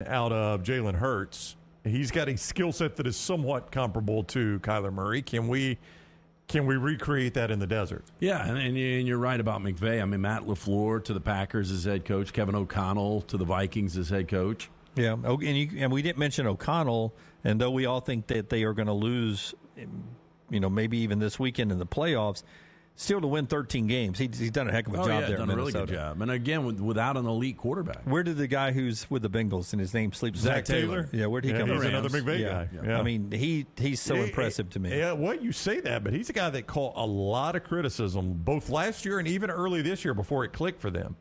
out of Jalen Hurts. He's got a skill set that is somewhat comparable to Kyler Murray. Can we recreate that in the desert? Yeah, and you're right about McVay. I mean, Matt LaFleur to the Packers as head coach, Kevin O'Connell to the Vikings as head coach. Yeah, and we didn't mention O'Connell, and though we all think that they are going to lose, maybe even this weekend in the playoffs, still to win 13 games. He's done a heck of a job there in Minnesota. Done a really good job. And again, without an elite quarterback. Where did the guy who's with the Bengals and his name sleeps? Zach Taylor? Yeah, where did he come from? He's another McVay guy. Yeah. I mean, he's so impressive to me. Yeah, you say that, but he's a guy that caught a lot of criticism both last year and even early this year before it clicked for them.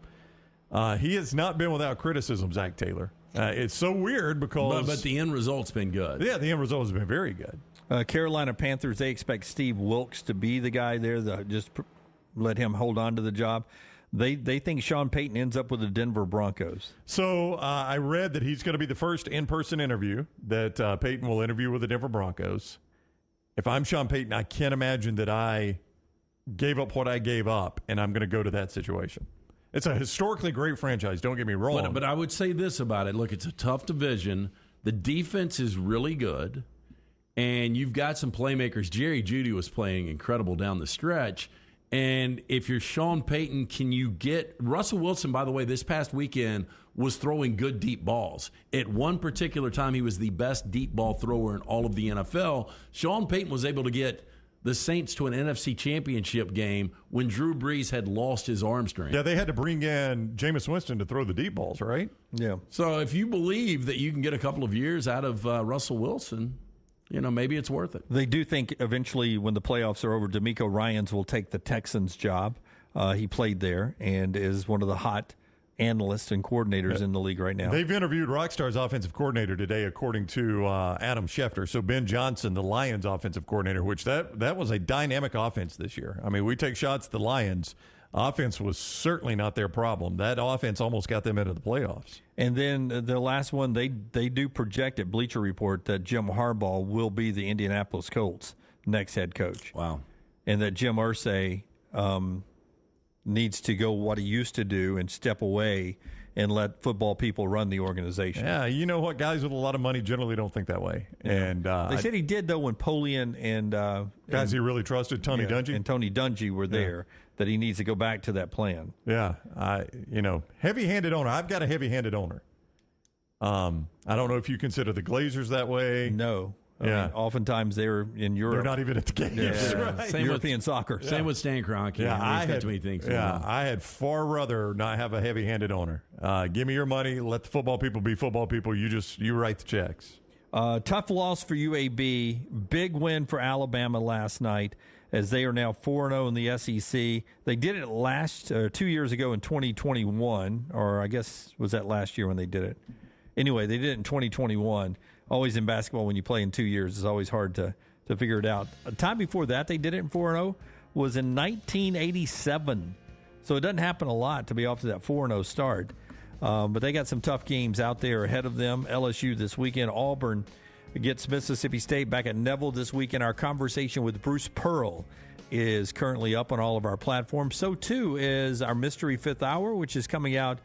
He has not been without criticism, Zach Taylor. It's so weird because... But the end result's been good. Yeah, the end result has been very good. Carolina Panthers, they expect Steve Wilks to be the guy there. Just let him hold on to the job. They think Sean Payton ends up with the Denver Broncos. So I read that he's going to be the first in-person interview that Payton will interview with the Denver Broncos. If I'm Sean Payton, I can't imagine that I gave up what I gave up, and I'm going to go to that situation. It's a historically great franchise, don't get me wrong. But I would say this about it. Look, it's a tough division. The defense is really good, and you've got some playmakers. Jerry Jeudy was playing incredible down the stretch. And if you're Sean Payton, can you get – Russell Wilson, by the way, this past weekend was throwing good deep balls. At one particular time, he was the best deep ball thrower in all of the NFL. Sean Payton was able to get – the Saints to an NFC Championship game when Drew Brees had lost his arm strength. Yeah, they had to bring in Jameis Winston to throw the deep balls, right? Yeah. So if you believe that you can get a couple of years out of Russell Wilson, maybe it's worth it. They do think eventually when the playoffs are over, DeMeco Ryans will take the Texans job. He played there and is one of the hot analysts and coordinators in the league right now. They've interviewed Rockstar's offensive coordinator today, according to Adam Schefter. So Ben Johnson, the Lions offensive coordinator, which that was a dynamic offense this year. I mean, we take shots at the Lions. Offense was certainly not their problem. That offense almost got them into the playoffs. And then the last one, they do project at Bleacher Report that Jim Harbaugh will be the Indianapolis Colts' next head coach. Wow. And that Jim Irsay needs to go what he used to do and step away and let football people run the organization. Yeah, you know what? Guys with a lot of money generally don't think that way. Yeah. And they said he did, though, when Polian and guys he really trusted, Tony Dungy. And Tony Dungy were there, that he needs to go back to that plan. Yeah, heavy-handed owner. I've got a heavy-handed owner. I don't know if you consider the Glazers that way. No. I mean, oftentimes they're in Europe. They're not even at the games. Yeah. Right? Same European soccer. Same with Stan Kroenke. I had far rather not have a heavy-handed owner. Give me your money. Let the football people be football people. You write the checks. Tough loss for UAB. Big win for Alabama last night as they are now 4-0 in the SEC. They did it 2 years ago in 2021, or I guess was that last year when they did it. Anyway, they did it in 2021. Always in basketball, when you play in 2 years, it's always hard to figure it out. A time before that, they did it in 4-0, was in 1987. So it doesn't happen a lot to be off to that 4-0 start. But they got some tough games out there ahead of them. LSU this weekend. Auburn gets Mississippi State back at Neville this weekend. Our conversation with Bruce Pearl is currently up on all of our platforms. So, too, is our Mystery Fifth Hour, which is coming out.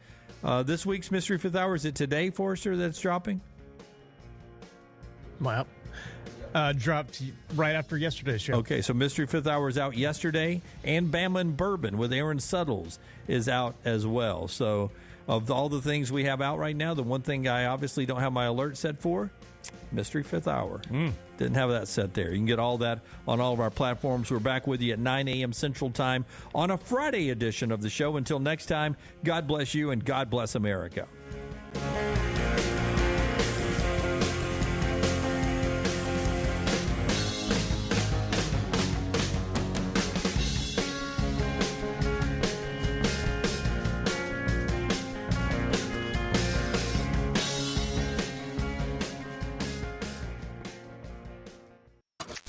This week's Mystery Fifth Hour, is it today, Forrester, that's dropping? Well, dropped right after yesterday's show. Okay, so Mystery Fifth Hour is out yesterday, and Bama and Bourbon with Aaron Suttles is out as well. So of all the things we have out right now, the one thing I obviously don't have my alert set for, Mystery Fifth Hour. Didn't have that set there. You can get all that on all of our platforms. We're back with you at 9 a.m. Central Time on a Friday edition of the show. Until next time, God bless you and God bless America.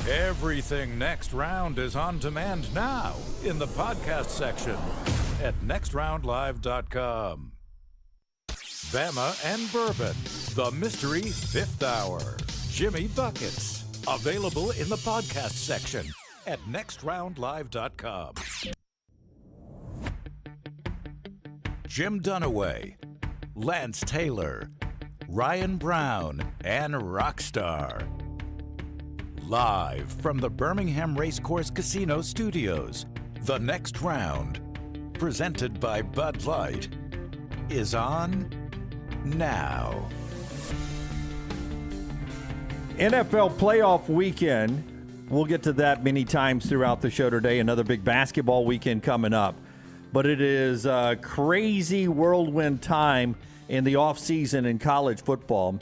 Everything Next Round is on demand now in the podcast section at nextroundlive.com. Bama and Bourbon, the Mystery Fifth Hour. Jimmy Buckets, available in the podcast section at nextroundlive.com. Jim Dunaway, Lance Taylor, Ryan Brown, and Rockstar. Live from the Birmingham Racecourse Casino Studios, the next round, presented by Bud Light, is on now. NFL playoff weekend. We'll get to that many times throughout the show today. Another big basketball weekend coming up. But it is a crazy whirlwind time in the offseason in college football.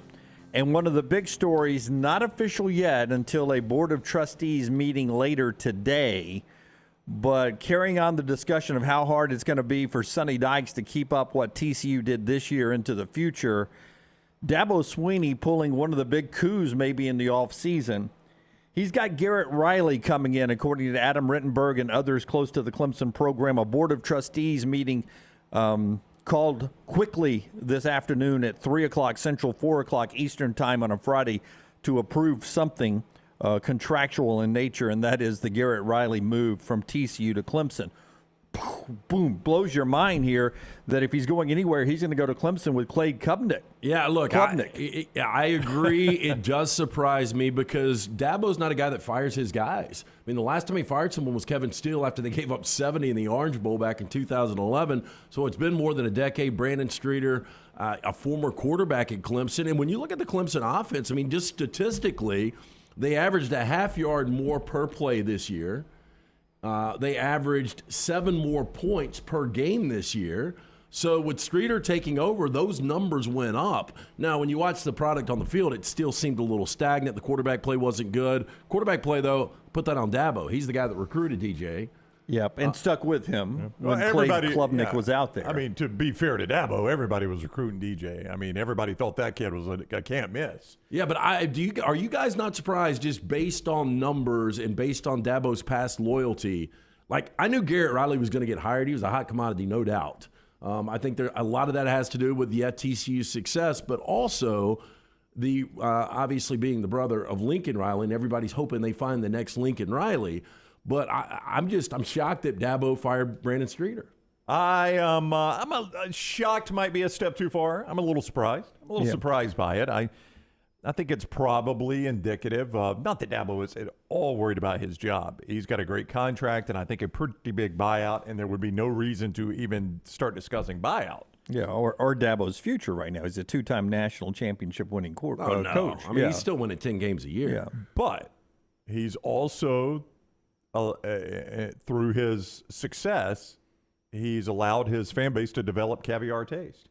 And one of the big stories, not official yet until a Board of Trustees meeting later today, but carrying on the discussion of how hard it's going to be for Sonny Dykes to keep up what TCU did this year into the future. Dabo Swinney pulling one of the big coups maybe in the offseason. He's got Garrett Riley coming in, according to Adam Rittenberg and others close to the Clemson program. A Board of Trustees meeting called quickly this afternoon at 3 o'clock Central, 4 o'clock Eastern time on a Friday to approve something contractual in nature, and that is the Garrett Riley move from TCU to Clemson. Boom, blows your mind here that if he's going anywhere, he's going to go to Clemson with Clay Klubnik. Yeah, look, I agree. It does surprise me because Dabo's not a guy that fires his guys. I mean, the last time he fired someone was Kevin Steele after they gave up 70 in the Orange Bowl back in 2011. So it's been more than a decade. Brandon Streeter, a former quarterback at Clemson. And when you look at the Clemson offense, I mean, just statistically, they averaged a half yard more per play this year. They averaged 7 more points per game this year. So with Streeter taking over, those numbers went up. Now, when you watch the product on the field, it still seemed a little stagnant. The quarterback play wasn't good. Quarterback play, though, put that on Dabo. He's the guy that recruited DJ. Yep, and stuck with him when Clay Klubnik was out there. I mean, to be fair to Dabo, everybody was recruiting DJ. I mean, everybody thought that kid was a can't miss. Yeah, but are you guys not surprised just based on numbers and based on Dabo's past loyalty? Like, I knew Garrett Riley was going to get hired. He was a hot commodity, no doubt. I think a lot of that has to do with the TCU's success, but also the obviously being the brother of Lincoln Riley, and everybody's hoping they find the next Lincoln Riley. But I'm shocked that Dabo fired Brandon Streeter. I'm shocked might be a step too far. I'm a little surprised. I'm a little surprised by it. I think it's probably indicative of, not that Dabo is at all worried about his job. He's got a great contract and I think a pretty big buyout, and there would be no reason to even start discussing buyout. Yeah, or Dabo's future right now. He's a 2-time national championship winning coach. I mean, he's still winning 10 games a year. Yeah. But he's also, through his success, he's allowed his fan base to develop caviar taste.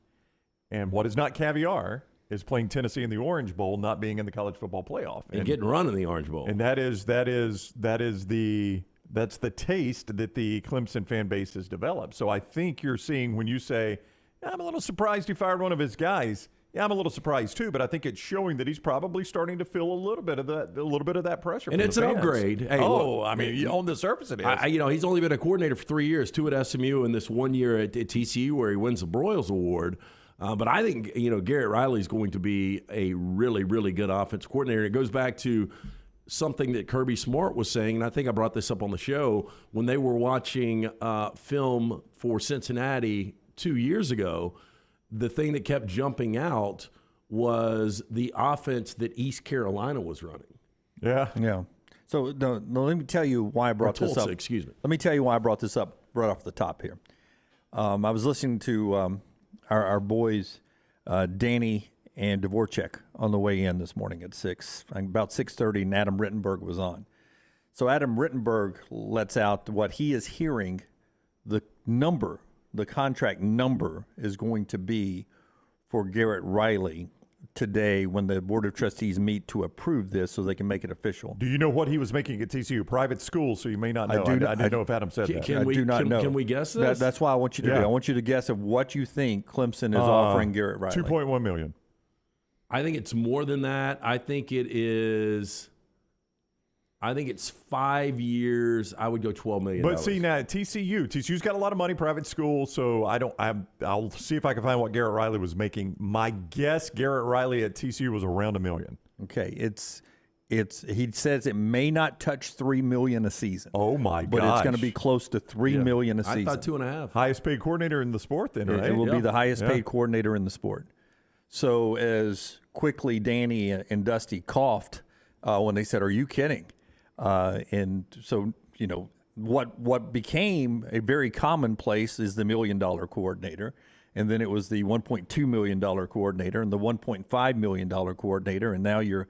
And what is not caviar is playing Tennessee in the Orange Bowl, not being in the college football playoff, and getting run in the Orange Bowl. And that's the taste that the Clemson fan base has developed. So I think you're seeing when you say, I'm a little surprised he fired one of his guys. Yeah, I'm a little surprised too, but I think it's showing that he's probably starting to feel a little bit of that pressure. And it's an upgrade. Hey, I mean, on the surface it is. He's only been a coordinator for 3 years, 2 at SMU and this 1 year at TCU where he wins the Broyles Award. But I think, Garrett Riley is going to be a really, really good offensive coordinator. It goes back to something that Kirby Smart was saying, and I think I brought this up on the show, when they were watching film for Cincinnati 2 years ago. The thing that kept jumping out was the offense that East Carolina was running. Yeah. So let me tell you why I brought this up. Excuse me. Let me tell you why I brought this up right off the top here. I was listening to our boys, Danny and Dvorak, on the way in this morning at 6, about 6:30, and Adam Rittenberg was on. So Adam Rittenberg lets out what he is hearing the contract number is going to be for Garrett Riley today when the Board of Trustees meet to approve this so they can make it official. Do you know what he was making at TCU? Private school, so you may not know. I don't know if Adam said that. I do not know. Can we guess this? That's why I want you to do. I want you to guess of what you think Clemson is offering Garrett Riley. $2.1 million. I think it's more than that. I think it's 5 years. I would go $12 million. But see, now TCU's got a lot of money, private school, so I'll see if I can find what Garrett Riley was making. My guess, Garrett Riley at TCU was around $1 million. Okay, he says it may not touch $3 million a season. Oh my But gosh. it's going to be close to $3 million a season. I thought 2.5. Highest paid coordinator in the sport then, right? It will be the highest paid coordinator in the sport. So as quickly Danny and Dusty coughed when they said, "Are you kidding?" And so, what became a very commonplace is the $1 million coordinator. And then it was the $1.2 million coordinator and the $1.5 million coordinator. And now you're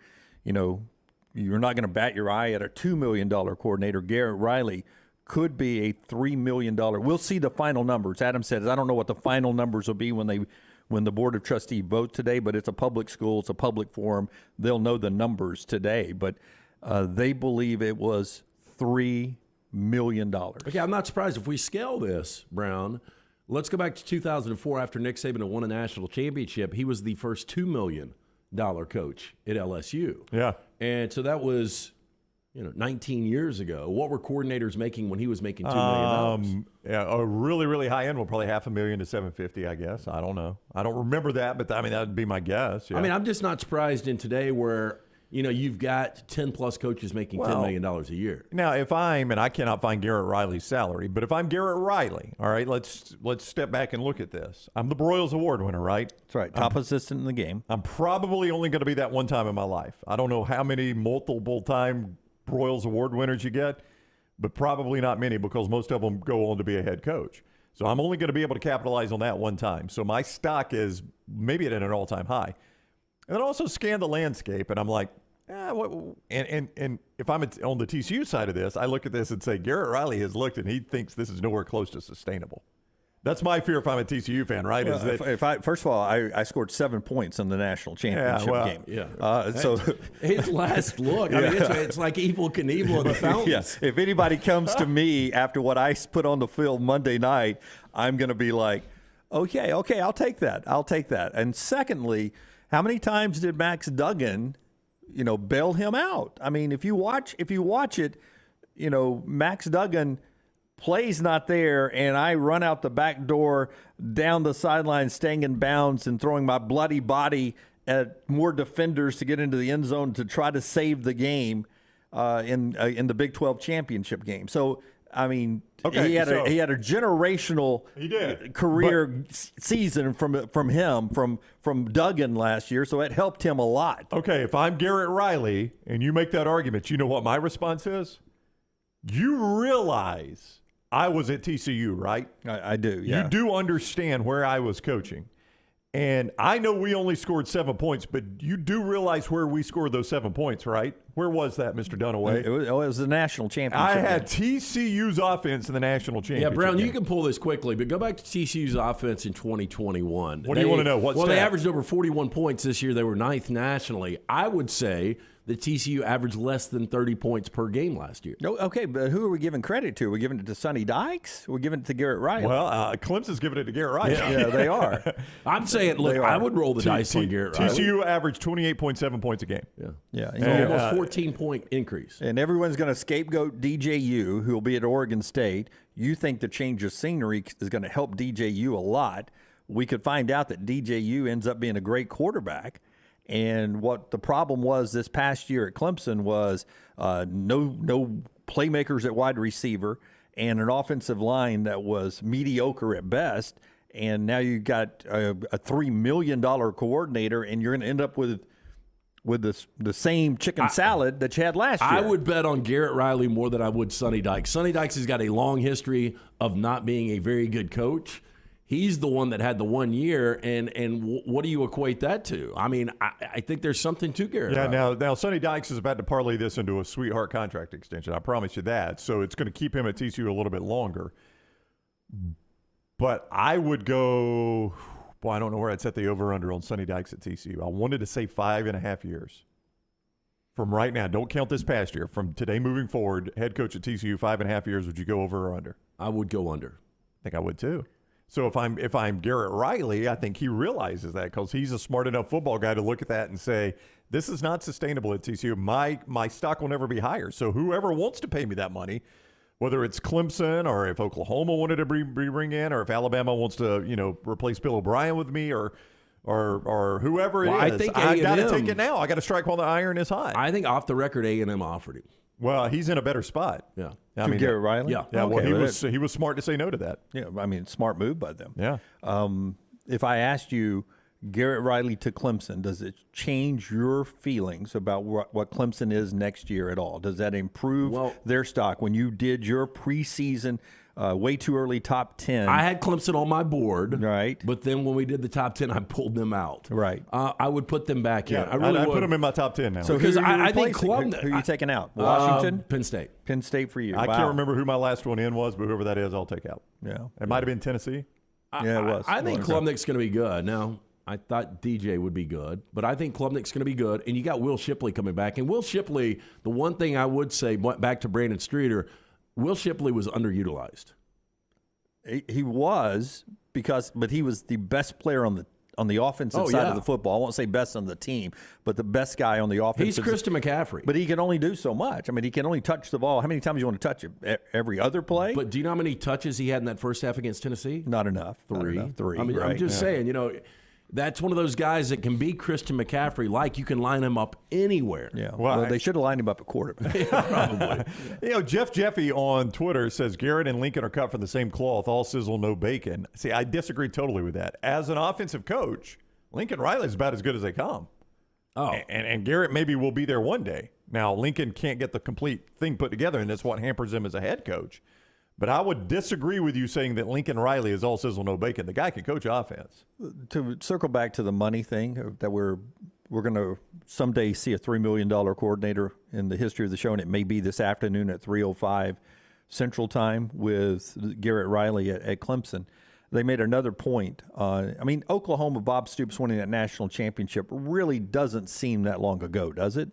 not going to bat your eye at a $2 million coordinator. Garrett Riley could be a $3 million. We'll see the final numbers. Adam says, I don't know what the final numbers will be when the Board of Trustees vote today, but it's a public school. It's a public forum. They'll know the numbers today. But they believe it was $3 million. Okay, I'm not surprised if we scale this, Brown. Let's go back to 2004 after Nick Saban had won a national championship. He was the first $2 million coach at LSU. Yeah. And so that was, 19 years ago. What were coordinators making when he was making $2 million? Yeah, a really, really high end, well, probably $500,000 to $750,000, I guess. I don't know. I don't remember that, but that would be my guess. Yeah. I'm just not surprised in today where you've got 10-plus coaches making $10 million a year. Now, and I cannot find Garrett Riley's salary, but if I'm Garrett Riley, all right, let's step back and look at this. I'm the Broyles Award winner, right? That's right. Top assistant in the game. I'm probably only going to be that one time in my life. I don't know how many multiple-time Broyles Award winners you get, but probably not many because most of them go on to be a head coach. So I'm only going to be able to capitalize on that one time. So my stock is maybe at an all-time high. And then also scan the landscape, and I'm like, and if I'm on the TCU side of this, I look at this and say, Garrett Riley has looked, and he thinks this is nowhere close to sustainable. That's my fear if I'm a TCU fan, right? Well, if I first of all, I scored 7 points in the national championship game. Yeah. So his last look, it's like Evel Knievel in the fountains. Yes. If anybody comes to me after what I put on the field Monday night, I'm going to be like, okay, I'll take that. And secondly, how many times did Max Duggan bail him out? I mean, if you watch it, Max Duggan play's not there, and I run out the back door down the sideline, staying in bounds and throwing my bloody body at more defenders to get into the end zone to try to save the game in the Big 12 championship game. So, I mean, he had a generational career season from Duggan last year, so it helped him a lot. Okay, if I'm Garrett Riley and you make that argument, you know what my response is? You realize I was at TCU, right? I do, yeah. You do understand where I was coaching. And I know we only scored 7 points, but you do realize where we scored those 7 points, right? Where was that, Mr. Dunaway? It was the national championship. I had TCU's offense in the national championship. Yeah, Brown, game. you can pull this quickly, but go back to TCU's offense in 2021. What do you want to know? What they stat? averaged over 41 points this year. They were 9th nationally. I would say that TCU averaged less than 30 points per game last year. No, okay, but who are we giving credit to? Are we giving it to Sonny Dykes? Are we giving it to Garrett Riley? Well, Clemson's giving it to Garrett Riley. Yeah, they are. I'm saying, look, I would roll the dice on Garrett Riley. TCU averaged 28.7 points a game. Yeah. Almost 14-point increase. And everyone's going to scapegoat DJU, who will be at Oregon State. You think the change of scenery is going to help DJU a lot. We could find out that DJU ends up being a great quarterback. And what the problem was this past year at Clemson was no playmakers at wide receiver and an offensive line that was mediocre at best. And now you got a $3 million coordinator, and you're going to end up with the same chicken salad that you had last year. I would bet on Garrett Riley more than I would Sonny Dykes. Sonny Dykes has got a long history of not being a very good coach. He's the one that had the 1 year, and what do you equate that to? I mean, I think there's something to Garrett. Yeah, now Sonny Dykes is about to parlay this into a sweetheart contract extension. I promise you that. So it's going to keep him at TCU a little bit longer. But I would go, I don't know where I'd set the over-under on Sonny Dykes at TCU. I wanted to say 5.5 years. From right now, don't count this past year. From today moving forward, head coach at TCU, 5.5 years, would you go over or under? I would go under. I think I would too. So if I'm Garrett Riley, I think he realizes that because he's a smart enough football guy to look at that and say, this is not sustainable at TCU. My stock will never be higher. So whoever wants to pay me that money, whether it's Clemson or if Oklahoma wanted to bring in, or if Alabama wants to replace Bill O'Brien with me, or whoever it is, I got to take it now. I got to strike while the iron is hot. I think off the record, A&M offered him. Well, he's in a better spot. Yeah. Garrett Riley? Yeah. Yeah. Okay, well, he was smart to say no to that. Yeah, I mean, smart move by them. Yeah. If I asked you, Garrett Riley to Clemson, does it change your feelings about what Clemson is next year at all? Does that improve their stock? When you did your preseason way too early top 10. I had Clemson on my board. Right. But then when we did the top 10, I pulled them out. Right. I would put them back in. I put them in my top 10 now. So because I think who are you taking out? Washington? Penn State. Penn State for you. I can't remember who my last one in was, but whoever that is, I'll take out. Yeah. It might have been Tennessee. Yeah, it was. I think Klubnik's going to be good. Now, I thought DJ would be good, but I think Klubnik's going to be good. And you got Will Shipley coming back. And Will Shipley, the one thing I would say, back to Brandon Streeter, Will Shipley was underutilized. He was but he was the best player on the offensive side of the football. I won't say best on the team, but the best guy on the offensive. He's Christian McCaffrey. But he can only do so much. I mean, he can only touch the ball. How many times do you want to touch it? Every other play? But do you know how many touches he had in that first half against Tennessee? Not enough. Three. I mean, right. I'm just saying, that's one of those guys that can be Christian McCaffrey. Like, you can line him up anywhere. Yeah. Well, they should have lined him up at quarterback. Probably. Jeff Jeffy on Twitter says Garrett and Lincoln are cut from the same cloth, all sizzle, no bacon. See, I disagree totally with that. As an offensive coach, Lincoln Riley's about as good as they come. Oh. And Garrett maybe will be there one day. Now, Lincoln can't get the complete thing put together, and that's what hampers him as a head coach. But I would disagree with you saying that Lincoln Riley is all sizzle, no bacon. The guy can coach offense. To circle back to the money thing, that we're going to someday see a $3 million coordinator in the history of the show, and it may be this afternoon at 3:05 Central Time with Garrett Riley at Clemson. They made another point. Oklahoma, Bob Stoops winning that national championship really doesn't seem that long ago, does it?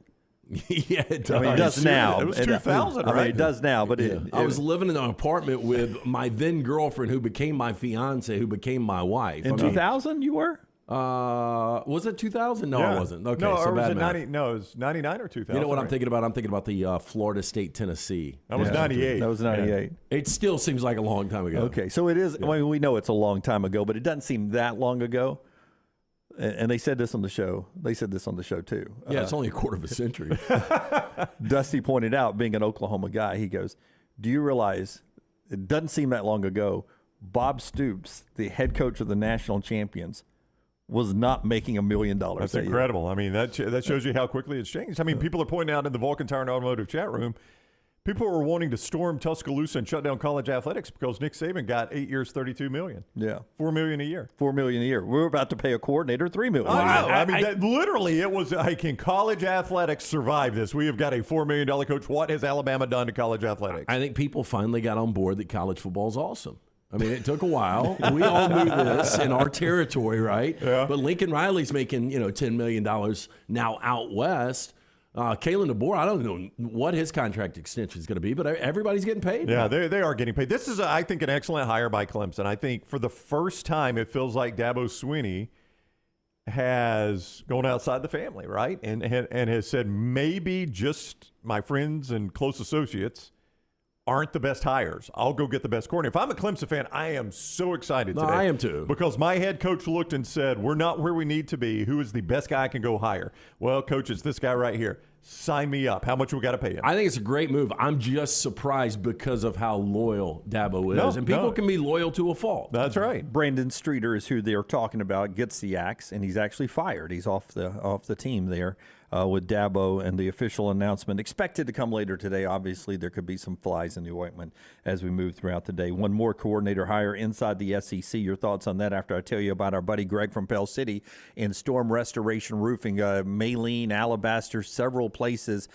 Yeah, it does. I mean, it does now. It was 2000, right? I mean, it does now, but I was living in an apartment with my then girlfriend, who became my fiance, who became my wife. In 2000, you were? Was it 2000? No, it wasn't. Okay, no, so or was bad it math. 90? No, it was 99 or 2000. You know what I'm right? thinking about? I'm thinking about the Florida State, Tennessee. That was 98. That was 98. It still seems like a long time ago. Okay, so it is. I mean, we know it's a long time ago, but it doesn't seem that long ago. And they said this on the show. They said this on the show, too. Yeah, it's only a quarter of a century. Dusty pointed out, being an Oklahoma guy, he goes, do you realize it doesn't seem that long ago, Bob Stoops, the head coach of the national champions, was not making $1 million. That's incredible. I mean, that shows you how quickly it's changed. I mean, people are pointing out in the Vulcan Tire and Automotive chat room, people were wanting to storm Tuscaloosa and shut down college athletics because Nick Saban got 8 years, $32 million. Yeah. $4 million a year. $4 million a year. We're about to pay a coordinator $3 million. I mean, literally, it was, hey, can college athletics survive this? We have got a $4 million coach. What has Alabama done to college athletics? I think people finally got on board that college football is awesome. I mean, it took a while. We all knew this in our territory, right? Yeah. But Lincoln Riley's making, $10 million now out west. Kalen DeBoer, I don't know what his contract extension is going to be, but everybody's getting paid. Yeah, they are getting paid. This is, I think, an excellent hire by Clemson. I think for the first time, it feels like Dabo Swinney has gone outside the family, right? And has said, maybe just my friends and close associates aren't the best hires. I'll go get the best coordinator. If I'm a Clemson fan, I am so excited today. I am too. Because my head coach looked and said, we're not where we need to be. Who is the best guy I can go hire? Well, coach, it's this guy right here. Sign me up. How much we got to pay him? I think it's a great move. I'm just surprised because of how loyal Dabo is. And people can be loyal to a fault. That's right. Brandon Streeter is who they're talking about, gets the axe, and he's actually fired. He's off the team there with Dabo, and the official announcement expected to come later today. Obviously, there could be some flies in the ointment as we move throughout the day. One more coordinator hire inside the SEC. Your thoughts on that after I tell you about our buddy Greg from Pell City in storm restoration roofing. Maylene, Alabaster, several places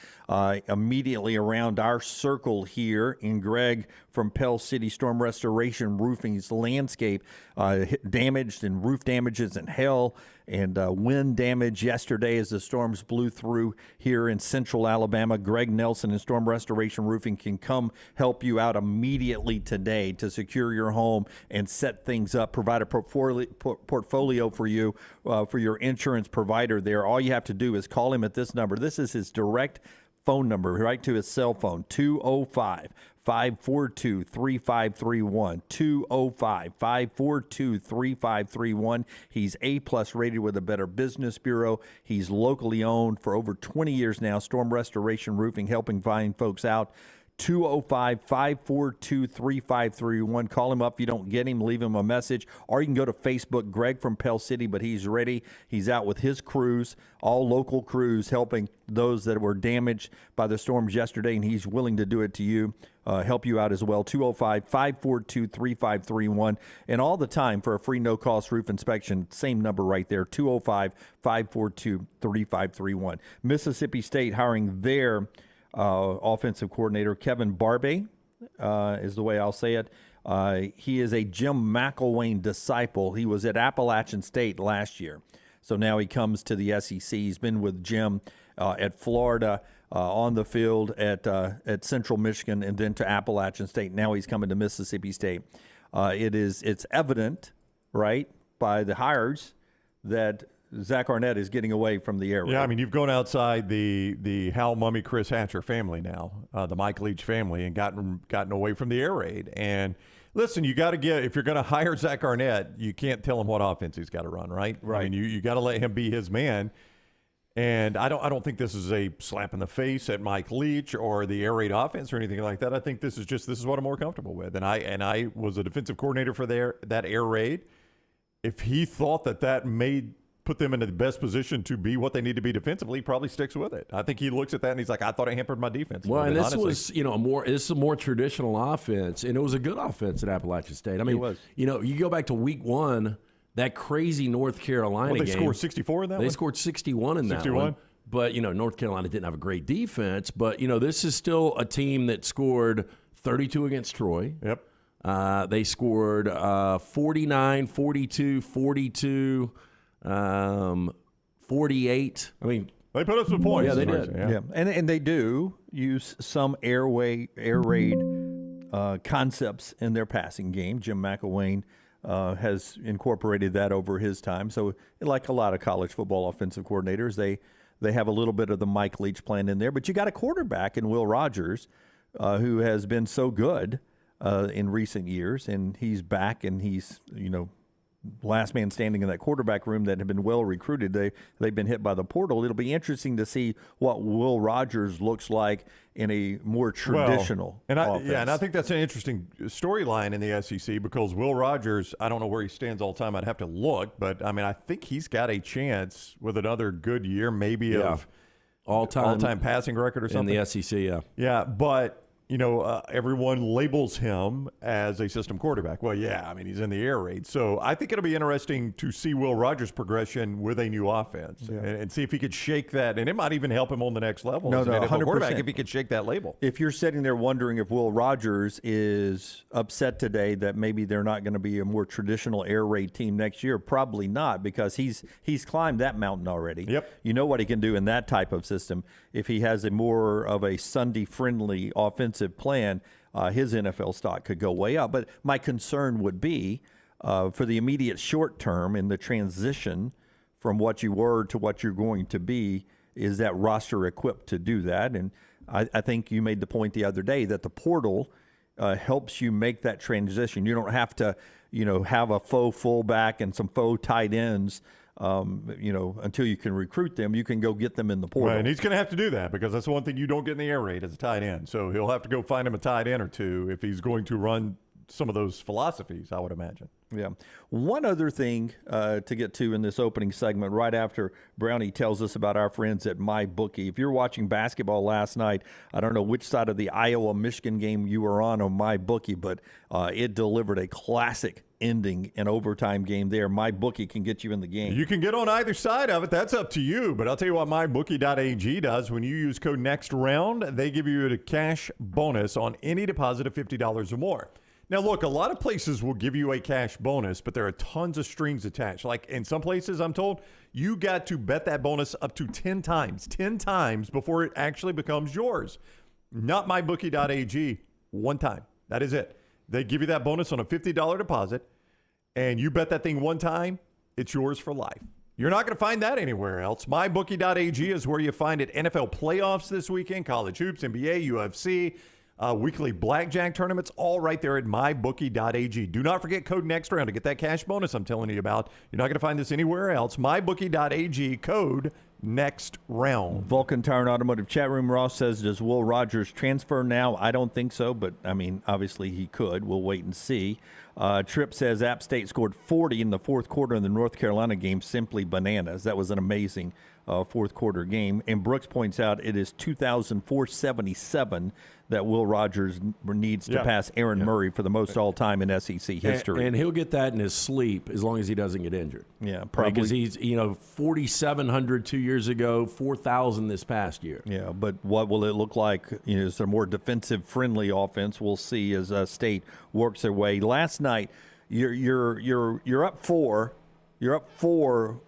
immediately around our circle here. In Greg from Pell City Storm Restoration Roofing's landscape damaged, and roof damages and hail and wind damage yesterday as the storms blew through here in central Alabama. Greg Nelson and Storm Restoration Roofing can come help you out immediately today to secure your home and set things up, provide a portfolio for you, for your insurance provider there. All you have to do is call him at this number. This is his direct phone number, right to his cell phone, 205-542-3531, 205-542-3531. He's A-plus rated with the Better Business Bureau. He's locally owned for over 20 years now. Storm Restoration Roofing, helping find folks out 205-542-3531. Call him up if you don't get him. Leave him a message. Or you can go to Facebook. Greg from Pell City, but he's ready. He's out with his crews, all local crews, helping those that were damaged by the storms yesterday, and he's willing to do it to you, help you out as well. 205-542-3531. And all the time for a free no-cost roof inspection, same number right there, 205-542-3531. Mississippi State hiring their offensive coordinator, Kevin Barbay, is the way I'll say it. He is a Jim McElwain disciple. He was at Appalachian State last year. So now he comes to the SEC. He's been with Jim at Florida, on the field at Central Michigan, and then to Appalachian State. Now he's coming to Mississippi State. It's evident, right, by the hires that Zach Arnett is getting away from the air raid. Yeah, I mean, you've gone outside the Hal Mummy, Chris Hatcher family now, the Mike Leach family, and gotten away from the air raid. And listen, you got to if you're going to hire Zach Arnett, you can't tell him what offense he's got to run, right? Right. I mean, you got to let him be his man. And I don't think this is a slap in the face at Mike Leach or the air raid offense or anything like that. I think this is what I'm more comfortable with. And I was a defensive coordinator for that air raid. If he thought that put them into the best position to be what they need to be defensively, he probably sticks with it. I think he looks at that and he's like, I thought it hampered my defense. Well, and this honestly was, this is a more traditional offense, and it was a good offense at Appalachian State. I mean, it was. You go back to week one, that crazy North Carolina game. They scored 64 in that one? They scored 61 in 61? That one. But, North Carolina didn't have a great defense. But, this is still a team that scored 32 against Troy. Yep. They scored 49, 42, 42, 48. I mean, they put up some points. Yeah, they did. Yeah. And they do use some air raid concepts in their passing game. Jim McElwain has incorporated that over his time. So like a lot of college football offensive coordinators, they have a little bit of the Mike Leach plan in there. But you got a quarterback in Will Rogers who has been so good in recent years, and he's back, and he's, last man standing in that quarterback room that have been well recruited. They've been hit by the portal. It'll be interesting to see what Will Rogers looks like in a more traditional offense. And I think that's an interesting storyline in the SEC because Will Rogers, I don't know where he stands all the time. I'd have to look, but I mean, I think he's got a chance with another good year, maybe of all-time passing record or something in the SEC. Yeah, but everyone labels him as a system quarterback. Well, yeah, I mean, he's in the air raid. So I think it'll be interesting to see Will Rogers' progression with a new offense and see if he could shake that. And it might even help him on the next level as an NFL quarterback if he could shake that label. If you're sitting there wondering if Will Rogers is upset today that maybe they're not going to be a more traditional air raid team next year, probably not, because he's climbed that mountain already. Yep. You know what he can do in that type of system. If he has a more of a Sunday-friendly offensive plan, his NFL stock could go way up. But my concern would be for the immediate short term in the transition from what you were to what you're going to be, is that roster equipped to do that? And I think you made the point the other day that the portal helps you make that transition. You don't have to, have a faux fullback and some faux tight ends until you can recruit them. You can go get them in the portal. Right, and he's going to have to do that because that's one thing you don't get in the air raid as a tight end. So he'll have to go find him a tight end or two if he's going to run some of those philosophies, I would imagine. Yeah. One other thing to get to in this opening segment, right after Brownie tells us about our friends at MyBookie. If you're watching basketball last night, I don't know which side of the Iowa-Michigan game you were on MyBookie, but it delivered a classic ending and overtime game there. MyBookie can get you in the game. You can get on either side of it. That's up to you. But I'll tell you what MyBookie.ag does. When you use code NEXTROUND, they give you a cash bonus on any deposit of $50 or more. Now, look, a lot of places will give you a cash bonus, but there are tons of strings attached. Like in some places, I'm told, you got to bet that bonus up to 10 times before it actually becomes yours. Not MyBookie.ag, one time. That is it. They give you that bonus on a $50 deposit, and you bet that thing one time, it's yours for life. You're not going to find that anywhere else. MyBookie.ag is where you find it. NFL playoffs this weekend, college hoops, NBA, UFC, weekly blackjack tournaments, all right there at MyBookie.ag. Do not forget code NEXTROUND to get that cash bonus I'm telling you about. You're not going to find this anywhere else. MyBookie.ag, code next round. Vulcan Tire and Automotive chat room. Ross says, does Will Rogers transfer now? I don't think so, but, I mean, obviously he could. We'll wait and see. Tripp says App State scored 40 in the fourth quarter in the North Carolina game. Simply bananas. That was an amazing fourth quarter game. And Brooks points out it is 2,477 that Will Rogers needs to pass Aaron Murray for the most all-time in SEC history. And he'll get that in his sleep as long as he doesn't get injured. Yeah, probably. Because he's, 4,700 2 years ago, 4,000 this past year. Yeah, but what will it look like? Is there more defensive-friendly offense? We'll see as State works their way. Last night, you're up 4. You're up 4.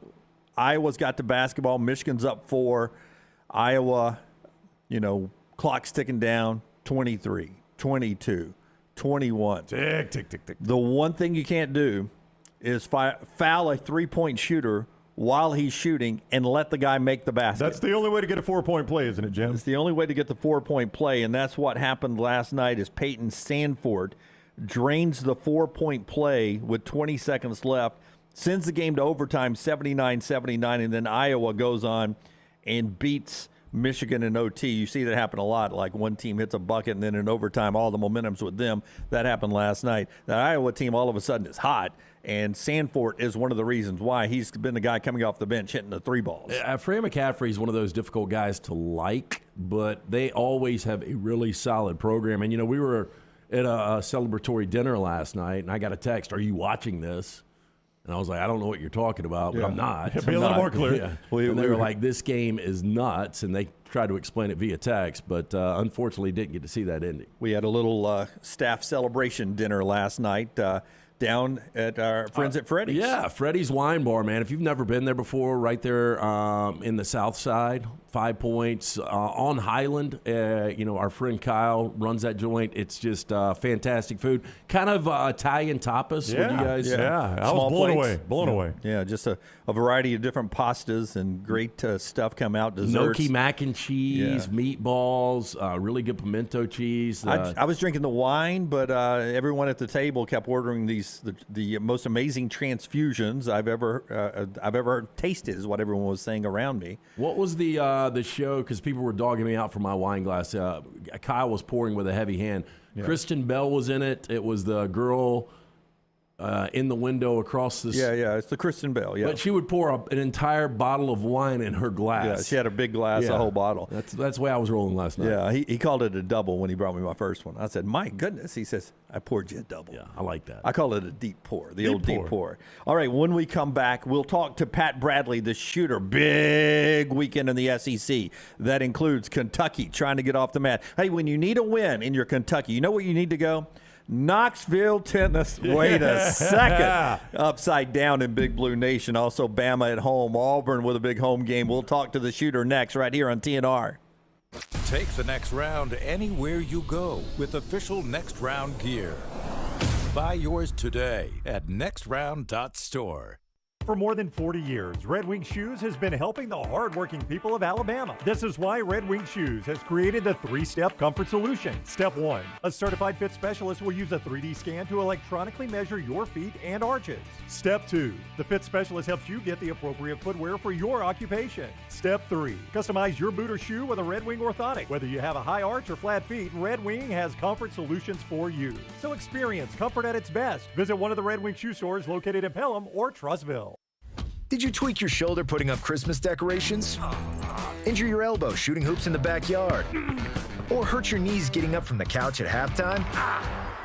Iowa's got the basketball. Michigan's up 4. Iowa, clock's ticking down. 23, 22, 21. Tick, tick, tick, tick. The one thing you can't do is foul a three-point shooter while he's shooting and let the guy make the basket. That's the only way to get a 4-point play, isn't it, Jim? It's the only way to get the 4-point play, and that's what happened last night is Peyton Sandford drains the 4-point play with 20 seconds left, sends the game to overtime 79-79, and then Iowa goes on and beats Michigan in OT. You see that happen a lot, like one team hits a bucket and then in overtime all the momentum's with them. That happened last night. The Iowa team all of a sudden is hot, and Sandford is one of the reasons why. He's been the guy coming off the bench hitting the 3 balls. Fran McCaffrey is one of those difficult guys to like, but they always have a really solid program. And, we were at a celebratory dinner last night, and I got a text, "Are you watching this?" And I was like, I don't know what you're talking about, but I'm not. Be a little more clear. Yeah. And they were like, this game is nuts, and they tried to explain it via text, but unfortunately didn't get to see that ending. We had a little staff celebration dinner last night down at our friends at Freddy's. Yeah, Freddy's Wine Bar, man. If you've never been there before, right there in the South Side, 5 Points, on Highland. Our friend Kyle runs that joint. It's just fantastic food. Kind of Italian tapas. Yeah, you guys? yeah. I was blown away. Yeah, just a variety of different pastas and great stuff come out. Desserts. Gnocchi mac and cheese, meatballs, really good pimento cheese. I was drinking the wine, but everyone at the table kept ordering the most amazing transfusions I've ever tasted, is what everyone was saying around me. What was the show? Because people were dogging me out for my wine glass. Kyle was pouring with a heavy hand. Yeah. Kristen Bell was in it. It was the girl in the window across the... Yeah, it's the Kristen Bell, yeah. But she would pour an entire bottle of wine in her glass. Yeah, she had a big glass, a whole bottle. That's the way I was rolling last night. Yeah, he called it a double when he brought me my first one. I said, my goodness. He says, I poured you a double. Yeah, I like that. I call it a deep pour, old deep pour. All right, when we come back, we'll talk to Pat Bradley, the shooter. Big weekend in the SEC. That includes Kentucky trying to get off the mat. Hey, when you need a win in your Kentucky, you know where you need to go? Knoxville, Tennessee. Wait a second. Upside down in Big Blue Nation. Also, Bama at home. Auburn with a big home game. We'll talk to the shooter next right here on TNR. Take the next round anywhere you go with official Next Round gear. Buy yours today at nextround.store. For more than 40 years, Red Wing Shoes has been helping the hardworking people of Alabama. This is why Red Wing Shoes has created the 3-step comfort solution. Step 1, a certified fit specialist will use a 3D scan to electronically measure your feet and arches. Step 2, the fit specialist helps you get the appropriate footwear for your occupation. Step 3, customize your boot or shoe with a Red Wing orthotic. Whether you have a high arch or flat feet, Red Wing has comfort solutions for you. So experience comfort at its best. Visit one of the Red Wing shoe stores located in Pelham or Trussville. Did you tweak your shoulder putting up Christmas decorations? Injure your elbow shooting hoops in the backyard? Or hurt your knees getting up from the couch at halftime?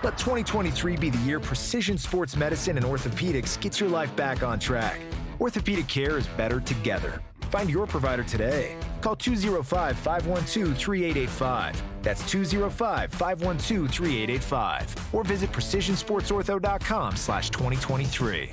Let 2023 be the year precision sports medicine and orthopedics gets your life back on track. Orthopedic care is better together. Find your provider today. Call 205-512-3885. That's 205-512-3885. Or visit precisionsportsortho.com/2023.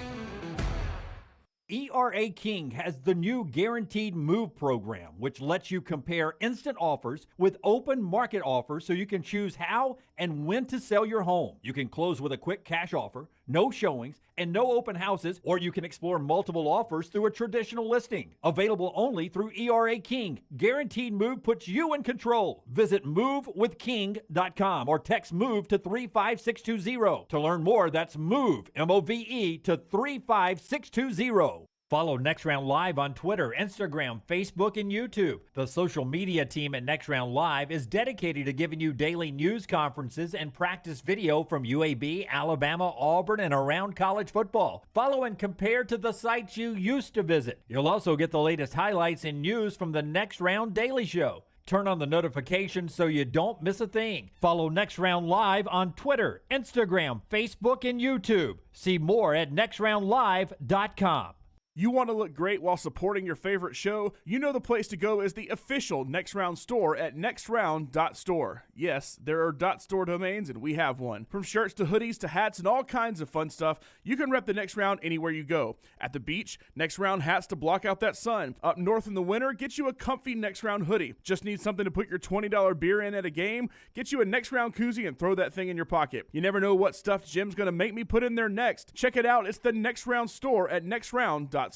ERA King has the new Guaranteed Move program, which lets you compare instant offers with open market offers so you can choose how and when to sell your home. You can close with a quick cash offer, no showings, and no open houses, or you can explore multiple offers through a traditional listing. Available only through ERA King. Guaranteed Move puts you in control. Visit movewithking.com or text MOVE to 35620. To learn more, that's MOVE, M-O-V-E, to 35620. Follow Next Round Live on Twitter, Instagram, Facebook, and YouTube. The social media team at Next Round Live is dedicated to giving you daily news conferences and practice video from UAB, Alabama, Auburn, and around college football. Follow and compare to the sites you used to visit. You'll also get the latest highlights and news from the Next Round Daily Show. Turn on the notifications so you don't miss a thing. Follow Next Round Live on Twitter, Instagram, Facebook, and YouTube. See more at nextroundlive.com. You want to look great while supporting your favorite show? You know the place to go is the official Next Round store at nextround.store. Yes, there are .store domains, and we have one. From shirts to hoodies to hats and all kinds of fun stuff, you can rep the Next Round anywhere you go. At the beach, Next Round hats to block out that sun. Up north in the winter, get you a comfy Next Round hoodie. Just need something to put your $20 beer in at a game? Get you a Next Round koozie and throw that thing in your pocket. You never know what stuff Jim's going to make me put in there next. Check it out. It's the Next Round store at nextround.store.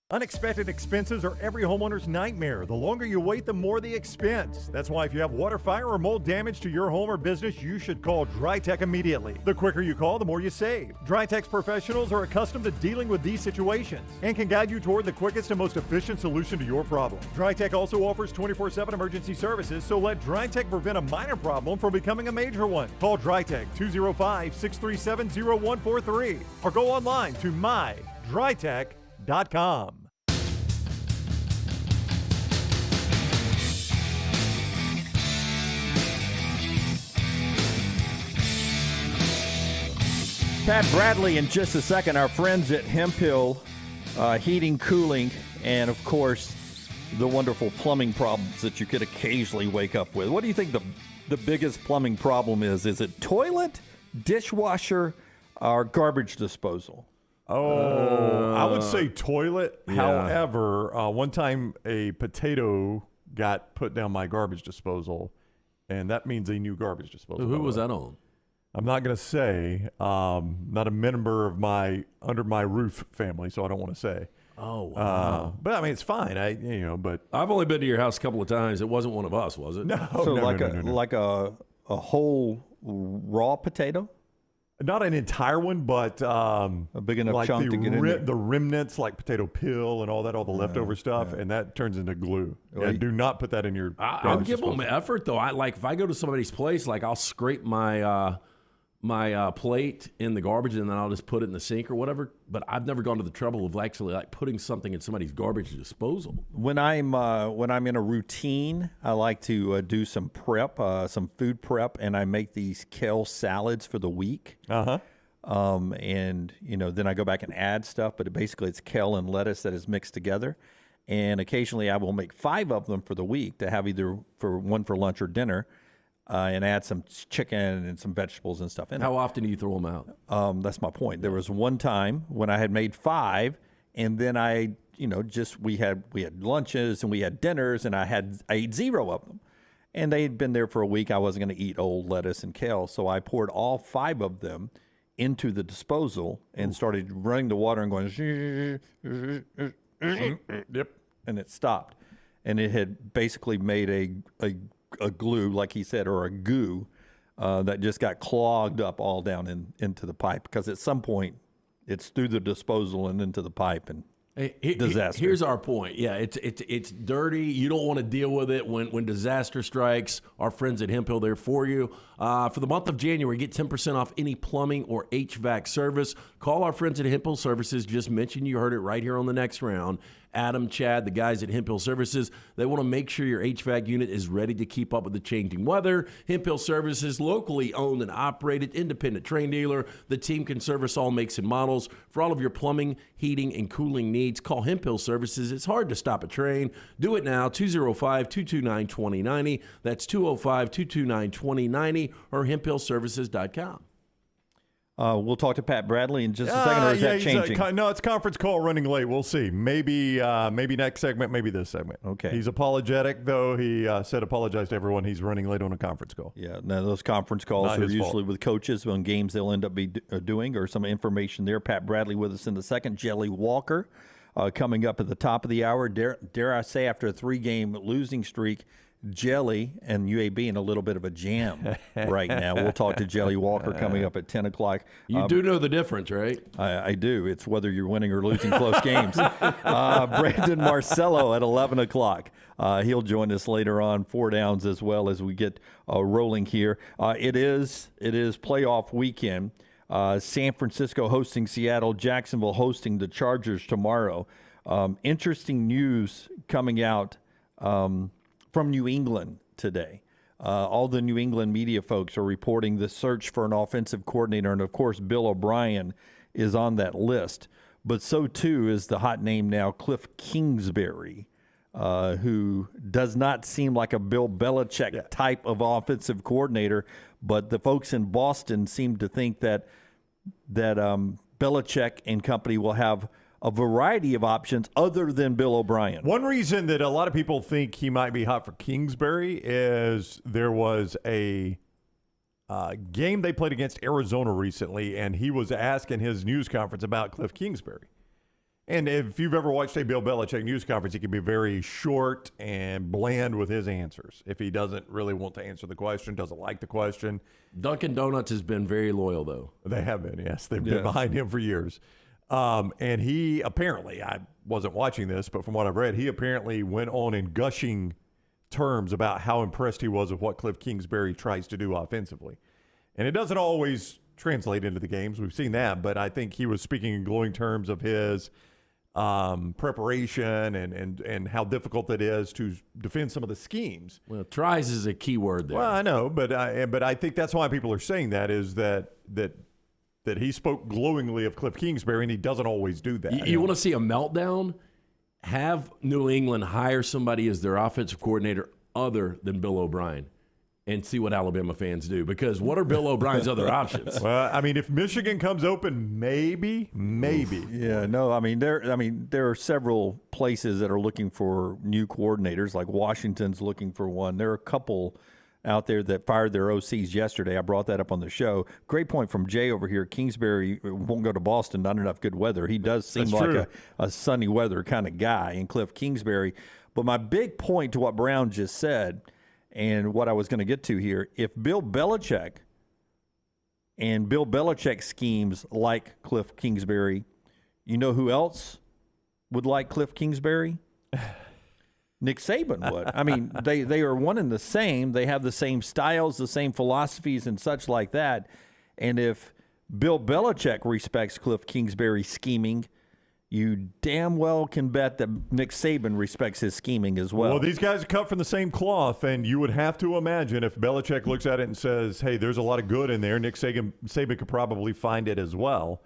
Unexpected expenses are every homeowner's nightmare. The longer you wait, the more the expense. That's why if you have water, fire, or mold damage to your home or business, you should call DryTech immediately. The quicker you call, the more you save. DryTech's professionals are accustomed to dealing with these situations and can guide you toward the quickest and most efficient solution to your problem. DryTech also offers 24/7 emergency services, so let DryTech prevent a minor problem from becoming a major one. Call DryTech 205-637-0143 or go online to mydrytech.com. Pat Bradley in just a second. Our friends at Hemphill Heating, Cooling, and of course the wonderful plumbing problems that you could occasionally wake up with. What do you think the biggest plumbing problem is? Is it toilet, dishwasher, or garbage disposal? I would say toilet. Yeah. However, one time a potato got put down my garbage disposal, and that means a new garbage disposal. Who was that on? I'm not going to say. Not a member of my under my roof family, so I don't want to say. Oh, wow. But I mean, it's fine. But I've only been to your house a couple of times. It wasn't one of us, was it? no. So no, like no. like a whole raw potato? Not an entire one, but a big enough like chunk to get in there. the remnants, like potato peel and all the leftover stuff, and that turns into glue. Well, Do not put that in your. I'll garbage give them disposal. effort though. If I go to somebody's place, like I'll scrape my plate in the garbage and then I'll just put it in the sink or whatever. But I've never gone to the trouble of actually like putting something in somebody's garbage disposal. When I'm in a routine, I like to do some prep, some food prep, and I make these kale salads for the week. And then I go back and add stuff, but basically it's kale and lettuce that is mixed together. And occasionally I will make 5 of them for the week to have either for lunch or dinner, and add some chicken and some vegetables and stuff in it. How often do you throw them out? That's my point. There was one time when I had made 5, and then we had lunches and we had dinners, and I ate 0 of them. And they had been there for a week. I wasn't going to eat old lettuce and kale, so I poured all 5 of them into the disposal and started running the water and going, Yep. and it stopped. And it had basically made a glue, like he said, or a goo that just got clogged up all down into the pipe, because at some point it's through the disposal and into the pipe, and disaster. Here's our point. Yeah, it's dirty. You don't want to deal with it when disaster strikes. Our friends at Hemphill, they're for you. For the month of January, get 10% off any plumbing or HVAC service. Call our friends at Hemphill Services. Just mention you heard it right here on the Next Round. Adam, Chad, the guys at Hemphill Services, they want to make sure your HVAC unit is ready to keep up with the changing weather. Hemphill Services, locally owned and operated, independent train dealer. The team can service all makes and models. For all of your plumbing, heating, and cooling needs, call Hemphill Services. It's hard to stop a train. Do it now, 205-229-2090. That's 205-229-2090 or hemphillservices.com. We'll talk to Pat Bradley in just a second, or is that changing? No, it's conference call running late. We'll see. Maybe next segment, maybe this segment. Okay. He's apologetic, though. He said apologize to everyone. He's running late on a conference call. Yeah, now those conference calls Not are his usually fault. with coaches on games they'll end up doing, or some information there. Pat Bradley with us in the second. Jelly Walker coming up at the top of the hour. Dare I say, after a 3-game losing streak, Jelly and UAB in a little bit of a jam right now. We'll talk to Jelly Walker coming up at 10 o'clock. You do know the difference, right? I do. It's whether you're winning or losing close games. Brandon Marcello at 11 o'clock. He'll join us later on, 4 downs as well as we get rolling here. It is playoff weekend. San Francisco hosting Seattle, Jacksonville hosting the Chargers tomorrow. Interesting news coming out from New England today. All the New England media folks are reporting the search for an offensive coordinator, and of course Bill O'Brien is on that list. But so too is the hot name now, Cliff Kingsbury, who does not seem like a Bill Belichick type of offensive coordinator, but the folks in Boston seem to think that Belichick and company will have a variety of options other than Bill O'Brien. One reason that a lot of people think he might be hot for Kingsbury is there was a game they played against Arizona recently, and he was asked in his news conference about Cliff Kingsbury. And if you've ever watched a Bill Belichick news conference, he can be very short and bland with his answers. If he doesn't really want to answer the question, doesn't like the question. Dunkin' Donuts has been very loyal, though. They have been, yes. They've been behind him for years. And he apparently, I wasn't watching this, but from what I've read, he apparently went on in gushing terms about how impressed he was with what Cliff Kingsbury tries to do offensively. And it doesn't always translate into the games. We've seen that, but I think he was speaking in glowing terms of his preparation and how difficult it is to defend some of the schemes. Well, tries is a key word there. Well, I know, but I think that's why people are saying that is that he spoke glowingly of Cliff Kingsbury, and he doesn't always do that. You want to see a meltdown? Have New England hire somebody as their offensive coordinator other than Bill O'Brien and see what Alabama fans do. Because what are Bill O'Brien's other options? Well, I mean, if Michigan comes open, maybe. Yeah, no, I mean, there are several places that are looking for new coordinators, like Washington's looking for one. There are a couple out there that fired their OCs yesterday. I brought that up on the show. Great point from Jay over here. Kingsbury won't go to Boston, not enough good weather. He does seem like a sunny weather kind of guy in Cliff Kingsbury. But my big point to what Brown just said and what I was going to get to here, if Bill Belichick and Bill Belichick schemes like Cliff Kingsbury, you know who else would like Cliff Kingsbury? Nick Saban would. I mean, they are one and the same. They have the same styles, the same philosophies, and such like that. And if Bill Belichick respects Cliff Kingsbury's scheming, you damn well can bet that Nick Saban respects his scheming as well. Well, these guys are cut from the same cloth, and you would have to imagine if Belichick looks at it and says, hey, there's a lot of good in there, Nick Saban could probably find it as well.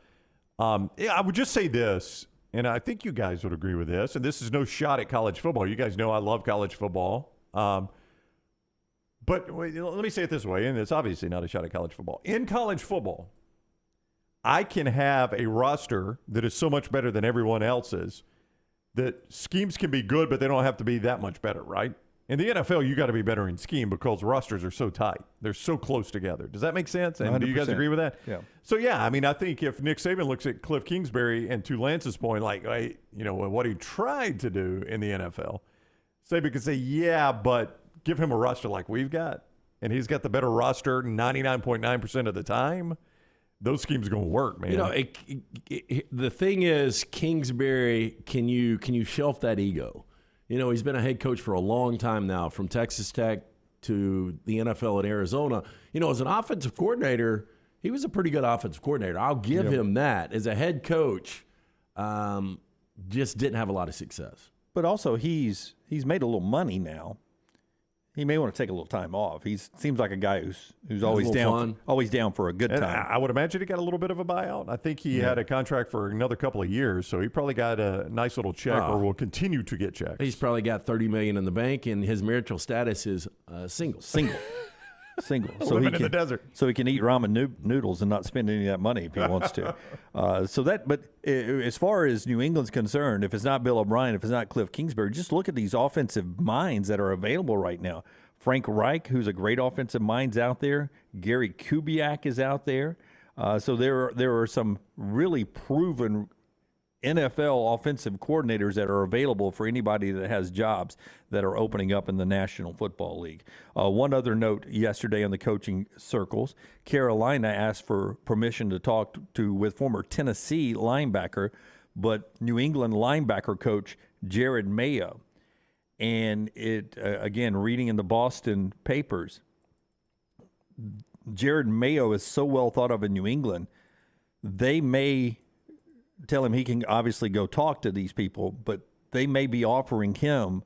I would just say this. And I think you guys would agree with this. And this is no shot at college football. You guys know I love college football. But let me say it this way, and it's obviously not a shot at college football. In college football, I can have a roster that is so much better than everyone else's that schemes can be good, but they don't have to be that much better, right? In the NFL, you got to be better in scheme because rosters are so tight. They're so close together. Does that make sense? And 100%. Do you guys agree with that? Yeah. So, yeah, I mean, I think if Nick Saban looks at Cliff Kingsbury and to Lance's point, like, what he tried to do in the NFL, Saban could say, yeah, but give him a roster like we've got, and he's got the better roster 99.9% of the time. Those schemes are going to work, man. You know, the thing is, Kingsbury, can you shelf that ego? You know, he's been a head coach for a long time now, from Texas Tech to the NFL at Arizona. You know, as an offensive coordinator, he was a pretty good offensive coordinator. I'll give him that. As a head coach, just didn't have a lot of success. But also, he's made a little money now. He may want to take a little time off. He seems like a guy who's always down for a good time. I would imagine he got a little bit of a buyout. I think he had a contract for another couple of years, so he probably got a nice little check, or will continue to get checks. He's probably got $30 million in the bank, and his marital status is single. So living in the desert. So he can eat ramen noodles and not spend any of that money if he wants to. But as far as New England's concerned, if it's not Bill O'Brien, if it's not Cliff Kingsbury, just look at these offensive minds that are available right now. Frank Reich, who's a great offensive mind's out there. Gary Kubiak is out there. So there are some really proven NFL offensive coordinators that are available for anybody that has jobs that are opening up in the National Football League. One other note yesterday on the coaching circles, Carolina asked for permission to talk with former Tennessee linebacker, but New England linebacker coach Jared Mayo. And it again, reading in the Boston papers, Jared Mayo is so well thought of in New England, they may tell him he can obviously go talk to these people, but they may be offering him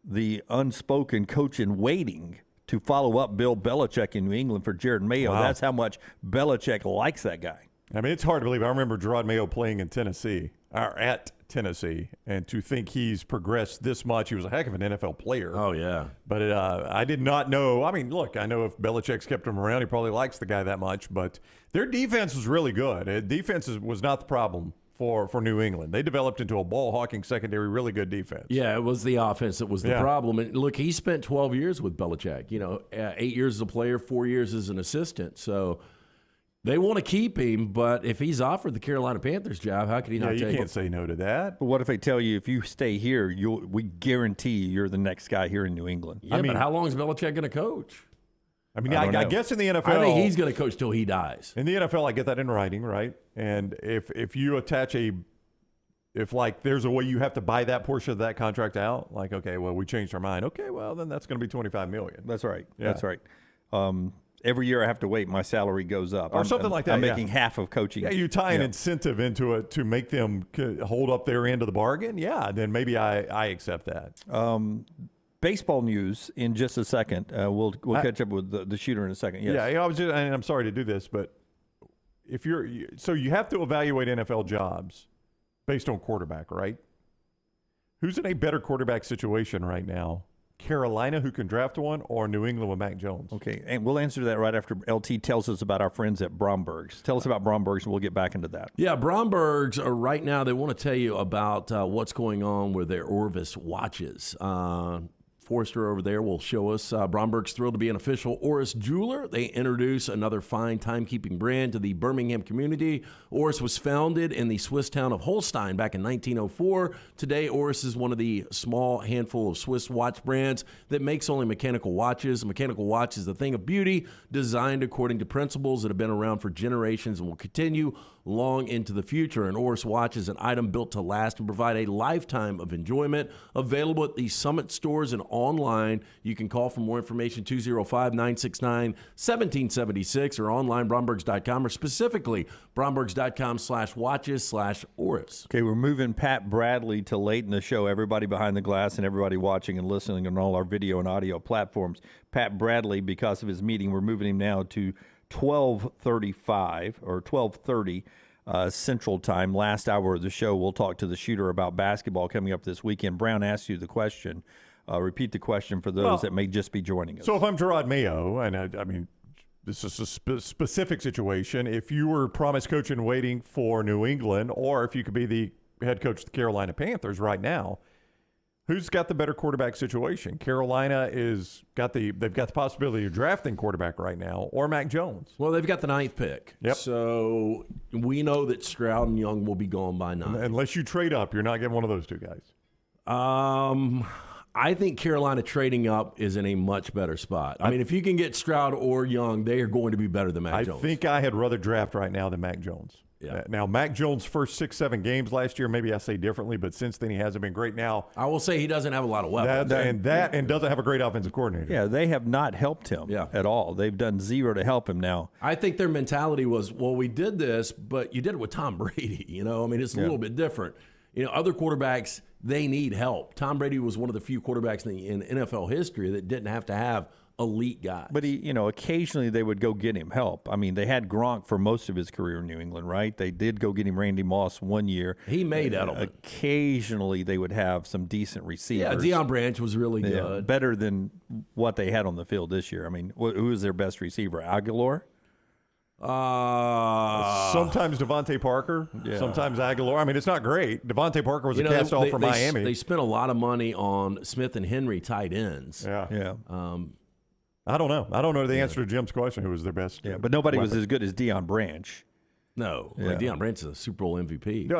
the unspoken coach in waiting to follow up Bill Belichick in New England for Jared Mayo. Wow. That's how much Belichick likes that guy. I mean, it's hard to believe. I remember Gerard Mayo playing in Tennessee, or at Tennessee, and to think he's progressed this much. He was a heck of an NFL player. Oh, yeah. But I did not know. I mean, look, I know if Belichick's kept him around, he probably likes the guy that much. But their defense was really good. Defense was not the problem for New England. They developed into a ball-hawking secondary, really good defense. Yeah, it was the offense that was the problem. And look, he spent 12 years with Belichick. 8 years as a player, 4 years as an assistant. So they want to keep him, but if he's offered the Carolina Panthers job, how could he not take it? You can't say no to that. But what if they tell you, if you stay here, we guarantee you're the next guy here in New England? Yeah, but how long is Belichick going to coach? I mean, I guess in the NFL, I think he's going to coach till he dies. In the NFL, I get that in writing, right? And if you attach if there's a way you have to buy that portion of that contract out, like, okay, well, we changed our mind. Okay, well, then that's going to be $25 million. That's right. Yeah. That's right. Every year I have to wait, my salary goes up. Or something like that. I'm making half of coaching. Yeah, you tie an incentive into it to make them hold up their end of the bargain. Yeah, then maybe I accept that. Baseball news in just a second. We'll catch up with the shooter in a second. Yes. Yeah, and I'm sorry to do this, but if you have to evaluate NFL jobs based on quarterback, right? Who's in a better quarterback situation right now? Carolina, who can draft one, or New England with Mac Jones? Okay, and we'll answer that right after LT tells us about our friends at Bromberg's. Tell us about Bromberg's, and we'll get back into that. Yeah, Bromberg's right now, they want to tell you about what's going on with their Orvis watches. Forrester over there will show us. Bromberg's thrilled to be an official Oris jeweler. They introduce another fine timekeeping brand to the Birmingham community. Oris was founded in the Swiss town of Holstein back in 1904. Today, Oris is one of the small handful of Swiss watch brands that makes only mechanical watches. A mechanical watch is a thing of beauty designed according to principles that have been around for generations and will continue long into the future. An Oris watch is an item built to last and provide a lifetime of enjoyment. Available at the Summit stores and online. You can call for more information, 205-969-1776, or online, brombergs.com, or specifically brombergs.com/watches/Oris. Okay, we're moving Pat Bradley to late in the show. Everybody behind the glass and everybody watching and listening on all our video and audio platforms. Pat Bradley, because of his meeting, we're moving him now to 12:35 or 12:30 Central Time. Last hour of the show, we'll talk to the shooter about basketball coming up this weekend. Brown asked you the question. Repeat the question for those that may just be joining us. So if I'm Gerard Mayo, and I mean, this is a specific situation. If you were promised coach in waiting for New England, or if you could be the head coach of the Carolina Panthers right now, who's got the better quarterback situation? Carolina they've got the possibility of drafting quarterback right now, or Mac Jones. Well, they've got the 9th pick. Yep. So we know that Stroud and Young will be gone by 9. Unless you trade up, you're not getting one of those two guys. I think Carolina trading up is in a much better spot. I mean, if you can get Stroud or Young, they are going to be better than Mac Jones. I think I had rather draft right now than Mac Jones. Yeah. Now, Mac Jones' first 6-7 games last year, maybe I say differently, but since then he hasn't been great. Now, I will say he doesn't have a lot of weapons. And doesn't have a great offensive coordinator. Yeah, they have not helped him at all. They've done zero to help him now. I think their mentality was, well, we did this, but you did it with Tom Brady. I mean, it's a little bit different. Other quarterbacks, they need help. Tom Brady was one of the few quarterbacks in NFL history that didn't have to have elite guys. But occasionally they would go get him help. I mean, they had Gronk for most of his career in New England, right? They did go get him Randy Moss one year. He made Edelman. Occasionally they would have some decent receivers. Yeah, Deion Branch was really good. Better than what they had on the field this year. I mean, who was their best receiver? Aguilar? Sometimes Devontae Parker, sometimes Aguilar. I mean, it's not great. Devontae Parker was a cast-off from Miami. They spent a lot of money on Smith and Henry tight ends. Yeah. I don't know. I don't know the answer to Jim's question. Who was their best? Yeah, but nobody was as good as Deion Branch. No, Yeah. like Deion Branch is a Super Bowl MVP. No,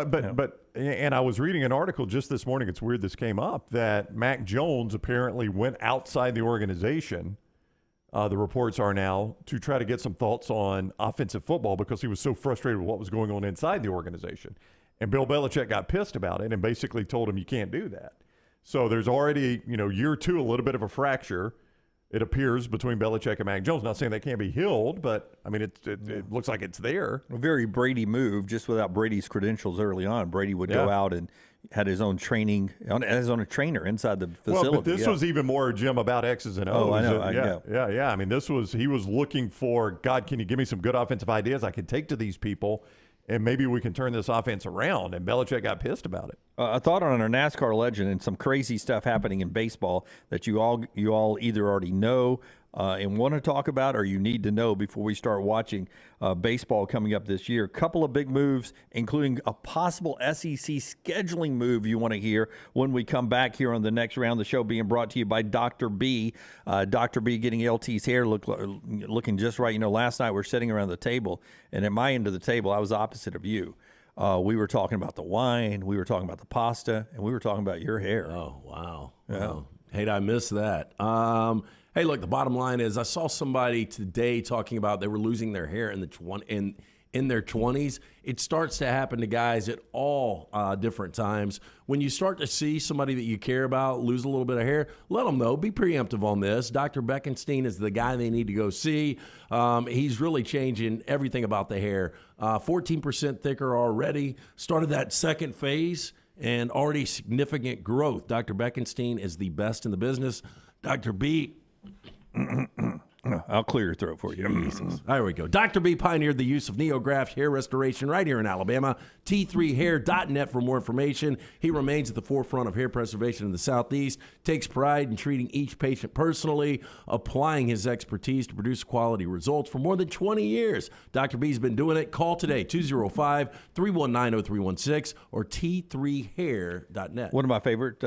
and I was reading an article just this morning. It's weird this came up that Mac Jones apparently went outside the organization. The reports are now to try to get some thoughts on offensive football because he was so frustrated with what was going on inside the organization. And Bill Belichick got pissed about it and basically told him you can't do that. So there's already, year two, a little bit of a fracture, it appears, between Belichick and Mac Jones. Not saying they can't be healed, but, I mean, it looks like it's there. A very Brady move, just without Brady's credentials early on. Brady would go out and had his own training, as on a trainer inside the facility. Well, but this was even more, Jim, about X's and O's. Oh, I know. Yeah. I mean, he was looking for, God, can you give me some good offensive ideas I can take to these people, and maybe we can turn this offense around. And Belichick got pissed about it. A thought on our NASCAR legend and some crazy stuff happening in baseball that you all either already know and want to talk about, or you need to know before we start watching baseball coming up this year. A couple of big moves, including a possible SEC scheduling move you want to hear when we come back here on the next round. The show being brought to you by Dr. B. Dr. B getting LT's hair looking just right. Last night we're sitting around the table, and at my end of the table, I was opposite of you. We were talking about the wine, we were talking about the pasta, and we were talking about your hair. Oh, wow. Yeah. Wow. Hey, I missed that. Hey, look, the bottom line is I saw somebody today talking about they were losing their hair in their 20s. It starts to happen to guys at all different times. When you start to see somebody that you care about lose a little bit of hair, let them know. Be preemptive on this. Dr. Beckenstein is the guy they need to go see. He's really changing everything about the hair. 14% thicker already. Started that second phase and already significant growth. Dr. Beckenstein is the best in the business. Dr. B. I'll clear your throat for you. Jesus. There we go. Dr. B pioneered the use of NeoGraft hair restoration right here in Alabama. T3hair.net for more information. He remains at the forefront of hair preservation in the Southeast, takes pride in treating each patient personally, applying his expertise to produce quality results for more than 20 years. Dr. B's been doing it. Call today, 205-319-0316 or T3hair.net. One of my favorite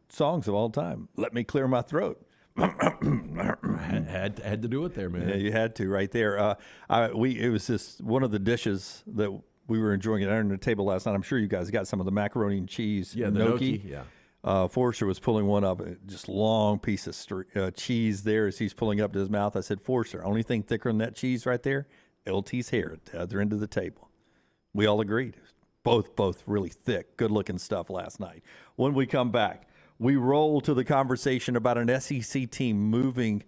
songs of all time, Let Me Clear My Throat. had to do it there, man. Yeah, you had to right there. It was just one of the dishes that we were enjoying at under the table last night. I'm sure you guys got some of the macaroni and cheese. Yeah, the gnocchi. Yeah. Forrester was pulling one up, just long piece of cheese there as he's pulling up to his mouth. I said, Forrester, only thing thicker than that cheese right there, LT's hair at the other end of the table. We all agreed. Both really thick, good-looking stuff last night. When we come back, we roll to the conversation about an SEC team moving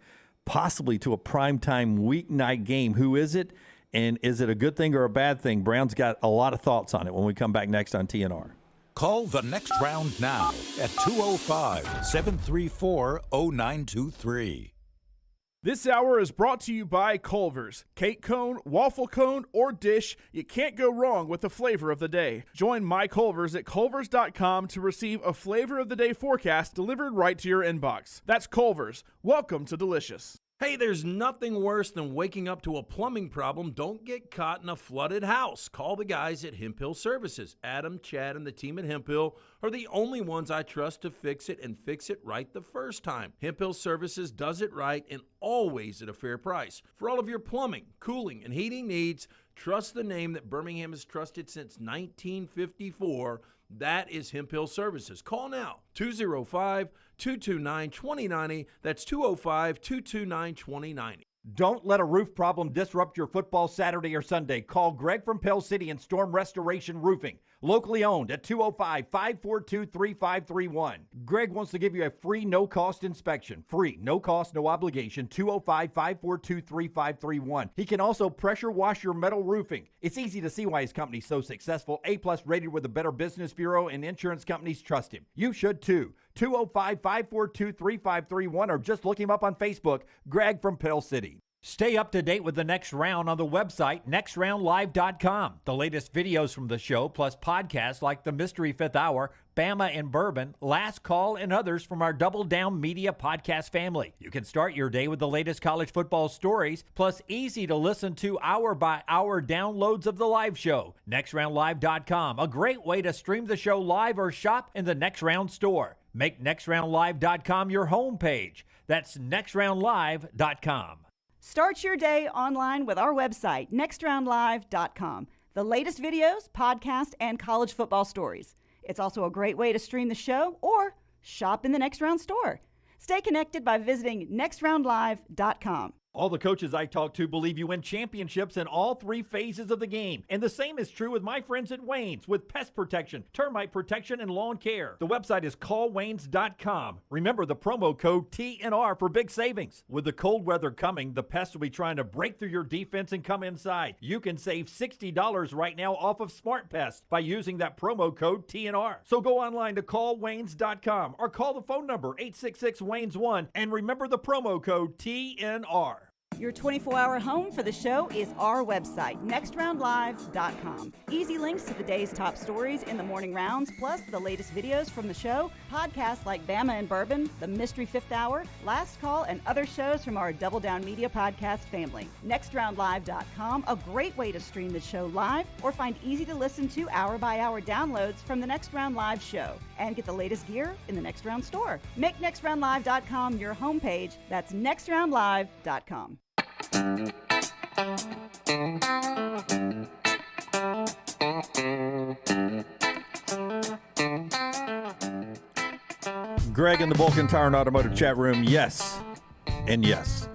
possibly to a primetime weeknight game. Who is it, and is it a good thing or a bad thing? Brown's got a lot of thoughts on it when we come back next on TNR. Call the next round now at 205-734-0923. This hour is brought to you by Culver's. Cake cone, waffle cone, or dish, you can't go wrong with the flavor of the day. Join My Culver's at culvers.com to receive a flavor of the day forecast delivered right to your inbox. That's Culver's. Welcome to Delicious. Hey, there's nothing worse than waking up to a plumbing problem. Don't get caught in a flooded house. Call the guys at Hemp Hill Services. Adam, Chad, and the team at Hemp Hill are the only ones I trust to fix it and fix it right the first time. Hemp Hill Services does it right and always at a fair price. For all of your plumbing, cooling, and heating needs, trust the name that Birmingham has trusted since 1954. That is Hemp Hill Services. Call now, 205-229-2090. That's 205-229-2090. Don't let a roof problem disrupt your football Saturday or Sunday. Call Greg from Pell City and Storm Restoration Roofing. Locally owned at 205-542-3531. Greg wants to give you a free, no-cost inspection. Free, no cost, no obligation, 205-542-3531. He can also pressure wash your metal roofing. It's easy to see why his company's so successful. A-plus rated with the Better Business Bureau, and insurance companies trust him. You should too. 205-542-3531 or just look him up on Facebook, Greg from Pell City. Stay up to date with the Next Round on the website, nextroundlive.com. The latest videos from the show, plus podcasts like The Mystery Fifth Hour, Bama and Bourbon, Last Call, and others from our Double Down Media podcast family. You can start your day with the latest college football stories, plus easy to listen to hour-by-hour downloads of the live show. nextroundlive.com, a great way to stream the show live or shop in the Next Round store. Make nextroundlive.com your homepage. That's nextroundlive.com. Start your day online with our website, nextroundlive.com. the latest videos, podcasts, and college football stories. It's also a great way to stream the show or shop in the Next Round store. Stay connected by visiting nextroundlive.com. All the coaches I talk to believe you win championships in all three phases of the game. And the same is true with my friends at Wayne's with pest protection, termite protection, and lawn care. The website is callwaynes.com. Remember the promo code TNR for big savings. With the cold weather coming, the pests will be trying to break through your defense and come inside. You can save $60 right now off of Smart Pest by using that promo code TNR. So go online to callwaynes.com or call the phone number 866-WAYNES1 and remember the promo code TNR. Your 24-hour home for the show is our website, nextroundlive.com. Easy links to the day's top stories in the morning rounds, plus the latest videos from the show, podcasts like Bama and Bourbon, The Mystery Fifth Hour, Last Call, and other shows from our Double Down Media podcast family. Nextroundlive.com, a great way to stream the show live or find easy-to-listen to hour-by-hour downloads from the Next Round Live show. And get the latest gear in the Next Round store. Make nextroundlive.com your homepage. That's nextroundlive.com. Greg in the Vulcan Tire and Automotive chat room, yes and yes.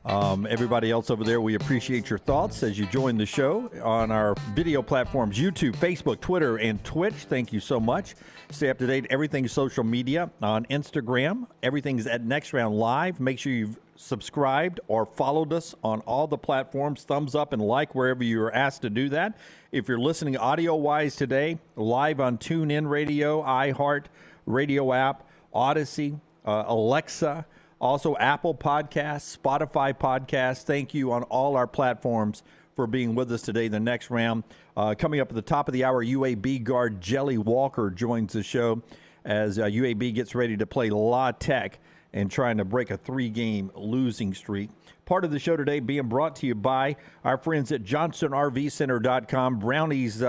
Everybody else over there, we appreciate your thoughts as you join the show on our video platforms, YouTube, Facebook, Twitter, and Twitch. Thank you so much. Stay up to date. Everything's social media on Instagram. Everything's at Next Round Live. Make sure you've subscribed or followed us on all the platforms. Thumbs up and like wherever you are asked to do that. If you're listening audio-wise today, live on TuneIn Radio, iHeart Radio app, Odyssey, Alexa, also Apple Podcasts, Spotify Podcasts. Thank you on all our platforms for being with us today. The Next Round. Coming up at the top of the hour, UAB guard Jelly Walker joins the show as UAB gets ready to play La Tech and trying to break a 3-game losing streak. Part of the show today being brought to you by our friends at JohnstonRVCenter.com. Brownie's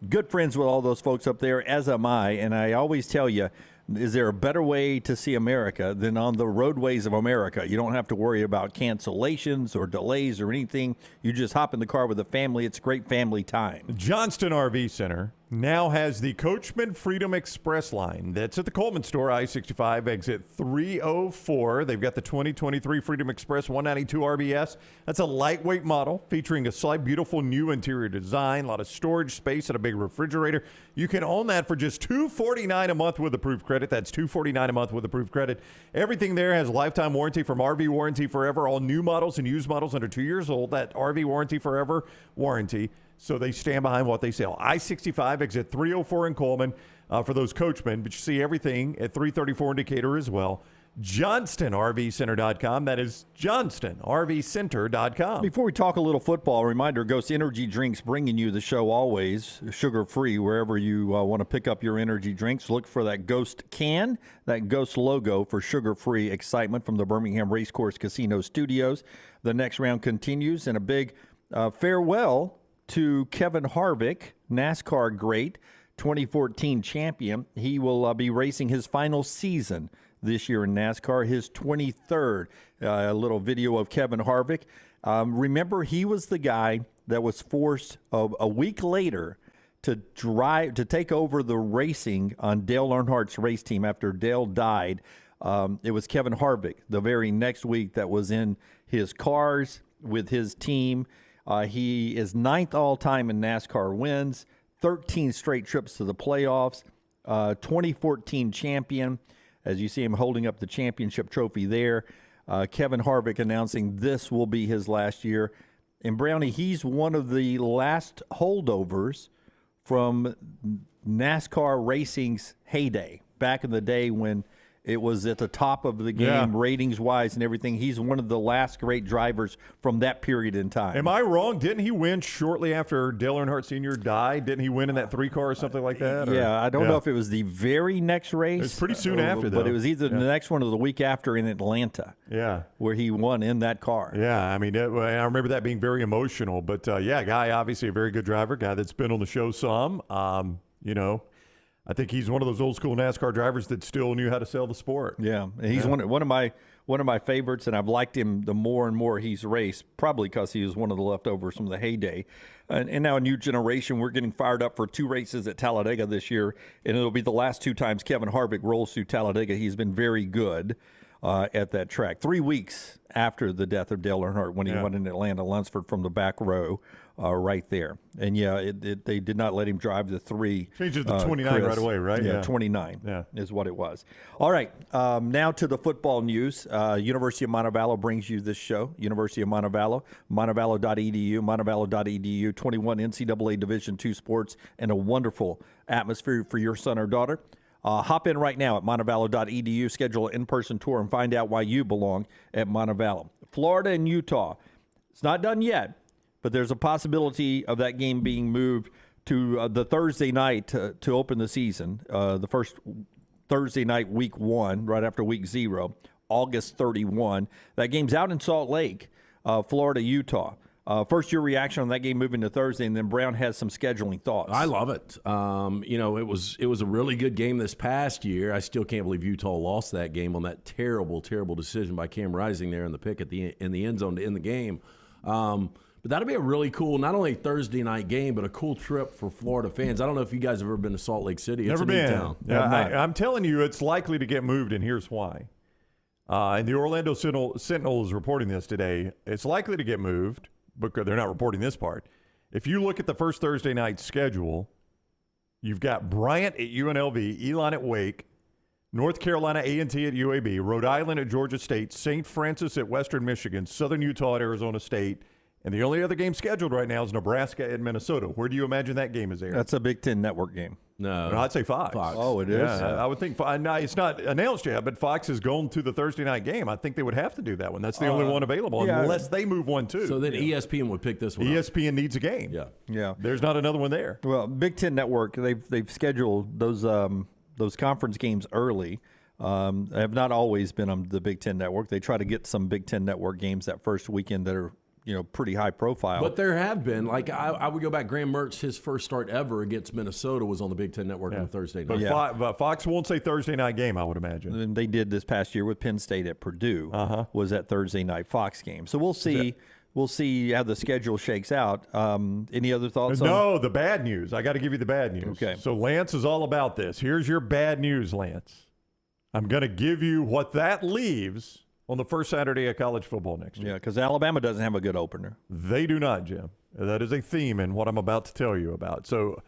good friends with all those folks up there, as am I, and I always tell you, is there a better way to see America than on the roadways of America? You don't have to worry about cancellations or delays or anything. You just hop in the car with the family. It's great family time. Johnston RV Center now has the Coachman Freedom Express line. That's at the Coleman store, I-65, exit 304. They've got the 2023 Freedom Express 192 RBS. That's a lightweight model featuring a slight, beautiful new interior design, a lot of storage space, and a big refrigerator. You can own that for just $249 a month with approved credit. That's $249 a month with approved credit. Everything there has a lifetime warranty from RV Warranty Forever. All new models and used models under 2 years old. That RV Warranty Forever warranty. So they stand behind what they sell. I-65, exit 304 in Coleman for those coachmen. But you see everything at 334 in Decatur as well. JohnstonRVCenter.com. That is JohnstonRVCenter.com. Before we talk a little football, a reminder, Ghost Energy Drinks bringing you the show always, sugar-free, wherever you want to pick up your energy drinks. Look for that Ghost can, that Ghost logo for sugar-free excitement from the Birmingham Racecourse Casino Studios. The Next Round continues, and a big farewell to Kevin Harvick, NASCAR great, 2014 champion. He will be racing his final season this year in NASCAR, his 23rd. A little video of Kevin Harvick. Remember, he was the guy that was forced a week later to take over the racing on Dale Earnhardt's race team after Dale died. It was Kevin Harvick the very next week that was in his cars with his team. He is 9th all-time in NASCAR wins, 13 straight trips to the playoffs, 2014 champion, as you see him holding up the championship trophy there. Kevin Harvick announcing this will be his last year. And, Brownie, he's one of the last holdovers from NASCAR racing's heyday, back in the day when it was at the top of the game, ratings-wise and everything. He's one of the last great drivers from that period in time. Am I wrong? Didn't he win shortly after Dale Earnhardt Sr. died? Didn't he win in that 3-car or something like that? Yeah, I don't know if it was the very next race. It was pretty soon after, though. But it was either the next one or the week after in Atlanta. Yeah. Where he won in that car. Yeah, I mean, I remember that being very emotional. But, guy, obviously a very good driver, guy that's been on the show some, I think he's one of those old school NASCAR drivers that still knew how to sell the sport. Yeah, he's one of my favorites, and I've liked him the more and more he's raced, probably because he was one of the leftovers from the heyday. And now a new generation, we're getting fired up for 2 races at Talladega this year, and it'll be the last 2 times Kevin Harvick rolls through Talladega. He's been very good at that track. 3 weeks after the death of Dale Earnhardt when he won in Atlanta, Lunsford from the back row right there. And, they did not let him drive the 3. Changed it to 29 right away, right? Yeah, 29 is what it was. All right, now to the football news. University of Montevallo brings you this show. University of Montevallo, montevallo.edu, montevallo.edu, 21 NCAA Division II sports, and a wonderful atmosphere for your son or daughter. Hop in right now at montevallo.edu, schedule an in-person tour, and find out why you belong at Montevallo. Florida and Utah. It's not done yet, but there's a possibility of that game being moved to the Thursday night to open the season, the first Thursday night, week 1, right after week 0, August 31. That game's out in Salt Lake, Florida, Utah. First, your reaction on that game moving to Thursday, and then Brown has some scheduling thoughts. I love it. It was a really good game this past year. I still can't believe Utah lost that game on that terrible, terrible decision by Cam Rising there in the pick in the end zone to end the game. But that'll be a really cool, not only Thursday night game, but a cool trip for Florida fans. I don't know if you guys have ever been to Salt Lake City. It's Never a been. neat town. Yeah, I'm telling you, it's likely to get moved, and here's why. And the Orlando Sentinel is reporting this today. It's likely to get moved because they're not reporting this part. If you look at the first Thursday night schedule, you've got Bryant at UNLV, Elon at Wake, North Carolina A&T at UAB, Rhode Island at Georgia State, St. Francis at Western Michigan, Southern Utah at Arizona State, and the only other game scheduled right now is Nebraska at Minnesota. Where do you imagine that game is aired? That's a Big Ten Network game. No, I'd say Fox. Oh, it is? Yeah, I would think it's not announced yet, but Fox has gone to the Thursday night game. I think they would have to do that one. That's the only one available, unless they move one too. So then ESPN would pick this one ESPN needs a game. Yeah. There's not another one there. Well, Big Ten Network, they've scheduled those conference games early. Have not always been on the Big Ten Network. They try to get some Big Ten Network games that first weekend that are pretty high profile. But there have been, like I would go back, Graham Mertz, his first start ever against Minnesota was on the Big Ten Network on Thursday night. But Fox won't say Thursday night game, I would imagine. And they did this past year with Penn State at Purdue, was that Thursday night Fox game. So we'll see. We'll see how the schedule shakes out. Any other thoughts? No, the bad news. I got to give you the bad news. Okay. So Lance is all about this. Here's your bad news, Lance. I'm going to give you what that leaves on the first Saturday of college football next year. Yeah, because Alabama doesn't have a good opener. They do not, Jim. That is a theme in what I'm about to tell you about. So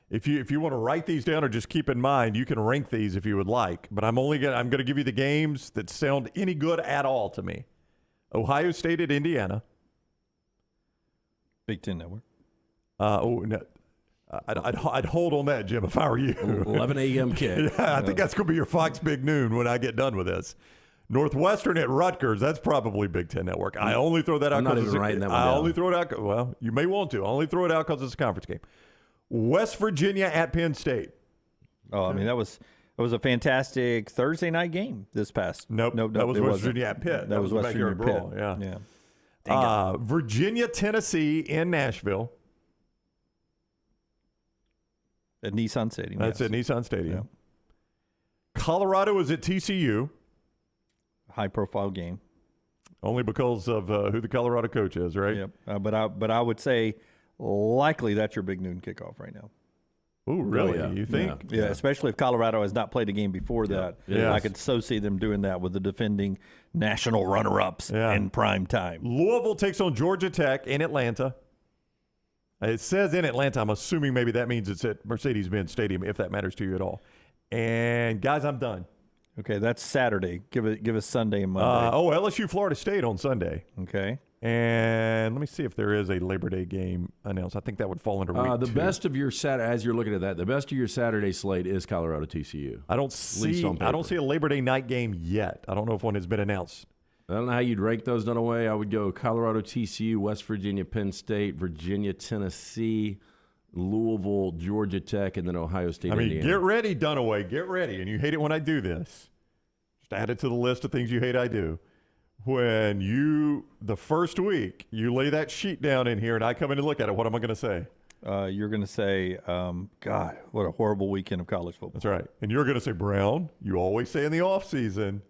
if you want to write these down or just keep in mind, you can rank these if you would like. But I'm going to give you the games that sound any good at all to me. Ohio State at Indiana. Big Ten Network. No. I'd hold on that, Jim, if I were you. 11 a.m. kick. Yeah, I think that's going to be your Fox Big Noon when I get done with this. Northwestern at Rutgers, that's probably Big Ten Network. I only throw that out because I only throw it out. Well, you may want to. I only throw it out because it's a conference game. West Virginia at Penn State. Oh, I mean, that was a fantastic Thursday night game this past. Nope. That was West Virginia at Pitt. That was West Virginia at Pitt. Yeah. Yeah. Virginia, Tennessee in Nashville. At Nissan Stadium. That's at Nissan Stadium. Yeah. Colorado is at TCU. High-profile game. Only because of who the Colorado coach is, right? Yep. But I would say likely that's your big noon kickoff right now. Oh, really? Yeah. You think? Yeah, especially if Colorado has not played a game before that. Yes. I could so see them doing that with the defending national runner-ups in prime time. Louisville takes on Georgia Tech in Atlanta. It says in Atlanta. I'm assuming maybe that means it's at Mercedes-Benz Stadium, if that matters to you at all. And, guys, I'm done. Okay, that's Saturday. Give us Sunday and Monday. LSU Florida State on Sunday. Okay. And let me see if there is a Labor Day game announced. I think that would fall under week 2. Best of your as you're looking at that, the best of your Saturday slate is Colorado TCU. I don't see a Labor Day night game yet. I don't know if one has been announced. I don't know how you'd rank those, Dunaway. I would go Colorado TCU, West Virginia Penn State, Virginia Tennessee, Louisville, Georgia Tech, and then Ohio State, Indiana. Get ready, Dunaway. Get ready. And you hate it when I do this. Just add it to the list of things you hate I do. When the first week, you lay that sheet down in here and I come in and look at it, what am I going to say? You're going to say, God, what a horrible weekend of college football. That's right. And you're going to say, Brown, you always say in the offseason,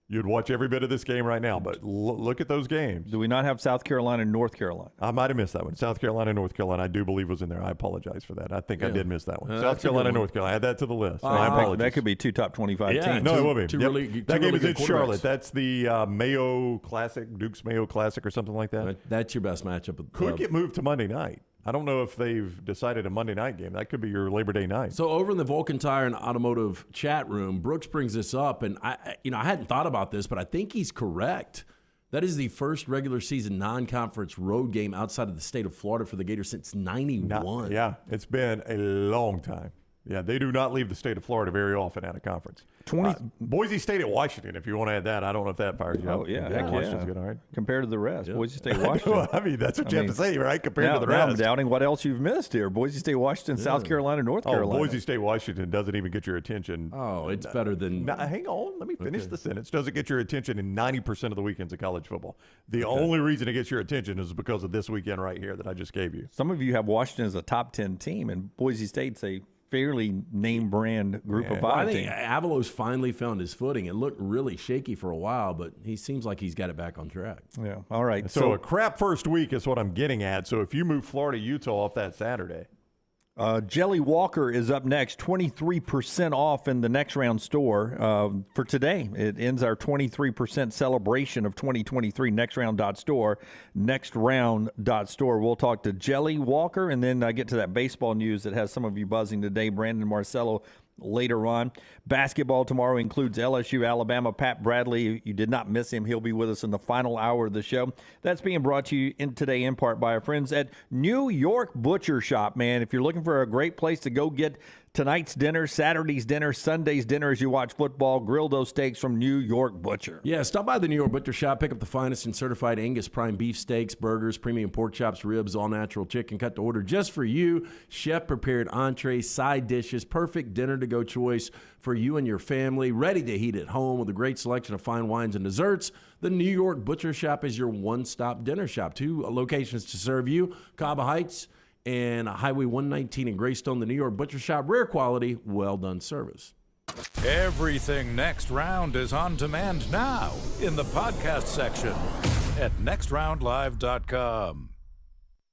you'd watch every bit of this game right now, but look at those games. Do we not have South Carolina and North Carolina? I might have missed that one. South Carolina and North Carolina, I do believe was in there. I apologize for that. I think I did miss that one. South Carolina and North Carolina. Add that to the list. I apologize. That could be 2 top 25 teams. No, it will be. That game really is in good Charlotte. That's the Mayo Classic, Duke's Mayo Classic or something like that. That's your best matchup. Of the Could get moved to Monday night. I don't know if they've decided a Monday night game. That could be your Labor Day night. So over in the Vulcan Tire and Automotive chat room, Brooks brings this up, and I hadn't thought about this, but I think he's correct. That is the first regular season non-conference road game outside of the state of Florida for the Gators since '91. Yeah, it's been a long time. Yeah, they do not leave the state of Florida very often out of conference. Boise State at Washington, if you want to add that. I don't know if that fires you up. Oh, yeah. Washington's good, all right. Compared to the rest. Yeah. Boise State, Washington. I mean, that's what you have to say, right? Compared to the rest. Now I'm doubting what else you've missed here. Boise State, Washington, South Carolina, North Carolina. Boise State, Washington doesn't even get your attention. Oh, it's better than... hang on. Let me finish the sentence. Doesn't get your attention in 90% of the weekends of college football. The only reason it gets your attention is because of this weekend right here that I just gave you. Some of you have Washington as a top 10 team, and Boise State's a fairly name brand group of 5 I think Avalos finally found his footing. It looked really shaky for a while, but he seems like he's got it back on track. Yeah. All right. So a crap first week is what I'm getting at. So if you move Florida, Utah off that Saturday. Jelly Walker is up next, 23% off in the Next Round store for today. It ends our 23% celebration of 2023, nextround.store, nextround.store. We'll talk to Jelly Walker, and then get to that baseball news that has some of you buzzing today. Brandon Marcello later on. Basketball tomorrow includes LSU, Alabama. Pat Bradley, you did not miss him. He'll be with us in the final hour of the show. That's being brought to you today in part by our friends at New York Butcher Shop, man. If you're looking for a great place to go get tonight's dinner, Saturday's dinner, Sunday's dinner as you watch football, grill those steaks from New York Butcher. Yeah, stop by the New York Butcher Shop, pick up the finest and certified Angus prime beef steaks, burgers, premium pork chops, ribs, all-natural chicken cut to order just for you. Chef-prepared entrees, side dishes, perfect dinner-to-go choice for you and your family, ready to heat at home with a great selection of fine wines and desserts. The New York Butcher Shop is your one-stop dinner shop. 2 locations to serve you, Cabo Heights and Highway 119 in Greystone. The New York Butcher Shop, rare quality, well-done service. Everything Next Round is on demand now in the podcast section at nextroundlive.com.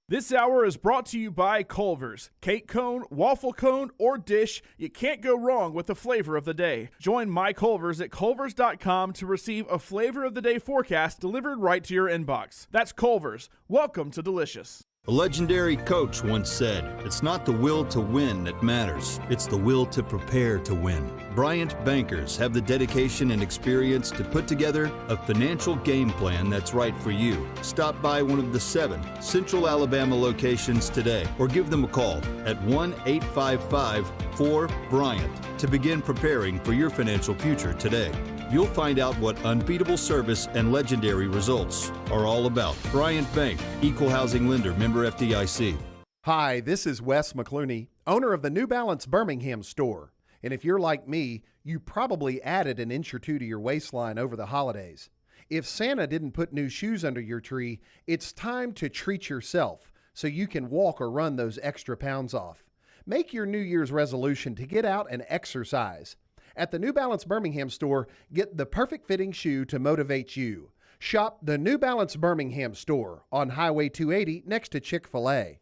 This hour is brought to you by Culver's. Cake cone, waffle cone, or dish, you can't go wrong with the flavor of the day. Join My Culver's at culvers.com to receive a flavor of the day forecast delivered right to your inbox. That's Culver's. Welcome to Delicious. A legendary coach once said, "It's not the will to win that matters, it's the will to prepare to win." Bryant bankers have the dedication and experience to put together a financial game plan that's right for you. Stop by one of the 7 Central Alabama locations today or give them a call at 1-855-4-BRYANT to begin preparing for your financial future today. You'll find out what unbeatable service and legendary results are all about. Bryant Bank, Equal Housing Lender, member FDIC. Hi, this is Wes McClooney, owner of the New Balance Birmingham store. And if you're like me, you probably added an inch or 2 to your waistline over the holidays. If Santa didn't put new shoes under your tree, it's time to treat yourself so you can walk or run those extra pounds off. Make your New Year's resolution to get out and exercise. At the New Balance Birmingham store, get the perfect fitting shoe to motivate you. Shop the New Balance Birmingham store on Highway 280 next to Chick-fil-A.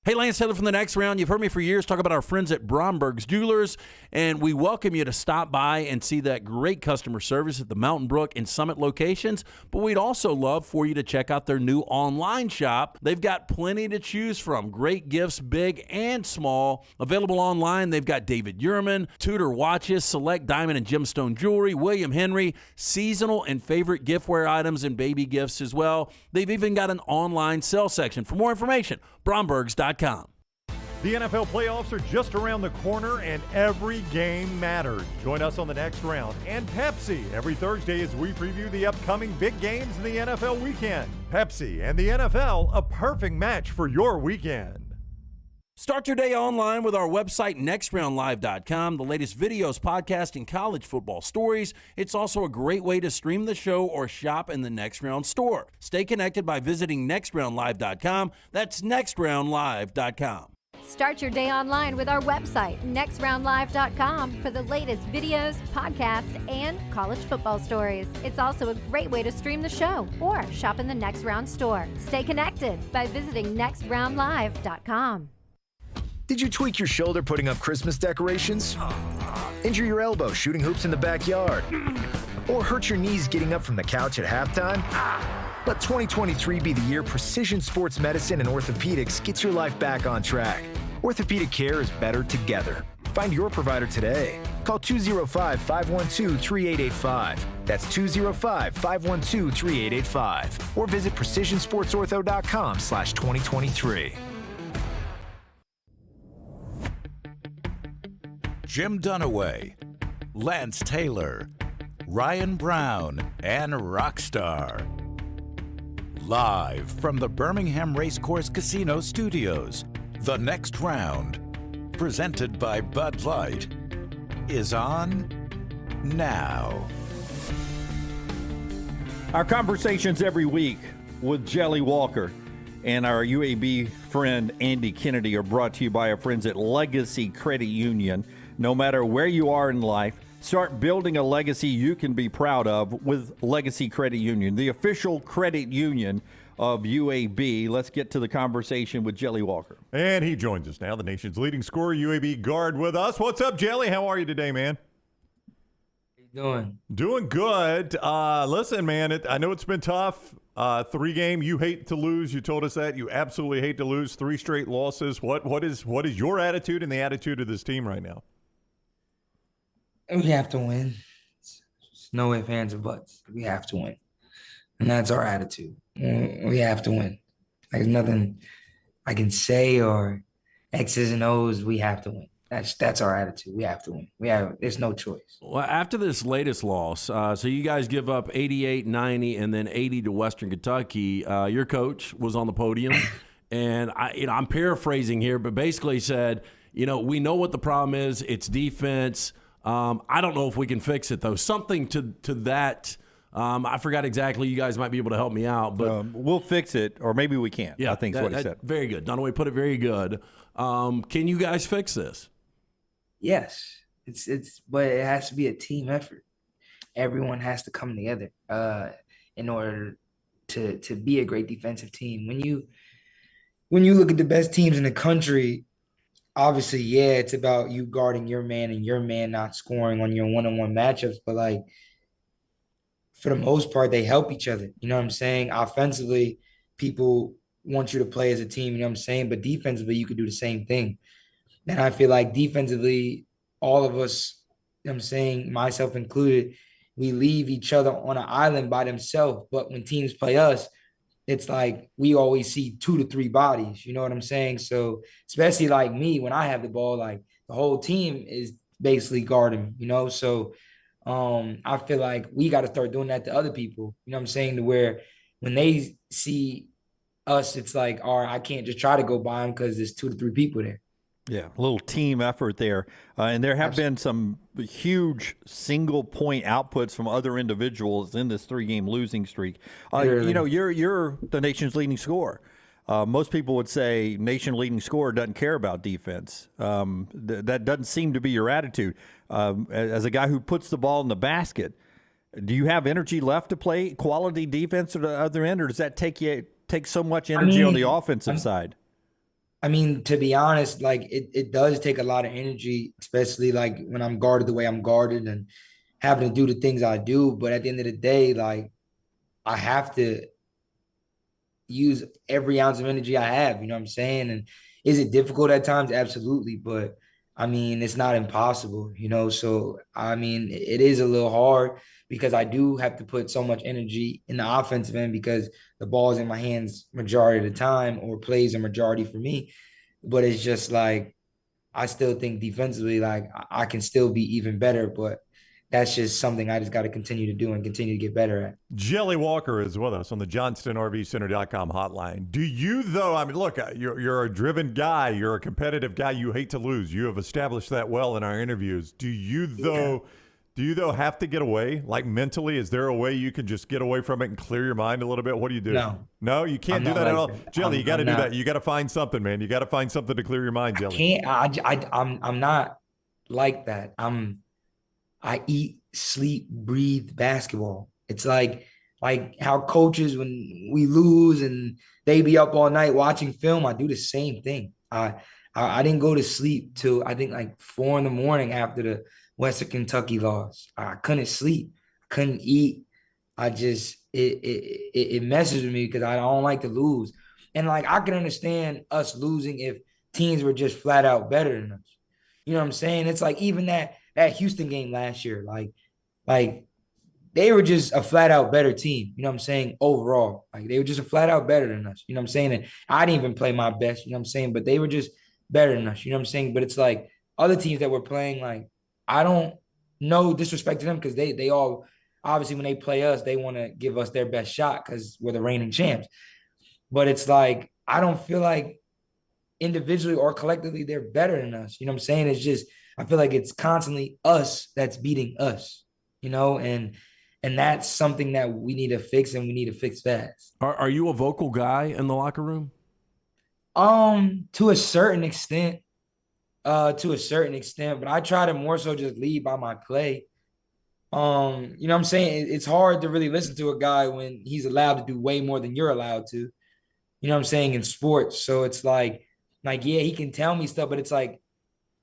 Hey, Lance Taylor from the Next Round. You've heard me for years talk about our friends at Bromberg's Jewelers, and we welcome you to stop by and see that great customer service at the Mountain Brook and Summit locations. But we'd also love for you to check out their new online shop. They've got plenty to choose from. Great gifts, big and small. Available online, they've got David Yurman, Tudor watches, select diamond and gemstone jewelry, William Henry, seasonal and favorite giftware items and baby gifts as well. They've even got an online sale section. For more information, Brombergs.com. The NFL playoffs are just around the corner, and every game matters. Join us on the Next Round and Pepsi every Thursday as we preview the upcoming big games in the NFL weekend. Pepsi and the NFL, a perfect match for your weekend. Start your day online with our website, nextroundlive.com. The latest videos, podcasts, and college football stories. It's also a great way to stream the show or shop in the Next Round store. Stay connected by visiting nextroundlive.com. That's nextroundlive.com. Start your day online with our website, nextroundlive.com, for the latest videos, podcasts, and college football stories. It's also a great way to stream the show or shop in the Next Round store. Stay connected by visiting nextroundlive.com. Did you tweak your shoulder putting up Christmas decorations? Injure your elbow shooting hoops in the backyard? Or hurt your knees getting up from the couch at halftime? Let 2023 be the year precision sports medicine and orthopedics gets your life back on track. Orthopedic care is better together. Find your provider today. Call 205-512-3885. That's 205-512-3885. Or visit precisionsportsortho.com/2023. Jim Dunaway, Lance Taylor, Ryan Brown, and Rockstar. Live from the Birmingham Racecourse Casino Studios, the Next Round, presented by Bud Light, is on now. Our conversations every week with Jelly Walker and our UAB friend Andy Kennedy are brought to you by our friends at Legacy Credit Union. No matter where you are in life, start building a legacy you can be proud of with Legacy Credit Union, the official credit union of UAB. Let's get to the conversation with Jelly Walker. And he joins us now, the nation's leading scorer, UAB guard with us. What's up, Jelly? How are you today, man? How you doing? Doing good. Listen, man, I know it's been tough. 3-game, you hate to lose. You told us that. You absolutely hate to lose. 3 straight losses. What is your attitude and the attitude of this team right now? We have to win. It's no ifs, ands, or buts. We have to win. And that's our attitude. We have to win. There's nothing I can say or X's and O's. We have to win. That's our attitude. We have to win. There's no choice. Well, after this latest loss, so you guys give up 88, 90, and then 80 to Western Kentucky. Your coach was on the podium, and I'm paraphrasing here, but basically said, we know what the problem is. It's defense. I don't know if we can fix it, though. Something to that. I forgot exactly. You guys might be able to help me out, but we'll fix it, or maybe we can't. Yeah, I think is what he said. Very good. Dunaway put it very good. Can you guys fix this? Yes, but it has to be a team effort. Everyone has to come together in order to be a great defensive team. When you look at the best teams in the country, obviously, yeah, it's about you guarding your man and your man not scoring on your one-on-one matchups. But for the most part, they help each other. You know what I'm saying? Offensively, people want you to play as a team. You know what I'm saying? But defensively, you could do the same thing. And I feel like defensively, all of us, you know what I'm saying, myself included, we leave each other on an island by themselves. But when teams play us, it's like we always see 2 to 3 bodies. You know what I'm saying? So especially like me, when I have the ball, the whole team is basically guarding, So I feel like we got to start doing that to other people. You know what I'm saying? To where when they see us, it's like, all right, I can't just try to go by them because there's 2 to 3 people there. Yeah, a little team effort there. And there have been some huge single-point outputs from other individuals in this 3-game losing streak. You're the nation's leading scorer. Most people would say nation leading scorer doesn't care about defense. That doesn't seem to be your attitude. As a guy who puts the ball in the basket, do you have energy left to play quality defense at the other end, or does that take so much energy on the offensive side? To be honest, it does take a lot of energy, especially when I'm guarded the way I'm guarded and having to do the things I do. But at the end of the day, I have to use every ounce of energy I have, you know what I'm saying? And is it difficult at times? Absolutely. But it's not impossible, So, it is a little hard because I do have to put so much energy in the offensive end because the ball's in my hands majority of the time or plays a majority for me. But it's just I still think defensively, I can still be even better. But that's just something I just got to continue to do and continue to get better at. Jelly Walker is with us on the JohnstonRVCenter.com hotline. Do you, though, I mean, look, you're a driven guy. You're a competitive guy. You hate to lose. You have established that well in our interviews. Do you, though, have to get away? Like mentally, is there a way you can just get away from it and clear your mind a little bit? What do you do? No, you can't do that at all. Jelly, you got to do that. You got to find something, man. You got to find something to clear your mind, Jelly. I'm not like that. I eat, sleep, breathe basketball. It's like how coaches, when we lose and they be up all night watching film, I do the same thing. I didn't go to sleep till I think like 4 a.m. after the Western Kentucky loss. I couldn't sleep, couldn't eat. It messes with me because I don't like to lose. And like I can understand us losing if teams were just flat out better than us. You know what I'm saying? It's like even that Houston game last year, like they were just a flat out better team. You know what I'm saying? Overall, like they were just a flat out better than us. You know what I'm saying? And I didn't even play my best. You know what I'm saying? But they were just better than us. You know what I'm saying? But it's like other teams that were playing, like I don't no disrespect to them because they all obviously when they play us, they want to give us their best shot because we're the reigning champs. But it's like I don't feel like individually or collectively they're better than us. You know what I'm saying? It's just I feel like it's constantly us that's beating us, you know, and that's something that we need to fix and we need to fix fast. Are you a vocal guy in the locker room? To a certain extent, but I try to more so just lead by my play. You know what I'm saying? It's hard to really listen to a guy when he's allowed to do way more than you're allowed to, you know what I'm saying, in sports. So it's like, yeah, he can tell me stuff, but it's like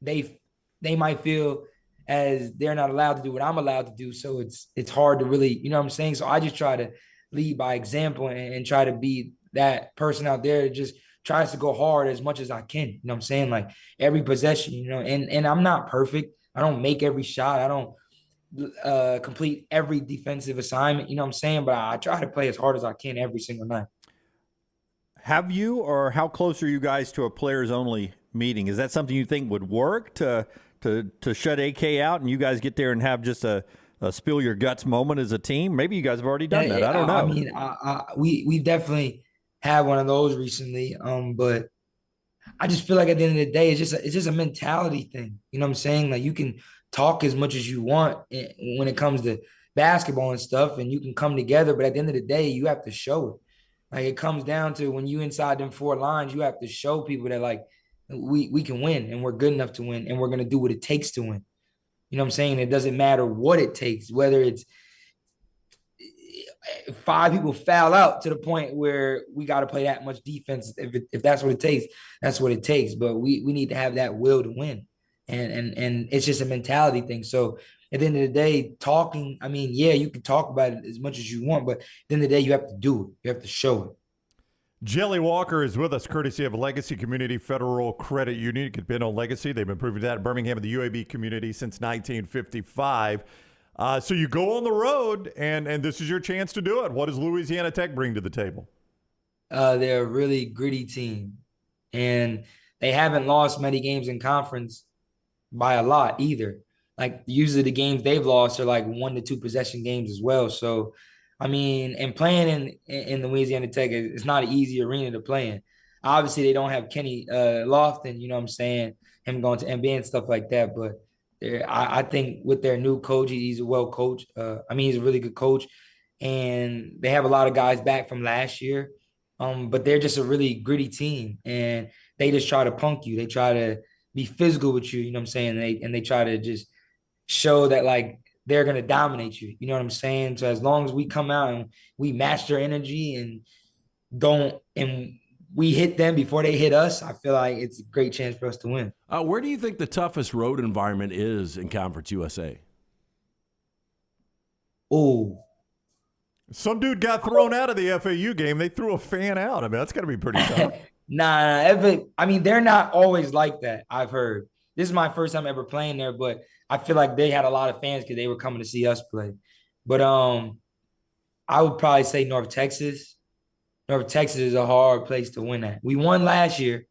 they might feel as they're not allowed to do what I'm allowed to do. So it's hard to really, you know what I'm saying? So I just try to lead by example and try to be that person out there that just tries to go hard as much as I can. You know what I'm saying? Like every possession, you know, and I'm not perfect. I don't make every shot. I don't complete every defensive assignment, you know what I'm saying? But I try to play as hard as I can every single night. Have you, or how close are you guys to a players only meeting? Is that something you think would work to shut AK out and you guys get there and have just a spill your guts moment as a team? Maybe you guys have already done that. I don't know. I mean, we definitely had one of those recently. But I just feel like at the end of the day, it's just a mentality thing. You know what I'm saying? Like you can talk as much as you want when it comes to basketball and stuff, and you can come together. But at the end of the day, you have to show it. Like it comes down to when you inside them 4 lines, you have to show people that like we can win and we're good enough to win and we're going to do what it takes to win. You know what I'm saying? It doesn't matter what it takes, whether it's 5 people foul out to the point where we got to play that much defense. If that's what it takes, that's what it takes. But we need to have that will to win. And it's just a mentality thing. So at the end of the day, talking, I mean, yeah, you can talk about it as much as you want, but at the end of the day, you have to do it. You have to show it. Jelly Walker is with us, courtesy of Legacy Community Federal Credit Union. You can depend on Legacy. They've been proving that at Birmingham and the UAB community since 1955. So you go on the road, and this is your chance to do it. What does Louisiana Tech bring to the table? They're a really gritty team, and they haven't lost many games in conference by a lot either. Like usually the games they've lost are like 1 to 2 possession games as well. So, I mean, and playing in Louisiana Tech, it's not an easy arena to play in. Obviously, they don't have Kenny Lofton, you know what I'm saying, him going to NBA and stuff like that. But I think with their new coach, he's a well coach. He's a really good coach. And they have a lot of guys back from last year. But they're just a really gritty team. And they just try to punk you. They try to be physical with you, you know what I'm saying? And they try to just show that, like, they're going to dominate you. You know what I'm saying? So as long as we come out and we match their energy and we hit them before they hit us, I feel like it's a great chance for us to win. Where do you think the toughest road environment is in Conference USA? Oh. Some dude got thrown out of the FAU game. They threw a fan out. I mean, that's got to be pretty tough. They're not always like that, I've heard. This is my first time ever playing there, but I feel like they had a lot of fans because they were coming to see us play. But I would probably say North Texas. North Texas is a hard place to win at. We won last year,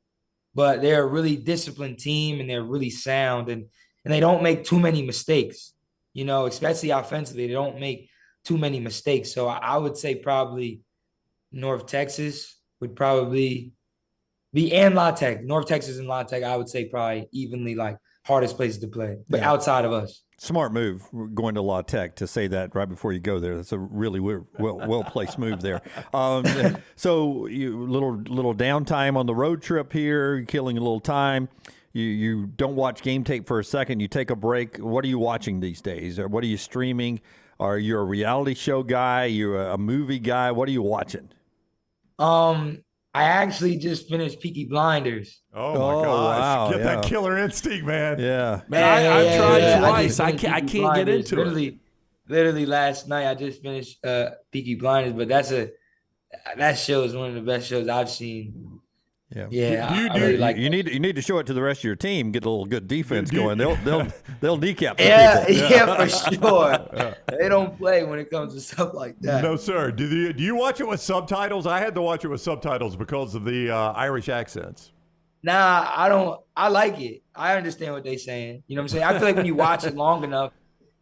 but they're a really disciplined team and they're really sound and they don't make too many mistakes. especially offensively. They don't make too many mistakes. So I would say probably North Texas would probably be, and La Tech. North Texas and La Tech, I would say probably evenly like hardest places to play, but outside of us. Smart move going to La Tech to say that right before you go there. That's a really well-placed move there. So you little downtime on the road trip here, killing a little time. You don't watch game tape for a second. You take a break. What are you watching these days? Or what are you streaming? Are you a reality show guy? You're a movie guy? What are you watching? I actually just finished Peaky Blinders. Oh my gosh! Wow, Get that killer instinct, man. Yeah, man. I've tried twice. I can't get into it. Literally last night, I just finished Peaky Blinders, but that show is one of the best shows I've seen. Yeah. You need to show it to the rest of your team. Get a little good defense going. They'll decap. For sure. They don't play when it comes to stuff like that. No, sir. Do you watch it with subtitles? I had to watch it with subtitles because of the Irish accents. Nah, I don't. I like it. I understand what they're saying. You know what I'm saying? I feel like when you watch it long enough,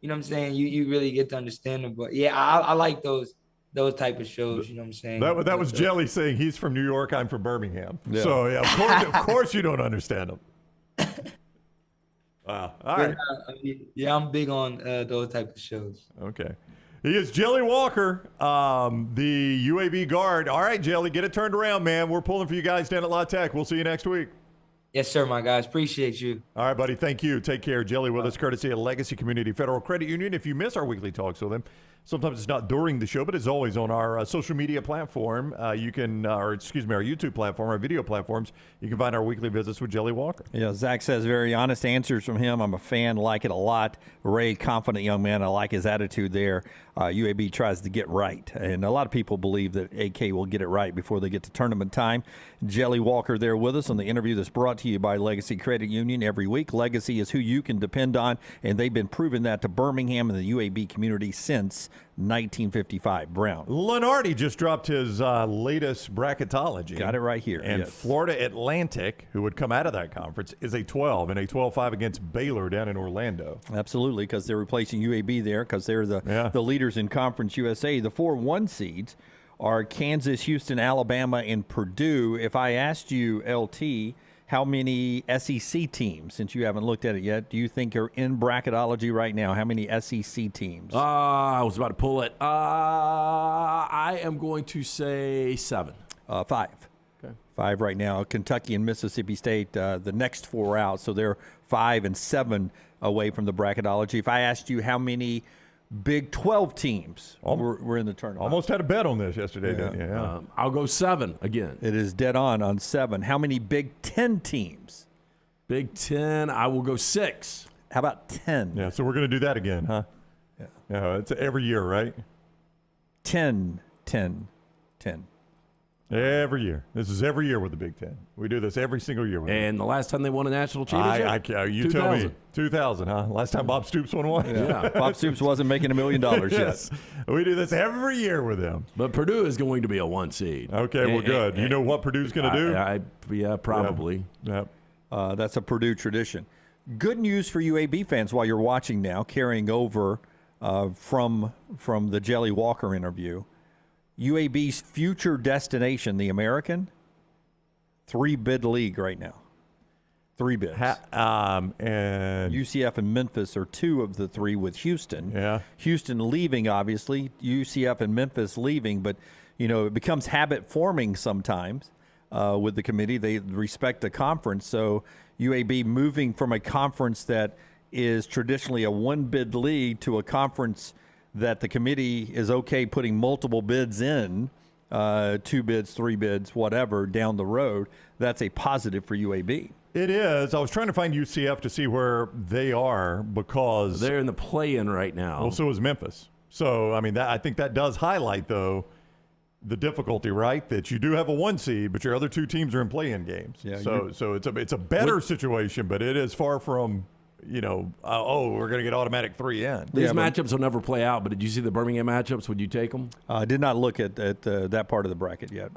you know what I'm saying, you really get to understand them. But yeah, I like those type of shows, you know what I'm saying? That was Jelly saying he's from New York, I'm from Birmingham. Yeah. So, yeah, of course you don't understand them. Wow. All right. Yeah, I'm big on those type of shows. Okay. He is Jelly Walker, the UAB guard. All right, Jelly, get it turned around, man. We're pulling for you guys down at La Tech. We'll see you next week. Yes, sir, my guys. Appreciate you. All right, buddy. Thank you. Take care. Jelly with us, courtesy of Legacy Community Federal Credit Union. If you miss our weekly talks with him, sometimes it's not during the show, but it's always on our social media platform. Our YouTube platform, our video platforms. You can find our weekly visits with Jelly Walker. Yeah, Zach says very honest answers from him. I'm a fan, like it a lot. Ray, confident young man. I like his attitude there. UAB tries to get right, and a lot of people believe that AK will get it right before they get to tournament time. Jelly Walker there with us on the interview that's brought to you by Legacy Credit Union every week. Legacy is who you can depend on, and they've been proving that to Birmingham and the UAB community since 1955. Brown. Lenardi just dropped his latest bracketology. Got it right here. And yes. Florida Atlantic, who would come out of that conference, is a 12 and a 12-5 against Baylor down in Orlando. Absolutely, because they're replacing UAB there because they're the leaders in Conference USA. The 4-1 seeds are Kansas, Houston, Alabama, and Purdue. If I asked you, LT, how many SEC teams, since you haven't looked at it yet, do you think are in bracketology right now? How many SEC teams? I was about to pull it. I am going to say 7. 5. Okay. 5 right now. Kentucky and Mississippi State, the next 4 out, so they're 5 and 7 away from the bracketology. If I asked you how many Big 12 teams were in the tournament. Almost had a bet on this yesterday, didn't you? Yeah. I'll go 7 again. It is dead on 7. How many Big 10 teams? Big 10, I will go 6. How about 10? Yeah, so we're going to do that again, huh? Yeah. It's every year, right? 10. Every year. This is every year with the Big Ten. We do this every single year. And the last time they won a national championship? You 2000. Tell me. 2000, huh? Last time Bob Stoops won one? Yeah. Bob Stoops wasn't making $1 million yes. yet. We do this every year with them. But Purdue is going to be a 1 seed. Okay, well, good. You know what Purdue's going to do? Yeah, probably. Yep. That's a Purdue tradition. Good news for UAB fans while you're watching now, carrying over from the Jelly Walker interview. UAB's future destination, the American, 3-bid league right now. 3 bids. And UCF and Memphis are 2 of the 3 with Houston. Yeah. Houston leaving, obviously. UCF and Memphis leaving, but it becomes habit forming sometimes with the committee. They respect the conference, so UAB moving from a conference that is traditionally a 1-bid league to a conference that the committee is okay putting multiple bids in, 2 bids, 3 bids, whatever, down the road. That's a positive for UAB. It is. I was trying to find UCF to see where they are because they're in the play-in right now. Well, so is Memphis. So, I mean, I think that does highlight, though, the difficulty, right? That you do have a 1 seed, but your other 2 teams are in play-in games. Yeah, so it's a better situation, but it is far from we're going to get automatic 3 in. These matchups will never play out, but did you see the Birmingham matchups? Would you take them? I did not look at that part of the bracket yet.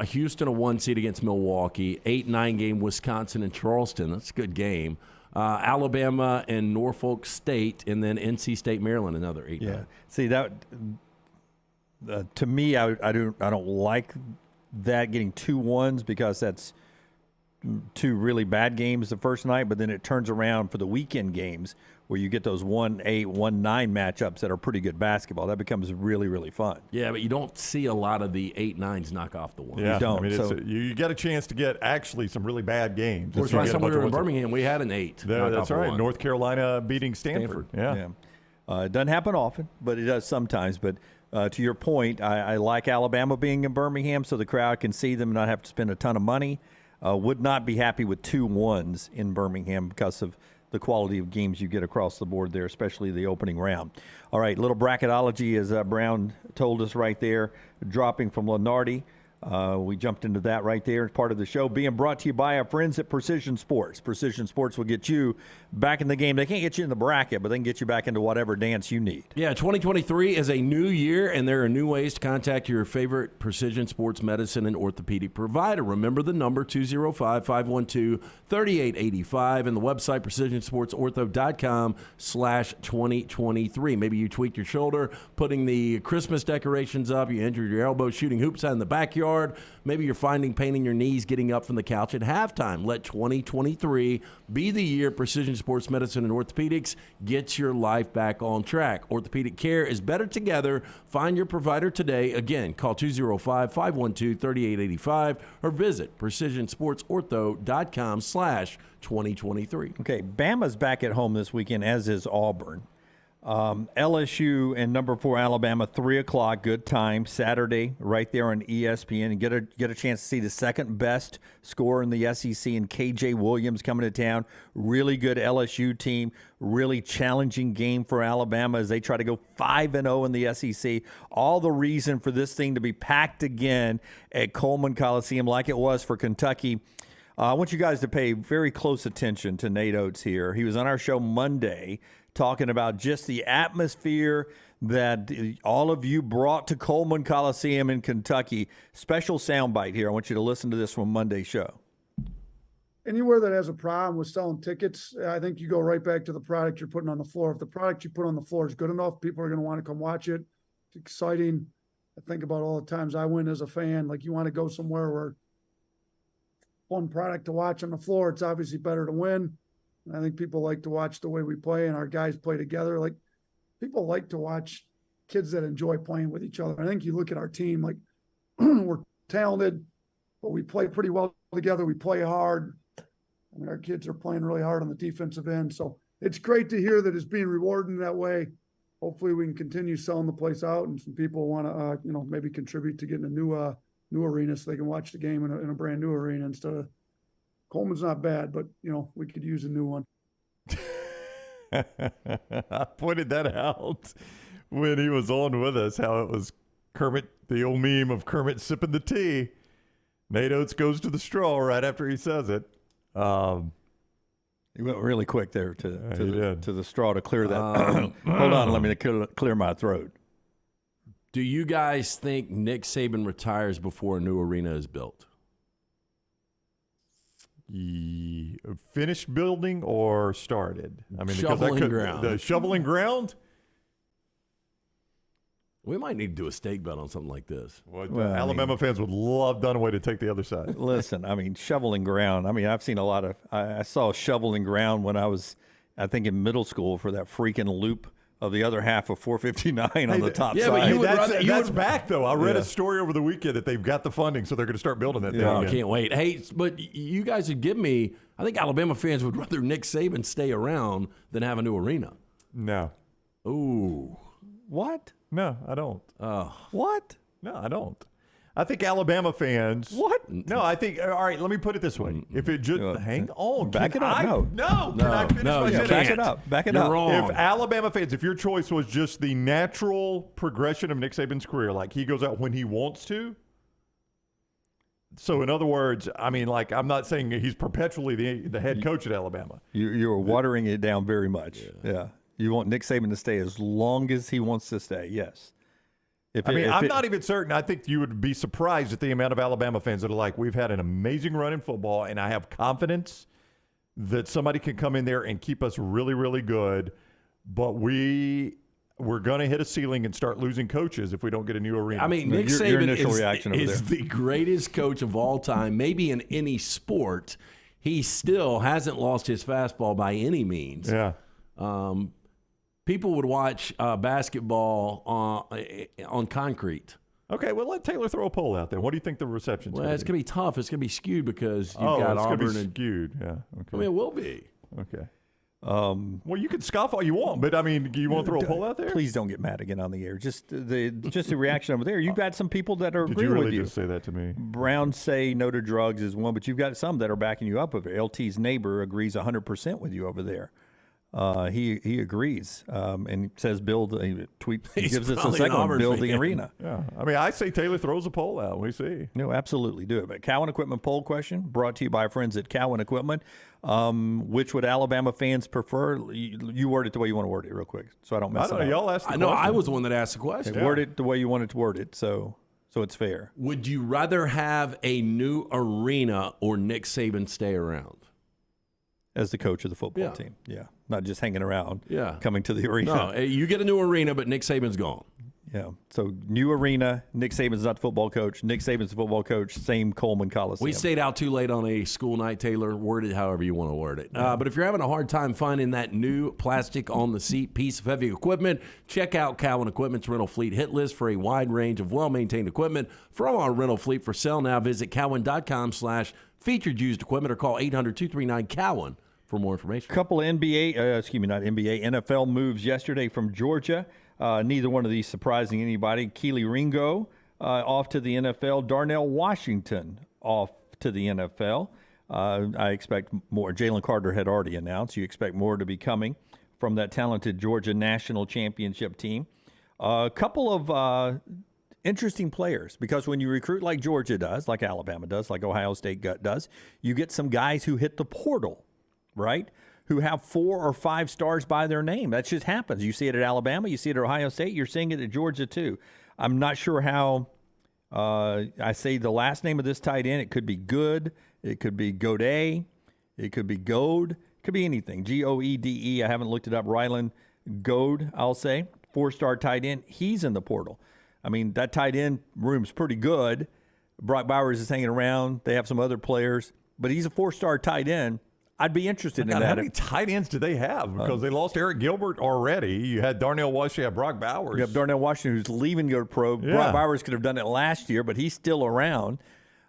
Houston, a 1 seed against Milwaukee, 8-9 game Wisconsin and Charleston. That's a good game. Alabama and Norfolk State, and then NC State, Maryland, another 8-9. Yeah. See, that to me, I don't like that getting 2 1s because that's 2 really bad games the first night, but then it turns around for the weekend games where you get those 1-8, 1-9 matchups that are pretty good basketball. That becomes really, really fun. Yeah, but you don't see a lot of the 8-9s knock off the 1s. Yeah, You don't. I mean, So- you get a chance to get actually some really bad games. Of course, last time we were in Birmingham, we had an 8. That's right. North Carolina beating Stanford. Yeah. It doesn't happen often, but it does sometimes. But to your point, I like Alabama being in Birmingham so the crowd can see them and not have to spend a ton of money. Would not be happy with 2 1s in Birmingham because of the quality of games you get across the board there, especially the opening round. All right, little bracketology, as Brown told us right there, dropping from Lenardi. We jumped into that right there as part of the show, being brought to you by our friends at Precision Sports. Precision Sports will get you back in the game. They can't get you in the bracket, but they can get you back into whatever dance you need. Yeah, 2023 is a new year, and there are new ways to contact your favorite Precision Sports medicine and orthopedic provider. Remember the number 205-512-3885 and the website precisionsportsortho.com/2023. Maybe you tweaked your shoulder, putting the Christmas decorations up, you injured your elbow shooting hoops out in the backyard. Maybe you're finding pain in your knees getting up from the couch at halftime. Let 2023 be the year Precision Sports Medicine and Orthopedics gets your life back on track. Orthopedic care is better together. Find your provider today. Again, call 205-512-3885 or visit precisionsportsortho.com/2023. Okay, Bama's back at home this weekend, as is Auburn. LSU and number 4 Alabama, 3 o'clock, good time, Saturday, right there on ESPN. And get a chance to see the second best scorer in the SEC and KJ Williams coming to town. Really good LSU team, really challenging game for Alabama as they try to go 5-0 in the SEC. All the reason for this thing to be packed again at Coleman Coliseum like it was for Kentucky. I want you guys to pay very close attention to Nate Oates here. He was on our show Monday talking about just the atmosphere that all of you brought to Coleman Coliseum in Kentucky. Special soundbite here. I want you to listen to this from Monday's show. Anywhere that has a problem with selling tickets, I think you go right back to the product you're putting on the floor. If the product you put on the floor is good enough, people are going to want to come watch it. It's exciting. I think about all the times I win as a fan. Like, you want to go somewhere where one product to watch on the floor, it's obviously better to win. And I think people like to watch the way we play and our guys play together. Like, people like to watch kids that enjoy playing with each other. I think you look at our team, like, we're talented, but we play pretty well together. We play hard. I mean, our kids are playing really hard on the defensive end. So it's great to hear that it's being rewarded in that way. Hopefully we can continue selling the place out, and some people want to, maybe contribute to getting a new arena so they can watch the game in a brand new arena instead of Coleman's not bad, but, we could use a new one. I pointed that out when he was on with us, how it was Kermit, the old meme of Kermit sipping the tea. Nate Oates goes to the straw right after he says it. He went really quick there to the straw to clear that. Hold on, let me clear my throat. Do you guys think Nick Saban retires before a new arena is built? Finished building or started? I mean, shoveling ground. The shoveling ground? We might need to do a stake bet on something like this. Alabama fans would love Dunaway to take the other side. Listen, I mean, shoveling ground. I mean, I've seen a lot of – I saw shoveling ground when I was, I think, in middle school for that freaking loop of the other half of 459 on the top side. But that's back, though. I read a story over the weekend that they've got the funding, so they're going to start building that thing. I can't wait. Hey, but you guys would give me – I think Alabama fans would rather Nick Saban stay around than have a new arena. No. Ooh. What? No, I don't. What? No, I don't. I think Alabama fans. What? No, I think. All right, let me put it this way: if it just hang on, back it up. Can I finish my sentence? Back it up. Back it up. Wrong. If Alabama fans, if your choice was just the natural progression of Nick Saban's career, like he goes out when he wants to. So, in other words, I mean, like, I'm not saying he's perpetually the head coach at Alabama. You're watering it down very much. Yeah. You want Nick Saban to stay as long as he wants to stay. Yes. I'm not even certain. I think you would be surprised at the amount of Alabama fans that are like, we've had an amazing run in football, and I have confidence that somebody can come in there and keep us really, really good, but we're going to hit a ceiling and start losing coaches if we don't get a new arena. I mean, Nick Saban is the greatest coach of all time, maybe in any sport. He still hasn't lost his fastball by any means. Yeah. People would watch basketball on concrete. Okay, well, let Taylor throw a poll out there. What do you think the reception's going to be? It's going to be tough. It's going to be skewed because you've got Auburn. It's going to be skewed, yeah. Okay. I mean, it will be. Okay. Well, you can scoff all you want, but, I mean, you want to throw a poll out there? Please don't get mad again on the air. Just the reaction over there. You've got some people that are Did agreeing you really with you. just say that to me? Browns say no to drugs is one, but you've got some that are backing you up over there. LT's neighbor agrees 100% with you over there. He agrees and says build a tweet. He gives us a second one, build the arena. Yeah, I mean, I say Taylor throws a poll out. We see. No, absolutely do it. But Cowan Equipment poll question brought to you by our friends at Cowan Equipment. Which would Alabama fans prefer? You word it the way you want to word it, real quick, so I don't mess it up. Y'all asked the question. I was the one that asked the question. Okay, word it the way you wanted to word it, so it's fair. Would you rather have a new arena or Nick Saban stay around? As the coach of the football team, not just hanging around, coming to the arena. No, you get a new arena, but Nick Saban's gone. Yeah, so new arena, Nick Saban's not the football coach. Nick Saban's the football coach, same Coleman Coliseum. We stayed out too late on a school night, Taylor. Word it however you want to word it. But if you're having a hard time finding that new plastic on the seat piece of heavy equipment, check out Cowan Equipment's rental fleet hit list for a wide range of well-maintained equipment from our rental fleet for sale now. Visit cowan.com/featured used equipment or call 800-239-COWAN for more information. Couple of NFL moves yesterday from Georgia. Neither one of these surprising anybody. Keely Ringo off to the NFL. Darnell Washington off to the NFL. I expect more. Jalen Carter had already announced. You expect more to be coming from that talented Georgia national championship team. A couple of interesting players, because when you recruit like Georgia does, like Alabama does, like Ohio State does, you get some guys who hit the portal, right? Who have 4 or 5 stars by their name. That just happens. You see it at Alabama. You see it at Ohio State. You're seeing it at Georgia, too. I'm not sure how I say the last name of this tight end. It could be Good. It could be Godet. It could be Goad. It could be anything. Goede. I haven't looked it up. Rylan Goad, I'll say. 4-star tight end. He's in the portal. I mean, that tight end room's pretty good. Brock Bowers is hanging around. They have some other players. But he's a 4-star tight end. I'd be interested in that. How many tight ends do they have? Because they lost Eric Gilbert already. You had Darnell Washington, you had Brock Bowers. You have Darnell Washington, who's leaving to go to pro. Yeah. Brock Bowers could have done it last year, but he's still around.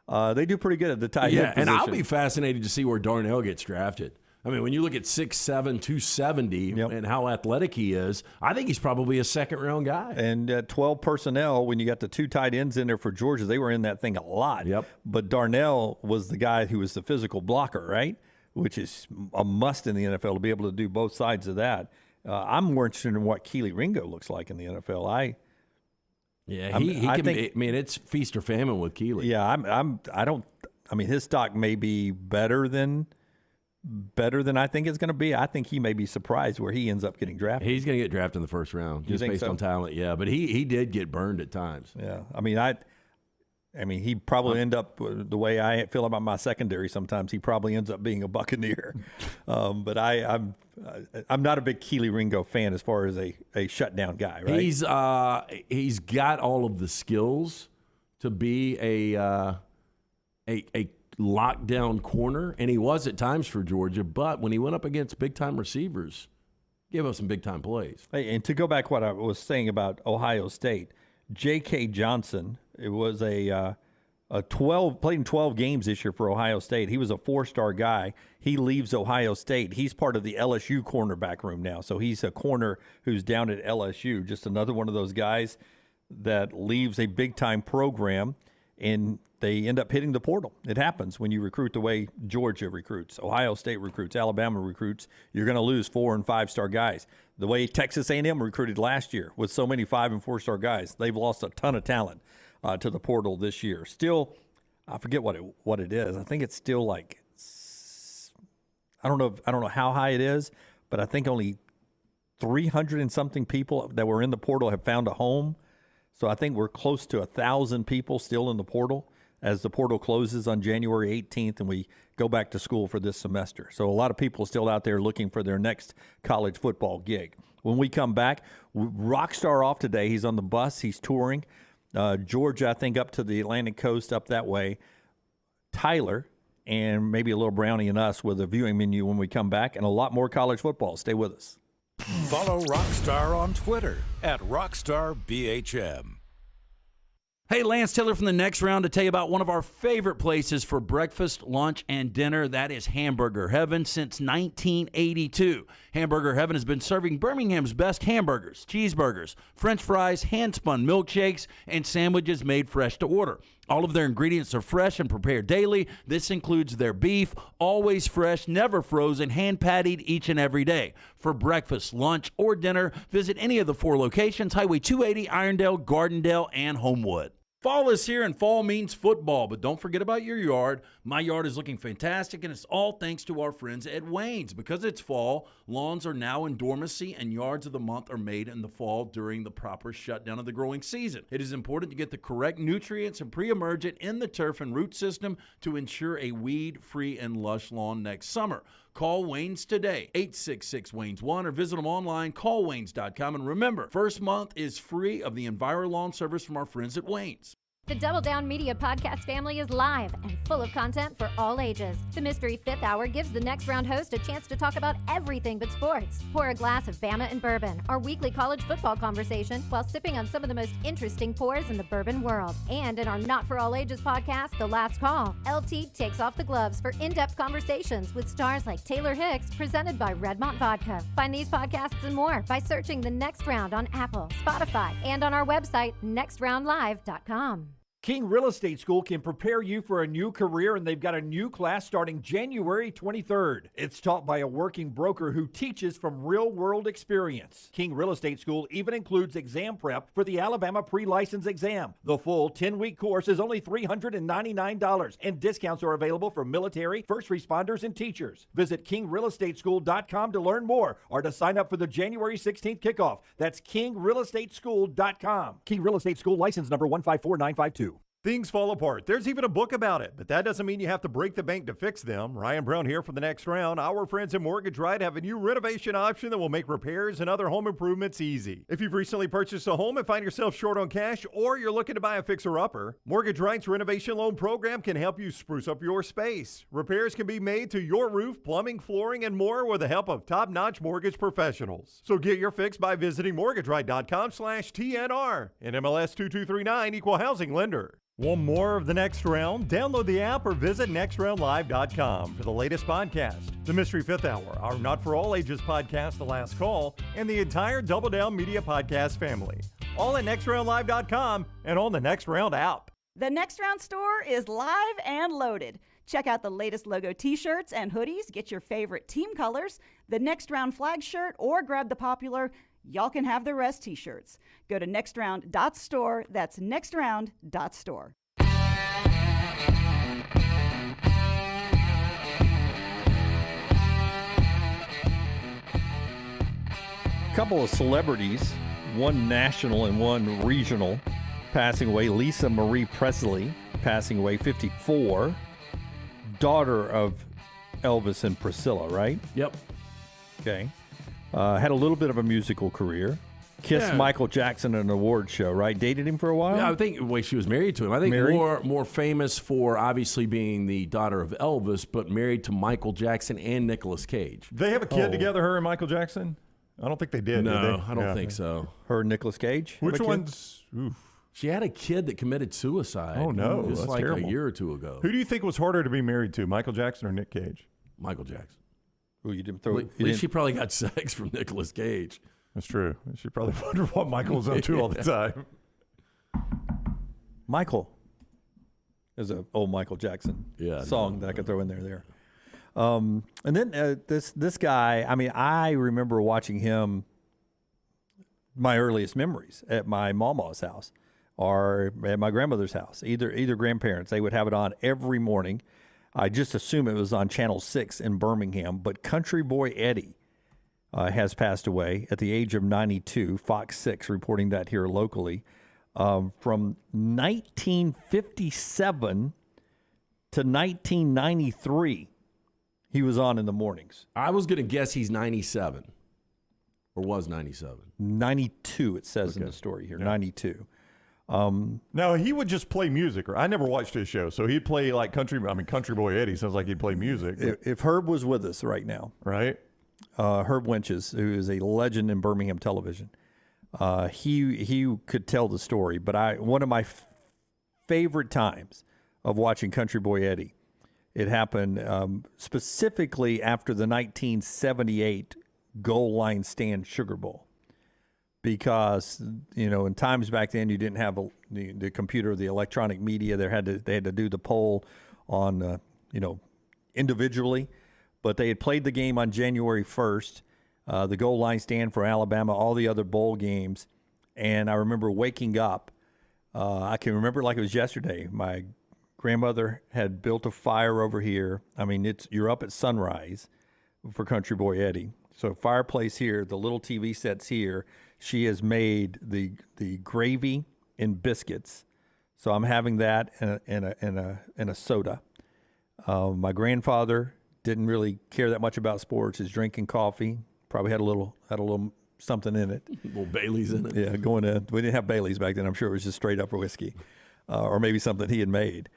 They do pretty good at the tight end position. And I'll be fascinated to see where Darnell gets drafted. I mean, when you look at 6'7", 270, and how athletic he is, I think he's probably a second-round guy. And 12 personnel, when you got the 2 tight ends in there for Georgia, they were in that thing a lot. Yep. But Darnell was the guy who was the physical blocker, right? Which is a must in the NFL to be able to do both sides of that. I'm more interested in what Keely Ringo looks like in the NFL. I mean, it's feast or famine with Keely. Yeah, I mean, his stock may be better than I think it's going to be. I think he may be surprised where he ends up getting drafted. He's going to get drafted in the first round, just based on talent. Yeah, but he did get burned at times. Yeah, I mean, he probably end up the way I feel about my secondary. Sometimes he probably ends up being a Buccaneer, but I'm not a big Keely Ringo fan as far as a shutdown guy. Right? He's got all of the skills to be a lockdown corner, and he was at times for Georgia. But when he went up against big time receivers, gave us some big time plays. Hey, and to go back what I was saying about Ohio State, J.K. Johnson. It was played in 12 games this year for Ohio State. He was a 4-star guy. He leaves Ohio State. He's part of the LSU cornerback room now. So he's a corner who's down at LSU. Just another one of those guys that leaves a big-time program, and they end up hitting the portal. It happens when you recruit the way Georgia recruits, Ohio State recruits, Alabama recruits. You're going to lose 4- and 5-star guys. The way Texas A&M recruited last year with so many 5- and 4-star guys, they've lost a ton of talent to the portal this year. Still, I forget what it is. I think it's still like, I don't know how high it is, but I think only 300 and something people that were in the portal have found a home. So I think we're close to 1,000 people still in the portal. as the portal closes on January 18th and we go back to school for this semester. So a lot of people are still out there looking for their next college football gig. When we come back, Rockstar off today. He's on the bus. He's touring. Georgia, I think, up to the Atlantic coast, up that way. Tyler, and maybe a little Brownie and us with a viewing menu when we come back, and a lot more college football. Stay with us. Follow Rockstar on Twitter @RockstarBHM. Hey, Lance Taylor from the Next Round to tell you about one of our favorite places for breakfast, lunch, and dinner. That is Hamburger Heaven since 1982. Hamburger Heaven has been serving Birmingham's best hamburgers, cheeseburgers, French fries, hand-spun milkshakes, and sandwiches made fresh to order. All of their ingredients are fresh and prepared daily. This includes their beef, always fresh, never frozen, hand-pattied each and every day. For breakfast, lunch, or dinner, visit any of the 4 locations, Highway 280, Irondale, Gardendale, and Homewood. Fall is here, and fall means football, but don't forget about your yard. My yard is looking fantastic, and it's all thanks to our friends at Wayne's. Because it's fall, lawns are now in dormancy, and yards of the month are made in the fall during the proper shutdown of the growing season. It is important to get the correct nutrients and pre-emergent in the turf and root system to ensure a weed-free and lush lawn next summer. Call Wayne's today, 866-WAYNES1, or visit them online, callwaynes.com. And remember, first month is free of the EnviroLawn service from our friends at Wayne's. The Double Down Media podcast family is live and full of content for all ages. The Mystery Fifth Hour gives the Next Round host a chance to talk about everything but sports. Pour a glass of Bama and Bourbon, our weekly college football conversation, while sipping on some of the most interesting pours in the bourbon world. And in our Not For All Ages podcast, The Last Call, LT takes off the gloves for in-depth conversations with stars like Taylor Hicks, presented by Redmont Vodka. Find these podcasts and more by searching The Next Round on Apple, Spotify, and on our website, nextroundlive.com. King Real Estate School can prepare you for a new career, and they've got a new class starting January 23rd. It's taught by a working broker who teaches from real-world experience. King Real Estate School even includes exam prep for the Alabama pre-license exam. The full 10-week course is only $399, and discounts are available for military, first responders, and teachers. Visit kingrealestateschool.com to learn more or to sign up for the January 16th kickoff. That's kingrealestateschool.com. King Real Estate School, license number 154952. Things fall apart. There's even a book about it, but that doesn't mean you have to break the bank to fix them. Ryan Brown here for the Next Round. Our friends at Mortgage Right have a new renovation option that will make repairs and other home improvements easy. If you've recently purchased a home and find yourself short on cash, or you're looking to buy a fixer-upper, Mortgage Right's renovation loan program can help you spruce up your space. Repairs can be made to your roof, plumbing, flooring, and more with the help of top-notch mortgage professionals. So get your fix by visiting mortgageright.com/TNR. And MLS 2239, Equal Housing Lender. Want more of the Next Round? Download the app or visit nextroundlive.com for the latest podcast. The Mystery Fifth Hour, our Not For All Ages podcast, The Last Call, and the entire Double Down Media podcast family. All at nextroundlive.com and on the Next Round app. The Next Round store is live and loaded. Check out the latest logo t-shirts and hoodies. Get your favorite team colors, the Next Round flag shirt, or grab the popular Y'all Can Have the Rest t-shirts. Go to nextround.store. That's nextround.store. Couple of celebrities, one national and one regional, passing away. Lisa Marie Presley, passing away, 54. Daughter of Elvis and Priscilla, right? Yep. Okay. Had a little bit of a musical career. Kissed Michael Jackson at an award show, right? Dated him for a while? Yeah, I think she was married to him. I think more famous for obviously being the daughter of Elvis, but married to Michael Jackson and Nicolas Cage. They have a kid together, her and Michael Jackson? I don't think they did. No, did they? I don't think so. Her and Nicolas Cage? Which one's... Oof. She had a kid that committed suicide. Oh, no. Just that's like terrible. a year or two ago. Who do you think was harder to be married to, Michael Jackson or Nick Cage? Michael Jackson. Ooh, you didn't throw. At least she probably got sex from Nicolas Cage. That's true. She probably wondered what Michael was up to all the time. Michael is an old Michael Jackson song that I could throw in there. And then this guy, I mean, I remember watching him, my earliest memories at my mama's house or at my grandmother's house, either grandparents. They would have it on every morning. I just assume it was on Channel 6 in Birmingham. But Country Boy Eddie has passed away at the age of 92. Fox 6 reporting that here locally. From 1957 to 1993, he was on in the mornings. I was going to guess he's 97 or was 97. 92, it says in the story here, 92. Now, he would just play music. I never watched his show, so he'd play like Country Boy Eddie sounds like he'd play music. If Herb was with us right now. Right. Herb Winches, who is a legend in Birmingham television, he could tell the story. But one of my favorite times of watching Country Boy Eddie, it happened specifically after the 1978 goal line stand Sugar Bowl. Because, in times back then you didn't have the computer, the electronic media. They had to do the poll on, individually. But they had played the game on January 1st, the goal line stand for Alabama, all the other bowl games. And I remember waking up. I can remember like it was yesterday. My grandmother had built a fire over here. I mean, you're up at sunrise for Country Boy Eddie. So fireplace here, the little TV set's here. She has made the gravy and biscuits. So I'm having that and a soda. My grandfather didn't really care that much about sports. He's drinking coffee. Probably had a little something in it. A little Bailey's in it. Yeah, going in. We didn't have Bailey's back then. I'm sure it was just straight up whiskey, or maybe something he had made.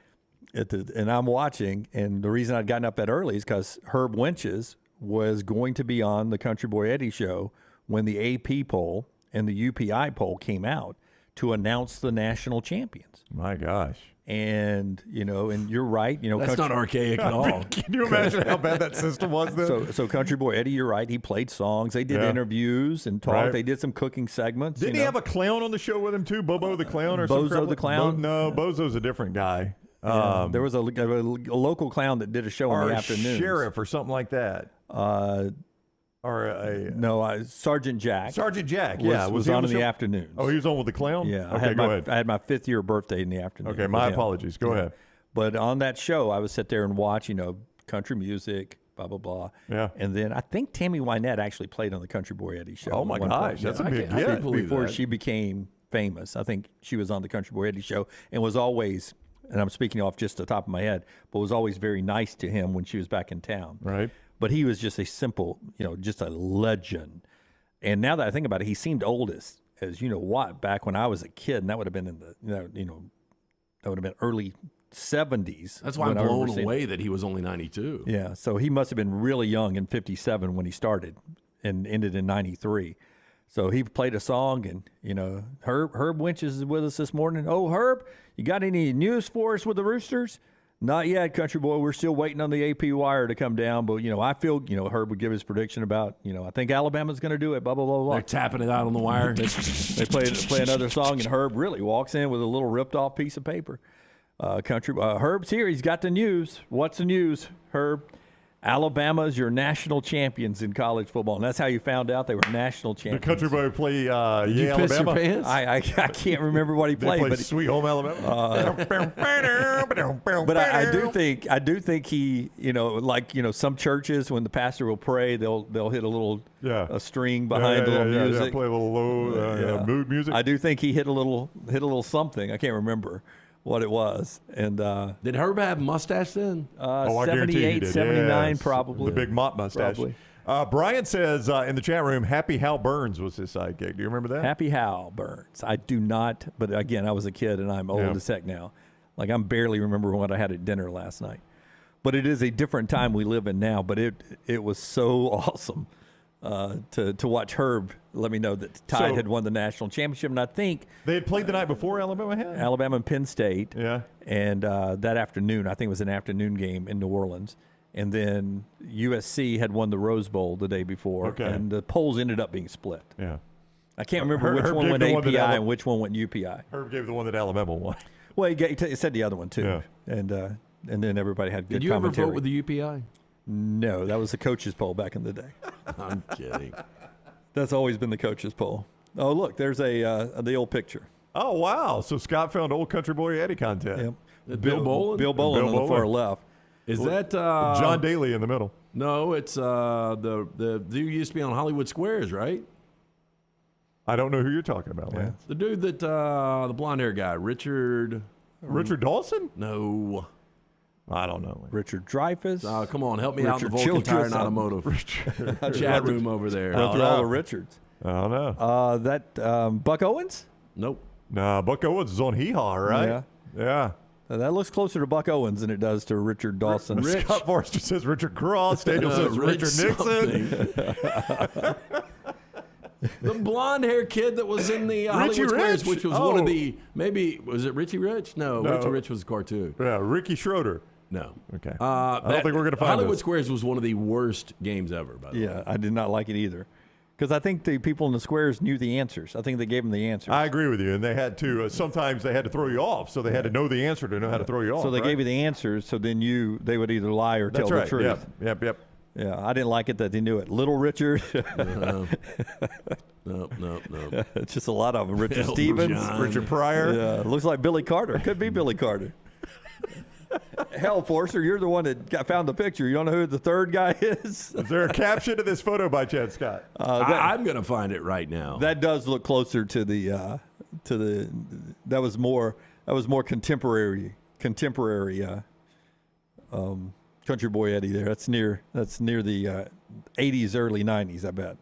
And I'm watching, and the reason I'd gotten up that early is because Herb Winches was going to be on the Country Boy Eddie show when the AP poll and the UPI poll came out to announce the national champions. My gosh. And, and you're right. That's not archaic at all. Can you imagine how bad that system was then? So Country Boy Eddie, you're right. He played songs. They did interviews and talked. Right. They did some cooking segments. Didn't he have a clown on the show with him too? Bobo the clown or something? Bozo the clown? No, Bozo's a different guy. There was a local clown that did a show in the afternoon. Sheriff or something like that. Sergeant Jack. Sergeant Jack, was on in the afternoons. Oh, he was on with the clown? Yeah. Okay, go ahead. I had my 5th year birthday in the afternoon. Okay, my apologies. Go ahead. But on that show, I would sit there and watch, country music, blah, blah, blah. Yeah. And then I think Tammy Wynette actually played on the Country Boy Eddie show. Oh, my gosh. That's a big gift. Before she became famous. I think she was on the Country Boy Eddie show and was always, and I'm speaking off just the top of my head, but was always very nice to him when she was back in town. Right. But he was just a simple, just a legend. And now that I think about it, he seemed oldest, as you know what, back when I was a kid, and that would have been in the, that would have been early 70s. That's why I'm blown away that he was only 92. Yeah, so he must have been really young in 57 when he started and ended in 93. So he played a song, and, Herb Winches is with us this morning. Oh, Herb, you got any news for us with the Roosters? Not yet, Country Boy. We're still waiting on the AP wire to come down. But, I feel, Herb would give his prediction about, I think Alabama's going to do it, blah, blah, blah, blah. They're tapping it out on the wire. They play another song, and Herb really walks in with a little ripped-off piece of paper. Herb's here. He's got the news. What's the news, Herb? Alabama's your national champions in college football, and that's how you found out they were national champions. The Country Boy play Did you piss Alabama? your pants? I can't remember what he played, but Sweet Home Alabama. But I do think he, some churches when the pastor will pray, they'll hit a little a string behind a little music. Yeah, play a little low mood music. I do think he hit a little something. I can't remember what it was. And did Herb have a mustache then? I guarantee he did. 79 yes. probably. The big mop mustache. Brian says in the chat room, Happy Hal Burns was his sidekick. Do you remember that? Happy Hal Burns. I do not, but again, I was a kid and I'm old as heck now. Like I'm barely remembering what I had at dinner last night. But it is a different time we live in now, but it was so awesome to watch Herb let me know that Tide had won the national championship. And I think they had played the night before Alabama had? Alabama and Penn State. Yeah. And that afternoon, I think it was an afternoon game in New Orleans. And then USC had won the Rose Bowl the day before. Okay. And the polls ended up being split. Yeah. I can't remember which one went API and which one went UPI. Herb gave the one that Alabama won. Well, he said the other one, too. Yeah. And then everybody had good commentary. Did you ever vote with the UPI? No, that was the coaches' poll back in the day. I'm kidding. That's always been the coaches' poll. Oh, look, there's the old picture. Oh, wow. So Scott found old Country Boy Eddie content. Yep. Bill Bolin? Bill Bolin on the far left. Is that John Daly in the middle? No, it's the dude used to be on Hollywood Squares, right? I don't know who you're talking about, Lance. The dude that, the blonde hair guy, Richard Dawson? No. I don't know. Richard Dreyfuss. Come on, help me out in the Vulcan Tire and Automotive chat room over there. Go through all the Richards. I don't know. Buck Owens? Nope. No, Buck Owens is on Hee-Haw, right? Yeah. That looks closer to Buck Owens than it does to Richard Dawson. Scott Forrester says Richard Cross. Daniel says Richard Nixon. The blonde hair kid that was in the Hollywood Squares, which was one of the, maybe, was it Richie Rich? No, Richie Rich was a cartoon. Yeah, Ricky Schroeder. No. Okay. I don't think we're going to find Hollywood this. Squares was one of the worst games ever, by the way. Yeah, I did not like it either. Because I think the people in the squares knew the answers. I think they gave them the answers. I agree with you. And they had to, sometimes they had to throw you off. So they had to know the answer to know how to throw you off. So they gave you the answers, so then they would either lie or tell the truth. Yep. Yeah, I didn't like it that they knew it. Little Richard. No. It's just a lot of them. Richard Elton Stevens. John. Richard Pryor. Yeah, looks like Billy Carter. Could be Billy Carter. Hell, Forster, you're the one that found the picture. You don't know who the third guy is? Is there a caption to this photo by chance, Scott? I'm going to find it right now. That does look closer to the that was more contemporary Country Boy Eddie there. That's near the 80s, early 90s, I bet.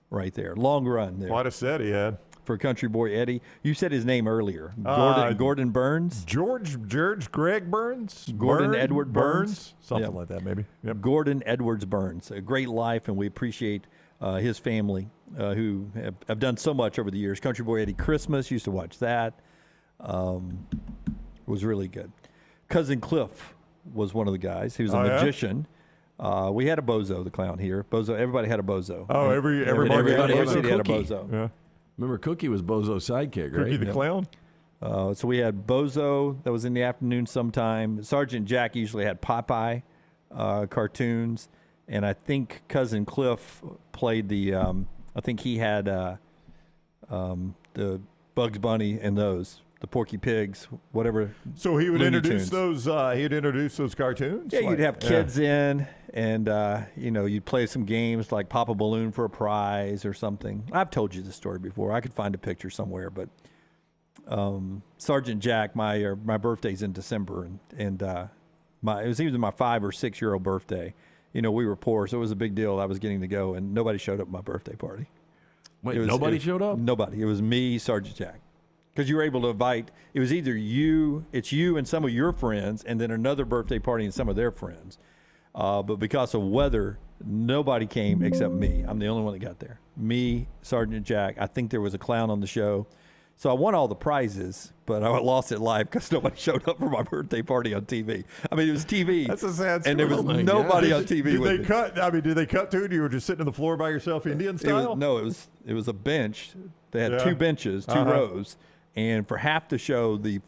Right there. Long run there. Quite a set he had. For Country Boy Eddie. You said his name earlier. Gordon Burns? George Greg Burns? Gordon Edward Burns? Something like that, maybe. Yep. Gordon Edwards Burns. A great life, and we appreciate his family who have done so much over the years. Country Boy Eddie Christmas, used to watch that. Was really good. Cousin Cliff was one of the guys. He was a magician. We had a Bozo the Clown here. Bozo, everybody had a Bozo. Oh, everybody had a Bozo. Yeah. Remember, Cookie was Bozo's sidekick, right? Cookie the Clown? So we had Bozo that was in the afternoon sometime. Sergeant Jack usually had Popeye cartoons. And I think Cousin Cliff played the, I think he had the Bugs Bunny and those. The Porky Pigs, whatever. So he would Looney introduce Tunes. He'd introduce those cartoons? Yeah, you'd have kids in, and you'd play some games like Pop a Balloon for a prize or something. I've told you this story before. I could find a picture somewhere, but Sergeant Jack, my birthday's in December, and it was either my 5 or 6 year old birthday. We were poor, so it was a big deal. I was getting to go, and nobody showed up at my birthday party. Wait, nobody showed up? Nobody. It was me, Sergeant Jack. Because you were able to invite, it was either you and some of your friends, and then another birthday party and some of their friends. But because of weather, nobody came except me. I'm the only one that got there. Me, Sergeant Jack. I think there was a clown on the show. So I won all the prizes, but I lost it live because nobody showed up for my birthday party on TV. I mean, it was TV. That's a sad story. And there was nobody on TV with me. Did they cut to it? You were just sitting on the floor by yourself, Indian style? It was a bench. They had 2 benches, 2 rows. And for half the show, the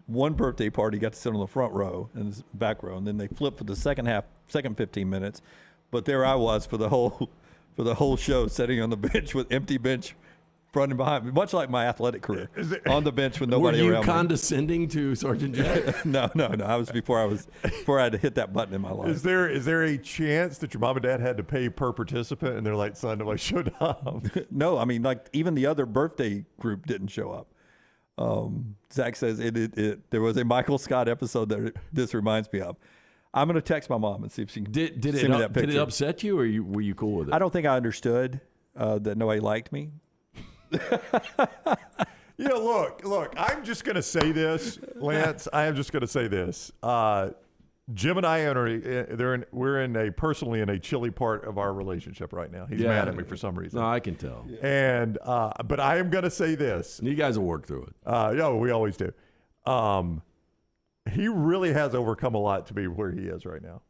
one birthday party got to sit on the front row and the back row, and then they flipped for the second 15 minutes. But there I was for the whole show, sitting on the bench with empty bench, front and behind me, much like my athletic career, on the bench with nobody around me. Were you condescending to Sergeant Jack? No. I was before I had to hit that button in my life. Is there a chance that your mom and dad had to pay per participant, and they're like, son, nobody showed up? No, I mean, like even the other birthday group didn't show up. Zach says there was a Michael Scott episode that this reminds me of. I'm going to text my mom and see if she can send me that picture. Did it upset you, or were you cool with it? I don't think I understood that nobody liked me. Look, I'm just going to say this, Lance. I am just going to say this. Jim and I we're personally in a chilly part of our relationship right now. He's mad at me for some reason. No, I can tell. And but I am going to say this. You guys will work through it. Yeah, we always do. He really has overcome a lot to be where he is right now.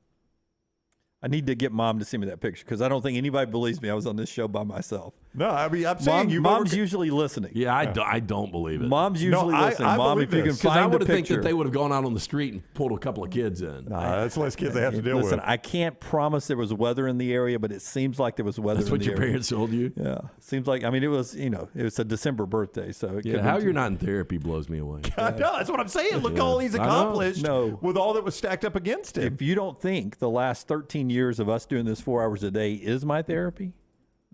I need to get Mom to send me that picture because I don't think anybody believes me. I was on this show by myself. No, I mean, I'm saying Mom's usually listening. Yeah, I don't believe it. Mom's usually listening. Mom, if you can find I would a have think picture. that they would have gone out on the street and pulled a couple of kids in. That's less kids they have to deal with. Listen, I can't promise there was weather in the area, but it seems like there was weather That's in what the your area. parents told you? Yeah. Seems like, I mean, it was a December birthday. So it how you're not in therapy blows me away. No, that's what I'm saying. Look all he's accomplished with all that was stacked up against him. If you don't think the last 13 years of us doing this 4 hours a day is my therapy,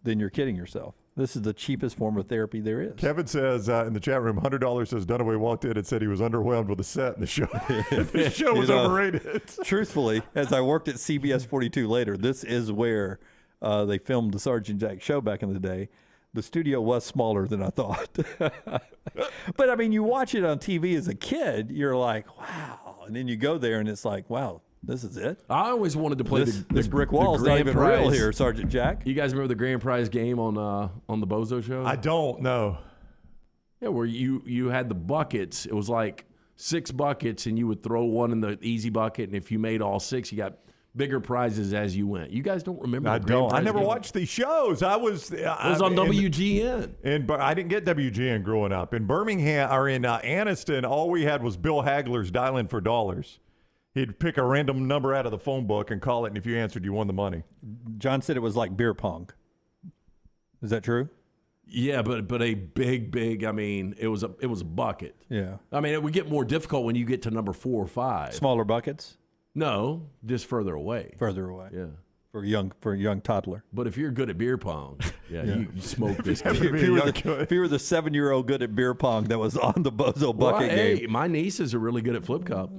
then you're kidding yourself. This is the cheapest form of therapy there is. Kevin says in the chat room, $100 says Dunaway walked in and said he was underwhelmed with the set and the show. The show was overrated. Truthfully, as I worked at CBS 42 later, this is where they filmed the Sergeant Jack show back in the day. The studio was smaller than I thought. But, I mean, you watch it on TV as a kid, you're like, wow. And then you go there and it's like, wow, this is it? I always wanted to play this brick wall's not even real here, Sergeant Jack. You guys remember the grand prize game on the Bozo show? I don't know. Yeah, where you had the buckets. It was like 6 buckets, and you would throw one in the easy bucket, and if you made all 6, you got bigger prizes as you went. You guys don't remember? I don't. I never watched these shows. It was on WGN. And I didn't get WGN growing up. In Birmingham or in Anniston, all we had was Bill Hagler's Dial In for Dollars. He'd pick a random number out of the phone book and call it, and if you answered, you won the money. John said it was like beer pong. Is that true? Yeah, but a big. I mean, it was a bucket. Yeah. I mean, it would get more difficult when you get to number 4 or 5. Smaller buckets? No, just further away. Further away. Yeah. For a young toddler. But if you're good at beer pong, you smoke this. If you were the 7-year-old good at beer pong that was on the Bozo bucket game. Hey, my nieces are really good at flip cup.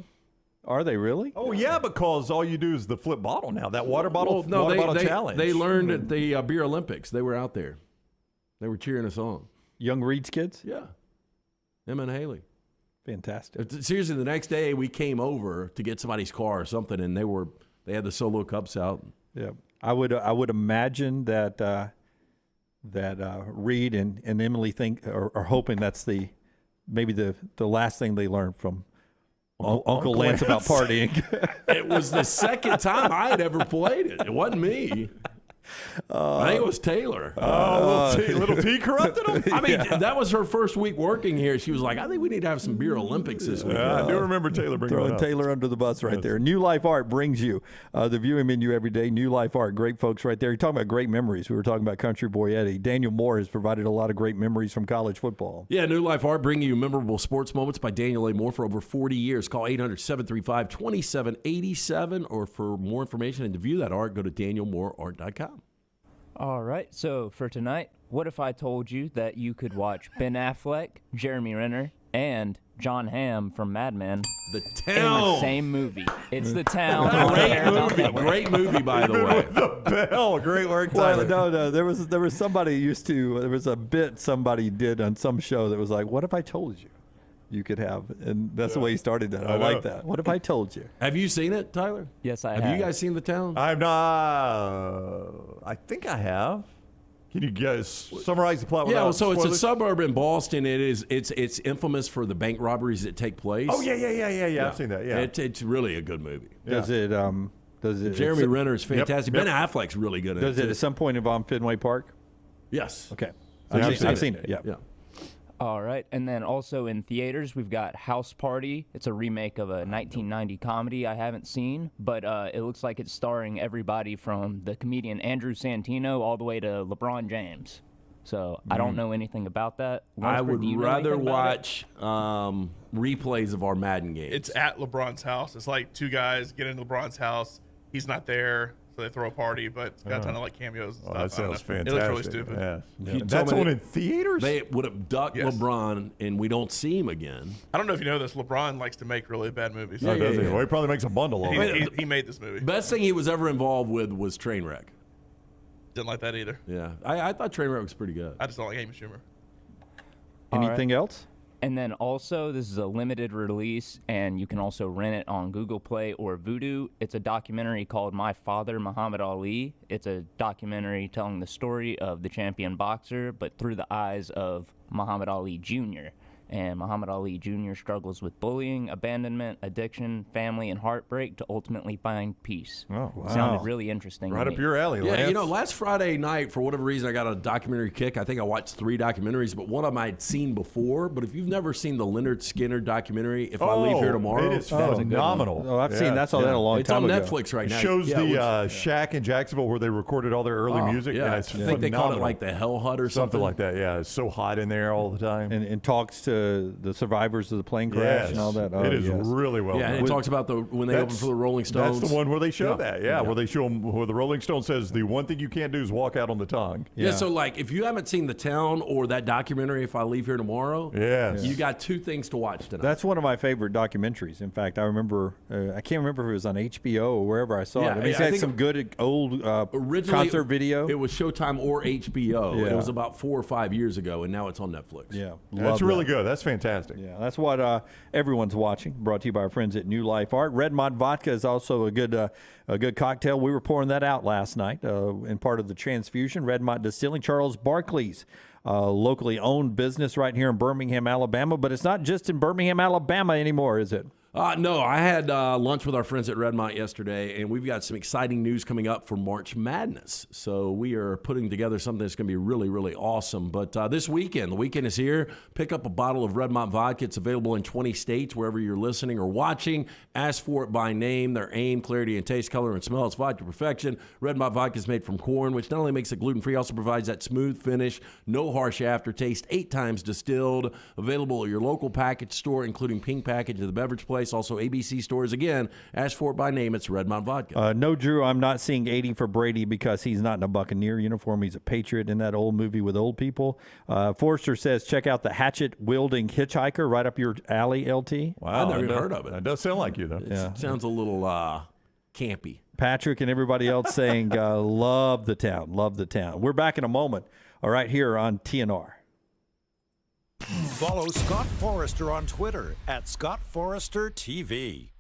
Are they really? Oh, yeah, because all you do is the flip bottle now. That water bottle, bottle challenge. They learned at the Beer Olympics. They were out there. They were cheering us on. Young Reed's kids? Yeah. Emma and Haley. Fantastic. Seriously, the next day we came over to get somebody's car or something, and they had the solo cups out. Yeah, I would imagine that Reed and Emily are hoping that's maybe the last thing they learned from Uncle Lance about partying. It was the second time I had ever played it. It wasn't me. I think it was Taylor. Little T corrupted him? I mean, that was her first week working here. She was like, I think we need to have some beer Olympics this week. I do remember Taylor throwing Taylor under the bus right there. New Life Art brings you the viewing menu every day. New Life Art, great folks right there. You're talking about great memories. We were talking about Country Boy Eddie. Daniel Moore has provided a lot of great memories from college football. Yeah, New Life Art bringing you memorable sports moments by Daniel A. Moore for over 40 years. Call 800-735-2787, or for more information and to view that art, go to danielmooreart.com. All right, so for tonight, what if I told you that you could watch Ben Affleck, Jeremy Renner, and John Hamm from Mad Men The Town in the same movie? It's The Town. Great movie, by the way. The bell. Great work, Tyler. No. There was somebody there was a bit somebody did on some show that was like, what if I told you? You could have, and that's the way he started that. I like that. What if I told you? Have you seen it, Tyler? Yes, I have. Have you guys seen The Town? I've not. I think I have. Can you guys summarize the plot? Yeah, so it's a suburb in Boston. It's infamous for the bank robberies that take place. Oh yeah. I've seen that. Yeah, it's really a good movie. Does it? Jeremy Renner is fantastic. Yep. Ben Affleck's really good at it. Does it at some point involve Fenway Park? Yes. Okay. I've seen it. Yeah. All right, and then also in theaters, we've got House Party. It's a remake of a 1990 comedy I haven't seen, but it looks like it's starring everybody from the comedian Andrew Santino all the way to LeBron James. So I don't know anything about that. I would Do you know rather anything about it? watch replays of our Madden games. It's at LeBron's house. It's like two guys get into LeBron's house. He's not there, so they throw a party, but it's got a ton of like cameos and stuff. That sounds fantastic. It looks really stupid. Yeah. You That's told me on in theaters? They would abduct LeBron, and we don't see him again. I don't know if you know this. LeBron likes to make really bad movies. Well, he probably makes a bundle of it. He made this movie. Best thing he was ever involved with was Trainwreck. Didn't like that either. Yeah, I thought Trainwreck was pretty good. I just don't like Amy Schumer. Anything else? And then also, this is a limited release, and you can also rent it on Google Play or Vudu. It's a documentary called My Father, Muhammad Ali. It's a documentary telling the story of the champion boxer, but through the eyes of Muhammad Ali Jr. And Muhammad Ali Jr. struggles with bullying, abandonment, addiction, family, and heartbreak to ultimately find peace. Oh, wow. Sounded really interesting. Right to up me. your alley, Lance. Yeah, last Friday night, for whatever reason, I got a documentary kick. I think I watched 3 documentaries, but one of them I'd seen before. But if you've never seen the Leonard Skinner documentary, If I Leave Here Tomorrow, it is phenomenal. Oh, I've seen that. Saw that a long time ago. It's on Netflix right It now. shows the shack in Jacksonville where they recorded all their early music. Yeah, It's I think they called it phenomenal. like the Hell Hut or something something like that. Yeah, it's so hot in there all the time. And talks to the survivors of the plane crash and all that. It is really well done. Yeah, and it talks about when they open for the Rolling Stones. That's the one where they show that, where they show them, where the Rolling Stone says the one thing you can't do is walk out on the tongue. Yeah, so like if you haven't seen The Town or that documentary, If I Leave Here Tomorrow, you got two things to watch tonight. That's one of my favorite documentaries. In fact, I remember, I can't remember if it was on HBO or wherever I saw it. I mean, it's had some good old concert video. It was Showtime or HBO. It was about 4 or 5 years ago, and now it's on Netflix. Yeah, that's really good. That's fantastic. Yeah, that's what everyone's watching. Brought to you by our friends at New Life Art. Redmont Vodka is also a good cocktail. We were pouring that out last night in part of the Transfusion. Redmont Distilling. Charles Barkley's locally owned business right here in Birmingham, Alabama. But it's not just in Birmingham, Alabama anymore, is it? No, I had lunch with our friends at Redmont yesterday, and we've got some exciting news coming up for March Madness. So we are putting together something that's going to be really, really awesome. But this weekend, the weekend is here. Pick up a bottle of Redmont vodka. It's available in 20 states, wherever you're listening or watching. Ask for it by name, their aim, clarity, and taste, color, and smell. It's vodka perfection. Redmont vodka is made from corn, which not only makes it gluten-free, also provides that smooth finish, no harsh aftertaste, 8 times distilled. Available at your local package store, including Pink Package of the Beverage Place. Also ABC stores. Again, ask for it by name. It's Redmont Vodka. No, Drew, I'm not seeing 80 for Brady because he's not in a Buccaneer uniform. He's a Patriot in that old movie with old people. Forrester says, check out the hatchet-wielding hitchhiker right up your alley, LT. Wow, I've never even heard of it. That does sound like you, though. It sounds a little campy. Patrick and everybody else saying, love the town, love the town. We're back in a moment. All right, here on TNR. Follow Scott Forrester on Twitter at Scott Forrester TV.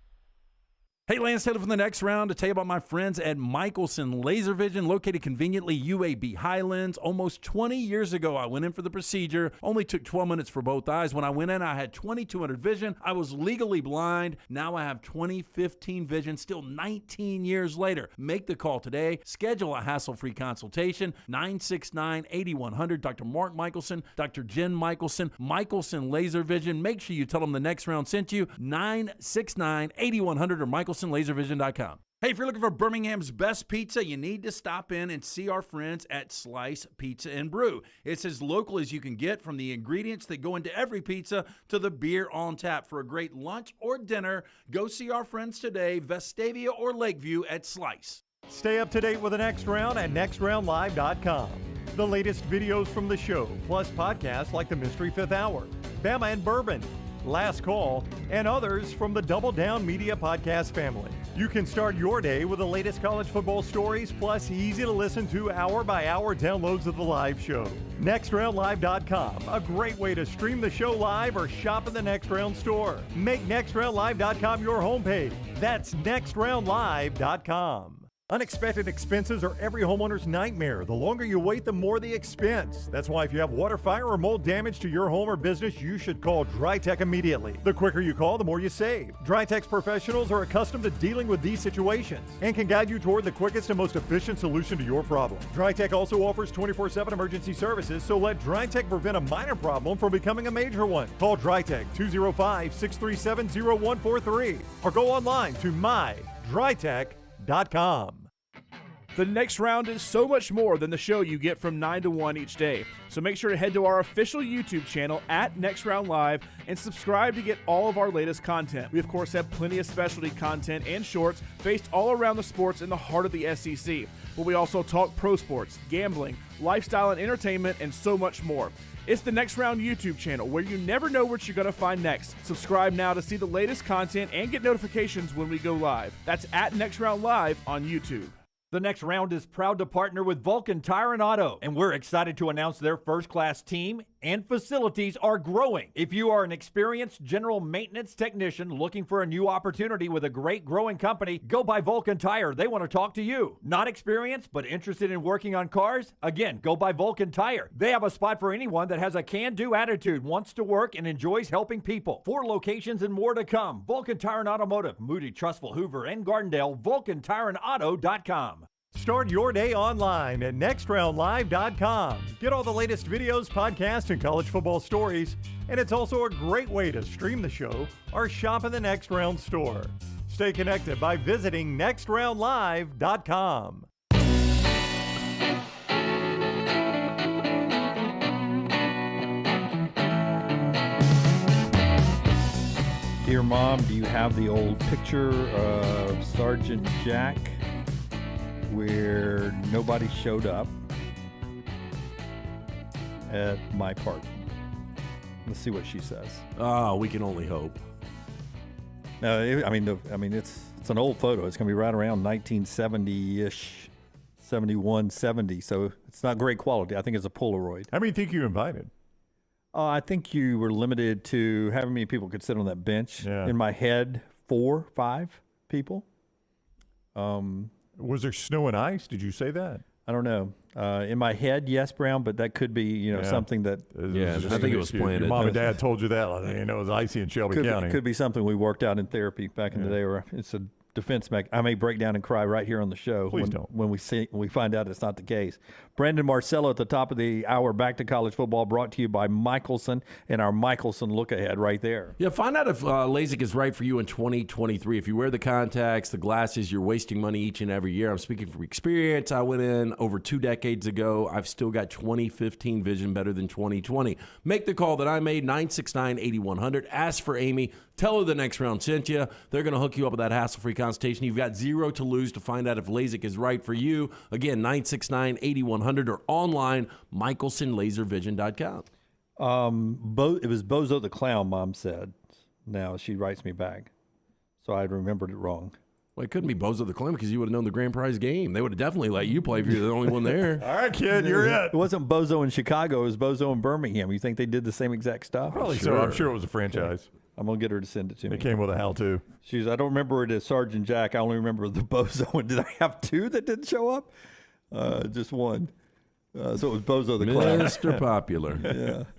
Hey, Lance Taylor from the next round to tell you about my friends at Michelson Laser Vision, located conveniently UAB Highlands. Almost 20 years ago, I went in for the procedure. Only took 12 minutes for both eyes. When I went in, I had 20/200 vision. I was legally blind. Now I have 20/15 vision, still 19 years later. Make the call today. Schedule a hassle-free consultation. 969-8100. Dr. Mark Michelson, Dr. Jen Michelson, Michelson Laser Vision. Make sure you tell them the next round sent you. 969-8100 or MichelsonLaserVision.com. Hey, if you're looking for Birmingham's best pizza, you need to stop in and see our friends at Slice Pizza and Brew. It's as local as you can get, from the ingredients that go into every pizza to the beer on tap. For a great lunch or dinner, go see our friends today, Vestavia or Lakeview at Slice. Stay up to date with the Next Round at nextroundlive.com. The latest videos from the show, plus podcasts like the Mystery Fifth Hour, Bama and Bourbon, Last Call, and others from the Double Down Media podcast family. You can start your day with the latest college football stories, plus easy to listen to hour-by-hour downloads of the live show. NextRoundLive.com, a great way to stream the show live or shop in the Next Round store. Make NextRoundLive.com your homepage. That's NextRoundLive.com. Unexpected expenses are every homeowner's nightmare. The longer you wait, the more the expense. That's why if you have water, fire, or mold damage to your home or business, you should call DryTech immediately. The quicker you call, the more you save. DryTech's professionals are accustomed to dealing with these situations and can guide you toward the quickest and most efficient solution to your problem. DryTech also offers 24/7 emergency services, so let DryTech prevent a minor problem from becoming a major one. Call DryTech 205-637-0143 or go online to mydrytech.com. The Next Round is so much more than the show you get from 9 to 1 each day. So make sure to head to our official YouTube channel at Next Round Live and subscribe to get all of our latest content. We, of course, have plenty of specialty content and shorts based all around the sports in the heart of the SEC. But we also talk pro sports, gambling, lifestyle and entertainment, and so much more. It's the Next Round YouTube channel, where you never know what you're going to find next. Subscribe now to see the latest content and get notifications when we go live. That's at Next Round Live on YouTube. The Next Round is proud to partner with Vulcan Tire and Auto, and we're excited to announce their first-class team and facilities are growing. If you are an experienced general maintenance technician looking for a new opportunity with a great growing company, go by Vulcan Tire. They want to talk to you. Not experienced, but interested in working on cars? Again, go by Vulcan Tire. They have a spot for anyone that has a can-do attitude, wants to work, and enjoys helping people. 4 locations and more to come. Vulcan Tire and Automotive, Moody, Trustful, Hoover, and Gardendale. VulcanTireandAuto.com. Start your day online at nextroundlive.com. Get all the latest videos, podcasts, and college football stories. And it's also a great way to stream the show or shop in the Next Round store. Stay connected by visiting nextroundlive.com. Dear Mom, do you have the old picture of Sergeant Jack where nobody showed up at my party? Let's see what she says. Oh, we can only hope. No, it's an old photo. It's going to be right around 1970-ish, 71, 70. So it's not great quality. I think it's a Polaroid. How many think you invited? I think you were limited to how many people could sit on that bench. Yeah. In my head, 4, 5 people. Was there snow and ice? Did you say that? I don't know. In my head, yes, Brown, but that could be, something that. I think it was planted. Your mom and dad told you that. Like, it was icy in Shelby County. Could be something we worked out in therapy back in the day, or it's a defense mechanism. I may break down and cry right here on the show. Please don't. When we find out it's not the case. Brandon Marcello at the top of the hour. Back to college football, brought to you by Michelson and our Michelson look ahead right there. Yeah, find out if LASIK is right for you in 2023. If you wear the contacts, the glasses, you're wasting money each and every year. I'm speaking from experience. I went in over 2 decades ago. I've still got 2015 vision better than 2020. Make the call that I made, 969-8100. Ask for Amy. Tell her the next round sent you. They're going to hook you up with that hassle-free consultation. You've got 0 to lose to find out if LASIK is right for you. Again, 969-8100 or online, michelsonlaservision.com. It was Bozo the Clown, Mom said. Now she writes me back. So I remembered it wrong. Well, it couldn't be Bozo the Clown because you would have known the grand prize game. They would have definitely let you play if you're the only one there. All right, kid, you're it. It wasn't Bozo in Chicago. It was Bozo in Birmingham. You think they did the same exact stuff? Probably so. I'm sure it was a franchise. Okay. I'm going to get her to send it to me. It came with a how-to. I don't remember it as Sergeant Jack. I only remember the Bozo one. Did I have 2 that didn't show up? Just 1. So it was Bozo the Clown. Mr. Popular.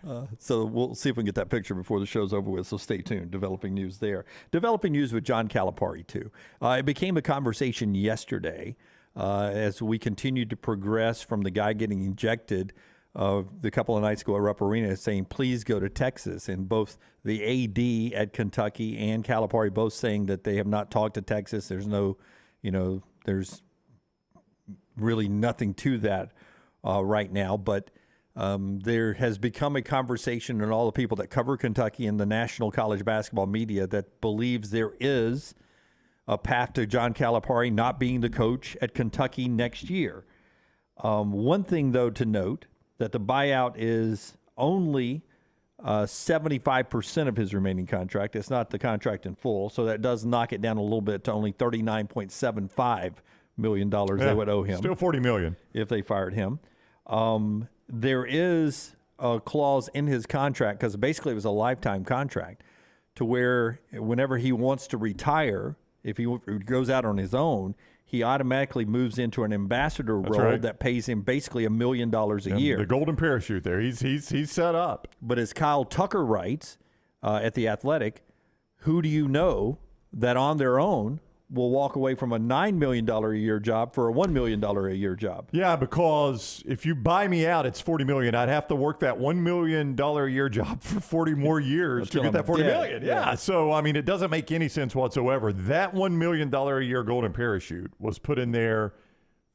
Yeah. So we'll see if we can get that picture before the show's over with. So stay tuned. Developing news there. Developing news with John Calipari, too. It became a conversation yesterday as we continued to progress from the guy getting injected the couple of nights ago at Rupp Arena saying, please go to Texas. And both the AD at Kentucky and Calipari both saying that they have not talked to Texas. There's no, there's really nothing to that right now. But there has become a conversation in all the people that cover Kentucky and the national college basketball media that believes there is a path to John Calipari not being the coach at Kentucky next year. One thing, though, to note, that the buyout is only 75% of his remaining contract. It's not the contract in full, so that does knock it down a little bit to only $39.75 million they would owe him. Still $40 million. If they fired him. There is a clause in his contract, because basically it was a lifetime contract, to where whenever he wants to retire, if he goes out on his own, he automatically moves into an ambassador role that pays him basically $1 million a year. The golden parachute there. He's set up. But as Kyle Tucker writes at The Athletic, who do you know that on their own will walk away from a $9 million a year job for a $1 million a year job? Yeah, because if you buy me out, it's $40 million. I'd have to work that $1 million a year job for 40 more years to get that $40 million. Yeah. So, it doesn't make any sense whatsoever. That $1 million a year golden parachute was put in there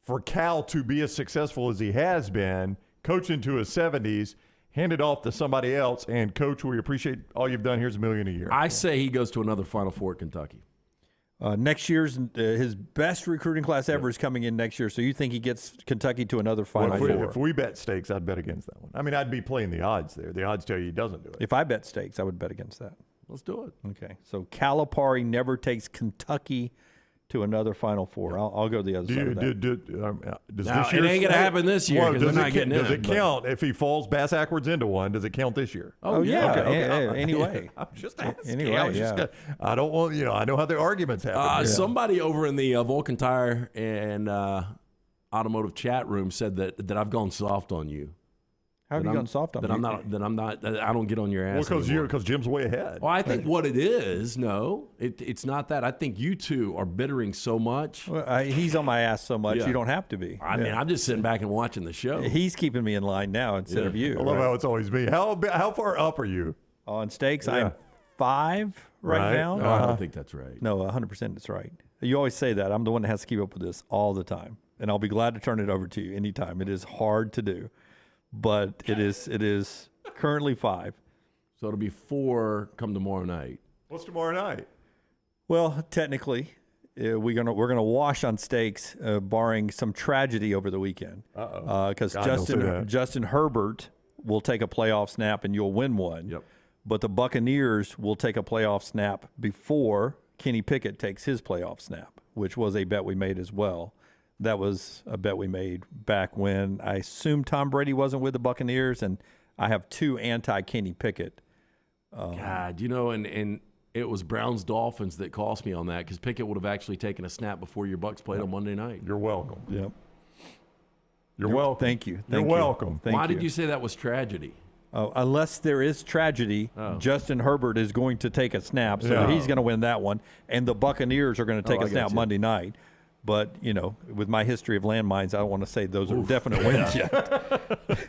for Cal to be as successful as he has been, coach into his 70s, hand it off to somebody else, and coach, we appreciate all you've done. Here's $1 million a year. I say he goes to another Final Four at Kentucky. Next year's his best recruiting class ever is coming in next year. So you think he gets Kentucky to another Final Four? If we bet stakes, I'd bet against that one. I'd be playing the odds there. The odds tell you he doesn't do it. If I bet stakes, I would bet against that. Let's do it. Okay. So Calipari never takes Kentucky to another Final Four. I'll go the other side of that. Does this year, it ain't going to happen this year because they're not getting in. Does it count if he falls bass backwards into one? Does it count this year? Oh yeah. Okay. Anyway. I'm just asking. Anyway, I don't want, I know how the arguments happen. Somebody over in the Vulcan Tire and automotive chat room said that I've gone soft on you. How have you gone soft on me? I don't get on your ass. Well, because Jim's way ahead. Well, I think what it is, it's not that. I think you two are bittering so much. Well, he's on my ass so much. You don't have to be. I'm just sitting back and watching the show. He's keeping me in line now instead of you. I love how it's always me. How far up are you? On stakes, I'm 5 right now. No, I don't think that's right. No, 100% it's right. You always say that. I'm the one that has to keep up with this all the time. And I'll be glad to turn it over to you anytime. It is hard to do. But it is currently 5. So it'll be 4 come tomorrow night. What's tomorrow night? Well, technically, we're gonna wash on stakes, barring some tragedy over the weekend. Because Justin Herbert will take a playoff snap and you'll win one. Yep. But the Buccaneers will take a playoff snap before Kenny Pickett takes his playoff snap, which was a bet we made as well. That was a bet we made back when I assumed Tom Brady wasn't with the Buccaneers, and I have two anti-Kenny Pickett. God, and it was Browns-Dolphins that cost me on that because Pickett would have actually taken a snap before your Bucs played on Monday night. You're welcome. Yep. You're welcome. Thank you. You're welcome. Why did you say that was tragedy? Unless there is tragedy, Justin Herbert is going to take a snap, so he's going to win that one. And the Buccaneers are going to take a snap Monday night. But, with my history of landmines, I don't want to say those are definite wins yet.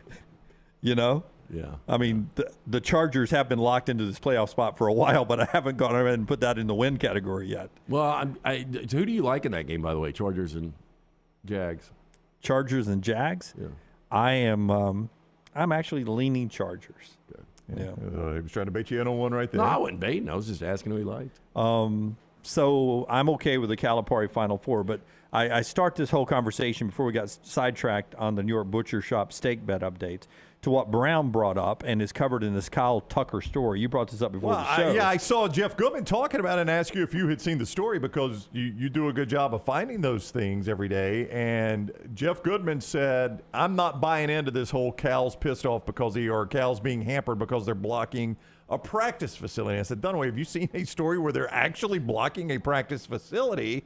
Yeah. I mean, the Chargers have been locked into this playoff spot for a while, but I haven't gone ahead and put that in the win category yet. Well, who do you like in that game, by the way, Chargers and Jags? Chargers and Jags? Yeah. I'm actually leaning Chargers. Yeah. He was trying to bait you in on one right there. No, I wasn't baiting. I was just asking who he liked. So I'm okay with the Calipari Final Four, but I start this whole conversation before we got sidetracked on the New York Butcher Shop steak bet updates to what Brown brought up and is covered in this Kyle Tucker story. You brought this up before the show. I saw Jeff Goodman talking about it and asked you if you had seen the story because you do a good job of finding those things every day. And Jeff Goodman said, I'm not buying into this whole Cal's pissed off because Cal's being hampered because they're blocking a practice facility. I said, Dunaway, have you seen a story where they're actually blocking a practice facility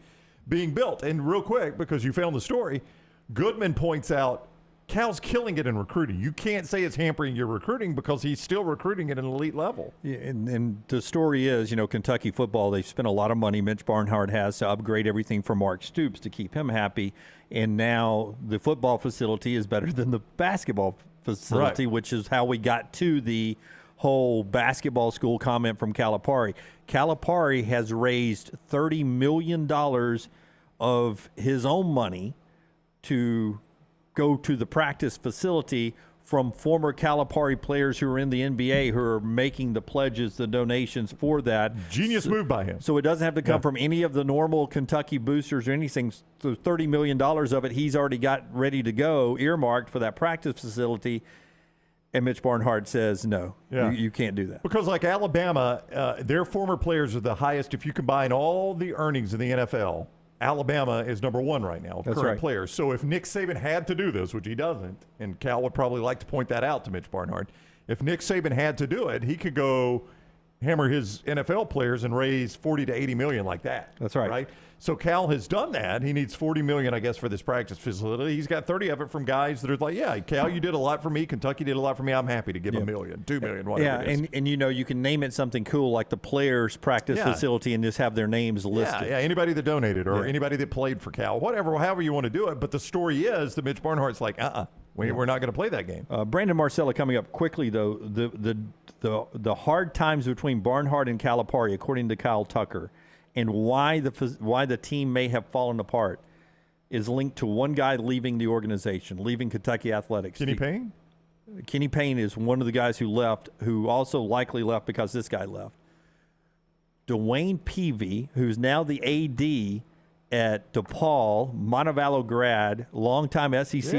being built? And real quick, because you found the story, Goodman points out Cal's killing it in recruiting. You can't say it's hampering your recruiting because he's still recruiting at an elite level. Yeah, and the story is, Kentucky football, they've spent a lot of money, Mitch Barnhart has, to upgrade everything for Mark Stoops to keep him happy. And now the football facility is better than the basketball facility, which is how we got to the whole basketball school comment from Calipari. Calipari has raised $30 million of his own money to go to the practice facility from former Calipari players who are in the NBA who are making the pledges, the donations for that. Genius move by him. So it doesn't have to come from any of the normal Kentucky boosters or anything. So $30 million of it he's already got ready to go, earmarked for that practice facility. And Mitch Barnhart says, no, you can't do that. Because like Alabama, their former players are the highest. If you combine all the earnings in the NFL, Alabama is number one right now of current players. So if Nick Saban had to do this, which he doesn't, and Cal would probably like to point that out to Mitch Barnhart, if Nick Saban had to do it, he could go hammer his NFL players and raise $40 to $80 million like that. That's right. Right? So Cal has done that. He needs $40 million, I guess, for this practice facility. He's got 30 of it from guys that are like, yeah, Cal, you did a lot for me. Kentucky did a lot for me. I'm happy to give $1 million, $2 million, whatever it is. And you can name it something cool like the players' practice facility and just have their names listed. Yeah, anybody that donated or anybody that played for Cal, whatever, however you want to do it. But the story is that Mitch Barnhart's like, we're not going to play that game. Brandon Marcello coming up quickly, though. The hard times between Barnhart and Calipari, according to Kyle Tucker, and why the team may have fallen apart is linked to one guy leaving the organization, leaving Kentucky Athletics. Kenny Payne? Kenny Payne is one of the guys who left, who also likely left because this guy left. Dwayne Peavy, who's now the AD at DePaul, Montevallo grad, longtime SEC.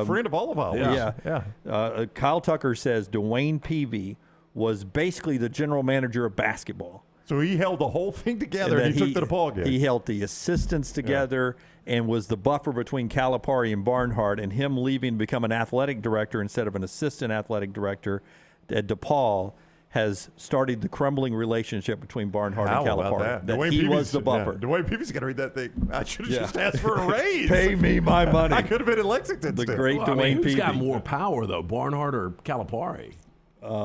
Friend of all of ours. Kyle Tucker says Dwayne Peavy was basically the general manager of basketball. So he held the whole thing together and he took the DePaul game. He held the assistants together and was the buffer between Calipari and Barnhart, and him leaving to become an athletic director instead of an assistant athletic director at DePaul has started the crumbling relationship between Barnhart and Calipari. That he was the buffer. Dwayne Peavy's got to read that thing. I should have just asked for a raise. Pay me my money. I could have been in Lexington. The great Dwayne Peavy. Who's got more power, though, Barnhart or Calipari?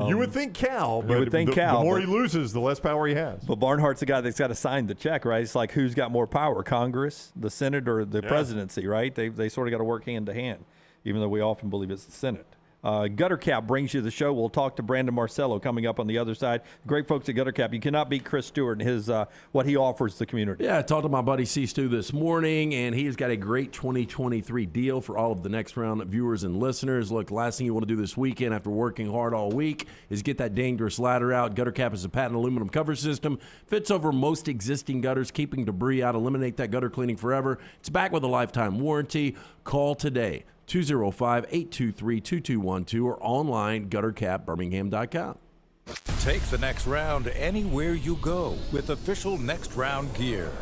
You would think Cal, but the more he loses, the less power he has. But Barnhart's the guy that's got to sign the check, right? It's like who's got more power, Congress, the Senate, or the presidency, right? They sort of got to work hand to hand, even though we often believe it's the Senate. Gutter Cap brings you the show. We'll talk to Brandon Marcello coming up on the other side. Great folks at Gutter Cap. You cannot beat Chris Stewart and his what he offers the community. Yeah, I talked to my buddy C. Stu this morning, and he's got a great 2023 deal for all of the Next Round viewers and listeners. Look, last thing you want to do this weekend after working hard all week is get that dangerous ladder out. Gutter Cap is a patent aluminum cover system. Fits over most existing gutters, keeping debris out. Eliminate that gutter cleaning forever. It's back with a lifetime warranty. Call today. 205-823-2212 or online guttercapbirmingham.com. Take the next round anywhere you go with official Next Round gear.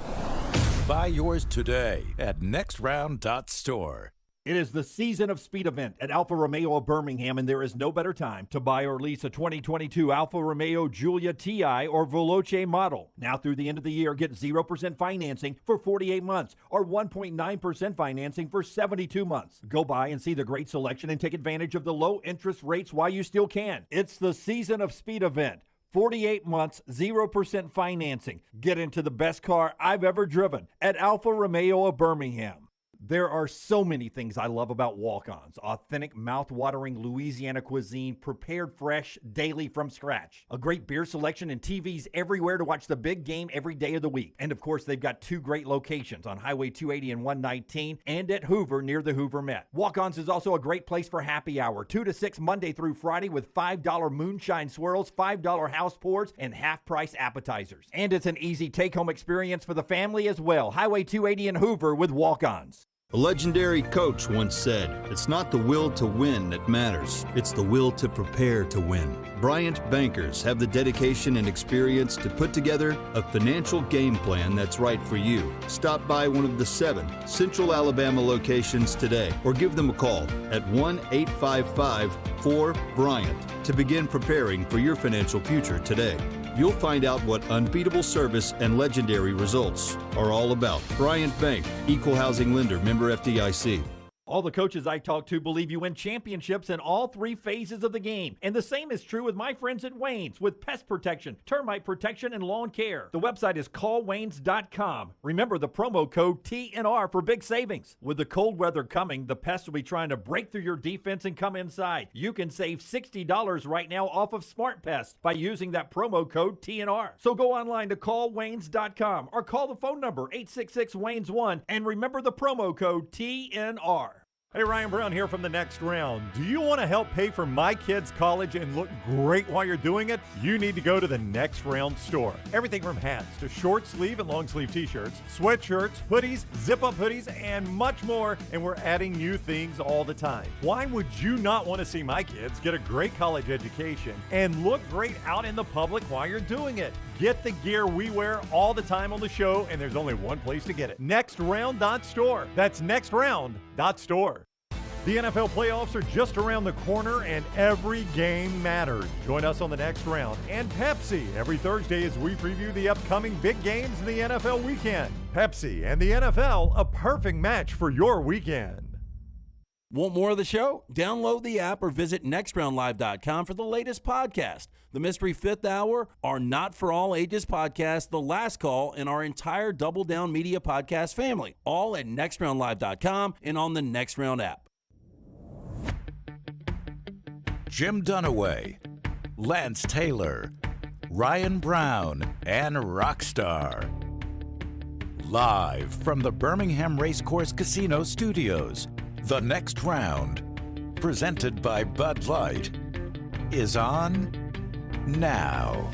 Buy yours today at nextround.store. It is the season of speed event at Alfa Romeo of Birmingham, and there is no better time to buy or lease a 2022 Alfa Romeo Giulia TI or Veloce model. Now through the end of the year, get 0% financing for 48 months or 1.9% financing for 72 months. Go by and see the great selection and take advantage of the low interest rates while you still can. It's the season of speed event. 48 months, 0% financing. Get into the best car I've ever driven at Alfa Romeo of Birmingham. There are so many things I love about walk-ons. Authentic, mouth-watering Louisiana cuisine, prepared fresh, daily from scratch. A great beer selection and TVs everywhere to watch the big game every day of the week. And of course, they've got two great locations on Highway 280 and 119 and at Hoover near the Hoover Met. Walk-ons is also a great place for happy hour, 2 to 6 Monday through Friday with $5 moonshine swirls, $5 house pours, and half-price appetizers. And it's an easy take-home experience for the family as well. Highway 280 and Hoover with walk-ons. A legendary coach once said, "It's not the will to win that matters, it's the will to prepare to win." Bryant bankers have the dedication and experience to put together a financial game plan that's right for you. Stop by one of the 7 Central Alabama locations today or give them a call at 1-855-4-BRYANT to begin preparing for your financial future today. You'll find out what unbeatable service and legendary results are all about. Bryant Bank, Equal Housing Lender, member FDIC. All the coaches I talk to believe you win championships in all 3 phases of the game. And the same is true with my friends at Wayne's with pest protection, termite protection, and lawn care. The website is callwaynes.com. Remember the promo code TNR for big savings. With the cold weather coming, the pests will be trying to break through your defense and come inside. You can save $60 right now off of Smart Pest by using that promo code TNR. So go online to callwaynes.com or call the phone number 866-WAYNES1 and remember the promo code TNR. Hey, Ryan Brown here from the Next Round. Do you want to help pay for my kids' college and look great while you're doing it? You need to go to the Next Round store. Everything from hats to short sleeve and long sleeve t-shirts, sweatshirts, hoodies, zip-up hoodies, and much more. And we're adding new things all the time. Why would you not want to see my kids get a great college education and look great out in the public while you're doing it? Get the gear we wear all the time on the show, and there's only one place to get it. nextround.store. That's nextround.store. The NFL playoffs are just around the corner, and every game matters. Join us on the Next Round and Pepsi every Thursday as we preview the upcoming big games in the NFL weekend. Pepsi and the NFL, a perfect match for your weekend. Want more of the show? Download the app or visit nextroundlive.com for the latest podcast. The Mystery Fifth Hour, our Not For All Ages podcast, The Last Call, and our entire Double Down Media podcast family. All at nextroundlive.com and on the Next Round app. Jim Dunaway, Lance Taylor, Ryan Brown, and Rockstar. Live from the Birmingham Racecourse Casino Studios, The Next Round, presented by Bud Light, is on now.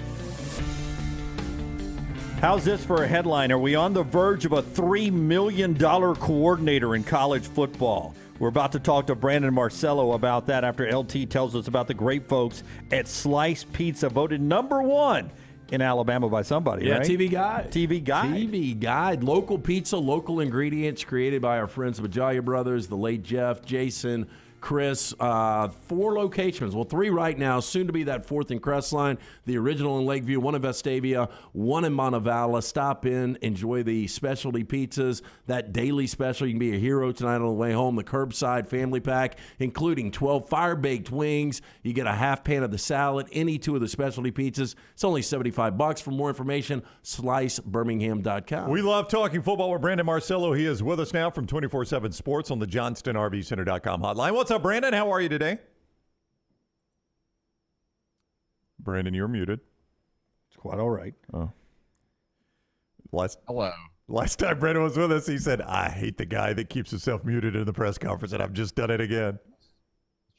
How's this for a headline? Are we on the verge of a $3 million coordinator in college football? We're about to talk to Brandon Marcello about that after LT tells us about the great folks at Slice Pizza, voted number 1 in Alabama by somebody, right? TV Guide. TV Guide. TV Guide. Local pizza, local ingredients created by our friends the Bajalia Brothers, the late Jeff, Jason, Chris. 4 locations. Well, 3 right now. Soon to be that 4th in Crestline. The original in Lakeview, 1 in Vestavia, 1 in Montevallo. Stop in, enjoy the specialty pizzas. That daily special, you can be a hero tonight on the way home. The curbside family pack, including 12 fire-baked wings. You get a half pan of the salad, any 2 of the specialty pizzas. It's only $75. For more information, slicebirmingham.com. We love talking football with Brandon Marcello. He is with us now from 24/7 Sports on the JohnstonRVCenter.com hotline. What's up, Brandon? How are you today? Brandon, you're muted. It's quite all right. Oh. Hello. Last time Brandon was with us, he said, I hate the guy that keeps himself muted in the press conference, and I've just done it again.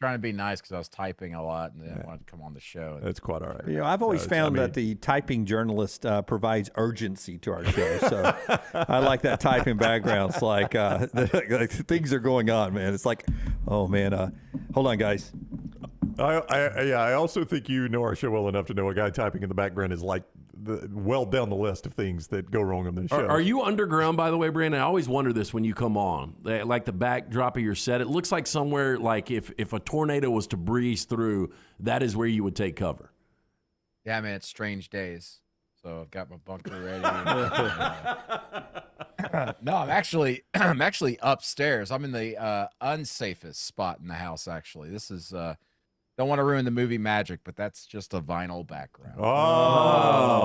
Trying to be nice because I was typing a lot and I wanted to come on the show. That's quite all right. You know, I've always found that the typing journalist provides urgency to our show. So I like that typing background. It's like things are going on, man. It's like, oh, man, hold on, guys. I also think you know our show well enough to know a guy typing in the background is like well down the list of things that go wrong on this show. Are you underground, by the way, Brandon? I always wonder this when you come on. Like the backdrop of your set, it looks like somewhere like if a tornado was to breeze through, that is where you would take cover. Yeah, man, it's strange days. So I've got my bunker ready. No, I'm actually upstairs. I'm in the unsafest spot in the house, actually. This is don't want to ruin the movie magic, but that's just a vinyl background. Wow.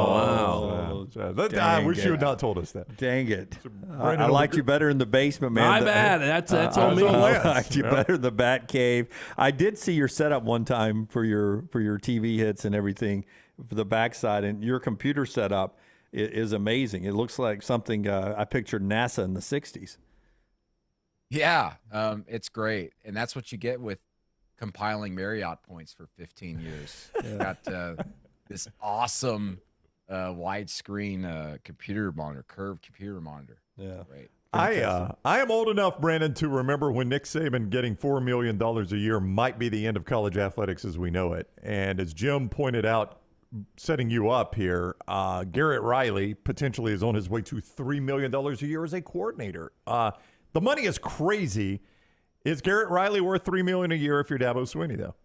I wish you had not told us that. Dang it. I liked you better in the basement, man. My bad. That's on me. I liked you better in the Bat Cave. I did see your setup one time for your TV hits and everything for the backside, and your computer setup is amazing. It looks like something I pictured NASA in the 60s. Yeah, it's great. And that's what you get with compiling Marriott points for 15 years. You've got this awesome widescreen computer monitor, curved computer monitor. Yeah. Right. I am old enough, Brandon, to remember when Nick Saban getting $4 million a year might be the end of college athletics as we know it. And as Jim pointed out, setting you up here, Garrett Riley potentially is on his way to $3 million a year as a coordinator. The money is crazy. Is Garrett Riley worth $3 million a year if you're Dabo Swinney, though?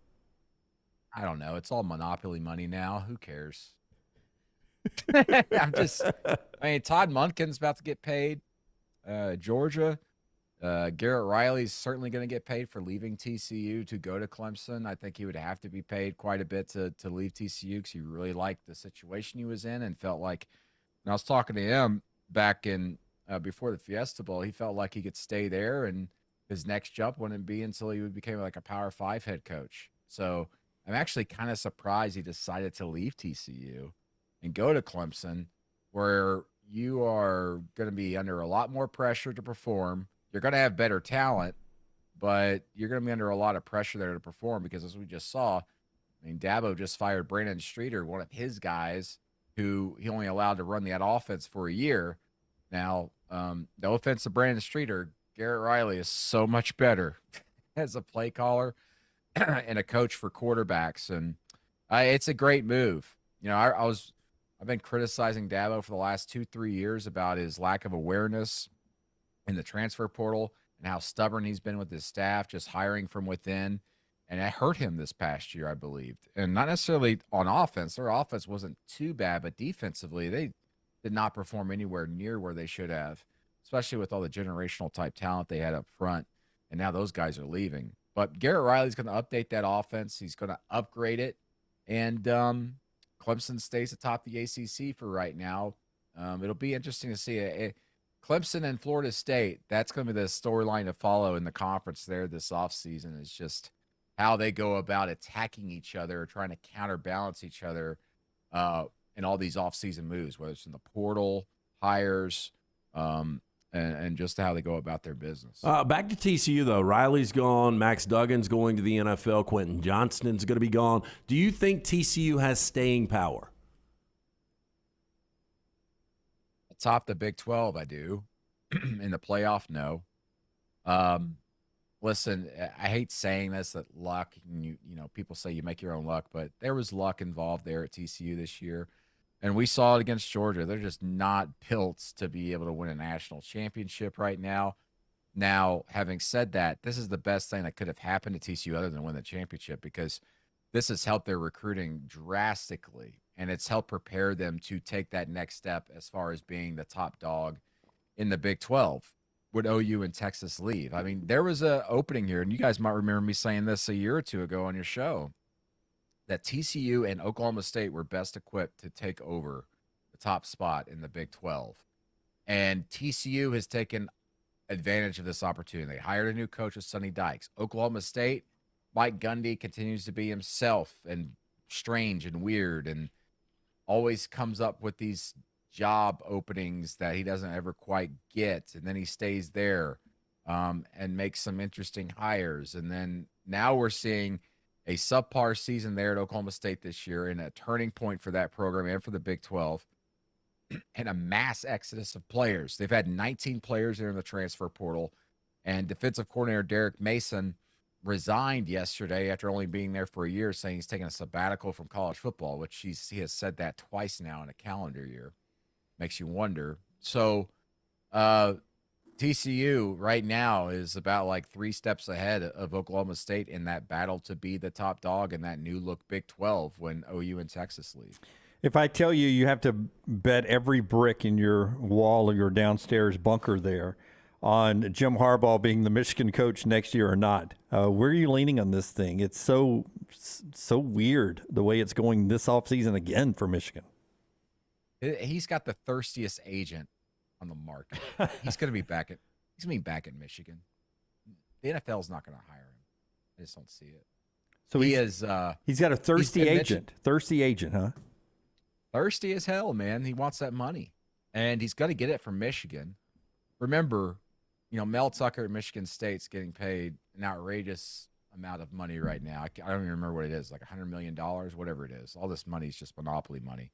I don't know. It's all monopoly money now. Who cares? Todd Monken's about to get paid. Georgia. Garrett Riley's certainly going to get paid for leaving TCU to go to Clemson. I think he would have to be paid quite a bit to leave TCU because he really liked the situation he was in and felt like, and I was talking to him back in before the Fiesta Bowl, he felt like he could stay there and his next jump wouldn't be until he became like a Power 5 head coach. So I'm actually kind of surprised he decided to leave TCU and go to Clemson, where you are going to be under a lot more pressure to perform. You're going to have better talent, but you're going to be under a lot of pressure there to perform because, as we just saw, Dabo just fired Brandon Streeter, one of his guys, who he only allowed to run that offense for a year. Now, no offense to Brandon Streeter, Garrett Riley is so much better as a play caller and a coach for quarterbacks, and it's a great move. You know, I've been criticizing Dabo for the last 2-3 years about his lack of awareness in the transfer portal and how stubborn he's been with his staff, just hiring from within, and it hurt him this past year, I believed, and not necessarily on offense. Their offense wasn't too bad, but defensively they did not perform anywhere near where they should have, especially with all the generational type talent they had up front, and now those guys are leaving. But Garrett Riley's going to update that offense. He's going to upgrade it, and Clemson stays atop the ACC for right now. It'll be interesting to see. Clemson and Florida State, that's going to be the storyline to follow in the conference there this offseason, is just how they go about attacking each other, trying to counterbalance each other in all these offseason moves, whether it's in the portal, hires, and just how they go about their business. Back to TCU, though. Riley's gone. Max Duggan's going to the NFL. Quentin Johnston's going to be gone. Do you think TCU has staying power? Atop the Big 12, I do. In the playoff, no. Listen, I hate saying this, that luck, you know, people say you make your own luck, but there was luck involved there at TCU this year. And we saw it against Georgia. They're just not built to be able to win a national championship right now. Now, having said that, this is the best thing that could have happened to TCU other than win the championship, because this has helped their recruiting drastically, and it's helped prepare them to take that next step as far as being the top dog in the Big 12. Would OU and Texas leave? I mean, there was an opening here, and you guys might remember me saying this a year or two ago on your show, that TCU and Oklahoma State were best equipped to take over the top spot in the Big 12. And TCU has taken advantage of this opportunity. They hired a new coach with Sonny Dykes. Oklahoma State, Mike Gundy continues to be himself and strange and weird and always comes up with these job openings that he doesn't ever quite get. And then he stays there and makes some interesting hires. And then now we're seeing a subpar season there at Oklahoma State this year and a turning point for that program and for the Big 12 and a mass exodus of players. They've had 19 players there in the transfer portal, and defensive coordinator Derek Mason resigned yesterday after only being there for a year, saying he's taking a sabbatical from college football, which he has said that twice now in a calendar year. Makes you wonder. So TCU right now is about like 3 steps ahead of Oklahoma State in that battle to be the top dog in that new look Big 12 when OU and Texas leave. If I tell you you have to bet every brick in your wall or your downstairs bunker there on Jim Harbaugh being the Michigan coach next year or not, where are you leaning on this thing? It's so weird the way it's going this offseason again for Michigan. He's got the thirstiest agent on the market. He's going to be back at Michigan. The NFL's not going to hire him. I just don't see it. So he's got a thirsty agent. Thirsty agent, huh? Thirsty as hell, man. He wants that money, and he's going to get it from Michigan. Remember, Mel Tucker at Michigan State's getting paid an outrageous amount of money right now. I don't even remember what it is, like $100 million, whatever it is. All this money is just monopoly money.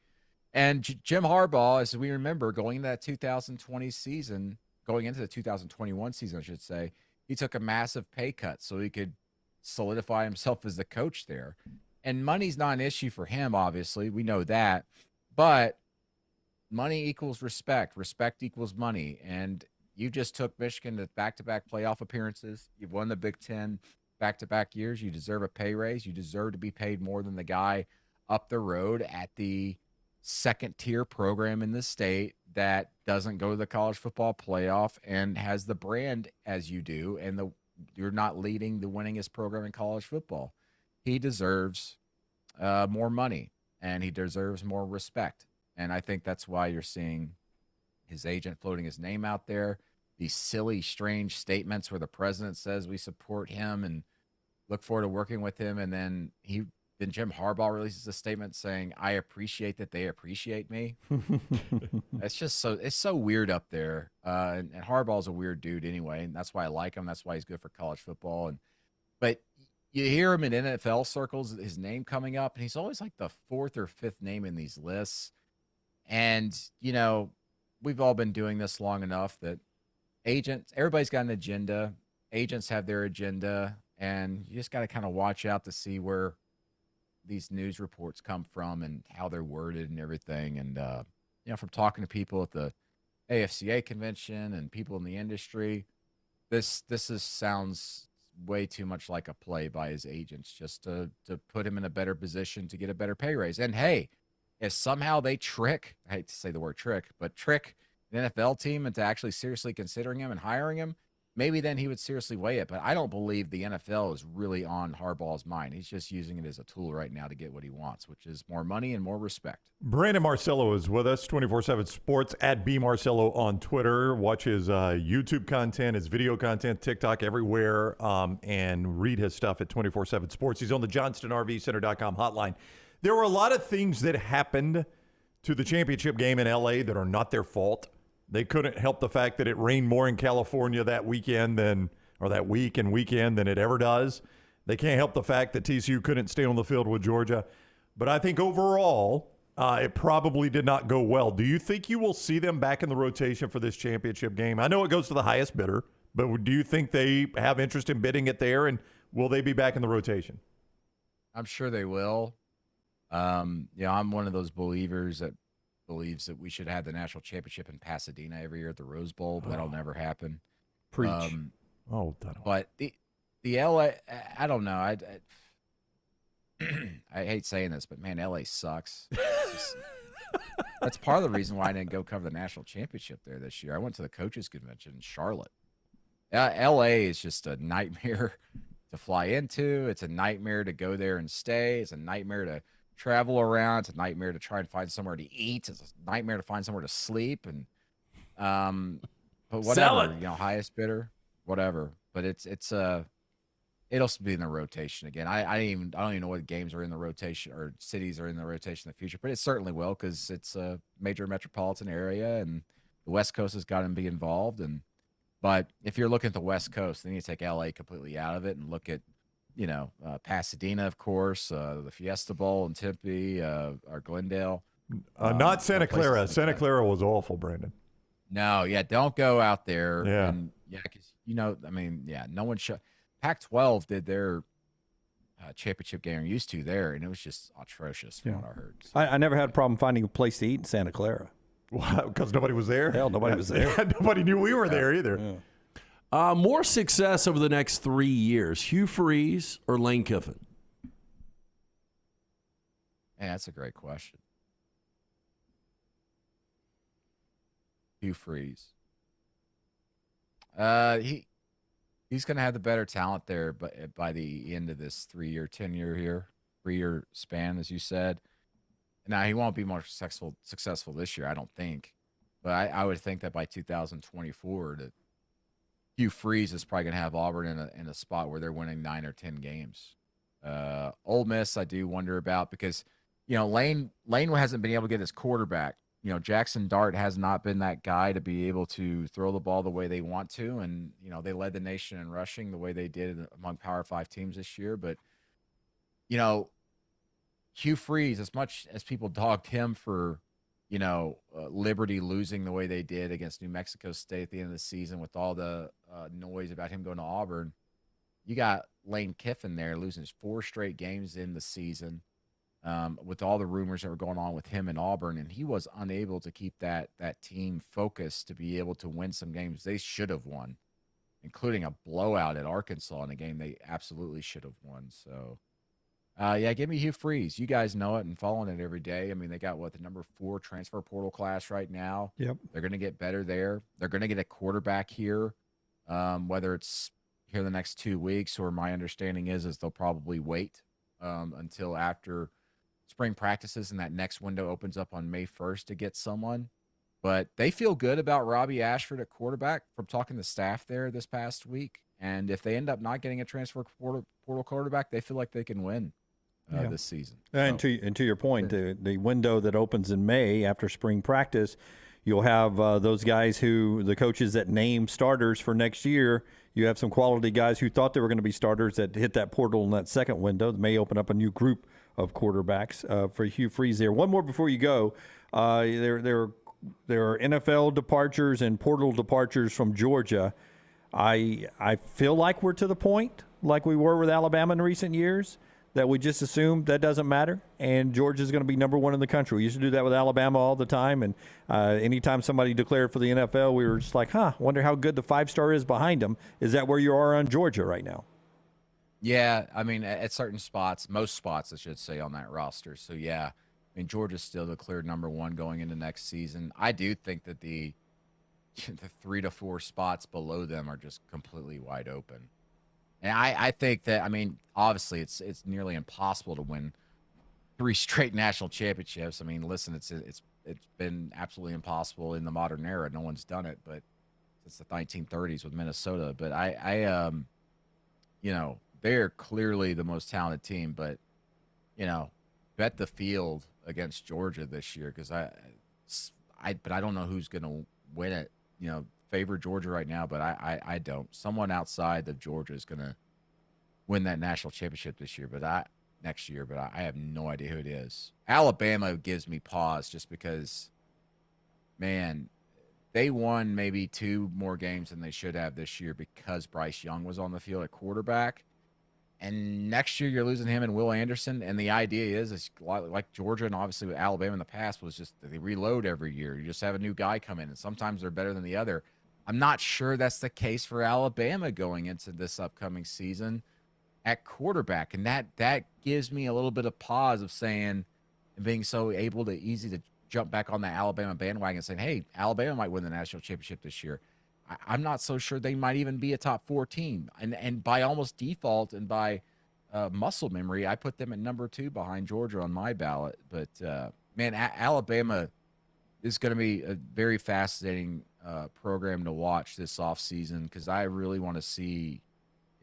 And Jim Harbaugh, as we remember, going into that 2020 season, going into the 2021 season, I should say, he took a massive pay cut so he could solidify himself as the coach there. And money's not an issue for him, obviously. We know that. But money equals respect. Respect equals money. And you just took Michigan to back-to-back playoff appearances. You've won the Big Ten back-to-back years. You deserve a pay raise. You deserve to be paid more than the guy up the road at the second-tier program in the state that doesn't go to the college football playoff and has the brand as you do, and you're not leading the winningest program in college football. He deserves more money, and he deserves more respect. And I think that's why you're seeing his agent floating his name out there, these silly, strange statements where the president says we support him and look forward to working with him, and then Jim Harbaugh releases a statement saying, I appreciate that they appreciate me. It's so weird up there. And Harbaugh's a weird dude anyway, and that's why I like him. That's why he's good for college football. But you hear him in NFL circles, his name coming up, and he's always like the 4th or 5th name in these lists. And, we've all been doing this long enough that everybody's got an agenda. Agents have their agenda, and you just got to kind of watch out to see where these news reports come from and how they're worded and everything. And, from talking to people at the AFCA convention and people in the industry, this sounds way too much like a play by his agents just to put him in a better position to get a better pay raise. And hey, if somehow they I hate to say the word trick an NFL team into actually seriously considering him and hiring him, maybe then he would seriously weigh it. But I don't believe the NFL is really on Harbaugh's mind. He's just using it as a tool right now to get what he wants, which is more money and more respect. Brandon Marcello is with us, 24/7 Sports, at @BMarcello on Twitter. Watch his YouTube content, his video content, TikTok, everywhere, and read his stuff at 24/7 Sports. He's on the JohnstonRVCenter.com hotline. There were a lot of things that happened to the championship game in L.A. that are not their fault. They couldn't help the fact that it rained more in California that weekend that week and weekend than it ever does. They can't help the fact that TCU couldn't stay on the field with Georgia. But I think overall, it probably did not go well. Do you think you will see them back in the rotation for this championship game? I know it goes to the highest bidder, but do you think they have interest in bidding it there, and will they be back in the rotation? I'm sure they will. I'm one of those believers that believes that we should have the national championship in Pasadena every year at the Rose Bowl, but that'll never happen. Preach. But the LA, I don't know. I hate saying this, but man, LA sucks. That's part of the reason why I didn't go cover the national championship there this year. I went to the coaches convention in Charlotte. LA is just a nightmare to fly into. It's a nightmare to go there and stay. It's a nightmare to travel around. It's a nightmare to try and find somewhere to eat. It's a nightmare to find somewhere to sleep. And but whatever, highest bidder, whatever. But it's it'll be in the rotation again. I don't even know what games are in the rotation or cities are in the rotation in the future, but it certainly will because it's a major metropolitan area and the West Coast has got to be involved. But if you're looking at the West Coast, then you take LA completely out of it and look at, Pasadena, of course, the Fiesta Bowl in Tempe, or Glendale. Not Santa Clara. Santa Clara was awful, Brandon. No, yeah, don't go out there. Yeah. And, because, no one Pac-12 did their championship game or used to there, and it was just atrocious from what I heard. So. I never had a problem finding a place to eat in Santa Clara. Because nobody was there? Hell, nobody was there. Nobody knew we were there either. Yeah. More success over the next 3 years, Hugh Freeze or Lane Kiffin? Yeah, that's a great question. Hugh Freeze. He's going to have the better talent there, but by the end of this 3-year span, as you said. Now, he won't be more successful this year, I don't think. But I would think that by 2024, that Hugh Freeze is probably going to have Auburn in a spot where they're winning 9 or 10 games. Ole Miss, I do wonder about because, Lane hasn't been able to get his quarterback. Jackson Dart has not been that guy to be able to throw the ball the way they want to. And, they led the nation in rushing the way they did among Power 5 teams this year. But, Hugh Freeze, as much as people dogged him for, Liberty losing the way they did against New Mexico State at the end of the season with all the noise about him going to Auburn, you got Lane Kiffin there losing his 4 straight games in the season. With all the rumors that were going on with him in Auburn, and he was unable to keep that team focused to be able to win some games they should have won, including a blowout at Arkansas in a game they absolutely should have won. So, give me Hugh Freeze. You guys know it and following it every day. I mean, they got the number 4 transfer portal class right now. Yep. They're going to get better there. They're going to get a quarterback here, whether it's here the next 2 weeks or my understanding is they'll probably wait until after spring practices and that next window opens up on May 1st to get someone. But they feel good about Robbie Ashford at quarterback from talking to staff there this past week. And if they end up not getting a transfer portal quarterback, they feel like they can win this season. And to your point, the window that opens in May after spring practice, you'll have those guys the coaches that name starters for next year. You have some quality guys who thought they were going to be starters that hit that portal in that second window. It may open up a new group of quarterbacks for Hugh Freeze there. One more before you go. There are NFL departures and portal departures from Georgia. I feel like we're to the point, like we were with Alabama in recent years, that we just assume that doesn't matter, and Georgia's going to be number 1 in the country. We used to do that with Alabama all the time, and anytime somebody declared for the NFL, we were just like, wonder how good the 5-star is behind them. Is that where you are on Georgia right now? Yeah, I mean, at certain spots, most spots, I should say, on that roster. So, yeah, I mean, Georgia's still the clear number 1 going into next season. I do think that the 3 to 4 spots below them are just completely wide open. And I think that, I mean, obviously it's nearly impossible to win 3 straight national championships. I mean, listen, it's been absolutely impossible in the modern era. No one's done it, but since the 1930s with Minnesota. But they're clearly the most talented team, but, bet the field against Georgia this year because but I don't know who's going to win it. Favor Georgia right now, but I don't. Someone outside of Georgia is going to win that national championship next year, but I have no idea who it is. Alabama gives me pause just because, man, they won maybe 2 more games than they should have this year because Bryce Young was on the field at quarterback. And next year you're losing him and Will Anderson. And the idea is like Georgia and obviously with Alabama in the past was just they reload every year. You just have a new guy come in, and sometimes they're better than the other. I'm not sure that's the case for Alabama going into this upcoming season at quarterback. And that gives me a little bit of pause of saying and being so easy to jump back on the Alabama bandwagon saying, hey, Alabama might win the national championship this year. I'm not so sure they might even be a top 4 team. And by almost default and by muscle memory, I put them at number 2 behind Georgia on my ballot. But, man, Alabama is going to be a very fascinating program to watch this offseason because I really want to see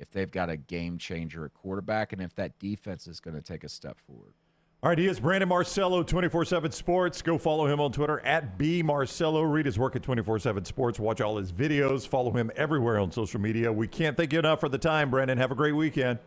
if they've got a game changer at quarterback, and if that defense is going to take a step forward. All right, he is Brandon Marcello, 24/7 Sports. Go follow him on Twitter at @BMarcello. Read his work at 24/7 Sports. Watch all his videos. Follow him everywhere on social media. We can't thank you enough for the time, Brandon. Have a great weekend.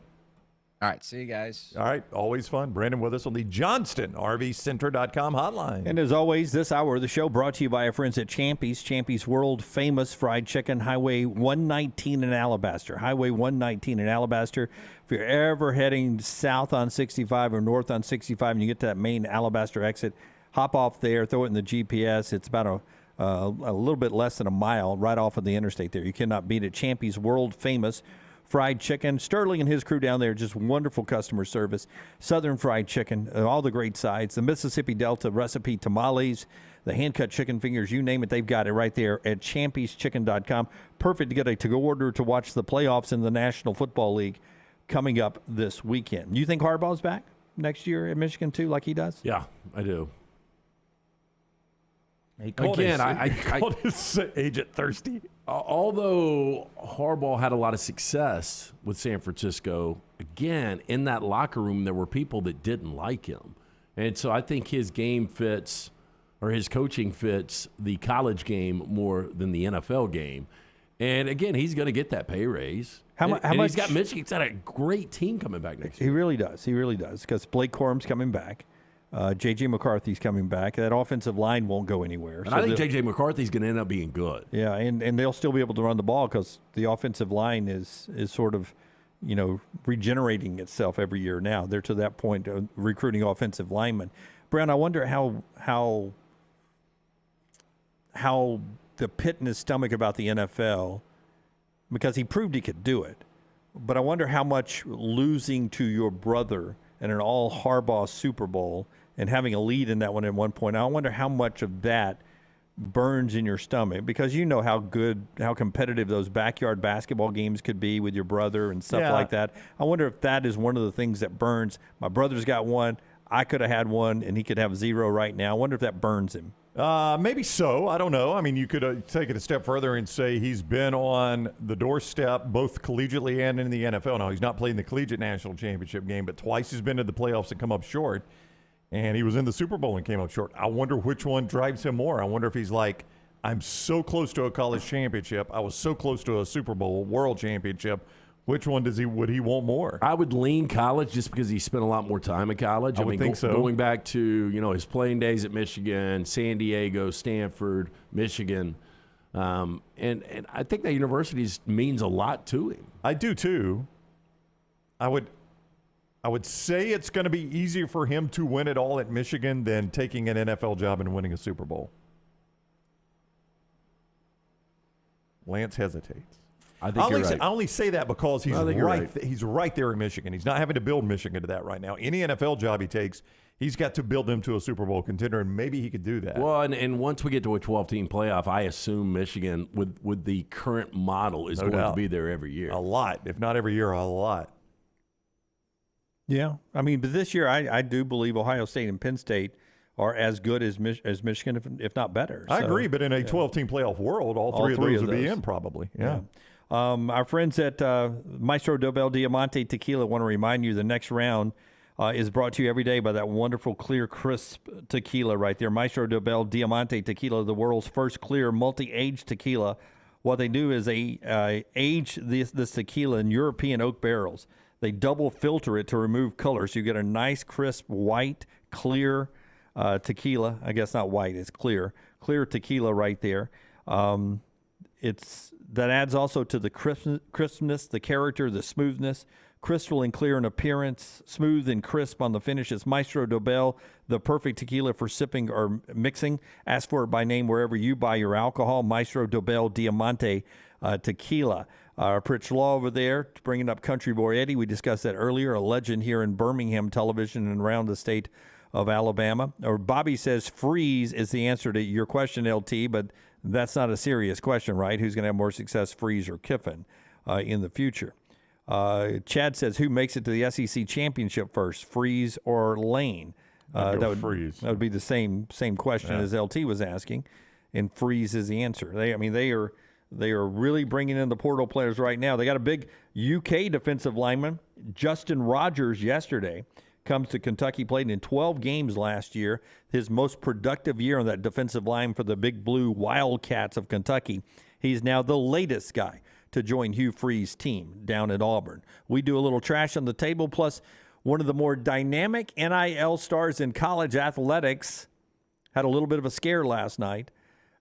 All right, see you guys. All right, always fun. Brandon with us on the JohnstonRVCenter.com hotline. And as always, this hour of the show brought to you by our friends at Champy's. Champy's world famous fried chicken, Highway 119 in Alabaster. Highway 119 in Alabaster. If you're ever heading south on 65 or north on 65 and you get to that main Alabaster exit, hop off there, throw it in the GPS. It's about a little bit less than a mile right off of the interstate there. You cannot beat it. Champy's world famous fried chicken. Sterling and his crew down there, just wonderful customer service. Southern fried chicken, all the great sides. The Mississippi Delta recipe tamales, the hand-cut chicken fingers, you name it, they've got it right there at champyschicken.com. Perfect to get a to-go order to watch the playoffs in the National Football League coming up this weekend. You think Harbaugh's back next year at Michigan, too, like he does? Yeah, I do. He called his agent thirsty. Although Harbaugh had a lot of success with San Francisco, again, in that locker room, there were people that didn't like him. And so I think his game fits, or his coaching fits, the college game more than the NFL game. And again, he's going to get that pay raise. How much? He's got Michigan. He's got a great team coming back next year. He really does. He really does. Because Blake Corum's coming back. J.J. McCarthy's coming back. That offensive line won't go anywhere. And I think J.J. McCarthy's going to end up being good. Yeah, and they'll still be able to run the ball because the offensive line is sort of, regenerating itself every year now. They're to that point of recruiting offensive linemen. Brown, I wonder how the pit in his stomach about the NFL, because he proved he could do it. But I wonder how much losing to your brother in an all Harbaugh Super Bowl and having a lead in that one at one point, I wonder how much of that burns in your stomach, because you know how competitive those backyard basketball games could be with your brother and stuff like that. I wonder if that is one of the things that burns. My brother's got one. I could have had one, and he could have 0 right now. I wonder if that burns him. Maybe so. I don't know. I mean, you could take it a step further and say he's been on the doorstep both collegiately and in the NFL. Now, he's not playing the collegiate national championship game, but twice he's been to the playoffs and come up short. And he was in the Super Bowl and came up short. I wonder which one drives him more. I wonder if he's like, I'm so close to a college championship. I was so close to a Super Bowl, world championship. Which one would he want more? I would lean college just because he spent a lot more time at college. I think so. Going back to his playing days at Michigan, San Diego, Stanford, Michigan, and I think that university means a lot to him. I do too. I would say it's going to be easier for him to win it all at Michigan than taking an NFL job and winning a Super Bowl. Lance hesitates. I think you're right. I only say that because he's right. He's right there in Michigan. He's not having to build Michigan to that right now. Any NFL job he takes, he's got to build them to a Super Bowl contender, and maybe he could do that. Well, and once we get to a 12-team playoff, I assume Michigan, with the current model, is going to be there every year. A lot. If not every year, a lot. Yeah. I mean, but this year I do believe Ohio State and Penn State are as good as Michigan, if not better. I agree, but in a 12-team playoff world, all three of those would be in probably. Yeah. Our friends at Maestro Dobel Diamante Tequila want to remind you the next round is brought to you every day by that wonderful, clear, crisp tequila right there. Maestro Dobel Diamante Tequila, the world's first clear multi-age tequila. What they do is they age this tequila in European oak barrels. They double filter it to remove color, so you get a nice, crisp, white, clear tequila. I guess not white, it's clear tequila right there. That adds also to the crispness, the character, the smoothness, crystal and clear in appearance, smooth and crisp on the finish. It's Maestro Dobel, the perfect tequila for sipping or mixing. Ask for it by name wherever you buy your alcohol. Maestro Dobel Diamante Tequila. Pritch Law over there, bringing up Country Boy Eddie. We discussed that earlier, a legend here in Birmingham television and around the state of Alabama. Or Bobby says freeze is the answer to your question, LT, but that's not a serious question, right? Who's going to have more success, Freeze or Kiffin, in the future? Chad says, who makes it to the SEC championship first, Freeze or Lane? That would be the same question as LT was asking, and Freeze is the answer. They They are really bringing in the portal players right now. They got a big UK defensive lineman, Justin Rogers, yesterday. Comes to Kentucky, played in 12 games last year. His most productive year on that defensive line for the Big Blue Wildcats of Kentucky. He's now the latest guy to join Hugh Freeze's team down at Auburn. We do a little trash on the table, plus one of the more dynamic NIL stars in college athletics had a little bit of a scare last night.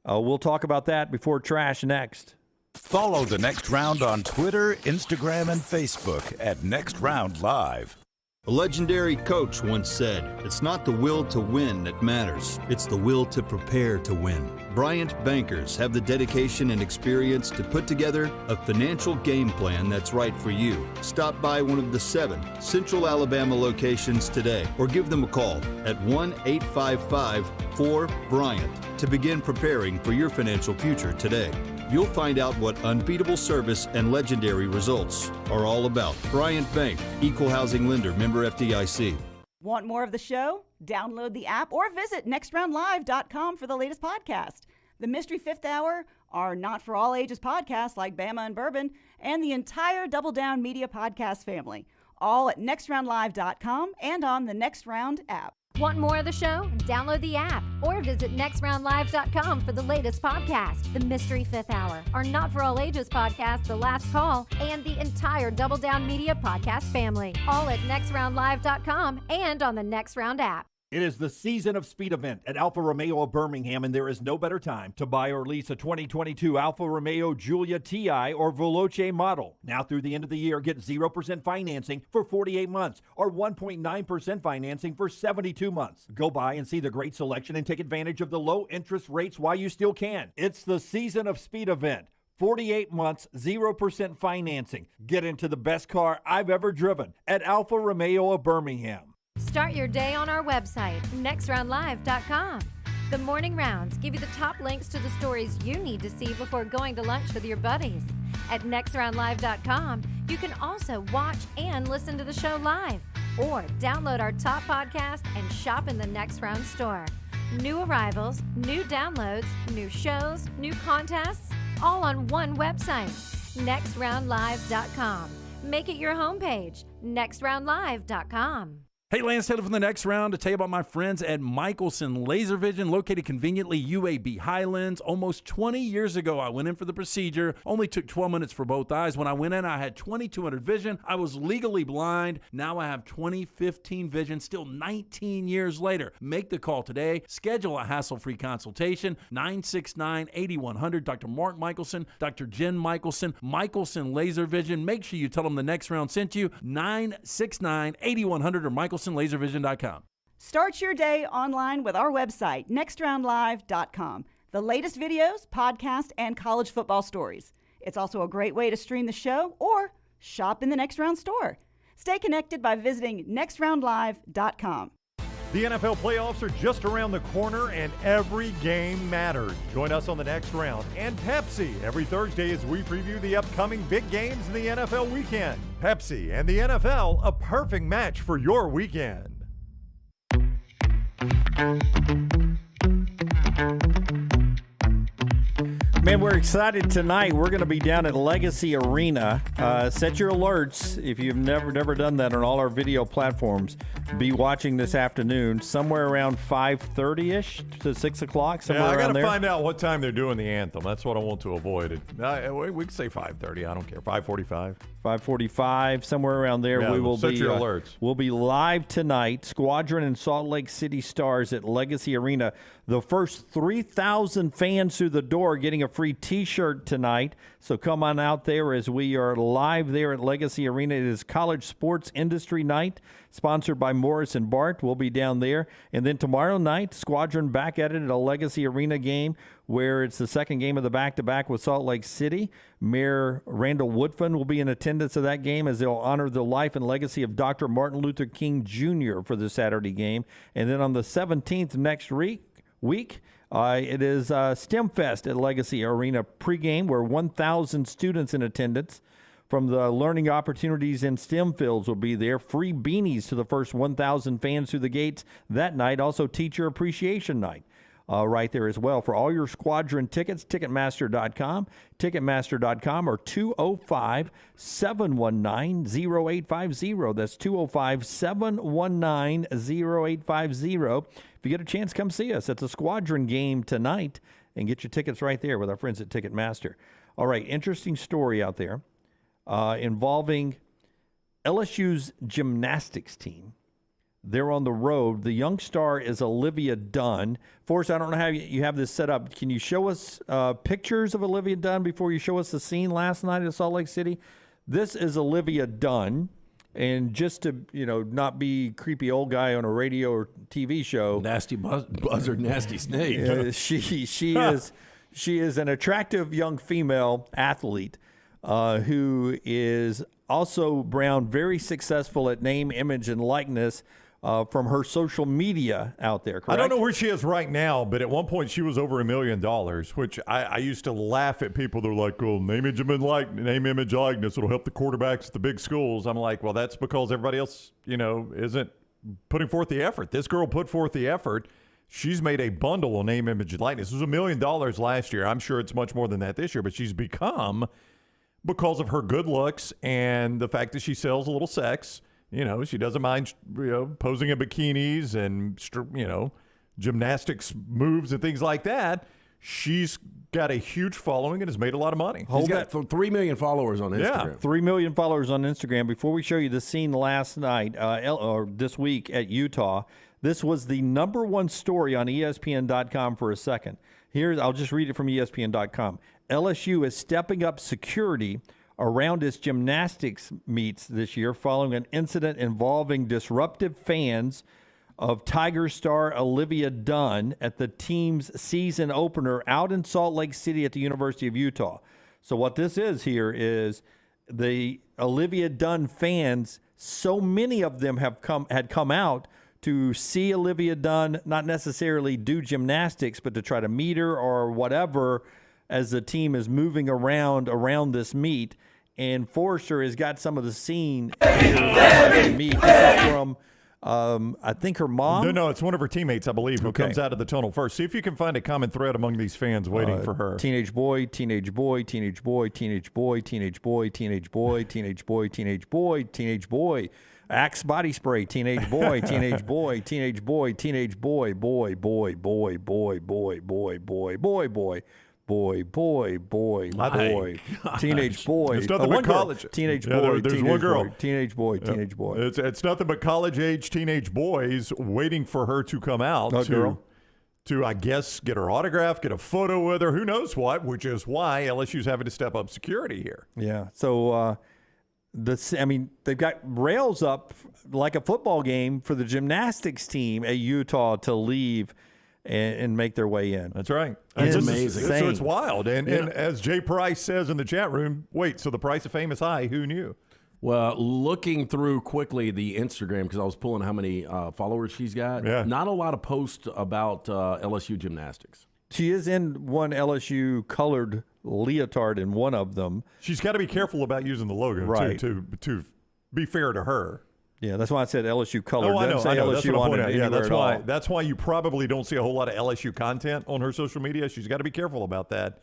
We'll talk about that before trash next. Follow the Next Round on Twitter, Instagram, and Facebook at Next Round Live. A legendary coach once said, "It's not the will to win that matters, it's the will to prepare to win." Bryant bankers have the dedication and experience to put together a financial game plan that's right for you. Stop by one of the 7 Central Alabama locations today or give them a call at 1-855-4-BRYANT to begin preparing for your financial future today. You'll find out what unbeatable service and legendary results are all about. Bryant Bank, Equal Housing Lender, member FDIC. Want more of the show? Download the app or visit nextroundlive.com for the latest podcast. The Mystery Fifth Hour, our not for all ages podcasts like Bama and Bourbon, and the entire Double Down Media podcast family. All at nextroundlive.com and on the Next Round app. Want more of the show? Download the app or visit nextroundlive.com for the latest podcast, The Mystery Fifth Hour, our Not For All Ages podcast, The Last Call, and the entire Double Down Media podcast family. All at nextroundlive.com and on the Next Round app. It is the season of speed event at Alfa Romeo of Birmingham, and there is no better time to buy or lease a 2022 Alfa Romeo Giulia TI or Veloce model. Now through the end of the year, get 0% financing for 48 months or 1.9% financing for 72 months. Go by and see the great selection and take advantage of the low interest rates while you still can. It's the season of speed event. 48 months, 0% financing. Get into the best car I've ever driven at Alfa Romeo of Birmingham. Start your day on our website, nextroundlive.com. The morning rounds give you the top links to the stories you need to see before going to lunch with your buddies. At nextroundlive.com, you can also watch and listen to the show live or download our top podcast and shop in the Next Round store. New arrivals, new downloads, new shows, new contests, all on one website, nextroundlive.com. Make it your homepage, nextroundlive.com. Hey, Lance Taylor from the Next Round to tell you about my friends at Michelson Laser Vision, located conveniently UAB Highlands. Almost 20 years ago, I went in for the procedure. Only took 12 minutes for both eyes. When I went in, I had 20/200 vision. I was legally blind. Now I have 20/15 vision, still 19 years later. Make the call today. Schedule a hassle-free consultation. 969-8100. Dr. Mark Michelson, Dr. Jen Michelson, Michelson Laser Vision. Make sure you tell them the Next Round sent you. 969-8100 or MichelsonLaserVision.com. Start your day online with our website, nextroundlive.com. The latest videos, podcasts, and college football stories. It's also a great way to stream the show or shop in the Next Round store. Stay connected by visiting nextroundlive.com. The NFL playoffs are just around the corner and every game matters. Join us on the Next Round and Pepsi every Thursday as we preview the upcoming big games in the NFL weekend. Pepsi and the NFL, a perfect match for your weekend. Man, we're excited tonight. We're going to be down at Legacy Arena. Set your alerts if you've never done that on all our video platforms. Be watching this afternoon, somewhere around 5:30ish to 6 o'clock. Somewhere I around got to there. find out what time they're doing the anthem. That's what I want to avoid. We can say 5:30. I don't care. 5:45. 5:45, somewhere around there. Yeah, We will set be. your alerts. We'll be live tonight. Squadron and Salt Lake City Stars at Legacy Arena. The first 3,000 fans through the door getting a free T-shirt tonight. So come on out there as we are live there at Legacy Arena. It is College Sports Industry Night, sponsored by Morris and Bart. We'll be down there. And then tomorrow night, Squadron back at it at a Legacy Arena game where it's the second game of the back-to-back with Salt Lake City. Mayor Randall Woodfin will be in attendance of that game as they'll honor the life and legacy of Dr. Martin Luther King Jr. for the Saturday game. And then on the 17th next week, it is STEM Fest at Legacy Arena pregame, where 1,000 students in attendance from the learning opportunities in STEM fields will be there. Free beanies to the first 1,000 fans through the gates that night. Also, Teacher Appreciation Night. right there as well. For all your Squadron tickets, Ticketmaster.com, Ticketmaster.com, or 205-719-0850. That's 205-719-0850. If you get a chance, come see us at the Squadron game tonight and get your tickets right there with our friends at Ticketmaster. All right, interesting story out there involving LSU's gymnastics team. They're on the road. The young star is Olivia Dunn. Forrest, I don't know how you have this set up. Can you show us pictures of Olivia Dunn before you show us the scene last night at Salt Lake City? This is Olivia Dunn. And just to, not be creepy old guy on a radio or TV show. Nasty buzzard, nasty snake. She is an attractive young female athlete who is also, Brown, very successful at name, image, and likeness from her social media out there, correct? I don't know where she is right now, but at one point she was over $1 million, which I used to laugh at people that are like, well, name, image, likeness, it'll help the quarterbacks at the big schools. I'm like, well, that's because everybody else, isn't putting forth the effort. This girl put forth the effort. She's made a bundle of name, image, and likeness. It was $1 million last year. I'm sure it's much more than that this year, but she's become, because of her good looks and the fact that she sells a little sex, she doesn't mind, posing in bikinis and, gymnastics moves and things like that. She's got a huge following and has made a lot of money. She's got 3 million followers on Instagram. Yeah, 3 million followers on Instagram. Before we show you the scene last night, or this week at Utah, this was the #1 story on ESPN.com for a second. I'll just read it from ESPN.com. LSU is stepping up security around its gymnastics meets this year following an incident involving disruptive fans of Tiger star Olivia Dunn at the team's season opener out in Salt Lake City at the University of Utah. So what this is here is the Olivia Dunn fans, so many of them had come out to see Olivia Dunn, not necessarily do gymnastics, but to try to meet her or whatever as the team is moving around this meet. And Forrester has got some of the scene meet from, I think, her mom. No, it's one of her teammates, I believe, who comes out of the tunnel first. See if you can find a common thread among these fans waiting for her. Teenage boy, teenage boy, teenage boy, teenage boy, teenage boy, teenage boy, teenage boy, teenage boy, teenage boy. Axe body spray, teenage boy, teenage boy, teenage boy, teenage boy, boy, boy, boy, boy, boy, boy, boy, boy, boy. Boy, teenage boy. It's nothing but college. Teenage boy. There's one girl. Teenage boy. Teenage boy. It's nothing but college-age teenage boys waiting for her to come out to, I guess, get her autograph, get a photo with her, who knows what, which is why LSU's having to step up security here. Yeah. So, they've got rails up like a football game for the gymnastics team at Utah to leave and make their way in. That's right. It's amazing. So it's wild. And as Jay Price says in the chat room, wait, so the price of fame is high. Who knew? Well, looking through quickly the Instagram, because I was pulling how many followers she's got, not a lot of posts about LSU gymnastics. She is in one LSU colored leotard in one of them. She's got to be careful about using the logo, right, to be fair to her. Yeah, that's why I said LSU colored. Oh, I know. LSU on it. Yeah, that's why you probably don't see a whole lot of LSU content on her social media. She's got to be careful about that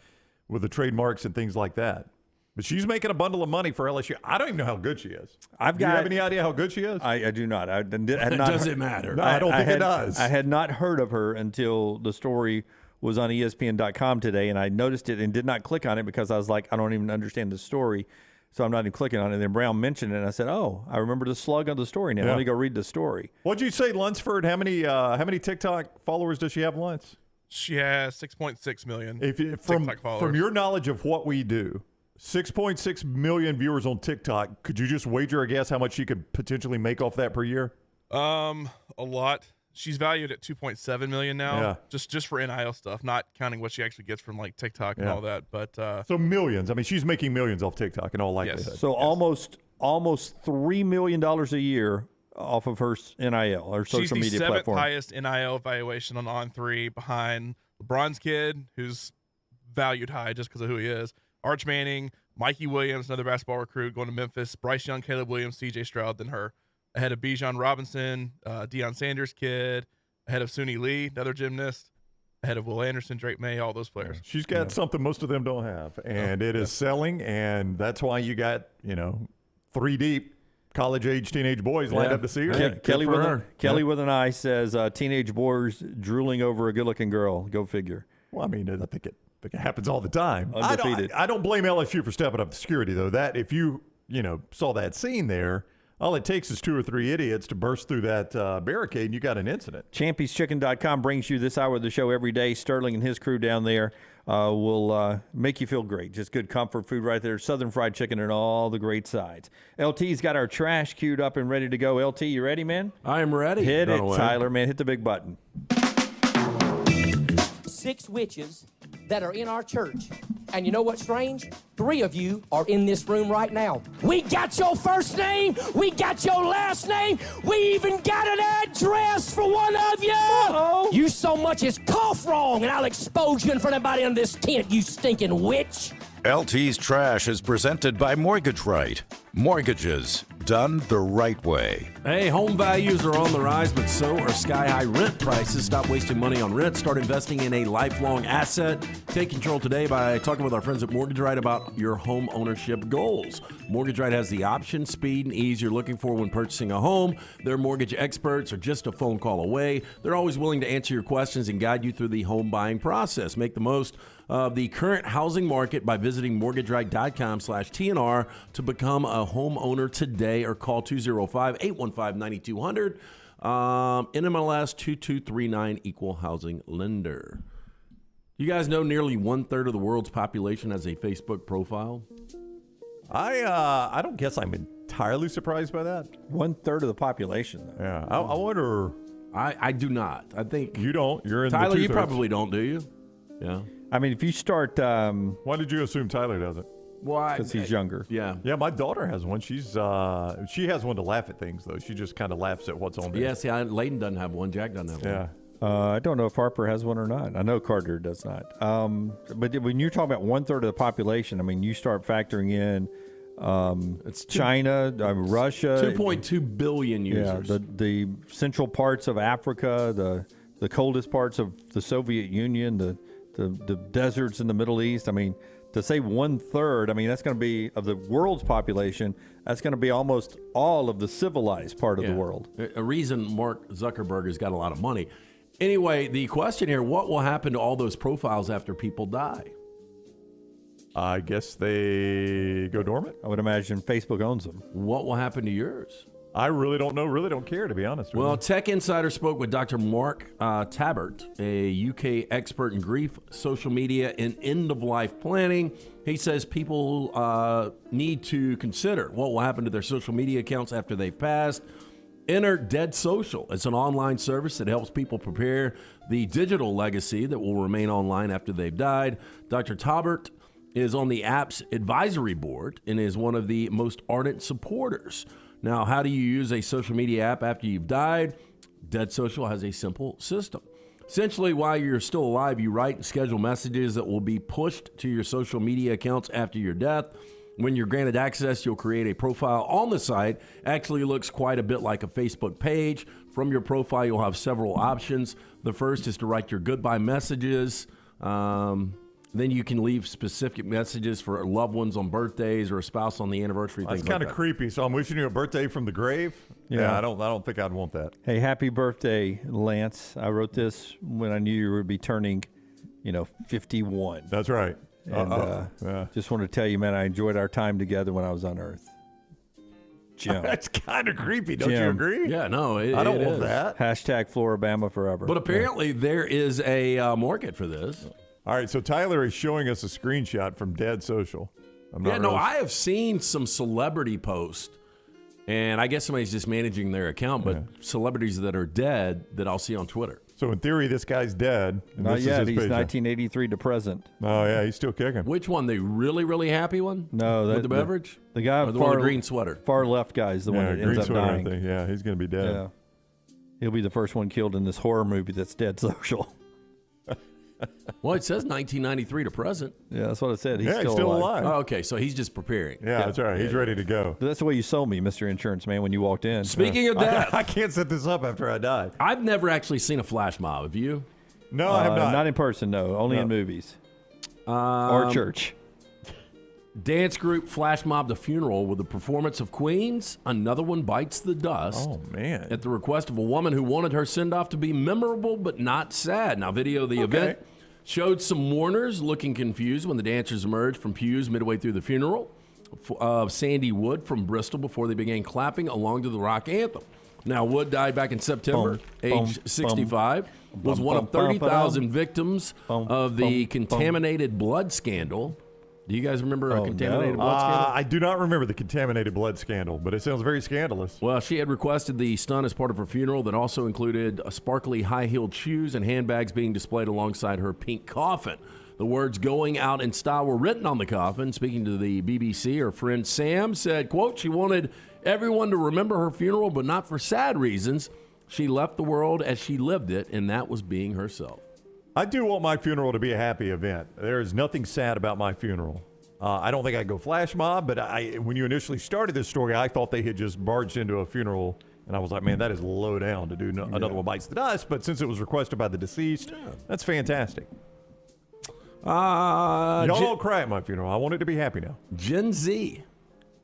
with the trademarks and things like that. But she's making a bundle of money for LSU. I don't even know how good she is. Do you have any idea how good she is? I do not. Does it matter? No, I don't think it does. I had not heard of her until the story was on ESPN.com today, and I noticed it and did not click on it because I was like, I don't even understand the story. So I'm not even clicking on it. And then Brown mentioned it, and I said, "Oh, I remember the slug of the story now. Let me go read the story." What'd you say, Lunsford? How many TikTok followers does she have, Luns? She has 6.6 million. TikTok followers. From your knowledge of what we do, 6.6 million viewers on TikTok. Could you just wager a guess how much she could potentially make off that per year? A lot. She's valued at 2.7 million now, just for NIL stuff, not counting what she actually gets from like TikTok and all that. But so millions. I mean, she's making millions off TikTok in all likelihood. Yes. So almost $3 million a year off of her NIL or social media platform. She's the seventh highest NIL valuation on On3, behind LeBron's kid, who's valued high just because of who he is, Arch Manning, Mikey Williams, another basketball recruit going to Memphis, Bryce Young, Caleb Williams, C.J. Stroud, then her. Ahead of Bijan Robinson, Deion Sanders' kid, ahead of Suni Lee, another gymnast. ahead of Will Anderson, Drake May, all those players. She's got something most of them don't have, and it is selling, and that's why you got 3 deep college-age teenage boys lined up to see her. Kelly with an eye says teenage boys drooling over a good-looking girl. Go figure. Well, I mean, I think it happens all the time. Undefeated. I don't blame LSU for stepping up the security, though. That if you saw that scene there, all it takes is 2 or 3 idiots to burst through that barricade, and you got an incident. Champy'sChicken.com brings you this hour of the show every day. Sterling and his crew down there will make you feel great. Just good comfort food right there. Southern fried chicken and all the great sides. LT's got our trash queued up and ready to go. LT, you ready, man? I am ready. Hit it, Tyler, man. Hit the big button. 6 witches that are in our church. And you know what's strange? 3 of you are in this room right now. We got your first name. We got your last name. We even got an address for one of you. Uh-oh. You so much as cough wrong, and I'll expose you in front of everybody in this tent, you stinking witch. LT's Trash is presented by Mortgage Right. Mortgages done the right way. Hey, home values are on the rise, but so are sky-high rent prices. Stop wasting money on rent. Start investing in a lifelong asset. Take control today by talking with our friends at Mortgage Right about your home ownership goals. Mortgage Right has the option, speed, and ease you're looking for when purchasing a home. Their mortgage experts are just a phone call away. They're always willing to answer your questions and guide you through the home buying process. Make the most of the current housing market by visiting mortgageright.com/TNR to become a homeowner today, or call 205-815-9200. NMLS 2239, equal housing lender. You guys know nearly 1/3 of the world's population has a Facebook profile? I don't guess I'm entirely surprised by that. 1/3 of the population, though. Yeah, I wonder. I do not. I think you don't. You're in Tyler. the You probably don't, do you? Yeah. I mean, if you start, why did you assume Tyler doesn't? Well, because he's younger. Yeah. Yeah, my daughter has one. She has one to laugh at things, though. She just kind of laughs at what's on there. Yeah, see, Layden doesn't have one. Jack doesn't have one. I don't know if Harper has one or not. I know Carter does not. But when you're talking about 1/3 of the population, I mean, you start factoring in it's China, Russia. 2.2 billion users. Yeah, the central parts of Africa, the coldest parts of the Soviet Union, the deserts in the Middle East. I mean, to say 1/3, I mean, that's going to be, of the world's population, that's going to be almost all of the civilized part of the world. A reason Mark Zuckerberg has got a lot of money. Anyway, the question here, what will happen to all those profiles after people die? I guess they go dormant. I would imagine Facebook owns them. What will happen to yours? I really don't know. Really don't care, to be honest with you. Well, Tech Insider spoke with Dr. Mark Tabbert, a UK expert in grief, social media, and end-of-life planning. He says people need to consider what will happen to their social media accounts after they've passed. Enter Dead Social. It's an online service that helps people prepare the digital legacy that will remain online after they've died. Dr. Tabbert is on the app's advisory board and is one of the most ardent supporters. Now, how do you use a social media app after you've died? Dead Social has a simple system. Essentially, while you're still alive, you write and schedule messages that will be pushed to your social media accounts after your death. When you're granted access, you'll create a profile on the site. Actually looks quite a bit like a Facebook page. From your profile, you'll have several options. The first is to write your goodbye messages. Then you can leave specific messages for loved ones on birthdays or a spouse on the anniversary. That's kind of creepy. So I'm wishing you a birthday from the grave. Yeah, I don't think I'd want that. Hey, happy birthday, Lance. I wrote this when I knew you would be turning, 51. That's right. And just want to tell you, man, I enjoyed our time together when I was on Earth. Jim. That's kind of creepy. Don't you agree? Yeah, no, I don't want that. Hashtag Floribama forever. But apparently there is a market for this. All right, so Tyler is showing us a screenshot from Dead Social. I have seen some celebrity posts, and I guess somebody's just managing their account, but celebrities that are dead that I'll see on Twitter. So in theory, this guy's dead. Not yet. He's 1983 to present. Oh, yeah, he's still kicking. Which one? The really, really happy one? No. With the beverage? The guy with the green sweater. Far left guy is the one that ends up dying. I think. Yeah, he's going to be dead. Yeah. He'll be the first one killed in this horror movie that's Dead Social. Well, it says 1993 to present. Yeah, that's what it said. He's still alive. Oh, okay, so he's just preparing. Yeah, that's right. He's ready to go. That's the way you sold me, Mr. Insurance Man, when you walked in. Speaking of death. I can't set this up after I die. I've never actually seen a flash mob. Have you? No, I have not. Not in person, no. Only in movies or church. Dance group flash mobbed a funeral with the performance of Queen's Another One Bites the Dust. Oh, man. At the request of a woman who wanted her send-off to be memorable but not sad. Now, video of the event showed some mourners looking confused when the dancers emerged from pews midway through the funeral of Sandy Wood from Bristol before they began clapping along to the rock anthem. Now, Wood died back in September, age 65, was one of 30,000 victims of the contaminated blood scandal. Do you guys remember a contaminated blood scandal? I do not remember the contaminated blood scandal, but it sounds very scandalous. Well, she had requested the stunt as part of her funeral that also included sparkly high-heeled shoes and handbags being displayed alongside her pink coffin. The words "going out in style" were written on the coffin. Speaking to the BBC, her friend Sam said, quote, she wanted everyone to remember her funeral, but not for sad reasons. She left the world as she lived it, and that was being herself. I do want my funeral to be a happy event. There is nothing sad about my funeral. I don't think I'd go flash mob, but when you initially started this story, I thought they had just barged into a funeral, and I was like, man, that is low down to do Another One Bites the Dust. But since it was requested by the deceased, that's fantastic. Y'all don't cry at my funeral. I want it to be happy now. Gen Z.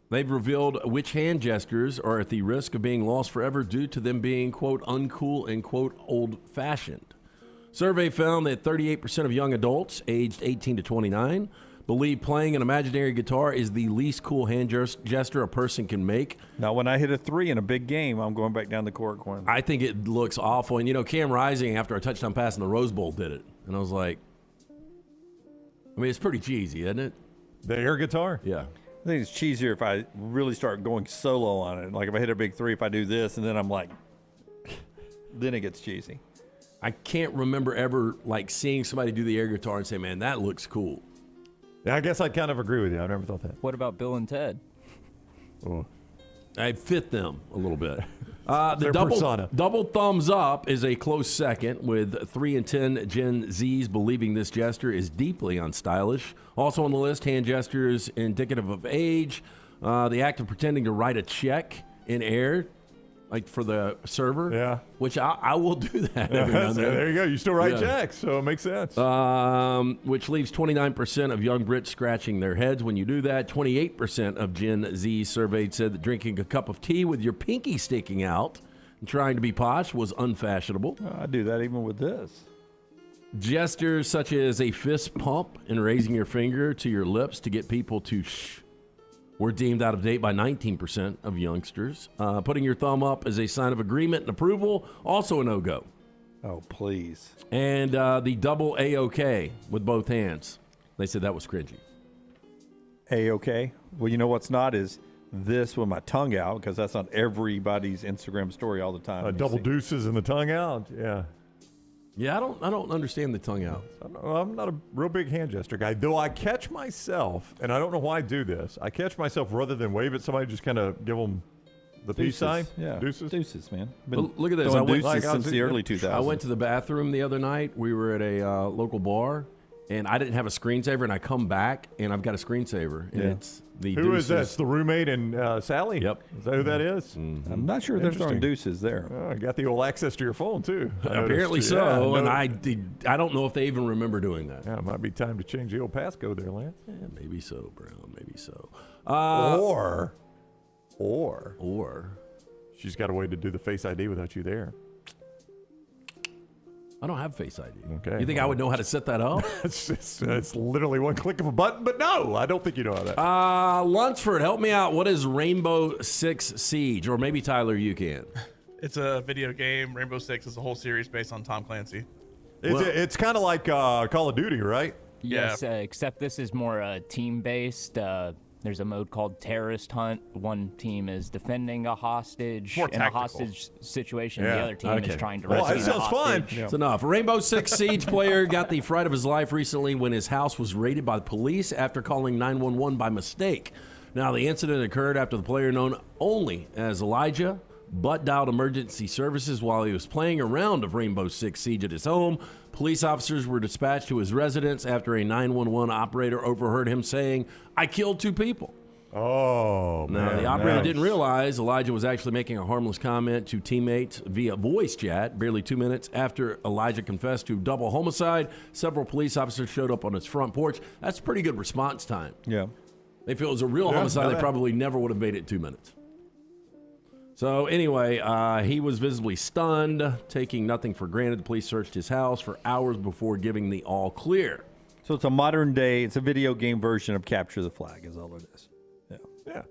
They've revealed which hand gestures are at the risk of being lost forever due to them being, quote, uncool and, quote, old-fashioned. Survey found that 38% of young adults aged 18 to 29 believe playing an imaginary guitar is the least cool hand gesture a person can make. Now, when I hit a 3 in a big game, I'm going back down the court corner. I think it looks awful. And, Cam Rising, after a touchdown pass in the Rose Bowl, did it. And I was like, I mean, it's pretty cheesy, isn't it? The air guitar? Yeah. I think it's cheesier if I really start going solo on it. Like if I hit a big 3, if I do this, and then I'm like, then it gets cheesy. I can't remember ever seeing somebody do the air guitar and say, man, that looks cool. Yeah, I guess I'd kind of agree with you. I never thought that. What about Bill and Ted? Oh. I fit them a little bit. Their persona. Double thumbs up is a close second, with 3 in 10 Gen Zs believing this gesture is deeply unstylish. Also on the list, hand gestures indicative of age. The act of pretending to write a check in air, like for the server, which I will do that every now and then. There you go. You still write checks, so it makes sense. Which leaves 29% of young Brits scratching their heads when you do that. 28% of Gen Z surveyed said that drinking a cup of tea with your pinky sticking out and trying to be posh was unfashionable. I do that even with this. Gestures such as a fist pump and raising your finger to your lips to get people to shh were deemed out of date by 19% of youngsters. Putting your thumb up as a sign of agreement and approval, also a no-go. Oh, please. And the double A-OK with both hands. They said that was cringy. A-OK? Well, you know what's not is this with my tongue out, because that's on everybody's Instagram story all the time. Double deuces and the tongue out, yeah. Yeah, I don't understand the tongue out. I'm not a real big hand gesture guy, though I catch myself, and I don't know why I do this. I catch myself rather than wave at somebody, just kind of give them the peace sign. Yeah, deuces, man. Well, look at this. I went since the early 2000s. I went to the bathroom the other night. We were at a local bar, and I didn't have a screensaver, and I come back, and I've got a screensaver, and it's the Who deuces. is that? It's the roommate and Sally? Yep. Is that who that is? Mm-hmm. I'm not sure they're throwing deuces there. Oh, I got the old access to your phone, too. Apparently so, and I don't know if they even remember doing that. Yeah, it might be time to change the old passcode there, Lance. Yeah, maybe so, Brown, maybe so. Or she's got a way to do the Face ID without you there. I don't have Face ID. Okay. You think I would know how to set that up? it's literally one click of a button, but no, I don't think you know how that. Lunsford, help me out. What is Rainbow Six Siege? Or maybe, Tyler, you can. It's a video game. Rainbow Six is a whole series based on Tom Clancy. It's kind of like Call of Duty, right? Yes, except this is more team-based. There's a mode called Terrorist Hunt. One team is defending a hostage in a hostage situation. The other team is trying to rescue the hostage. It's enough. A Rainbow Six Siege player got the fright of his life recently when his house was raided by the police after calling 911 by mistake. Now, the incident occurred after the player, known only as Elijah, butt-dialed emergency services while he was playing a round of Rainbow Six Siege at his home. Police officers were dispatched to his residence after a 911 operator overheard him saying, "I killed 2 people." Oh, Now, man. the operator Nice. didn't realize Elijah was actually making a harmless comment to teammates via voice chat barely 2 minutes after Elijah confessed to double homicide. Several police officers showed up on his front porch. That's pretty good response time. Yeah. If it was a real homicide, they probably never would have made it 2 minutes. So anyway, he was visibly stunned, taking nothing for granted. The police searched his house for hours before giving the all clear. So it's a modern day, it's a video game version of Capture the Flag is all it is. Yeah.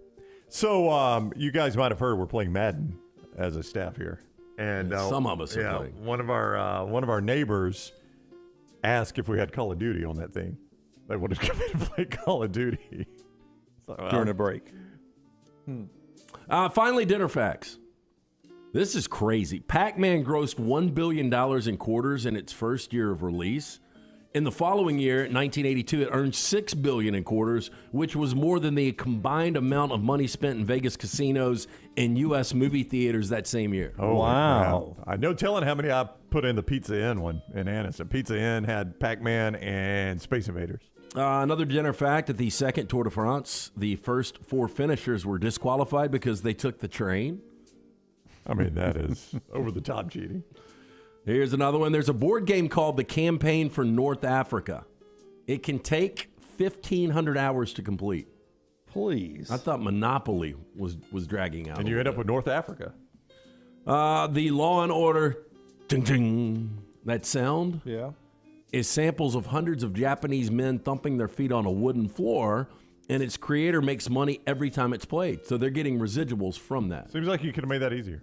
So you guys might have heard we're playing Madden as a staff here, and some of us are playing. One of our neighbors asked if we had Call of Duty on that thing. They wanted to come in and play Call of Duty During a break. Finally, dinner facts. This is crazy. Pac-Man grossed $1 billion in quarters in its first year of release. In the following year, 1982, it earned $6 billion in quarters, which was more than the combined amount of money spent in Vegas casinos and U.S. movie theaters that same year. Oh, wow. I know telling how many I put in the Pizza Inn one in Annis. The Pizza Inn had Pac-Man and Space Invaders. Another dinner fact, at the second Tour de France, the first 4 finishers were disqualified because they took the train. I mean, that is over-the-top cheating. Here's another one. There's a board game called The Campaign for North Africa. It can take 1,500 hours to complete. Please. I thought Monopoly was dragging out. And you end up with North Africa. The Law and Order, ding, that sound is samples of hundreds of Japanese men thumping their feet on a wooden floor, and its creator makes money every time it's played. So they're getting residuals from that. Seems like you could have made that easier.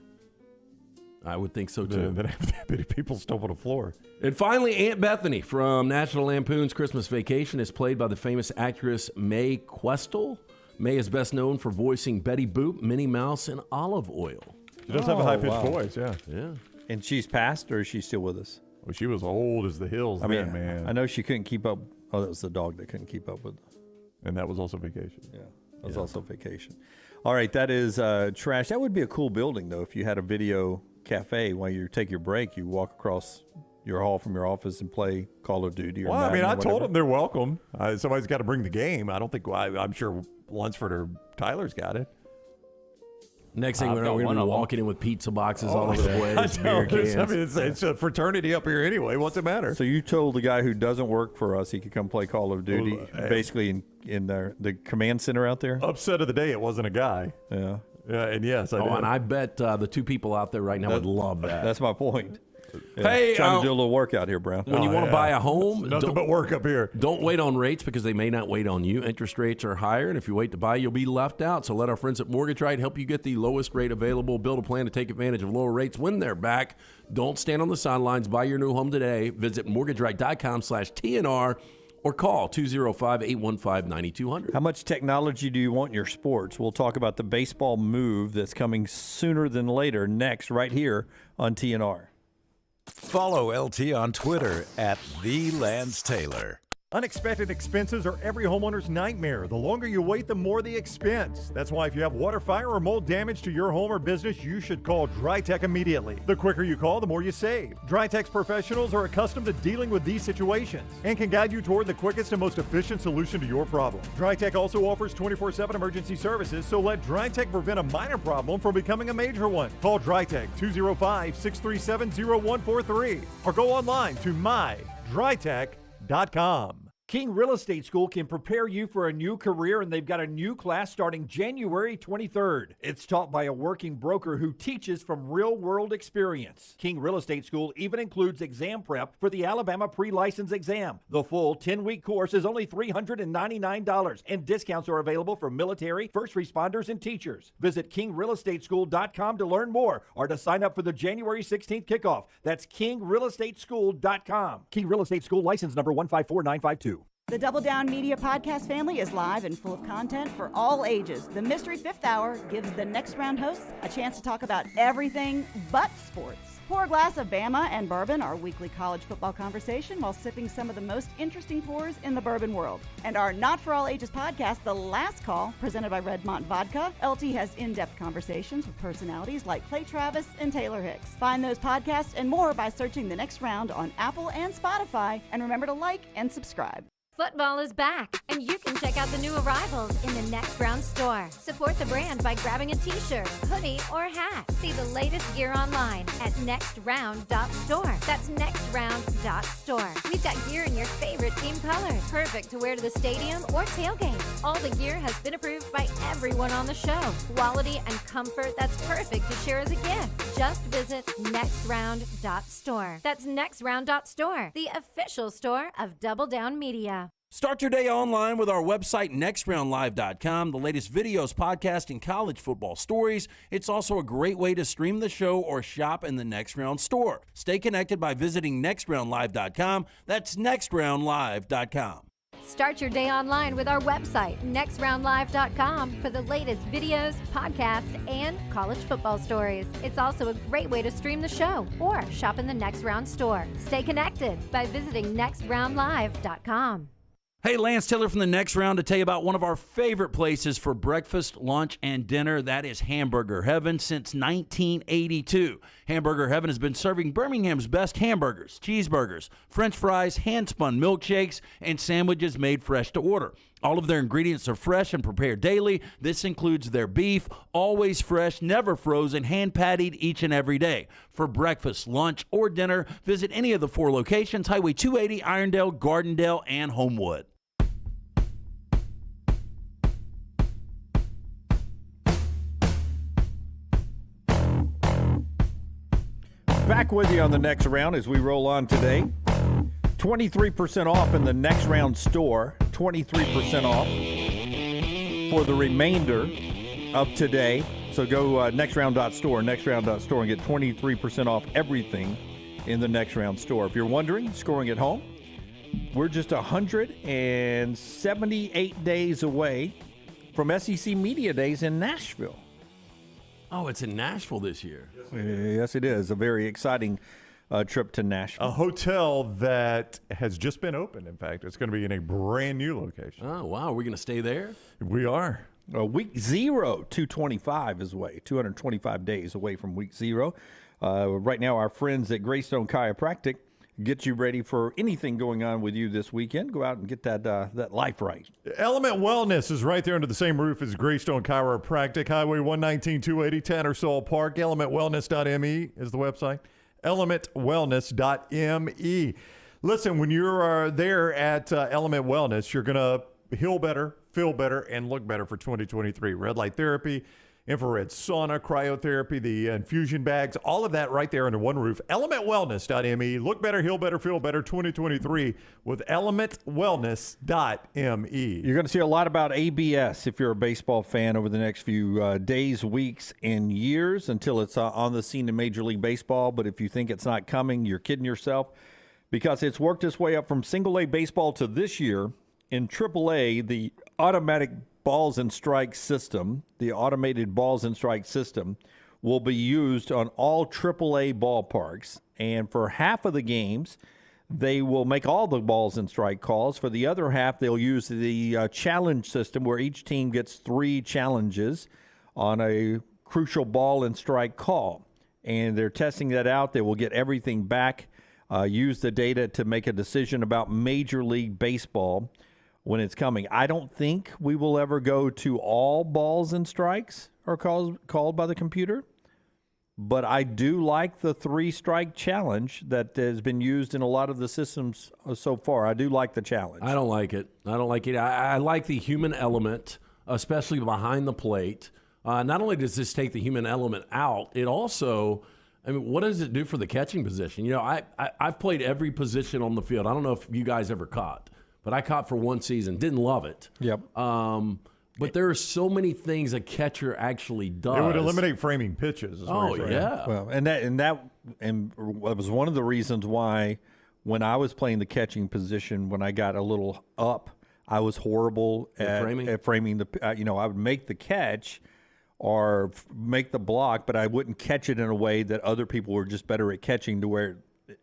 I would think so, too. Than have that many people stomping the floor. And finally, Aunt Bethany from National Lampoon's Christmas Vacation is played by the famous actress Mae Questel. Mae is best known for voicing Betty Boop, Minnie Mouse, and Olive Oil. She does have a high-pitched voice, yeah. And she's passed, or is she still with us? Well, she was old as the hills then, man. I know she couldn't keep up. Oh, that was the dog that couldn't keep up with. And that was also Vacation. Yeah, that was also Vacation. All right, that is trash. That would be a cool building, though, if you had a video cafe while you take your break. You walk across your hall from your office and play Call of Duty. Or Madden I or told whatever. them they're welcome. Somebody's got to bring the game. I don't think I'm sure Lunsford or Tyler's got it. Next thing we know, we're going to be walking in with pizza boxes all over the place, beer cans. I mean, it's a fraternity up here anyway. What's it matter? So you told the guy who doesn't work for us he could come play Call of Duty, basically in the command center out there? Upset of the day, it wasn't a guy. Yeah. Yeah, and yes, I did. And I bet the 2 people out there right now would love that. That's my point. Yeah. Hey, trying to do a little work out here, Brown. When you want to buy a home, nothing but work up here. Don't wait on rates because they may not wait on you. Interest rates are higher, and if you wait to buy, you'll be left out. So let our friends at Mortgage Right help you get the lowest rate available. Build a plan to take advantage of lower rates when they're back. Don't stand on the sidelines. Buy your new home today. Visit mortgageright.com/TNR or call 205-815-9200. How much technology do you want in your sports? We'll talk about the baseball move that's coming sooner than later next right here on TNR. Follow LT on Twitter at @TheLanceTaylor. Unexpected expenses are every homeowner's nightmare. The longer you wait, the more the expense. That's why if you have water, fire, or mold damage to your home or business, you should call DryTech immediately. The quicker you call, the more you save. DryTech's professionals are accustomed to dealing with these situations and can guide you toward the quickest and most efficient solution to your problem. DryTech also offers 24/7 emergency services, so let DryTech prevent a minor problem from becoming a major one. Call DryTech 205-637-0143 or go online to mydrytech.com. King Real Estate School can prepare you for a new career, and they've got a new class starting January 23rd. It's taught by a working broker who teaches from real-world experience. King Real Estate School even includes exam prep for the Alabama pre-license exam. The full 10-week course is only $399, and discounts are available for military, first responders, and teachers. Visit kingrealestateschool.com to learn more or to sign up for the January 16th kickoff. That's kingrealestateschool.com. King Real Estate School license number 154952. The Double Down Media podcast family is live and full of content for all ages. The Mystery Fifth Hour gives the Next Round hosts a chance to talk about everything but sports. Pour a glass of Bama and bourbon, our weekly college football conversation, while sipping some of the most interesting pours in the bourbon world. And our Not For All Ages podcast, The Last Call, presented by Redmont Vodka. LT has in-depth conversations with personalities like Clay Travis and Taylor Hicks. Find those podcasts and more by searching The Next Round on Apple and Spotify. And remember to like and subscribe. Football is back, and you can check out the new arrivals in the Next Round store. Support the brand by grabbing a t-shirt, hoodie, or hat. See the latest gear online at nextround.store. That's nextround.store. We've got gear in your favorite team colors, perfect to wear to the stadium or tailgate. All the gear has been approved by everyone on the show. Quality and comfort that's perfect to share as a gift. Just visit nextround.store. That's nextround.store, the official store of Double Down Media. Start your day online with our website, nextroundlive.com. The latest videos, podcasts, and college football stories. It's also a great way to stream the show or shop in the Next Round store. Stay connected by visiting nextroundlive.com. That's nextroundlive.com. Start your day online with our website, nextroundlive.com, for the latest videos, podcasts, and college football stories. It's also a great way to stream the show or shop in the Next Round store. Stay connected by visiting nextroundlive.com. Hey, Lance Taylor from the Next Round to tell you about one of our favorite places for breakfast, lunch, and dinner. That is Hamburger Heaven since 1982. Hamburger Heaven has been serving Birmingham's best hamburgers, cheeseburgers, French fries, hand-spun milkshakes, and sandwiches made fresh to order. All of their ingredients are fresh and prepared daily. This includes their beef, always fresh, never frozen, hand-pattied each and every day. For breakfast, lunch, or dinner, visit any of the 4 locations, Highway 280, Irondale, Gardendale, and Homewood. Back with you on the Next Round as we roll on today. 23% off in the Next Round store. 23% off for the remainder of today. So go nextround.store, nextround.store, and get 23% off everything in the Next Round store. If you're wondering, scoring at home, we're just 178 days away from SEC Media Days in Nashville. Oh, it's in Nashville this year. Yes, it is. A very exciting trip to Nashville. A hotel that has just been opened, in fact. It's going to be in a brand new location. Oh, wow. Are we going to stay there? We are. Week 0, 225 is away. 225 days away from week 0. Right now, our friends at Greystone Chiropractic get you ready for anything going on with you this weekend. Go out and get that life right. Element Wellness is right there under the same roof as Greystone Chiropractic. Highway 119-280, Tattersall Park. ElementWellness.me is the website. ElementWellness.me. Listen, when you're there at Element Wellness, you're going to heal better, feel better, and look better for 2023. Red light therapy, infrared sauna, cryotherapy, the infusion bags, all of that right there under one roof. ElementWellness.me. Look better, heal better, feel better 2023 with ElementWellness.me. You're going to see a lot about ABS if you're a baseball fan over the next few days, weeks, and years until it's on the scene in Major League Baseball. But if you think it's not coming, you're kidding yourself, because it's worked its way up from single-A baseball to this year in Triple-A, the automatic balls and strike system, the automated balls and strike system, will be used on all AAA ballparks. And for half of the games, they will make all the balls and strike calls. For the other half, they'll use the challenge system, where each team gets 3 challenges on a crucial ball and strike call. And they're testing that out. They will get everything back, use the data to make a decision about Major League Baseball when it's coming. I don't think we will ever go to all balls and strikes are called by the computer, but I do like the 3-strike challenge that has been used in a lot of the systems so far. I do like the challenge. I don't like it. I like the human element, especially behind the plate. Not only does this take the human element out, it also, I mean, what does it do for the catching position? You know, I've played every position on the field. I don't know if you guys ever caught, but I caught for one season. Didn't love it. Yep. But there are so many things a catcher actually does. It would eliminate framing pitches. Oh, yeah. Well, and that was one of the reasons why when I was playing the catching position, when I got a little up, I was horrible at framing the. I would make the catch or make the block, but I wouldn't catch it in a way that other people were just better at catching, to where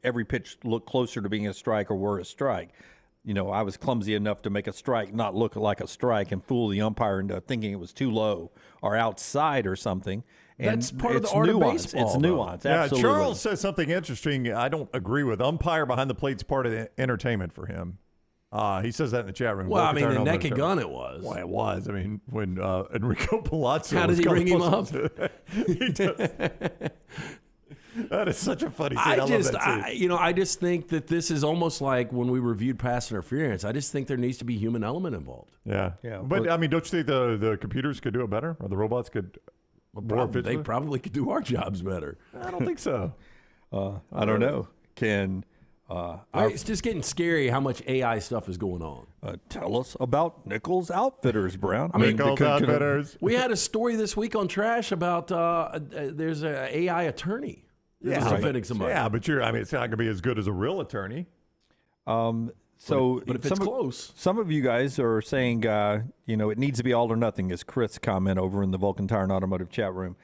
every pitch looked closer to being a strike or were a strike. You know, I was clumsy enough to make a strike not look like a strike and fool the umpire into thinking it was too low or outside or something. And that's part of the art of baseball. It's nuance. Yeah, Absolutely. Charles says something interesting I don't agree with. Umpire behind the plate's part of the entertainment for him. He says that in the chat room. Well, I mean, the Volkatern naked Alberto. gun it was. Well, it was. I mean, when Enrico Palazzo. How did was he ring him up? He does. That is such a funny scene. I love that scene. I just think that this is almost like when we reviewed pass interference. I just think there needs to be human element involved. Yeah. But I mean, don't you think the computers could do it better, or the robots could? They probably could do our jobs better. I don't think so. I don't know. It's just getting scary how much AI stuff is going on. Tell us about Nichols Outfitters, Brown. Nichols Outfitters. We had a story this week on Trash about there's an AI attorney. Yeah, defending somebody. Yeah, but it's not going to be as good as a real attorney. But if it's close. Some of you guys are saying, it needs to be all or nothing, as Chris comment over in the Vulcan Tire and Automotive chat room.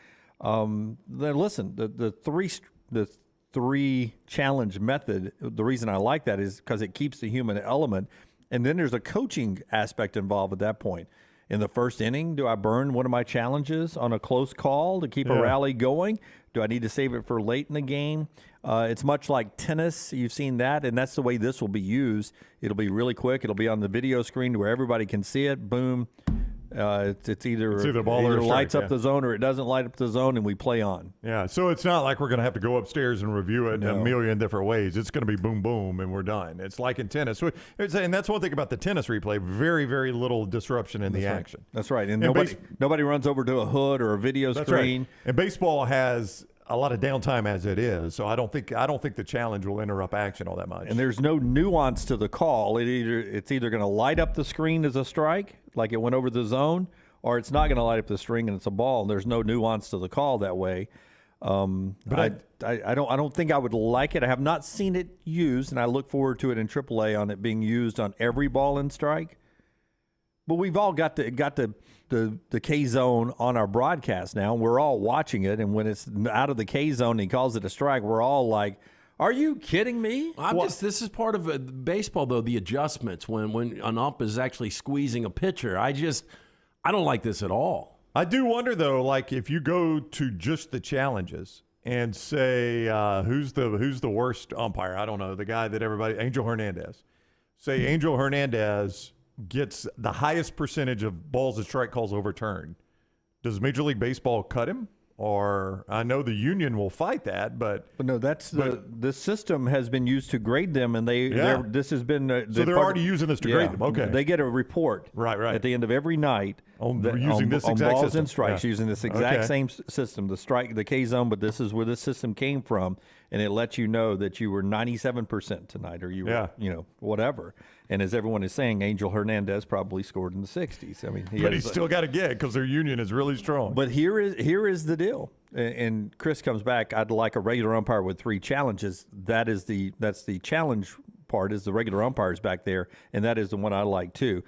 Then listen, the three challenge method, the reason I like that is because it keeps the human element. And then there's a coaching aspect involved at that point. In the first inning, do I burn one of my challenges on a close call to keep a rally going? Do I need to save it for late in the game? It's much like tennis. You've seen that, and that's the way this will be used. It'll be really quick. It'll be on the video screen where everybody can see it. Boom. It's either ball or lights strike, up the zone or it doesn't light up the zone, and we play on. Yeah, so it's not like we're going to have to go upstairs and review it in a million different ways. It's going to be boom, boom, and we're done. It's like in tennis. And that's one thing about the tennis replay, very, very little disruption in the action. That's right. And nobody runs over to a hood or a video screen. Right. And baseball has a lot of downtime as it is, so I don't think the challenge will interrupt action all that much. And there's no nuance to the call. It's either going to light up the screen as a strike, like it went over the zone, or it's not going to light up the string and it's a ball. There's no nuance to the call that way. But I don't think I would like it. I have not seen it used, and I look forward to it in AAA on it being used on every ball and strike. But we've all got the K zone on our broadcast now. We're all watching it, and when it's out of the K zone and he calls it a strike, we're all like, "Are you kidding me?" This is part of baseball, though. The adjustments when an ump is actually squeezing a pitcher. I don't like this at all. I do wonder though, like if you go to just the challenges and say who's the worst umpire? I don't know, the guy that Angel Hernandez. Say Angel Hernandez gets the highest percentage of balls and strike calls overturned. Does Major League Baseball cut him? Or I know the union will fight that, but no, the system has been used to grade them, and this has been so they're already using this to grade them. Okay, they get a report right at the end of every night on this exact balls system. And strikes using this exact same system, the K zone. But this is where the system came from, and it lets you know that you were 97% tonight, or you were whatever. And as everyone is saying, Angel Hernandez probably scored in the 60s. I mean, he's still got to get because their union is really strong. But here is the deal. And Chris comes back. I'd like a regular umpire with 3 challenges. That's the challenge part. Is the regular umpires back there, and that is the one I like too.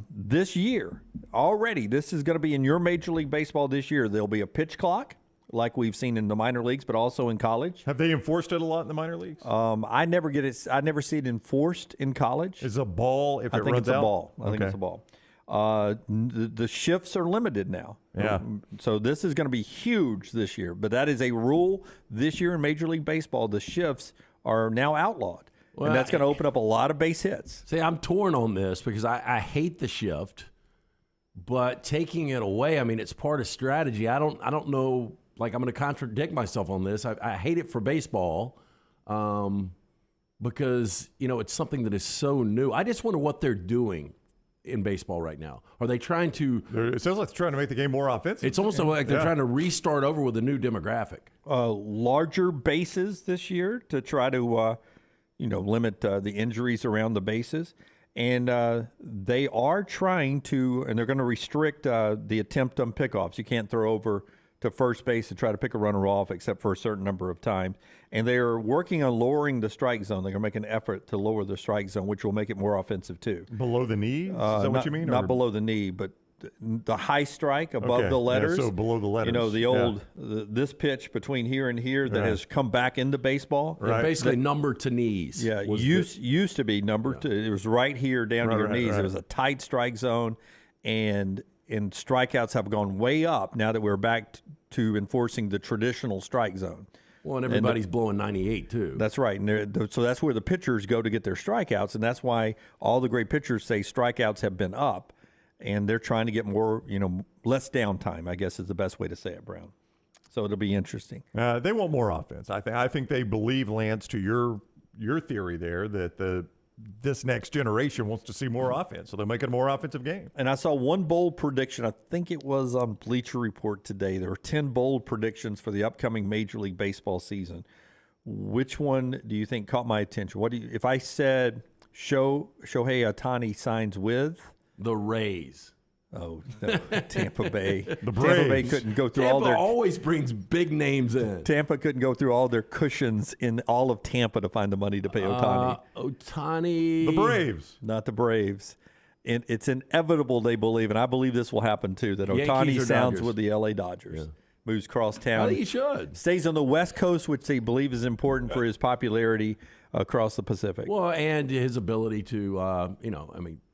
This year already, this is going to be in your Major League Baseball this year. There'll be a pitch clock, like we've seen in the minor leagues, but also in college. Have they enforced it a lot in the minor leagues? I never get it. I never see it enforced in college. Is a ball if it runs out? I think it's a ball. I think it's a ball. The shifts are limited now. Yeah. So this is going to be huge this year. But that is a rule this year in Major League Baseball. The shifts are now outlawed. Well, and that's going to open up a lot of base hits. See, I'm torn on this because I hate the shift, but taking it away, I mean, it's part of strategy. I don't know. Like, I'm going to contradict myself on this. I hate it for baseball because, it's something that is so new. I just wonder what they're doing in baseball right now. Are they trying to... It sounds like they're trying to make the game more offensive. It's almost like they're trying to restart over with a new demographic. Larger bases this year to try to, limit the injuries around the bases. And they are trying to, and they're going to restrict the attempt on pickoffs. You can't throw over to first base to try to pick a runner off except for a certain number of times. And they are working on lowering the strike zone. They're going to make an effort to lower the strike zone, which will make it more offensive too. Below the knee? Is that what you mean? Not below the knee, but the high strike above the letters. Yeah, so below the letters. The old, this pitch between here and here that has come back into baseball. Right. Basically number to knees. Yeah, used to be number to, it was right here down to your knees. Right. It was a tight strike zone, and strikeouts have gone way up now that we're back to enforcing the traditional strike zone. Well, and everybody's blowing 98 too. That's right. And so that's where the pitchers go to get their strikeouts, and that's why all the great pitchers say strikeouts have been up, and they're trying to get more, less downtime, I guess is the best way to say it, Brown. So it'll be interesting. They want more offense. I think they believe, Lance, to your theory there, that this next generation wants to see more offense, so they're making a more offensive game. And I saw one bold prediction. I think it was on Bleacher Report today. There were 10 bold predictions for the upcoming Major League Baseball season. Which one do you think caught my attention? If I said Shohei Ohtani signs with the Rays? Oh, no, Tampa Bay. The Braves. Tampa Bay couldn't go through Tampa all their. always brings big names in. Tampa couldn't go through all their cushions in all of Tampa to find the money to pay Ohtani. Ohtani. The Braves. Not the Braves. And it's inevitable, they believe, and I believe this will happen too, that Ohtani sounds Dodgers? with the LA Dodgers. Yeah. Moves cross town. I think he should. Stays on the West Coast, which they believe is important for his popularity across the Pacific. Well, and his ability to,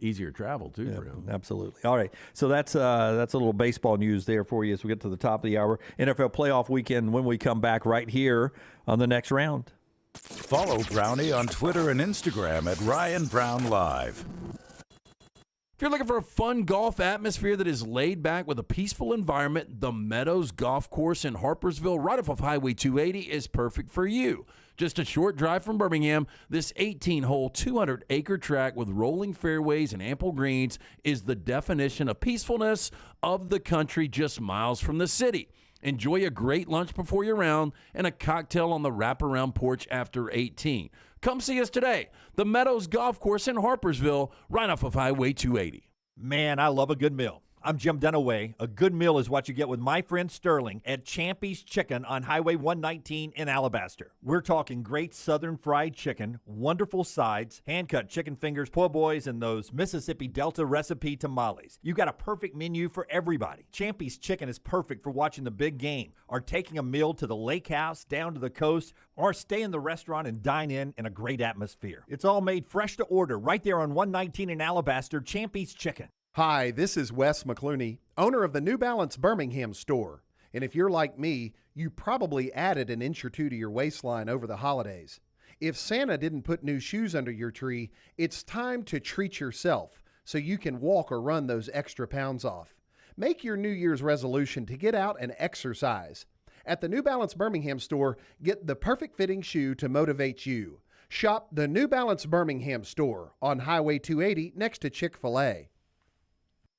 easier travel too for him. Absolutely. All right. So that's a little baseball news there for you as we get to the top of the hour. NFL playoff weekend when we come back right here on the next round. Follow Brownie on Twitter and Instagram at Ryan Brown Live. If you're looking for a fun golf atmosphere that is laid back with a peaceful environment, the Meadows Golf Course in Harpersville, right off of Highway 280, is perfect for you. Just a short drive from Birmingham, this 18-hole, 200-acre track with rolling fairways and ample greens is the definition of peacefulness of the country just miles from the city. Enjoy a great lunch before your round and a cocktail on the wraparound porch after 18. Come see us today. The Meadows Golf Course in Harpersville, right off of Highway 280. Man, I love a good meal. I'm Jim Dunaway. A good meal is what you get with my friend Sterling at Champy's Chicken on Highway 119 in Alabaster. We're talking great southern fried chicken, wonderful sides, hand-cut chicken fingers, po' boys, and those Mississippi Delta recipe tamales. You got a perfect menu for everybody. Champy's Chicken is perfect for watching the big game, or taking a meal to the lake house, down to the coast, or stay in the restaurant and dine in a great atmosphere. It's all made fresh to order right there on 119 in Alabaster, Champy's Chicken. Hi, this is Wes McClooney, owner of the New Balance Birmingham store. And if you're like me, you probably added an inch or two to your waistline over the holidays. If Santa didn't put new shoes under your tree, it's time to treat yourself so you can walk or run those extra pounds off. Make your New Year's resolution to get out and exercise. At the New Balance Birmingham store, get the perfect fitting shoe to motivate you. Shop the New Balance Birmingham store on Highway 280 next to Chick-fil-A.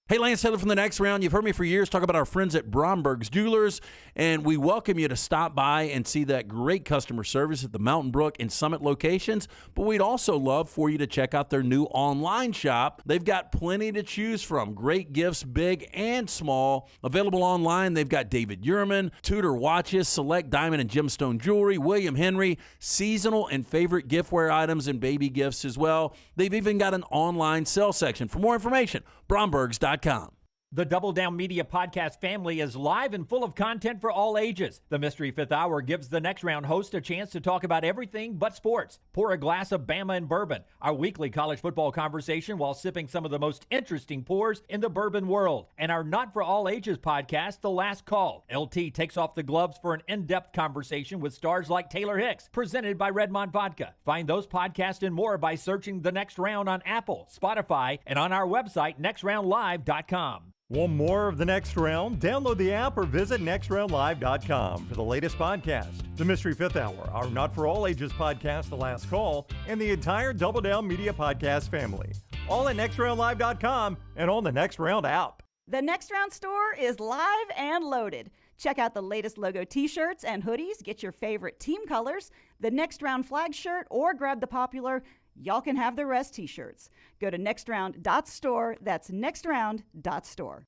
Hey, Lance Taylor from the Next Round. You've heard me for years talk about our friends at Bromberg's Jewelers, and we welcome you to stop by and see that great customer service at the Mountain Brook and Summit locations. But we'd also love for you to check out their new online shop. They've got plenty to choose from. Great gifts, big and small. Available online, they've got David Yurman, Tudor watches, select diamond and gemstone jewelry, William Henry, seasonal and favorite giftware items and baby gifts as well. They've even got an online sale section. For more information, Brombergs.com. The Double Down Media podcast family is live and full of content for all ages. The Mystery Fifth Hour gives the Next Round host a chance to talk about everything but sports. Pour a glass of Bama and Bourbon, our weekly college football conversation while sipping some of the most interesting pours in the bourbon world. And our Not For All Ages podcast, The Last Call. LT takes off the gloves for an in-depth conversation with stars like Taylor Hicks, presented by Redmond Vodka. Find those podcasts and more by searching The Next Round on Apple, Spotify, and on our website, nextroundlive.com. Want more of The Next Round? Download the app or visit nextroundlive.com for the latest podcast. The Mystery Fifth Hour, our Not For All Ages podcast, The Last Call, and the entire Double Down Media podcast family. All at nextroundlive.com and on the Next Round app. The Next Round store is live and loaded. Check out the latest logo t-shirts and hoodies. Get your favorite team colors, the Next Round flag shirt, or grab the popular Y'all Can Have the Rest t-shirts. Go to nextround.store. That's nextround.store.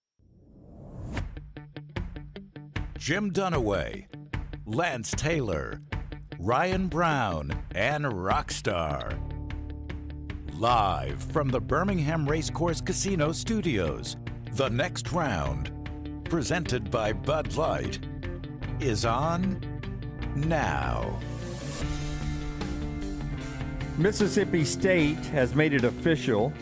Jim Dunaway, Lance Taylor, Ryan Brown, and Rockstar. Live from the Birmingham Racecourse Casino Studios, The Next Round, presented by Bud Light, is on now. Mississippi State has made it official.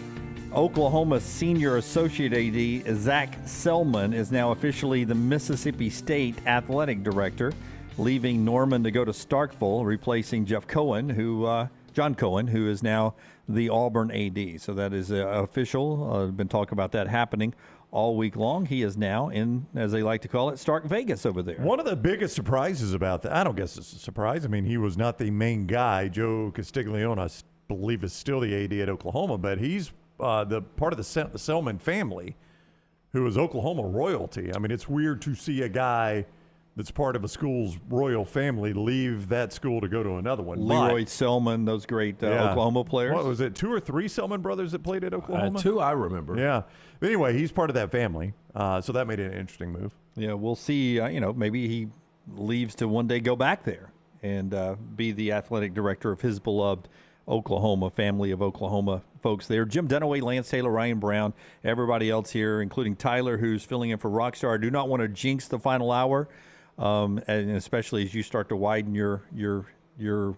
Oklahoma Senior Associate AD Zach Selman is now officially the Mississippi State Athletic Director. leaving Norman to go to Starkville, replacing John Cohen, who is now the Auburn AD. So that is official. Been talking about that happening all week long. He is now in, as they like to call it, Stark Vegas over there. One of the biggest surprises about that, I don't guess it's a surprise. I mean, he was not the main guy. Joe Castiglione, I believe, is still the AD at Oklahoma, but he's the part of the Selman family who is Oklahoma royalty. I mean, it's weird to see a guy that's part of a school's royal family leave that school to go to another one. Leroy Selman, those great Oklahoma players. What was it, 2 or 3 Selman brothers that played at Oklahoma? 2, I remember. Yeah. But anyway, he's part of that family, so that made it an interesting move. Yeah, we'll see. Maybe he leaves to one day go back there and be the athletic director of his beloved Oklahoma family of Oklahoma folks there. Jim Dunaway, Lance Taylor, Ryan Brown, everybody else here, including Tyler, who's filling in for Rockstar. I do not want to jinx the final hour, and especially as you start to widen your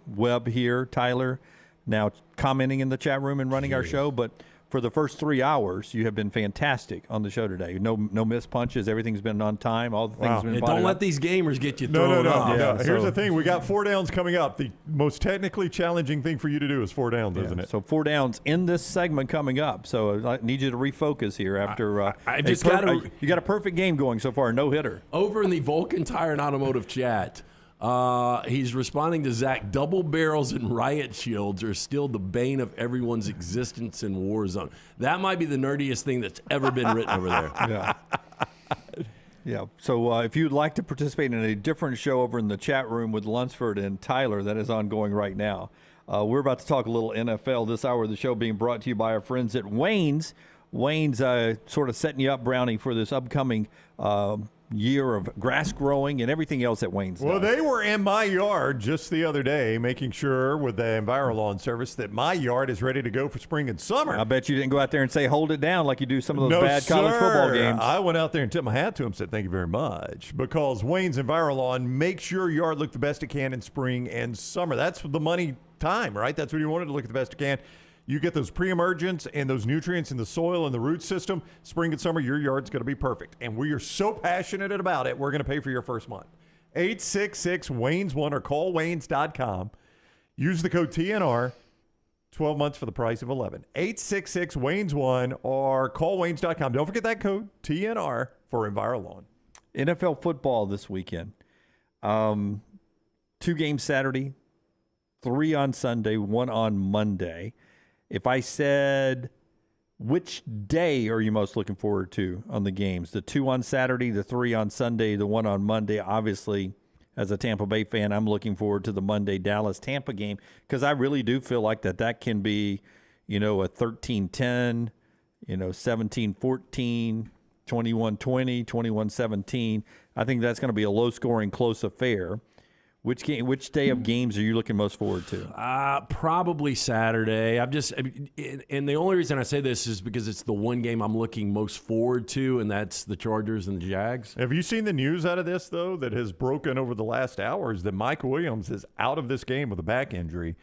web here, Tyler, now commenting in the chat room and running our show. But for the first 3 hours, you have been fantastic on the show today. No missed punches. Everything's been on time. All the things have been and don't up. let these gamers get you thrown No. off. Yeah, here's the thing. We got 4 downs coming up. The most technically challenging thing for you to do is 4 downs, isn't it? So 4 downs in this segment coming up. So I need you to refocus here after I just got you got a perfect game going so far, no hitter. Over in the Vulcan Tire and Automotive chat, he's responding to Zach. Double barrels and riot shields are still the bane of everyone's existence in Warzone. That might be the nerdiest thing that's ever been written over there. Yeah. Yeah. So if you'd like to participate in a different show over in the chat room with Lunsford and Tyler, that is ongoing right now. We're about to talk a little NFL this hour of the show, being brought to you by our friends at Wayne's. Wayne's sort of setting you up, Brownie, for this upcoming year of grass growing and everything else at Wayne's. Well, they were in my yard just the other day, making sure with the EnviroLawn service that my yard is ready to go for spring and summer. I bet you didn't go out there and say, hold it down like you do some of those bad college football games. I went out there and tipped my hat to him and said, thank you very much, because Wayne's EnviroLawn makes your yard look the best it can in spring and summer. That's the money time, right? That's when you want it to look the best it can. You get those pre-emergence and those nutrients in the soil and the root system. Spring and summer, your yard's going to be perfect. And we are so passionate about it, we're going to pay for your first month. 866-WAYNES1 or call Waynes.com. Use the code TNR, 12 months for the price of 11. 866-WAYNES1 or call Waynes.com. Don't forget that code, TNR, for EnviroLawn. NFL football this weekend. 2 games Saturday, 3 on Sunday, 1 on Monday. If I said, which day are you most looking forward to on the games? The 2 on Saturday, the 3 on Sunday, the 1 on Monday. Obviously, as a Tampa Bay fan, I'm looking forward to the Monday Dallas-Tampa game because I really do feel like that can be, a 13-10, 17-14, 21-20, 21-17. I think that's going to be a low-scoring, close affair. Which day of games are you looking most forward to? Probably Saturday. And the only reason I say this is because it's the one game I'm looking most forward to, and that's the Chargers and the Jags. Have you seen the news out of this, though, that has broken over the last hours that Mike Williams is out of this game with a back injury?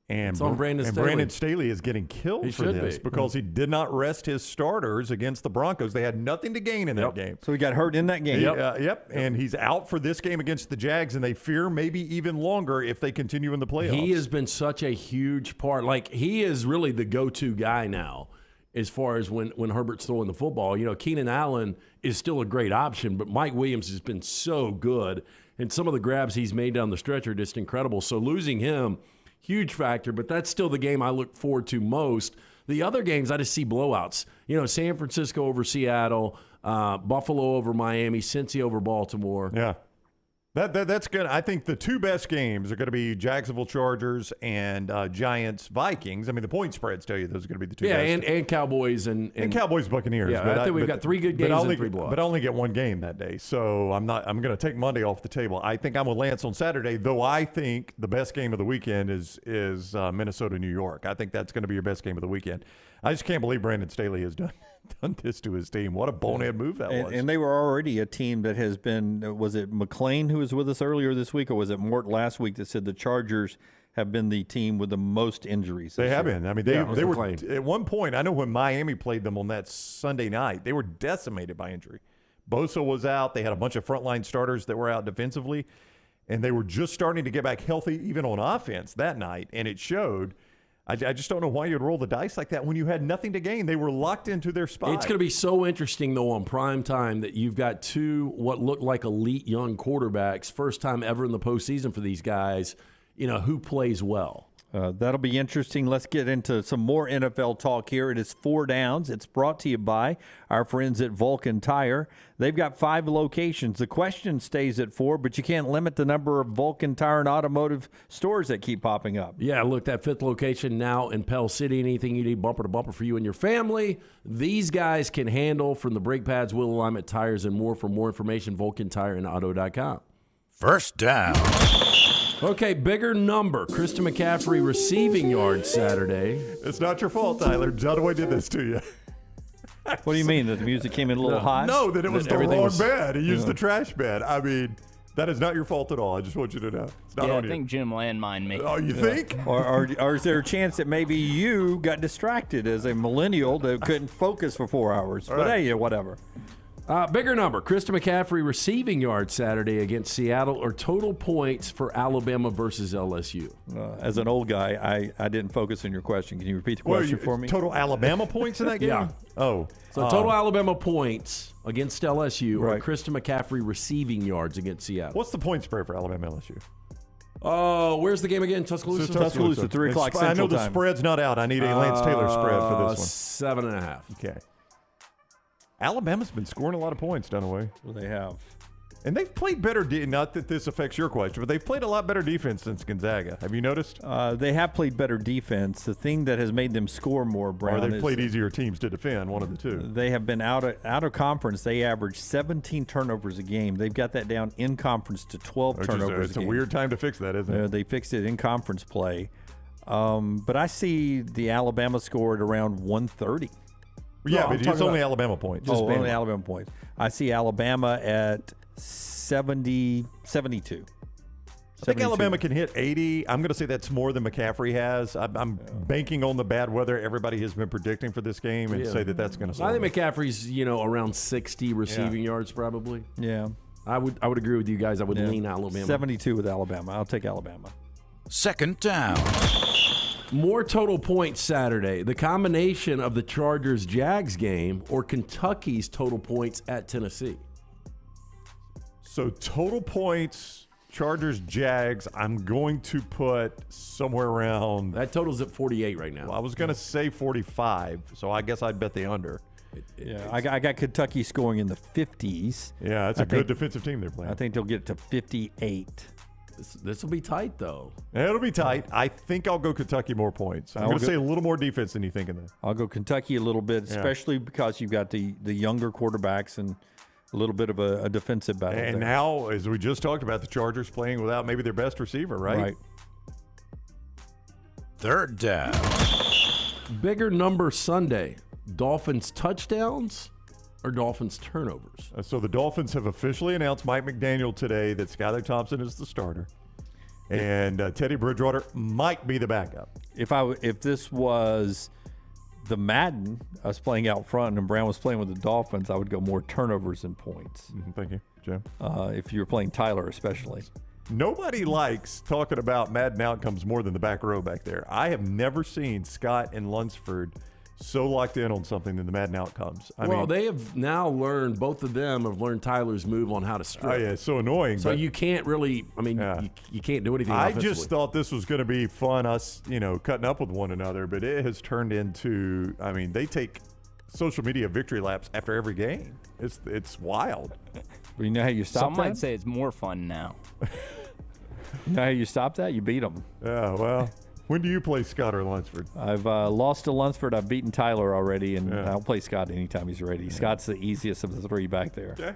And Brandon Staley is getting killed for this because he did not rest his starters against the Broncos. They had nothing to gain in that game. So he got hurt in that game. Yep. And he's out for this game against the Jags, and they fear maybe even longer if they continue in the playoffs. He has been such a huge part. Like, he is really the go-to guy now as far as when Herbert's throwing the football. Keenan Allen is still a great option, but Mike Williams has been so good, and some of the grabs he's made down the stretch are just incredible. So losing him, huge factor, but that's still the game I look forward to most. The other games, I just see blowouts. San Francisco over Seattle, Buffalo over Miami, Cincy over Baltimore. Yeah. That's good. I think the 2 best games are going to be Jacksonville Chargers and Giants Vikings. I mean, the point spreads tell you those are going to be the 2 best. Yeah, and Cowboys and Cowboys Buccaneers. Yeah, I think we've got 3 good games and 3 blowouts. But I only get 1 game that day, so I'm going to take Monday off the table. I think I'm with Lance on Saturday, though I think the best game of the weekend is Minnesota, New York. I think that's going to be your best game of the weekend. I just can't believe Brandon Staley has done this to his team. What a bonehead move that was. And they were already a team that has been, was it McLean who was with us earlier this week, or was it Mort last week that said the Chargers have been the team with the most injuries? They have been. I mean, they were at one point, I know when Miami played them on that Sunday night, they were decimated by injury. Bosa was out. They had a bunch of frontline starters that were out defensively. and they were just starting to get back healthy even on offense that night, and it showed. I just don't know why you'd roll the dice like that when you had nothing to gain. They were locked into their spot. It's going to be so interesting, though, on prime time that you've got two what look like elite young quarterbacks, first time ever in the postseason for these guys, who plays well. That'll be interesting. Let's get into some more NFL talk here. It is 4 Downs. It's brought to you by our friends at Vulcan Tire. They've got 5 locations. The question stays at 4, but you can't limit the number of Vulcan Tire and automotive stores that keep popping up. Yeah, look, that 5th location now in Pell City. Anything you need bumper to bumper for you and your family, these guys can handle, from the brake pads, wheel alignment, tires, and more. For more information, VulcanTireandAuto.com. First down. Okay, bigger number. Christian McCaffrey receiving yards Saturday. It's not your fault, Tyler. Jonaway did this to you. What do you mean? That the music came in a little hot? No, that it was the wrong bed. He used the the trash bed. I mean, that is not your fault at all. I just want you to know. It's not Yeah, on I you. think Jim Landmine made. Oh, you think? Or is there a chance that maybe you got distracted as a millennial that couldn't focus for 4 hours? All But right. hey, whatever. Bigger number. Christian McCaffrey receiving yards Saturday against Seattle, or total points for Alabama versus LSU. As an old guy, I didn't focus on your question. Can you repeat the question for me? Total Alabama points in that game? Yeah. Oh. So total Alabama points against LSU, or Christian McCaffrey receiving yards against Seattle. What's the point spread for Alabama LSU? Oh, where's the game again? Tuscaloosa? Tuscaloosa, 3 o'clock Central I know the time. spread's not out. I need a Lance Taylor spread for this one. 7.5. Okay. Alabama's been scoring a lot of points, Dunaway. Well, they have. And they've played better. Not that this affects your question, but they've played a lot better defense since Gonzaga. Have you noticed? They have played better defense. The thing that has made them score more, Brown, or they've is played easier teams to defend, one of the two. They have been out of conference. They average 17 turnovers a game. They've got that down in conference to 12 turnovers It's a game. a weird time to fix that, isn't it? They fixed it in conference play. But I see the Alabama score at around 130. Yeah, No, but it's only Alabama points. Only Alabama points. I see Alabama at 72. I think Alabama can hit 80. I'm going to say that's more than McCaffrey has. I'm banking on the bad weather everybody has been predicting for this game and say that that's going to. I think McCaffrey's around 60 receiving yards probably. Yeah, I would agree with you guys. I would lean Alabama. 72 with Alabama. I'll take Alabama. Second down. More total points Saturday. The combination of the Chargers-Jags game or Kentucky's total points at Tennessee. So total points, Chargers-Jags, I'm going to put somewhere around. That total's at 48 right now. Well, I was going to say 45, so I guess I'd bet the under. Yeah, I got Kentucky scoring in the 50s. Yeah, that's a good defensive team they're playing. I think they'll get to 58. This will be tight, though. It'll be tight. I think I'll go Kentucky more points. I'm going to say a little more defense than you think in there. I'll go Kentucky a little bit, especially because you've got the younger quarterbacks and a little bit of a defensive battle. And there. now, as we just talked about, the Chargers playing without maybe their best receiver, right? Right. Third down. Bigger number Sunday. Dolphins touchdowns or Dolphins turnovers? So the Dolphins have officially announced Mike McDaniel today that Skylar Thompson is the starter. And Teddy Bridgewater might be the backup. If this was the Madden, us playing out front, and Brown was playing with the Dolphins, I would go more turnovers than points. Thank you, Jim. If you were playing Tyler especially. Nobody likes talking about Madden outcomes more than the back row back there. I have never seen Scott and Lunsford so locked in on something than the Madden outcomes. I mean, they have now learned, both of them have learned Tyler's move on how to strip. Oh, yeah, it's so annoying. So but you can't really, you can't do anything I offensively. just thought this was going to be fun, us, cutting up with one another, but it has turned into, they take social media victory laps after every game. It's wild. But you know how you stop Some that? might say it's more fun now. You know how you stop that? You beat them. Yeah, well, when do you play Scott or Lunsford? I've lost to Lunsford. I've beaten Tyler already, and I'll play Scott anytime he's ready. Scott's the easiest of the three back there. Okay.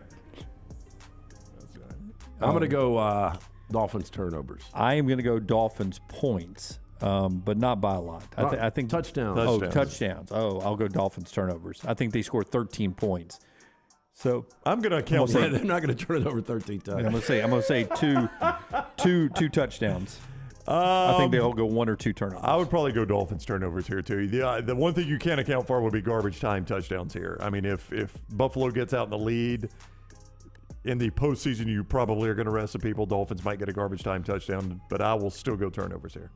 I'm going to go Dolphins turnovers. I am going to go Dolphins points, but not by a lot. I think touchdowns. Oh, touchdowns. Oh, I'll go Dolphins turnovers. I think they scored 13 points. So I'm going to count. They're not going to turn it over 13 times. I'm going to say two touchdowns. I think they'll go 1 or 2 turnovers. I would probably go Dolphins turnovers here too. The one thing you can't account for would be garbage time touchdowns here. I mean, if Buffalo gets out in the lead, in the postseason, you probably are going to rest some people. Dolphins might get a garbage time touchdown, but I will still go turnovers here.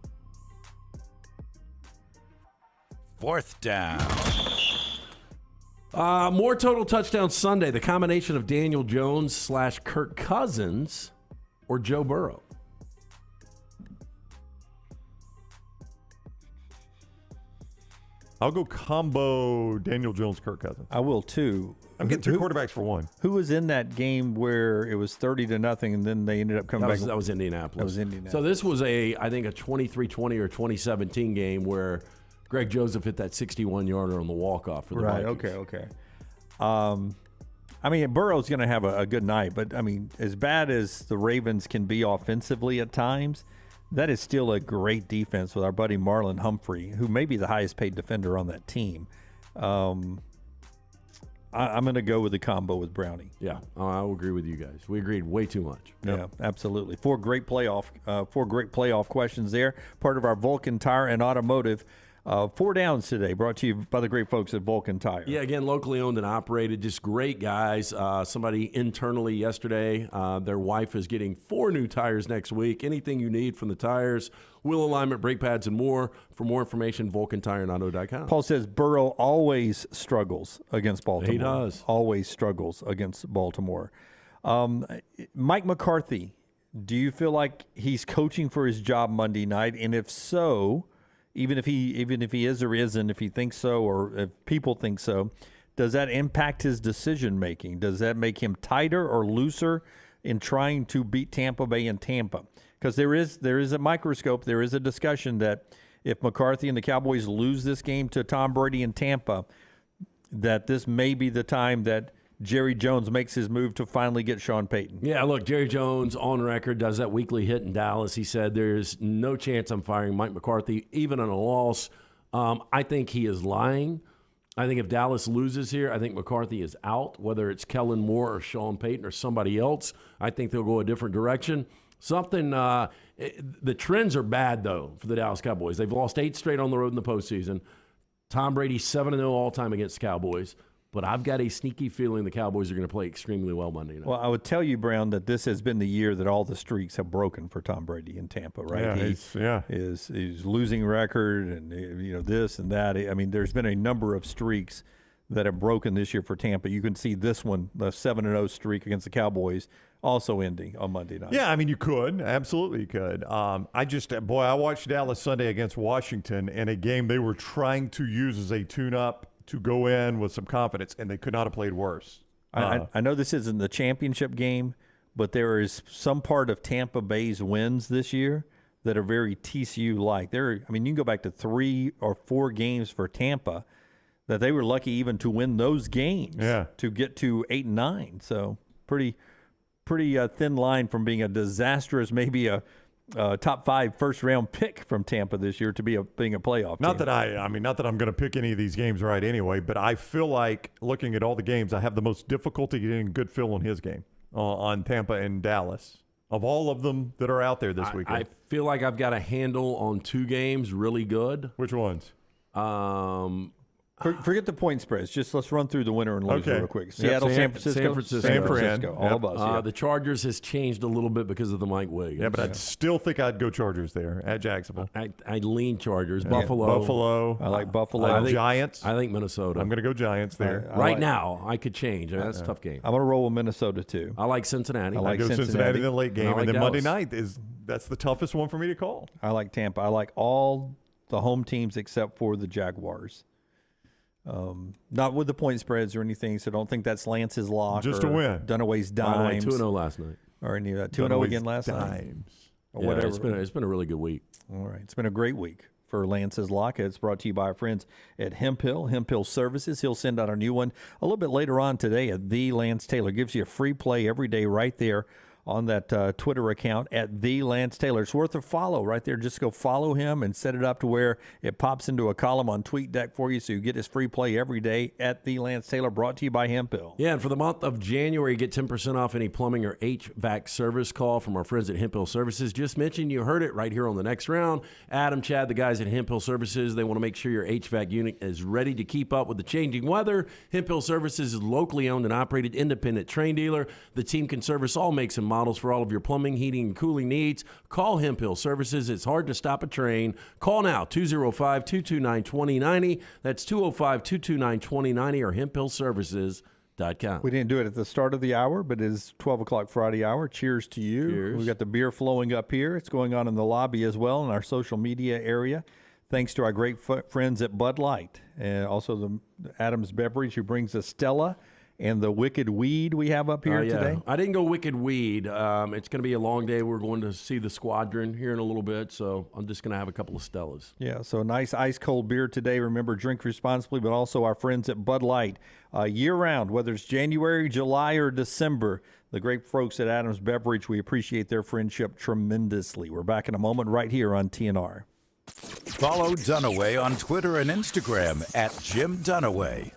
4th down. More total touchdowns Sunday. The combination of Daniel Jones / Kirk Cousins or Joe Burrow. I'll go combo Daniel Jones, Kirk Cousins. I will too. I'm getting 2 quarterbacks for 1. Who was in that game where it was 30-0 and then they ended up coming back? That was Indianapolis. That was Indianapolis. So this was I think a 23-20 or 2017 game where Greg Joseph hit that 61-yarder on the walk-off for the Vikings. Okay. I mean, Burrow's going to have a good night, but, I mean, as bad as the Ravens can be offensively at times, that is still a great defense with our buddy Marlon Humphrey, who may be the highest-paid defender on that team. I'm going to go with the combo with Brownie. Yeah, I will agree with you guys. We agreed way too much. Yeah, absolutely. 4 great playoff questions there. Part of our Vulcan Tire and Automotive 4 Downs today, brought to you by the great folks at Vulcan Tire. Yeah, again, locally owned and operated, just great guys. Somebody internally yesterday, their wife is getting 4 new tires next week. Anything you need from the tires, wheel alignment, brake pads, and more. For more information, VulcanTireandAuto.com. Paul says Burrow always struggles against Baltimore. He does. Always struggles against Baltimore. Mike McCarthy, do you feel like he's coaching for his job Monday night? And if so, even if he is or isn't, if he thinks so or if people think so, does that impact his decision making? Does that make him tighter or looser in trying to beat Tampa Bay in Tampa? Because there is a microscope, there is a discussion that if McCarthy and the Cowboys lose this game to Tom Brady in Tampa, that this may be the time that Jerry Jones makes his move to finally get Sean Payton. Yeah, look, Jerry Jones on record does that weekly hit in Dallas. He said there's no chance I'm firing Mike McCarthy, even on a loss. I think he is lying. I think if Dallas loses here, I think McCarthy is out, whether it's Kellen Moore or Sean Payton or somebody else. I think they'll go a different direction. The trends are bad, though, for the Dallas Cowboys. They've lost 8 straight on the road in the postseason. Tom Brady 7-0 all-time against the Cowboys. But I've got a sneaky feeling the Cowboys are going to play extremely well Monday night. Well, I would tell you, Brown, that this has been the year that all the streaks have broken for Tom Brady in Tampa, right? He's losing record and, this and that. I mean, there's been a number of streaks that have broken this year for Tampa. You can see this one, the 7-0 streak against the Cowboys, also ending on Monday night. Yeah, I mean, you could. Absolutely you could. I watched Dallas Sunday against Washington in a game they were trying to use as a tune-up to go in with some confidence, and they could not have played worse. I know this isn't the championship game, but there is some part of Tampa Bay's wins this year that are very TCU-like. You can go back to 3 or 4 games for Tampa that they were lucky even to win those games to get to 8 and 9. So pretty thin line from being a disastrous, maybe a top 5 first-round pick from Tampa this year to being a playoff team. Not that I'm going to pick any of these games right anyway, but I feel like looking at all the games, I have the most difficulty getting a good feel on his game on Tampa and Dallas of all of them that are out there this weekend. I feel like I've got a handle on 2 games really good. Which ones? Forget the point spreads. Just let's run through the winner and loser real quick. Seattle, San Francisco. All of us. The Chargers has changed a little bit because of the Mike Wiggins. Yeah, but I'd still think I'd go Chargers there at Jacksonville. I'd lean Chargers. Yeah. Buffalo. I like Buffalo. Giants. I think Minnesota. I'm going to go Giants there. Right now, I could change. That's a tough game. I'm going to roll with Minnesota too. I like Cincinnati. I go Cincinnati in the late game, and then Dallas. Monday night that's the toughest one for me to call. I like Tampa. I like all the home teams except for the Jaguars. Not with the point spreads or anything, so don't think that's Lance's lock. Just to win. Dunaway's dimes. 2-0 last night. Or any of that. 2-0 again last night. Or whatever. It's been a really good week. All right. It's been a great week for Lance's lock. It's brought to you by our friends at Hemp Hill Services. He'll send out our new one a little bit later on today at The Lance Taylor. Gives you a free play every day right there on that Twitter account at The Lance Taylor. It's worth a follow right there. Just go follow him and set it up to where it pops into a column on TweetDeck for you, so you get his free play every day at The Lance Taylor, brought to you by Hemphill. Yeah, and for the month of January, get 10% off any plumbing or HVAC service call from our friends at Hemphill Services. Just mentioned, you heard it right here on the next round. Adam, Chad, the guys at Hemphill Services, they want to make sure your HVAC unit is ready to keep up with the changing weather. Hemphill Services is locally owned and operated independent Train dealer. The team can service all makes and models for all of your plumbing, heating, and cooling needs. Call Hemphill Services. It's hard to stop a train. Call now, 205-229-2090. That's 205-229-2090 or hemphillservices.com. We didn't do it at the start of the hour, but it is 12 o'clock Friday hour. Cheers to you. Cheers. We've got the beer flowing up here. It's going on in the lobby as well in our social media area. Thanks to our great friends at Bud Light, and also the Adams Beverage, who brings us Stella and the Wicked Weed we have up here today. I didn't go Wicked Weed. It's going to be a long day. We're going to see the Squadron here in a little bit, so I'm just going to have a couple of Stellas. Yeah, so a nice ice-cold beer today. Remember, drink responsibly, but also our friends at Bud Light. Year-round, whether it's January, July, or December, the great folks at Adams Beverage, we appreciate their friendship tremendously. We're back in a moment right here on TNR. Follow Dunaway on Twitter and Instagram at Jim Dunaway.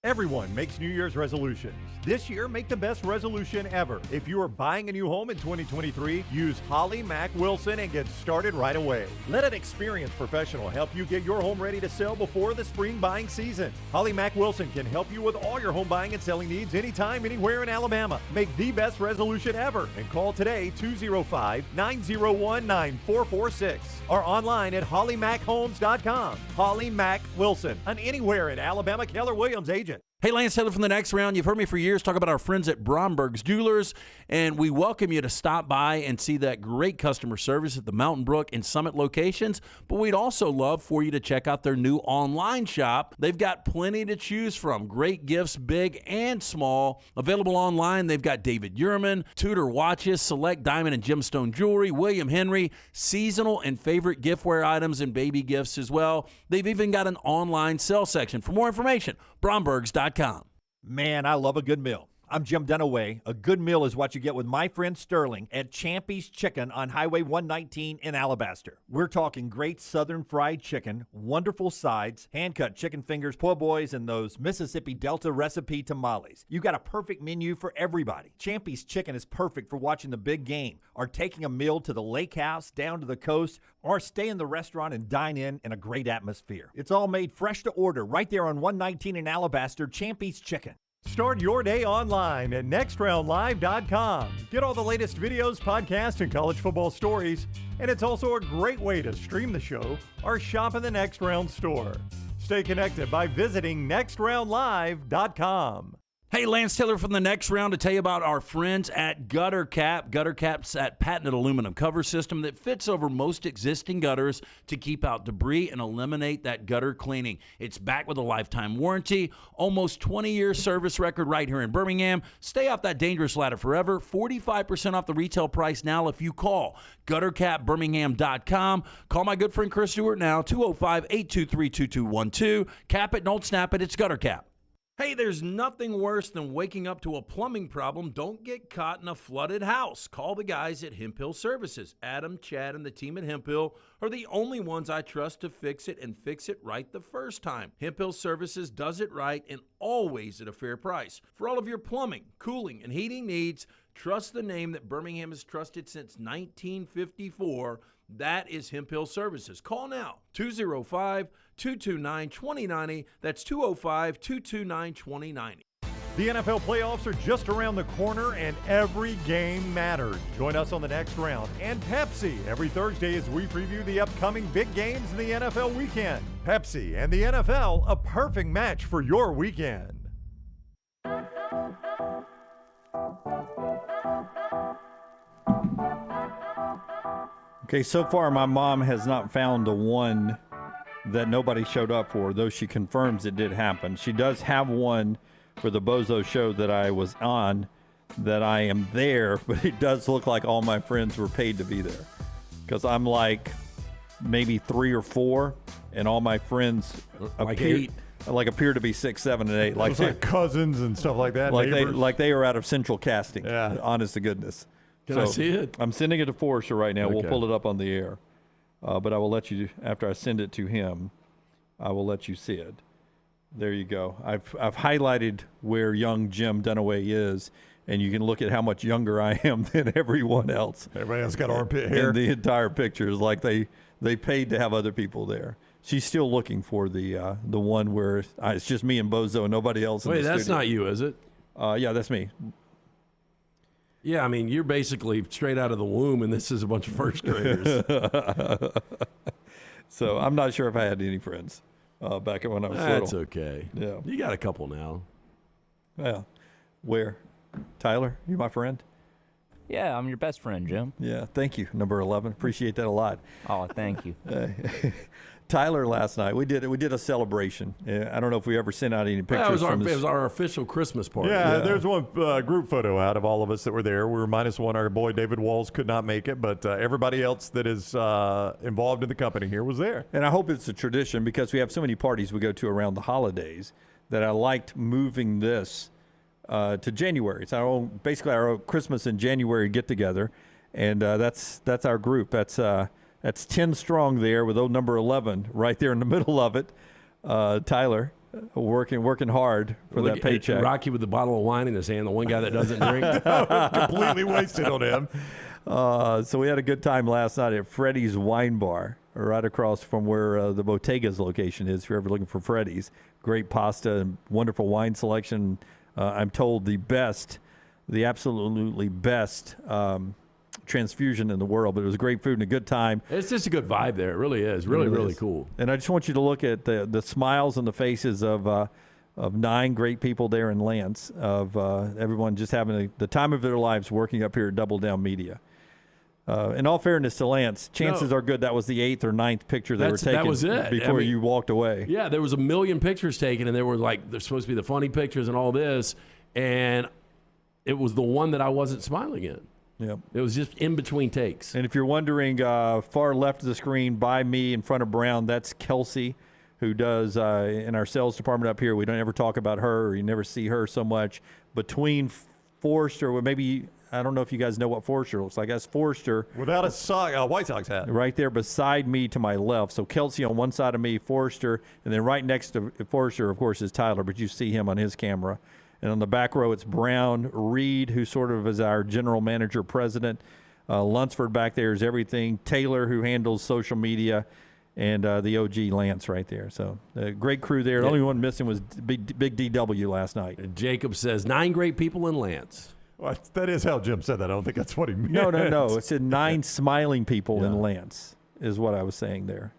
Everyone makes New Year's resolutions. This year, make the best resolution ever. If you are buying a new home in 2023, use Holly Mack Wilson and get started right away. Let an experienced professional help you get your home ready to sell before the spring buying season. Holly Mack Wilson can help you with all your home buying and selling needs anytime, anywhere in Alabama. Make the best resolution ever and call today 205-901-9446 or online at hollymackhomes.com. Holly Mack Wilson, an anywhere in Alabama Keller Williams agent. Hey, Lance Taylor from the next round. You've heard me for years talk about our friends at Bromberg's Jewelers, and we welcome you to stop by and see that great customer service at the Mountain Brook and Summit locations. But we'd also love for you to check out their new online shop. They've got plenty to choose from. Great gifts, big and small. Available online, they've got David Yurman, Tudor watches, select diamond and gemstone jewelry, William Henry, seasonal and favorite giftware items, and baby gifts as well. They've even got an online sale section. For more information, Brombergs.com. Man, I love a good meal. I'm Jim Dunaway. A good meal is what you get with my friend Sterling at Champy's Chicken on Highway 119 in Alabaster. We're talking great southern fried chicken, wonderful sides, hand-cut chicken fingers, po' boys, and those Mississippi Delta recipe tamales. You got a perfect menu for everybody. Champy's Chicken is perfect for watching the big game, or taking a meal to the lake house, down to the coast, or stay in the restaurant and dine in a great atmosphere. It's all made fresh to order right there on 119 in Alabaster, Champy's Chicken. Start your day online at nextroundlive.com. Get all the latest videos, podcasts, and college football stories. And it's also a great way to stream the show or shop in the Next Round store. Stay connected by visiting nextroundlive.com. Hey, Lance Taylor from the next round to tell you about our friends at Gutter Cap. Gutter Cap's that patented aluminum cover system that fits over most existing gutters to keep out debris and eliminate that gutter cleaning. It's backed with a lifetime warranty, almost 20-year service record right here in Birmingham. Stay off that dangerous ladder forever. 45% off the retail price now if you call guttercapbirmingham.com. Call my good friend Chris Stewart now, 205-823-2212. Cap it, don't snap it. It's Gutter Cap. Hey, there's nothing worse than waking up to a plumbing problem. Don't get caught in a flooded house. Call the guys at Hemphill Services. Adam, Chad, and the team at Hemphill are the only ones I trust to fix it and fix it right the first time. Hemphill Services does it right and always at a fair price. For all of your plumbing, cooling, and heating needs, trust the name that Birmingham has trusted since 1954. That is Hemphill Services. Call now, 205-229-2090. That's 205-229-2090. The NFL playoffs are just around the corner, and every game matters. Join us on the Next Round and Pepsi every Thursday as we preview the upcoming big games in the NFL weekend. Pepsi and the NFL, a perfect match for your weekend. Okay, so far my mom has not found the one that nobody showed up for, though she confirms it did happen. She does have one for the Bozo show that I was on, that I am there, but it does look like all my friends were paid to be there. Because I'm like maybe 3 or 4, and all my friends like 8. appear to be 6, 7, and 8, like cousins and stuff like that. Like they are out of Central Casting. Yeah, honest to goodness. Can I see it? I'm sending it to Forrester right now. Okay. We'll pull it up on the air, but I will let you after I send it to him. I will let you see it. There you go. I've highlighted where young Jim Dunaway is, and you can look at how much younger I am than everyone else. Everybody else got armpit hair. And the entire picture is like they paid to have other people there. She's still looking for the one where it's just me and Bozo and nobody else in the studio. Wait, that's not you, is it? Yeah, that's me. Yeah, I mean, you're basically straight out of the womb, and this is a bunch of first graders. So I'm not sure if I had any friends back when I was little. That's okay. Yeah. You got a couple now. Yeah. Where? Tyler, you my friend? Yeah, I'm your best friend, Jim. Yeah, thank you, number 11. Appreciate that a lot. Oh, thank you. Tyler, last night we did a celebration. I don't know if we ever sent out any pictures. It was our official Christmas party. Yeah, there's one group photo out of all of us that were there. We were -1. Our boy David Walls could not make it, but everybody else that is involved in the company here was there. And I hope it's a tradition because we have so many parties we go to around the holidays that I liked moving this to January. It's basically our own Christmas and January get together, and that's our group. That's 10 strong there with old number 11 right there in the middle of it. Tyler working hard for that paycheck. Rocky with the bottle of wine in his hand, the one guy that doesn't drink. Completely wasted on him. So we had a good time last night at Freddy's Wine Bar, right across from where the Bottega's location is, if you're ever looking for Freddy's. Great pasta and wonderful wine selection. I'm told the absolutely best transfusion in the world, but it was great food and a good time. It's just a good vibe there. It really is. Really cool. And I just want you to look at the smiles on the faces of 9 great people there in Lance, of everyone just having the time of their lives working up here at Double Down Media. In all fairness to Lance, chances are good that was the 8th or 9th picture they were taking that was it. before you walked away. Yeah, there was 1 million pictures taken, and they were they're supposed to be the funny pictures and all this, and it was the one that I wasn't smiling in. Yeah, it was just in between takes. And if you're wondering, far left of the screen by me in front of Brown, that's Kelsey, who does in our sales department up here. We don't ever talk about her, or you never see her so much. Between Forrester, or maybe I don't know if you guys know what Forrester looks like. That's Forrester without a White Sox hat, right there beside me to my left. So Kelsey on one side of me, Forrester, and then right next to Forrester, of course, is Tyler. But you see him on his camera. And on the back row, it's Brown, Reed, who sort of is our general manager, president. Lunsford back there is everything. Taylor, who handles social media, and the OG Lance right there. So great crew there. The only one missing was Big DW last night. Jacob says 9 great people in Lance. Well, that is how Jim said that. I don't think that's what he meant. No. It said 9 smiling people in Lance is what I was saying there.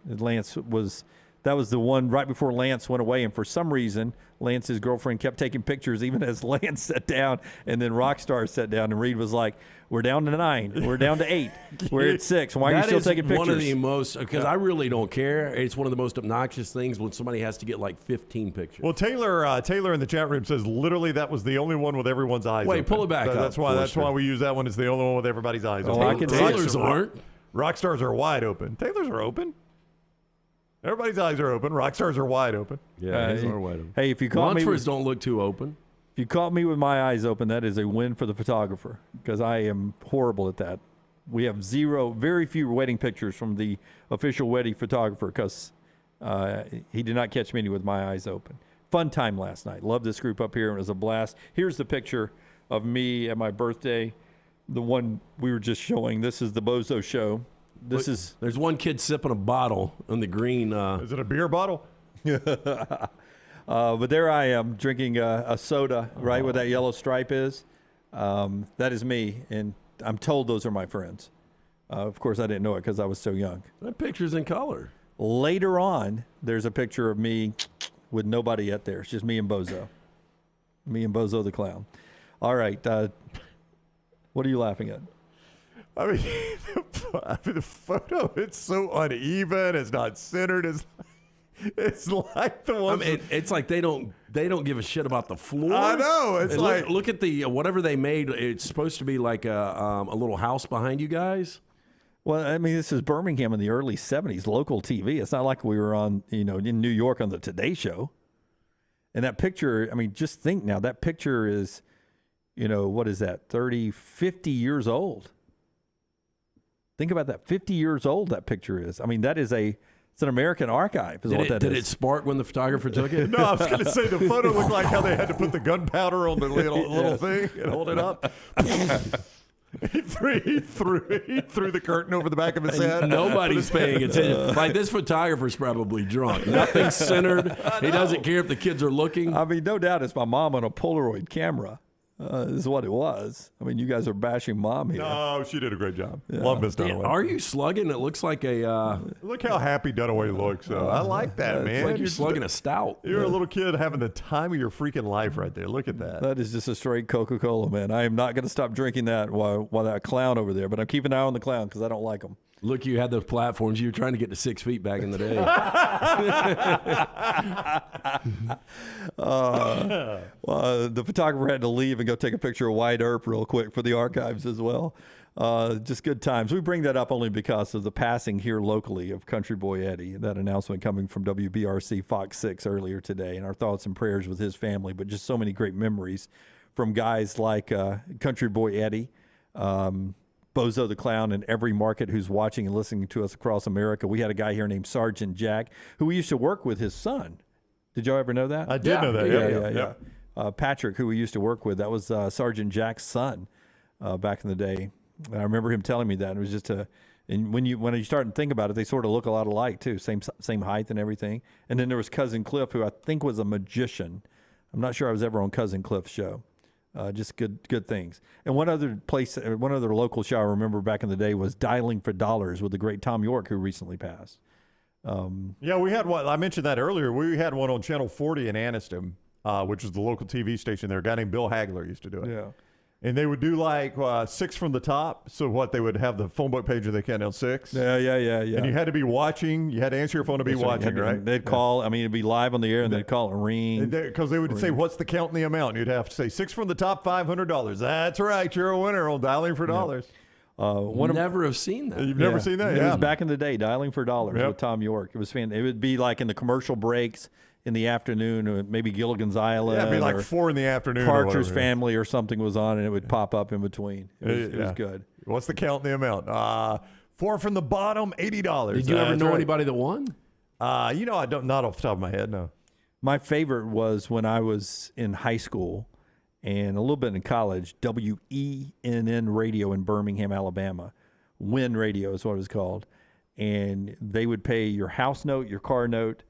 That was the one right before Lance went away, and for some reason, Lance's girlfriend kept taking pictures even as Lance sat down, and then Rockstar sat down, and Reed was like, we're down to 9. We're down to 8. We're at 6. Why are you still taking pictures? One of the most, because I really don't care. It's one of the most obnoxious things when somebody has to get 15 pictures. Well, Taylor in the chat room says literally that was the only one with everyone's eyes open. Wait, pull it back up. That's why we use that one. It's the only one with everybody's eyes open. Taylor's aren't. Rockstars are wide open. Taylor's are open. Everybody's eyes are open. Rockstars are wide open. Yeah, his are wide open. Hey, if you caught me, don't look too open. If you caught me with my eyes open, that is a win for the photographer because I am horrible at that. We have very few wedding pictures from the official wedding photographer because he did not catch me with my eyes open. Fun time last night. Love this group up here. It was a blast. Here's the picture of me at my birthday, the one we were just showing. This is the Bozo Show. There's one kid sipping a bottle on the green. Is it a beer bottle? But there I am drinking a soda, right where that yellow stripe is. That is me, and I'm told those are my friends. Of course, I didn't know it because I was so young. That picture's in color. Later on, there's a picture of me with nobody yet there. It's just me and Bozo. Me and Bozo the Clown. All right. What are you laughing at? I mean, the photo, it's so uneven. It's not centered. It's like the one. It's like they don't give a shit about the floor. I know. It's look at the whatever they made. It's supposed to be like a little house behind you guys. Well, I mean, this is Birmingham in the early 70s, local TV. It's not like we were on, in New York on the Today Show. And that picture, I mean, just think now, that picture is, what is that, 30, 50 years old. Think about that, 50 years old that picture is. I mean, it's an American archive is what that is. Did it spark when the photographer took it? No, I was going to say the photo looked like how they had to put the gunpowder on the little thing and hold it up. He threw the curtain over the back of his head. Nobody's paying attention. Like, this photographer's probably drunk. Nothing's centered. He doesn't care if the kids are looking. I mean, no doubt it's my mom on a Polaroid camera. Is what it was. I mean, you guys are bashing Mom here. No, she did a great job. Love Miss Dunaway. Are you slugging? It looks like a... Look how happy Dunaway looks. I like that, man. It's like you're slugging a stout. You're a little kid having the time of your freaking life right there. Look at that. That is just a straight Coca-Cola, man. I am not going to stop drinking that while that clown over there, but I'm keeping an eye on the clown because I don't like him. Look, you had those platforms. You were trying to get to 6 feet back in the day. The photographer had to leave and go take a picture of White Earp real quick for the archives as well. Just good times. We bring that up only because of the passing here locally of Country Boy Eddie. That announcement coming from WBRC Fox 6 earlier today, and our thoughts and prayers with his family, but just so many great memories from guys like Country Boy Eddie, Bozo the Clown, in every market who's watching and listening to us across America. We had a guy here named Sergeant Jack who we used to work with his son. Did y'all ever know that? I did know that. Yeah. Patrick, who we used to work with, that was Sergeant Jack's son back in the day. I remember him telling me that. It was just and when you start to think about it, they sort of look a lot alike too, same height and everything. And then there was Cousin Cliff, who I think was a magician. I'm not sure I was ever on Cousin Cliff's show. Just good things. And one other local show I remember back in the day was Dialing for Dollars with the great Tom York, who recently passed. Yeah, we had one. I mentioned that earlier. We had one on Channel 40 in Anniston, which is the local TV station there. A guy named Bill Hagler used to do it. Yeah. And they would do like 6 from the top. So they would have the phone book page where they count down 6. Yeah. And you had to be watching. You had to answer your phone to be watching, right? They'd call. I mean, it'd be live on the air, and they'd call it ring. Because they would say, "What's the count and the amount?" And you'd have to say 6 from the top, $500. That's right. You're a winner on Dialing for Dollars. Never have seen that. You've never seen that? It was back in the day, Dialing for Dollars with Tom York. It was fantastic. It would be like in the commercial breaks in the afternoon, or maybe Gilligan's Island. Yeah, it'd be like 4 in the afternoon. Partridge Family or something was on, and it would pop up in between. It was good. What's the count and the amount? 4 from the bottom, $80. Did you ever know anybody that won? I don't. Not off the top of my head, no. My favorite was when I was in high school and a little bit in college, WENN Radio in Birmingham, Alabama. WIN Radio is what it was called. And they would pay your house note, your car note,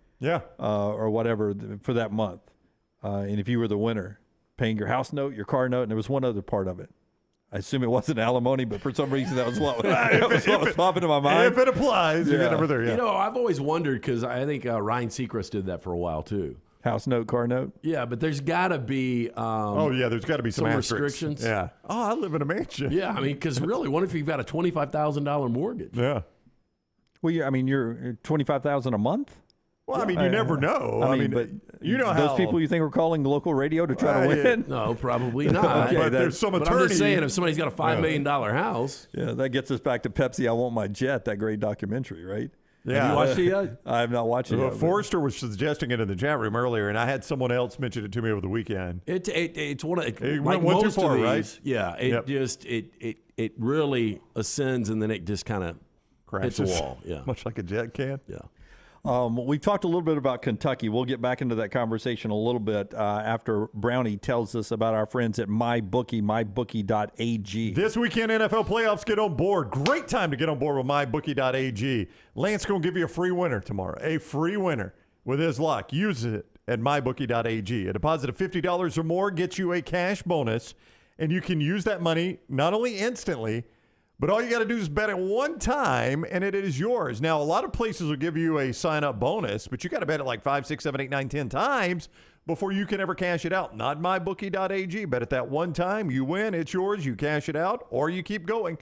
or whatever for that month. And if you were the winner, paying your house note, your car note, and there was one other part of it. I assume it wasn't alimony, but for some reason that was what was popping in my mind. If it applies, you get over there. Yeah. I've always wondered, because I think Ryan Seacrest did that for a while too. House note, car note. Yeah, but there's got to be. There's got to be some restrictions. Yeah. Oh, I live in a mansion. Yeah, I mean, because really, what if you've got a $25,000 mortgage? Yeah. Well, you're $25,000 a month. Well, I mean, you never know. I mean, but you know those how people you think are calling the local radio to try to win? No, probably not. Okay, but there's some attorney. I'm just saying, if somebody's got a $5 million house. Yeah, that gets us back to Pepsi, I Want My Jet, that great documentary, right? Yeah. Have you watched it yet? I have not watched it yet. Forrester was suggesting it in the chat room earlier, and I had someone else mention it to me over the weekend. It's one of it like went most too far, of these, right? Yeah, it really ascends, and then it just kind of hits a wall. Yeah, much like a jet can. Yeah. We've talked a little bit about Kentucky. We'll get back into that conversation a little bit after Brownie tells us about our friends at MyBookie, mybookie.ag. This weekend, NFL playoffs, get on board. Great time to get on board with mybookie.ag. Lance going to give you a free winner tomorrow. A free winner with his luck. Use it at mybookie.ag. A deposit of $50 or more gets you a cash bonus, and you can use that money not only instantly, but all you got to do is bet it one time, and it is yours. Now, a lot of places will give you a sign-up bonus, but you got to bet it like 5, 6, 7, 8, 9, 10 times before you can ever cash it out. Not mybookie.ag. Bet it that one time. You win. It's yours. You cash it out, or you keep going.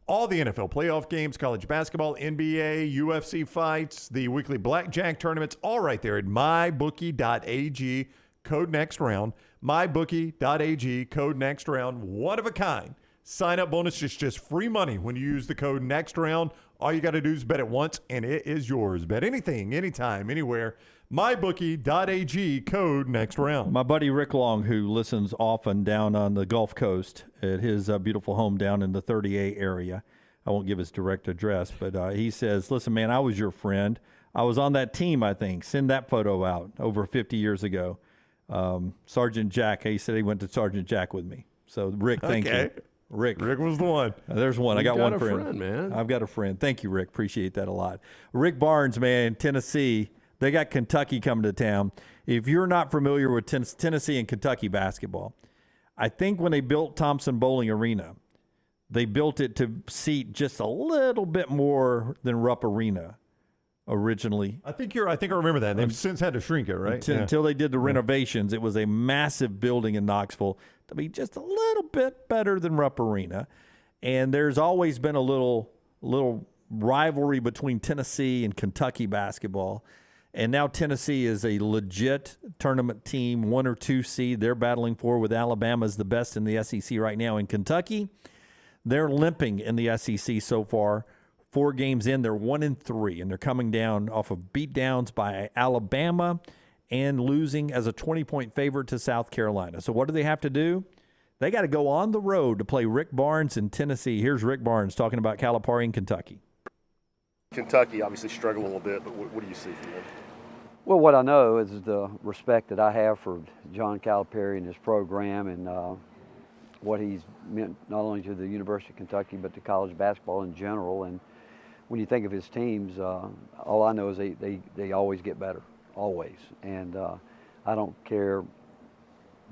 All the NFL playoff games, college basketball, NBA, UFC fights, the weekly blackjack tournaments, all right there at mybookie.ag. Code next round. mybookie.ag. Code next round. One of a kind. Sign-up bonus is just free money when you use the code next round. All you got to do is bet it once, and it is yours. Bet anything, anytime, anywhere. MyBookie.ag, code next round. My buddy Rick Long, who listens often down on the Gulf Coast at his beautiful home down in the 30A area. I won't give his direct address, but he says, listen, man, I was your friend. I was on that team, I think. Send that photo out over 50 years ago. Sergeant Jack, he said he went to Sergeant Jack with me. So, Rick, thank you. Rick was the one. There's one. I got one friend. Man. I've got a friend. Thank you, Rick. Appreciate that a lot. Rick Barnes, man, Tennessee. They got Kentucky coming to town. If you're not familiar with Tennessee and Kentucky basketball, I think when they built Thompson Bowling Arena, they built it to seat just a little bit more than Rupp Arena originally. I think I remember that. They've since had to shrink it, right? Until they did the renovations, it was a massive building in Knoxville to be just a little bit better than Rupp Arena. And there's always been a little rivalry between Tennessee and Kentucky basketball. And now Tennessee is a legit tournament team, 1 or 2 seed they're battling for, with Alabama as the best in the SEC right now. In Kentucky, they're limping in the SEC so far. 4 games in, they're 1-3, and they're coming down off of beatdowns by Alabama and losing as a 20-point favorite to South Carolina. So what do they have to do? They got to go on the road to play Rick Barnes in Tennessee. Here's Rick Barnes talking about Calipari in Kentucky. Kentucky obviously struggled a little bit, but what do you see from them? Well, what I know is the respect that I have for John Calipari and his program, and what he's meant not only to the University of Kentucky but to college basketball in general. And when you think of his teams, all I know is they always get better, always. And I don't care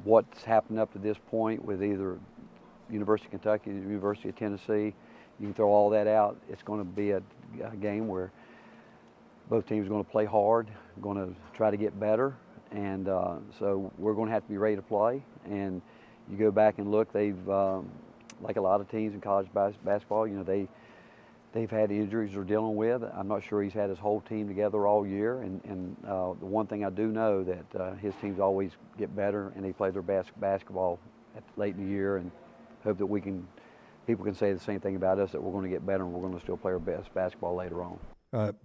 what's happened up to this point with either University of Kentucky or the University of Tennessee. You can throw all that out. It's going to be a game where both teams are going to play hard, going to try to get better, and so we're going to have to be ready to play. And you go back and look, they've, like a lot of teams in college basketball, you know, they've had injuries they're dealing with. I'm not sure he's had his whole team together all year, and the one thing I do know that his teams always get better, and they play their best basketball late in the year, and hope that people can say the same thing about us, that we're going to get better and we're going to still play our best basketball later on.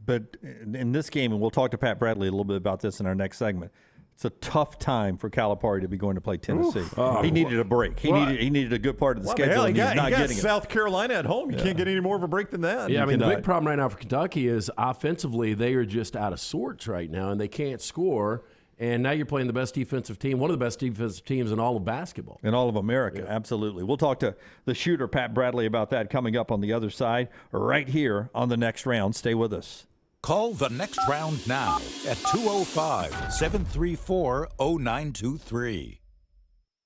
But in this game, and we'll talk to Pat Bradley a little bit about this in our next segment, it's a tough time for Calipari to be going to play Tennessee. He needed a break. He needed a good part of the schedule, and he's not getting it. South Carolina at home. You can't get any more of a break than that. Yeah, I mean, the big problem right now for Kentucky is offensively they are just out of sorts right now, and they can't score. And now you're playing the best defensive team, one of the best defensive teams in all of basketball. In all of America, absolutely. We'll talk to the shooter, Pat Bradley, about that coming up on the other side, right here on The Next Round. Stay with us. Call The Next Round now at 205-734-0923.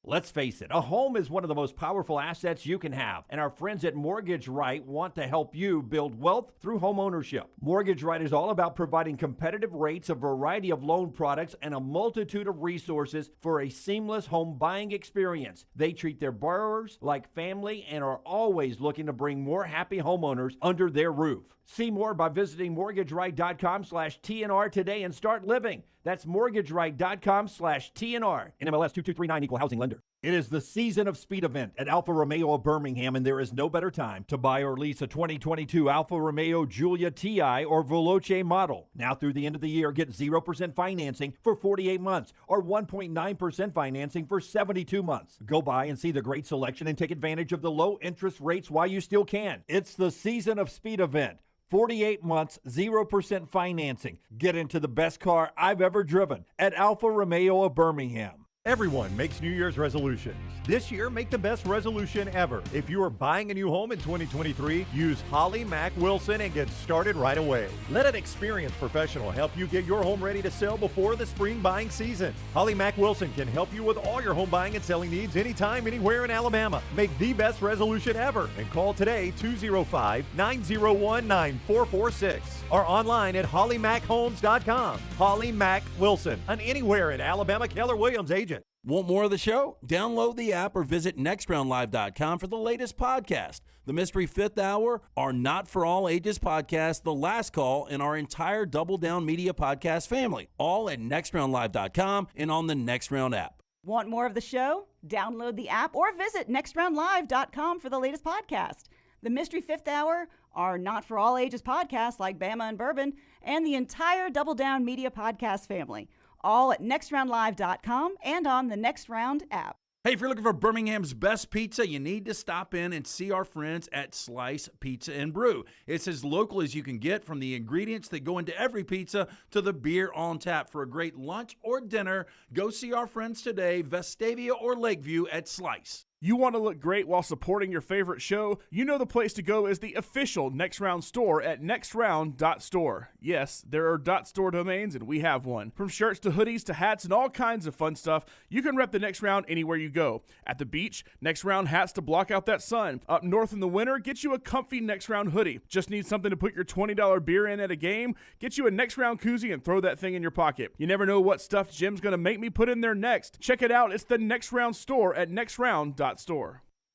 Let's face it, a home is one of the most powerful assets you can have, and our friends at Mortgage Right want to help you build wealth through home ownership. Mortgage Right is all about providing competitive rates, a variety of loan products, and a multitude of resources for a seamless home buying experience. They treat their borrowers like family and are always looking to bring more happy homeowners under their roof. See more by visiting mortgageright.com/TNR today and start living. That's mortgageright.com/TNR. NMLS 2239, equal housing lender. It is the season of speed event at Alfa Romeo of Birmingham, and there is no better time to buy or lease a 2022 Alfa Romeo Giulia TI or Veloce model. Now through the end of the year, get 0% financing for 48 months or 1.9% financing for 72 months. Go by and see the great selection and take advantage of the low interest rates while you still can. It's the season of speed event. 48 months, 0% financing. Get into the best car I've ever driven at Alfa Romeo of Birmingham. Everyone makes New Year's resolutions. This year, make the best resolution ever. If you are buying a new home in 2023, use Holly Mack Wilson and get started right away. Let an experienced professional help you get your home ready to sell before the spring buying season. Holly Mack Wilson can help you with all your home buying and selling needs anytime, anywhere in Alabama. Make the best resolution ever and call today 205-901-9446 or online at hollymachomes.com. Holly Mack Wilson, an anywhere in Alabama Keller Williams agent. Want more of the show? Download the app or visit nextroundlive.com for the latest podcast. The Mystery Fifth Hour, our Not For All Ages podcast, The Last Call, and our entire Double Down Media podcast family. All at nextroundlive.com and on the Next Round app. Want more of the show? Download the app or visit nextroundlive.com for the latest podcast. The Mystery Fifth Hour, our Not For All Ages podcast like Bama and Bourbon, and the entire Double Down Media podcast family, all at nextroundlive.com and on the Next Round app. Hey, if you're looking for Birmingham's best pizza, you need to stop in and see our friends at Slice Pizza and Brew. It's as local as you can get, from the ingredients that go into every pizza to the beer on tap. For a great lunch or dinner, go see our friends today, Vestavia or Lakeview at Slice. You want to look great while supporting your favorite show? You know the place to go is the official Next Round store at nextround.store. Yes, there are .store domains, and we have one. From shirts to hoodies to hats and all kinds of fun stuff, you can rep the Next Round anywhere you go. At the beach, Next Round hats to block out that sun. Up north in the winter, get you a comfy Next Round hoodie. Just need something to put your $20 beer in at a game? Get you a Next Round koozie and throw that thing in your pocket. You never know what stuff Jim's going to make me put in there next. Check it out. It's the Next Round store at nextround.store.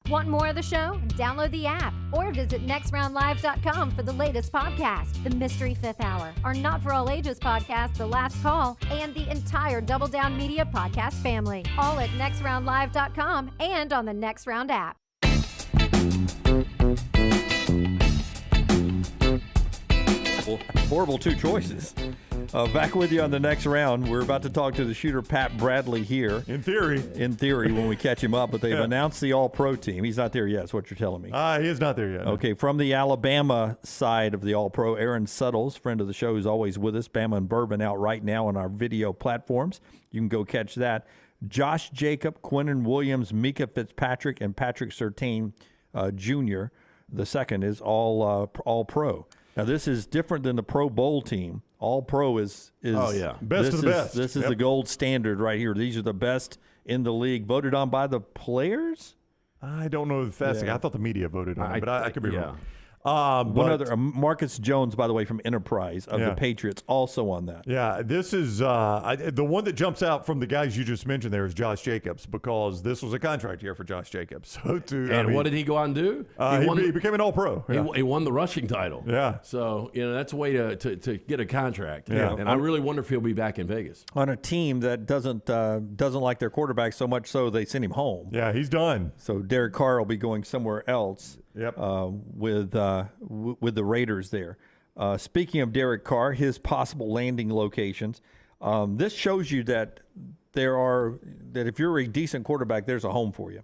Want more of the show? Download the app or visit nextroundlive.com for the latest podcast, The Mystery Fifth Hour, our Not For All Ages podcast, The Last Call, and the entire Double Down Media podcast family, all at nextroundlive.com and on the Next Round app. Horrible two choices. Back with you on the Next Round. We're about to talk to the shooter Pat Bradley here. In theory, when we catch him up, but they've announced the All-Pro team. He's not there yet, is what you're telling me. He is not there yet. Okay, from the Alabama side of the All-Pro, Aaron Suttles, friend of the show, who's always with us, Bama and Bourbon, out right now on our video platforms. You can go catch that. Josh Jacob, Quinnen Williams, Mika Fitzpatrick, and Patrick Surtain Jr. The second is All-Pro. Now, this is different than the Pro Bowl team. All-Pro is best of the best. This is the gold standard right here. These are the best in the league, voted on by the players? I don't know if that's I thought the media voted on it, but I could be wrong. One other, Marcus Jones, by the way, from Enterprise of the Patriots, also on that. Yeah, this is the one that jumps out from the guys you just mentioned there is Josh Jacobs, because this was a contract year for Josh Jacobs. So what did he go on and do? He became an All-Pro. Yeah. He won the rushing title. Yeah. So, that's a way to get a contract. Yeah. And I really wonder if he'll be back in Vegas. On a team that doesn't like their quarterback so much so they send him home. Yeah, he's done. So Derek Carr will be going somewhere else. Yep. With the Raiders there. Speaking of Derek Carr, his possible landing locations, this shows you that if you're a decent quarterback, there's a home for you.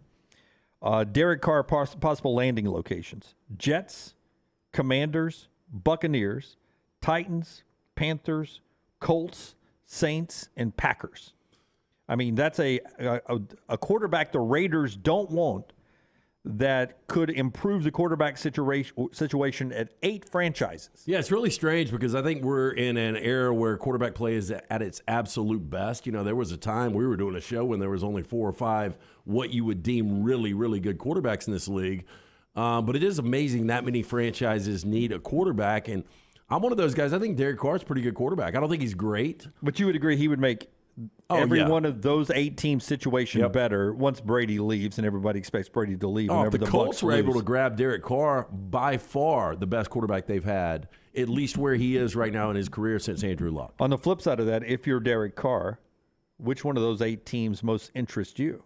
Derek Carr possible landing locations: Jets, Commanders, Buccaneers, Titans, Panthers, Colts, Saints, and Packers. I mean, that's a quarterback the Raiders don't want, that could improve the quarterback situation at 8 franchises. Yeah, it's really strange because I think we're in an era where quarterback play is at its absolute best. There was a time we were doing a show when there was only 4 or 5 what you would deem really, really good quarterbacks in this league. But it is amazing that many franchises need a quarterback. And I'm one of those guys. I think Derek Carr's a pretty good quarterback. I don't think he's great. But you would agree he would make every one of those 8 team situation better once Brady leaves, and everybody expects Brady to leave. If the Colts were able to grab Derek Carr, by far the best quarterback they've had, at least where he is right now in his career since Andrew Luck. On the flip side of that, if you're Derek Carr, which one of those 8 teams most interest you?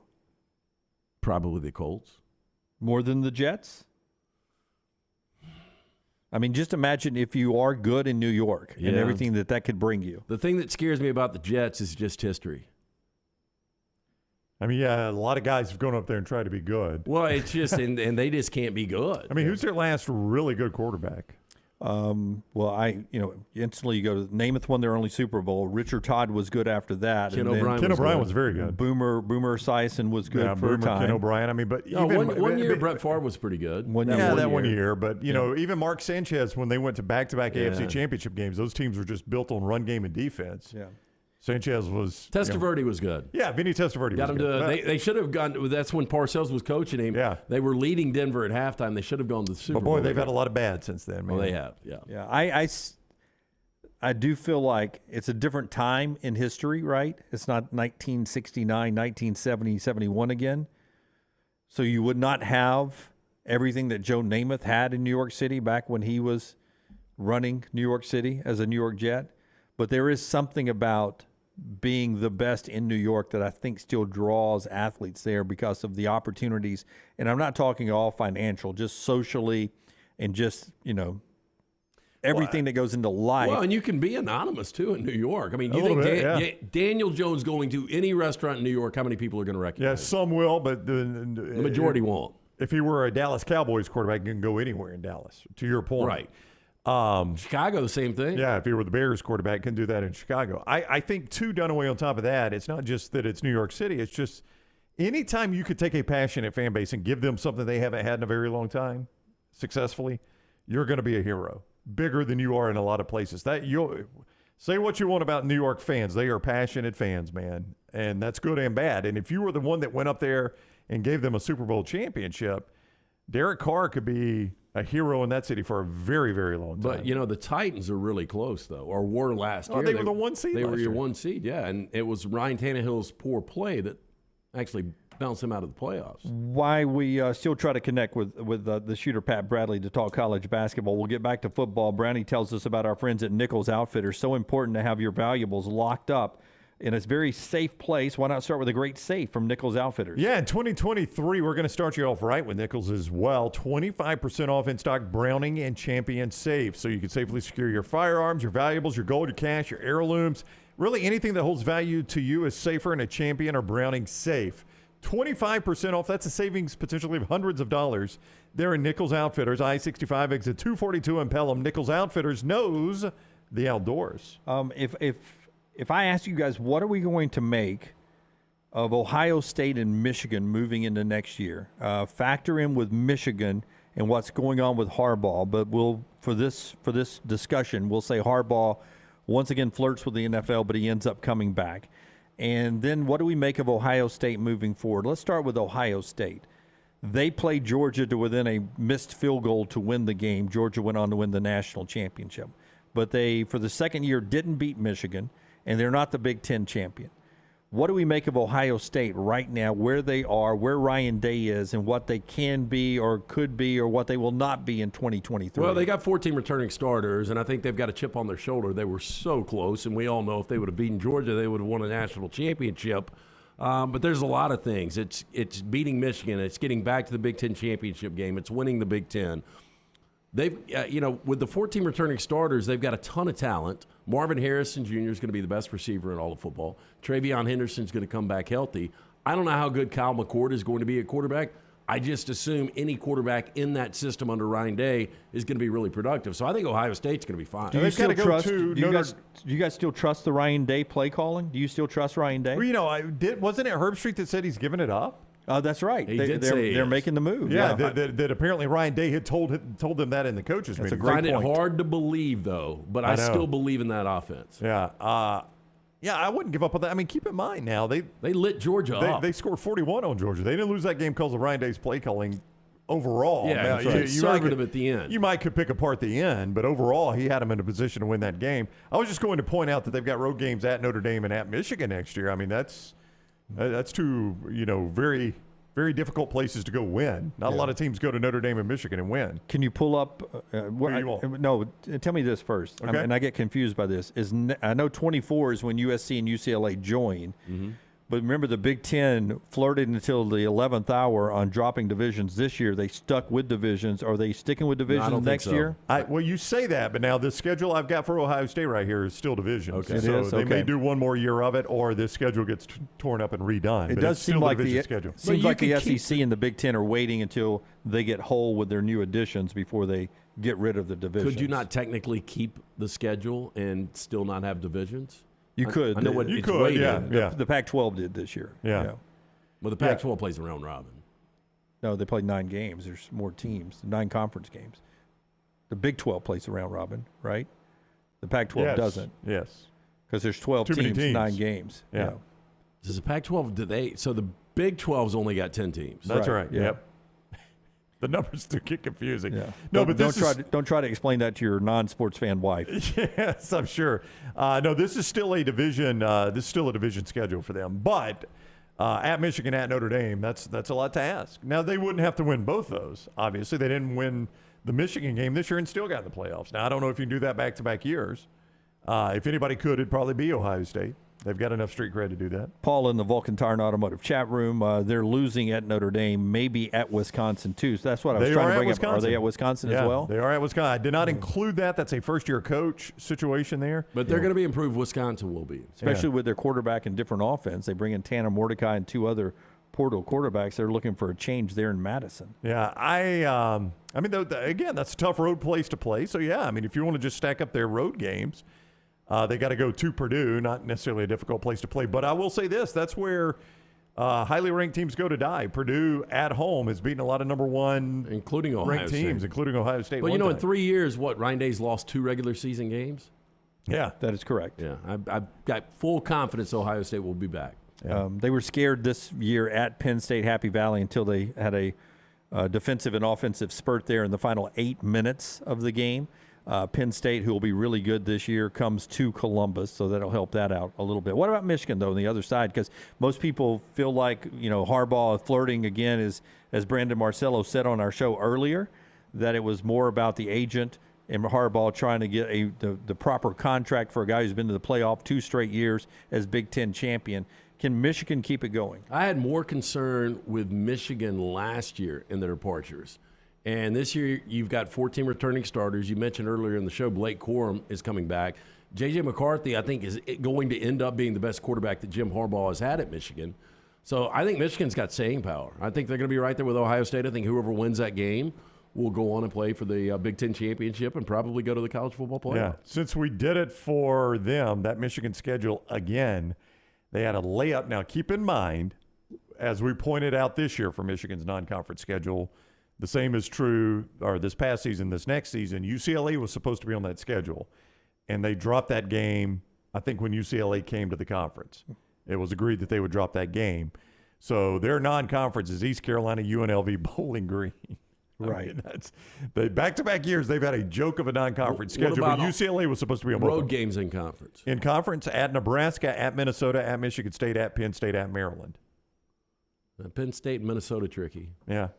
Probably the Colts. More than the Jets? I mean, just imagine if you are good in New York and everything that could bring you. The thing that scares me about the Jets is just history. I mean, a lot of guys have gone up there and tried to be good. Well, it's just, and they just can't be good. I mean, who's their last really good quarterback? Instantly you go to Namath won their only Super Bowl. Richard Todd was good after that. Ken O'Brien was very good. Boomer Esiason was good for a time. Ken O'Brien. I mean, but one year Brett Favre was pretty good. One year. But even Mark Sanchez, when they went to back-to-back AFC Championship games, those teams were just built on run game and defense. Yeah. Sanchez was... Testaverde was good. Yeah, Vinny Testaverde was good. They should have gone... That's when Parcells was coaching him. Yeah. They were leading Denver at halftime. They should have gone to the Super Bowl. But, boy, they've had a lot of bad since then, man. Well, they have, yeah. Yeah, I do feel like it's a different time in history, right? It's not 1969, 1970, 71 again. So you would not have everything that Joe Namath had in New York City back when he was running New York City as a New York Jet. But there is something about being the best in New York that I think still draws athletes there because of the opportunities. And I'm not talking all financial, just socially and just, everything that goes into life. Well, and you can be anonymous, too, in New York. I mean, you A think little bit, Daniel Jones going to any restaurant in New York, how many people are going to recognize Yeah, some will, but the majority won't. If he were a Dallas Cowboys quarterback, he can go anywhere in Dallas, to your point. Right. Chicago, the same thing. Yeah, if he were the Bears quarterback, can do that in Chicago. I think, too, Dunaway, on top of that, it's not just that it's New York City. It's just anytime you could take a passionate fan base and give them something they haven't had in a very long time successfully, you're going to be a hero, bigger than you are in a lot of places. That you'll say what you want about New York fans. They are passionate fans, man, and that's good and bad. And if you were the one that went up there and gave them a Super Bowl championship, Derek Carr could be a hero in that city for a very, very long time. But, the Titans are really close, though, or were last year. They were the 1 seed They last were your year. 1 seed, yeah. And it was Ryan Tannehill's poor play that actually bounced him out of the playoffs. Why we still try to connect with the shooter Pat Bradley to talk college basketball. We'll get back to football. Brownie tells us about our friends at Nichols Outfitters. So important to have your valuables locked up in a very safe place. Why not start with a great safe from Nichols Outfitters? Yeah, in 2023, we're going to start you off right with Nichols as well. 25% off in-stock Browning and Champion safes, so you can safely secure your firearms, your valuables, your gold, your cash, your heirlooms. Really anything that holds value to you is safer in a Champion or Browning safe. 25% off. That's a savings potentially of hundreds of dollars. They're in Nichols Outfitters, I-65 exit 242 in Pelham. Nichols Outfitters knows the outdoors. If I ask you guys, what are we going to make of Ohio State and Michigan moving into next year? Factor in with Michigan and what's going on with Harbaugh, but for this discussion, we'll say Harbaugh once again flirts with the NFL, but he ends up coming back. And then what do we make of Ohio State moving forward? Let's start with Ohio State. They played Georgia to within a missed field goal to win the game. Georgia went on to win the national championship. But they, for the second year, didn't beat Michigan, and they're not the Big Ten champion. What do we make of Ohio State right now, where they are, where Ryan Day is, and what they can be or could be or what they will not be in 2023? Well, they got 14 returning starters, and I think they've got a chip on their shoulder. They were so close, and we all know if they would have beaten Georgia, they would have won a national championship. But there's a lot of things. It's beating Michigan. It's getting back to the Big Ten championship game. It's winning the Big Ten. They've, with the 14 returning starters, they've got a ton of talent. Marvin Harrison Jr. is going to be the best receiver in all of football. Travion Henderson is going to come back healthy. I don't know how good Kyle McCord is going to be at quarterback. I just assume any quarterback in that system under Ryan Day is going to be really productive. So I think Ohio State's going to be fine. Do you guys still trust the Ryan Day play calling? Do you still trust Ryan Day? Well, wasn't it Herb Street that said he's given it up? That's right. They're making the move. Yeah, that apparently Ryan Day had told them that in the coaches meeting. I find it hard to believe, though, but I still believe in that offense. Yeah. I wouldn't give up on that. I mean, keep in mind now, they lit Georgia up. They scored 41 on Georgia. They didn't lose that game because of Ryan Day's play calling overall. Yeah, now, conservative at the end. You might could pick apart the end, but overall, he had them in a position to win that game. I was just going to point out that they've got road games at Notre Dame and at Michigan next year. I mean, that's two, very, very difficult places to go win. Not a lot of teams go to Notre Dame and Michigan and win. Can you pull up? No, tell me this first. Okay. And I get confused by this. I know 24 is when USC and UCLA join. Mm-hmm. But remember, the Big Ten flirted until the 11th hour on dropping divisions. This year, they stuck with divisions. Are they sticking with divisions next year? Well, you say that, but now the schedule I've got for Ohio State right here is still divisions. Okay. They may do one more year of it, or this schedule gets torn up and redone. It does seem like the schedule. Seems like the SEC and the Big Ten are waiting until they get whole with their new additions before they get rid of the divisions. Could you not technically keep the schedule and still not have divisions? You could. I know what you it's could, waiting. yeah. The Pac-12 did this year. Yeah. Well, the Pac-12 plays a round robin. No, they played 9 games. There's more teams, 9 conference games. The Big 12 plays a round robin, right? The Pac-12 doesn't. Yes. Because there's 12 teams, 9 games. Yeah. Does the Pac-12, so the Big 12's only got 10 teams. That's right. Yeah. Yep. The numbers do get confusing. Yeah. No, don't try to explain that to your non-sports fan wife. Yes, I'm sure. No, this is still a division. This is still a division schedule for them. But at Michigan, at Notre Dame, that's a lot to ask. Now they wouldn't have to win both those. Obviously, they didn't win the Michigan game this year and still got in the playoffs. Now I don't know if you can do that back-to-back years. If anybody could, it'd probably be Ohio State. They've got enough street cred to do that. Paul in the Vulcan Tire and Automotive chat room, they're losing at Notre Dame, maybe at Wisconsin too. So that's what I was trying to bring up. Are they at Wisconsin as well? They are at Wisconsin. I did not include that. That's a first-year coach situation there. But they're going to be improved. Wisconsin will be. Especially with their quarterback and different offense. They bring in Tanner Mordecai and 2 other portal quarterbacks. They're looking for a change there in Madison. Yeah, I mean, again, that's a tough road place to play. So, yeah, I mean, if you want to just stack up their road games, they got to go to Purdue, not necessarily a difficult place to play. But I will say this, that's where highly ranked teams go to die. Purdue at home has beaten a lot of number 1 including Ohio ranked teams, State. including Ohio State. But, in 3 years, Ryan Day's lost 2 regular season games? Yeah. That is correct. Yeah, I've got full confidence Ohio State will be back. Yeah. They were scared this year at Penn State Happy Valley until they had a defensive and offensive spurt there in the final 8 minutes of the game. Penn State, who will be really good this year, comes to Columbus, so that'll help that out a little bit. What about Michigan, though, on the other side? Because most people feel like, Harbaugh flirting again is, as Brandon Marcello said on our show earlier, that it was more about the agent and Harbaugh trying to get the proper contract for a guy who's been to the playoff 2 straight years as Big Ten champion. Can Michigan keep it going? I had more concern with Michigan last year in their departures. And this year, you've got 14 returning starters. You mentioned earlier in the show, Blake Corum is coming back. J.J. McCarthy, I think, is going to end up being the best quarterback that Jim Harbaugh has had at Michigan. So I think Michigan's got staying power. I think they're going to be right there with Ohio State. I think whoever wins that game will go on and play for the Big Ten championship and probably go to the college football playoff. Yeah, since we did it for them, that Michigan schedule again, they had a layup. Now, keep in mind, as we pointed out this year for Michigan's non-conference schedule, the same is true, or this past season, this next season, UCLA was supposed to be on that schedule, and they dropped that game, I think, when UCLA came to the conference. It was agreed that they would drop that game. So their non-conference is East Carolina, UNLV, Bowling Green. Right. I mean, that's the back-to-back years they've had a joke of a non-conference schedule. But UCLA was supposed to be on both road games in conference. In conference, at Nebraska, at Minnesota, at Michigan State, at Penn State, at Maryland. Penn State and Minnesota tricky. Yeah.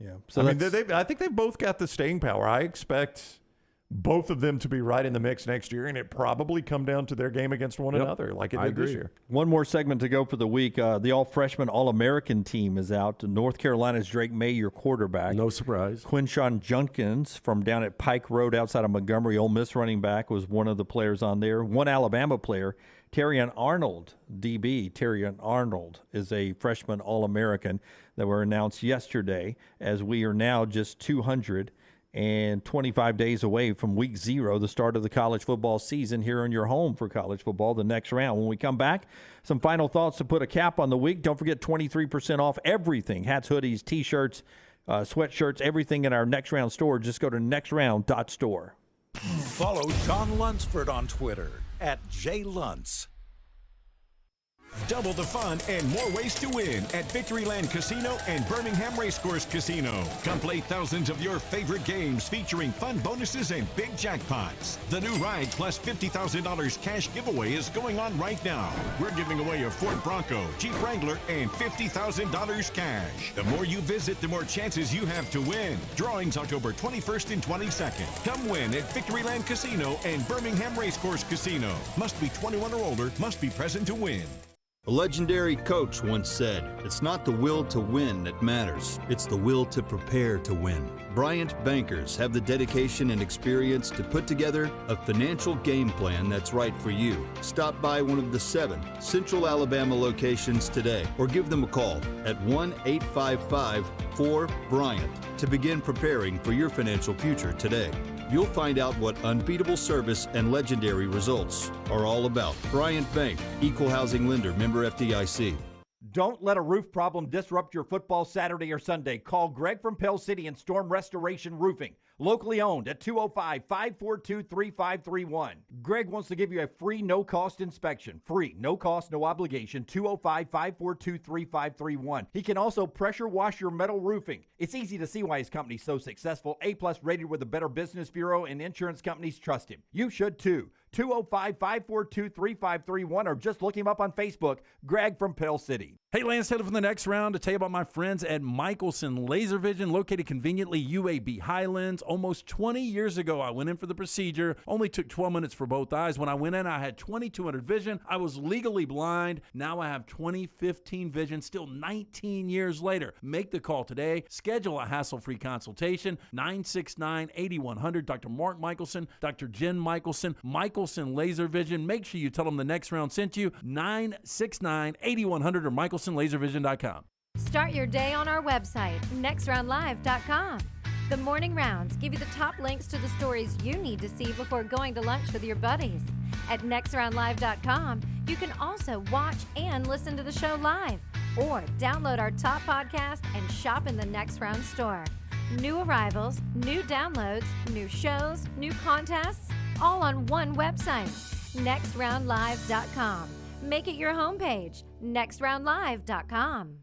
Yeah. So I mean, I think they've both got the staying power. I expect both of them to be right in the mix next year, and it probably come down to their game against one another, like it did this year. One more segment to go for the week. The all-freshman All-American team is out. North Carolina's Drake May, your quarterback. No surprise. Quinshon Junkins from down at Pike Road outside of Montgomery, Ole Miss running back, was one of the players on there. One Alabama player, Terrion Arnold, DB. Terrion Arnold is a freshman All-American that were announced yesterday, as we are now just 225 days away from week 0, the start of the college football season here in your home for college football, the next round. When we come back, some final thoughts to put a cap on the week. Don't forget 23% off everything, hats, hoodies, T-shirts, sweatshirts, everything in our Next Round store. Just go to nextround.store. Follow Sean Lunsford on Twitter @JLuntz. Double the fun and more ways to win at Victoryland Casino and Birmingham Racecourse Casino. Come play thousands of your favorite games featuring fun bonuses and big jackpots. The new Ride plus $50,000 cash giveaway is going on right now. We're giving away a Ford Bronco, Jeep Wrangler, and $50,000 cash. The more you visit, the more chances you have to win. Drawings October 21st and 22nd. Come win at Victoryland Casino and Birmingham Racecourse Casino. Must be 21 or older, must be present to win. A legendary coach once said, "It's not the will to win that matters, it's the will to prepare to win." Bryant Bankers have the dedication and experience to put together a financial game plan that's right for you. Stop by one of the 7 Central Alabama locations today or give them a call at 1-855-4-BRYANT to begin preparing for your financial future today. You'll find out what unbeatable service and legendary results are all about. Bryant Bank, Equal Housing Lender, member FDIC. Don't let a roof problem disrupt your football Saturday or Sunday. Call Greg from Pell City and Storm Restoration Roofing. Locally owned at 205-542-3531. Greg wants to give you a free, no-cost inspection. Free, no cost, no obligation, 205-542-3531. He can also pressure wash your metal roofing. It's easy to see why his company's so successful. A-plus rated with the Better Business Bureau, and insurance companies trust him. You should too. 205-542-3531 or just look him up on Facebook, Greg from Pell City. Hey, Lance Taylor from the Next Round to tell you about my friends at Michelson Laser Vision, located conveniently UAB Highlands. Almost 20 years ago, I went in for the procedure. Only took 12 minutes for both eyes. When I went in, I had 2200 vision. I was legally blind. Now I have 20/15 vision, still 19 years later. Make the call today. Schedule a hassle-free consultation. 969-8100. Dr. Mark Michelson, Dr. Jen Michelson, Michelson Laser Vision. Make sure you tell them the Next Round sent you. 969-8100 or MichelsonLaserVision.com. Start your day on our website, nextroundlive.com. The morning rounds give you the top links to the stories you need to see before going to lunch with your buddies. At nextroundlive.com, you can also watch and listen to the show live, or download our top podcast and shop in the Next Round store. New arrivals, new downloads, new shows, new contests, all on one website, nextroundlive.com. Make it your homepage, nextroundlive.com.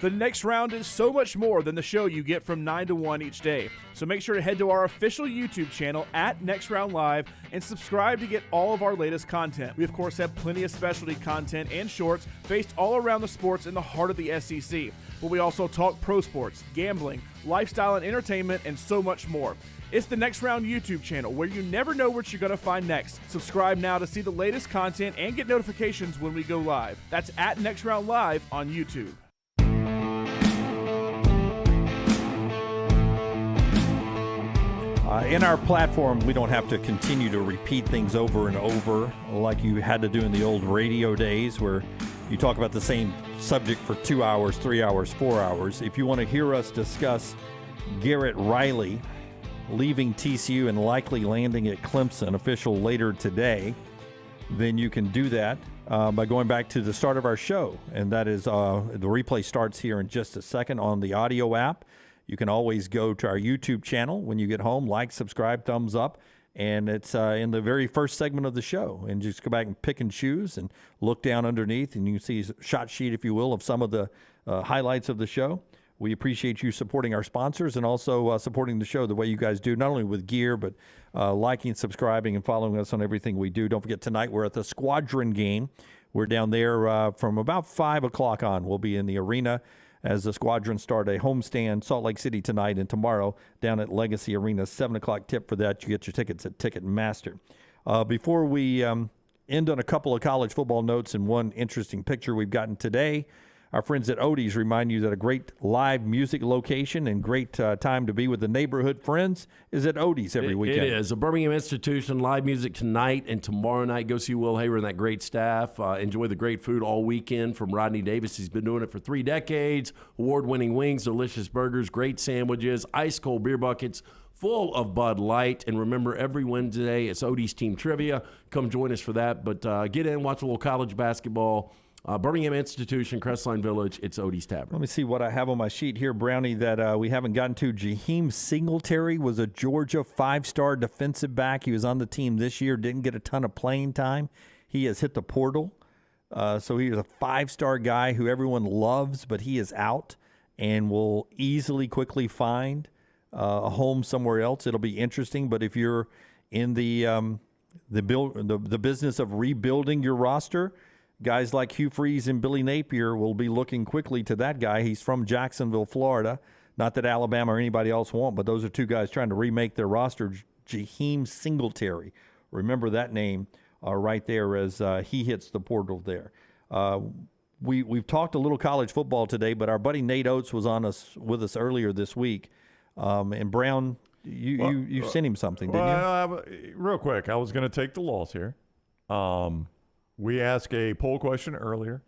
The Next Round is so much more than the show you get from 9 to 1 each day. So make sure to head to our official YouTube channel at Next Round Live and subscribe to get all of our latest content. We, of course, have plenty of specialty content and shorts based all around the sports in the heart of the SEC. But we also talk pro sports, gambling, lifestyle and entertainment, and so much more. It's the Next Round YouTube channel, where you never know what you're going to find next. Subscribe now to see the latest content and get notifications when we go live. That's at Next Round Live on YouTube. In our platform, we don't have to continue to repeat things over and over like you had to do in the old radio days, where you talk about the same subject for 2 hours, 3 hours, 4 hours. If you want to hear us discuss Garrett Riley leaving TCU and likely landing at Clemson, official later today, then you can do that by going back to the start of our show. And that is, the replay starts here in just a second on the audio app. You can always go to our YouTube channel when you get home, like, subscribe, thumbs up, and it's in the very first segment of the show. And just go back and pick and choose and look down underneath, and you can see a shot sheet, if you will, of some of the highlights of the show. We appreciate you supporting our sponsors and also supporting the show the way you guys do, not only with gear, but liking, subscribing, and following us on everything we do. Don't forget, tonight we're at the Squadron game. We're down there from about 5 o'clock on. We'll be in the arena as the Squadron start a homestand, Salt Lake City tonight, and tomorrow down at Legacy Arena. 7 o'clock tip for that. You get your tickets at Ticketmaster. Before we end on a couple of college football notes and one interesting picture we've gotten today, our friends at Odie's remind you that a great live music location and great time to be with the neighborhood friends is at Odie's every weekend. It is. A Birmingham institution, live music tonight and tomorrow night. Go see Will Haver and that great staff. Enjoy the great food all weekend from Rodney Davis. He's been doing it for 3 decades. Award-winning wings, delicious burgers, great sandwiches, ice-cold beer buckets, full of Bud Light. And remember, every Wednesday it's Odie's Team Trivia. Come join us for that. But get in, watch a little college basketball. Birmingham Institution, Crestline Village, it's Odie's Tavern. Let me see what I have on my sheet here, Brownie, that we haven't gotten to. Jaheim Singletary was a Georgia 5-star defensive back. He was on the team this year, didn't get a ton of playing time. He has hit the portal. So he is a 5-star guy who everyone loves, but he is out and will easily, quickly find a home somewhere else. It'll be interesting, but if you're in the business of rebuilding your roster, guys like Hugh Freeze and Billy Napier will be looking quickly to that guy. He's from Jacksonville, Florida. Not that Alabama or anybody else won't, but those are 2 guys trying to remake their roster. Jaheim Singletary. Remember that name right there as he hits the portal there. We've talked a little college football today, but our buddy Nate Oates was with us earlier this week. And Brown, you sent him something, didn't you? Real quick, I was going to take the loss here. We asked a poll question earlier,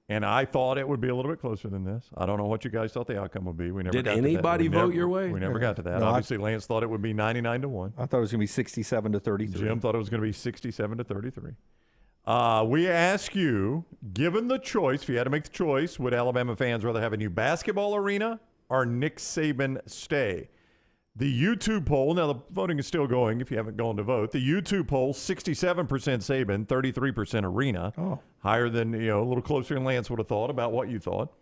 and I thought it would be a little bit closer than this. I don't know what you guys thought the outcome would be. We never Did got anybody to that. vote your way? We never got to that. No, Obviously, Lance thought it would be 99-1. I thought it was going to be 67-33. Jim thought it was going to be 67-33. We ask you, given the choice, if you had to make the choice, would Alabama fans rather have a new basketball arena or Nick Saban stay? The YouTube poll, now the voting is still going if you haven't gone to vote. The YouTube poll, 67% Saban, 33% Arena. Oh. Higher than, a little closer than Lance would have thought about what you thought.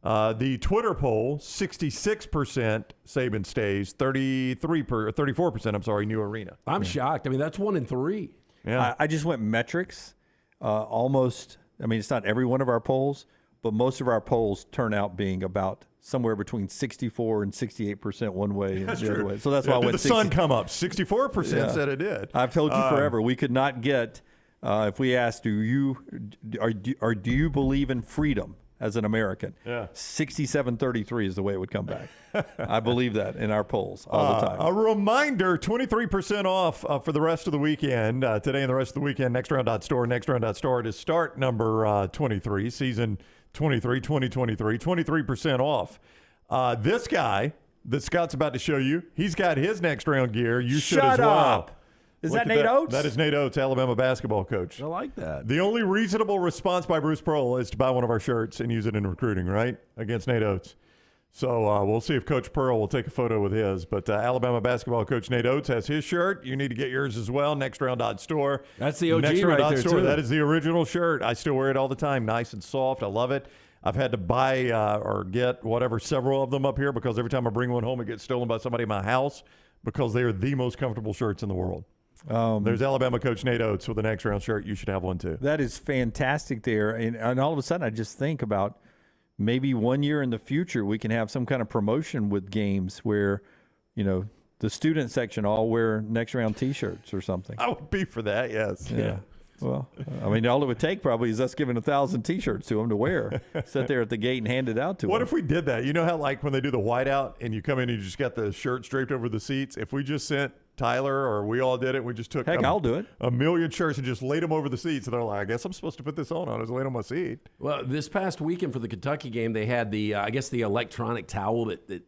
The Twitter poll, 66% Saban stays, 34%, new Arena. I'm shocked. I mean, that's 1 in 3. Yeah. I just went metrics. Almost, it's not every one of our polls, but most of our polls turn out being about somewhere between 64 and 68% one way and the other way. So that's why I went. Did the sun come up? 64% said it did. I've told you forever we could not get if we asked, do you believe in freedom as an American? 67-33 is the way it would come back. I believe that in our polls all the time. A reminder, 23% off for the rest of the weekend. Today and the rest of the weekend, nextround.store, nextround.store to start number 23, season 23, 2023, 23% off. This guy that Scott's about to show you, he's got his next round gear. You should as well. Up. Is that Nate Oates? That is Nate Oates, Alabama basketball coach. I like that. The only reasonable response by Bruce Pearl is to buy one of our shirts and use it in recruiting, right? Against Nate Oates. So we'll see if Coach Pearl will take a photo with his. But Alabama basketball coach Nate Oates has his shirt. You need to get yours as well. Nextround.store. That's the OG right there, too. That is the original shirt. I still wear it all the time. Nice and soft. I love it. I've had to buy or get several of them up here because every time I bring one home, it gets stolen by somebody in my house because they are the most comfortable shirts in the world. There's Alabama coach Nate Oates with the Next Round shirt. You should have one too. That is fantastic there. And all of a sudden, I just think about maybe 1 year in the future, we can have some kind of promotion with games where, the student section all wear Next Round T-shirts or something. I would be for that, yes. Yeah. Well, all it would take probably is us giving 1,000 T-shirts to them to wear, sit there at the gate and hand it out to them. What if we did that? You know how when they do the whiteout and you come in and you just got the shirt draped over the seats? If we just sent Tyler or we all did it, we just took I'll do it. 1 million shirts and just laid them over the seats. And they're like, I guess I'm supposed to put this on. I was laying on my seat. Well, this past weekend for the Kentucky game, they had the electronic towel that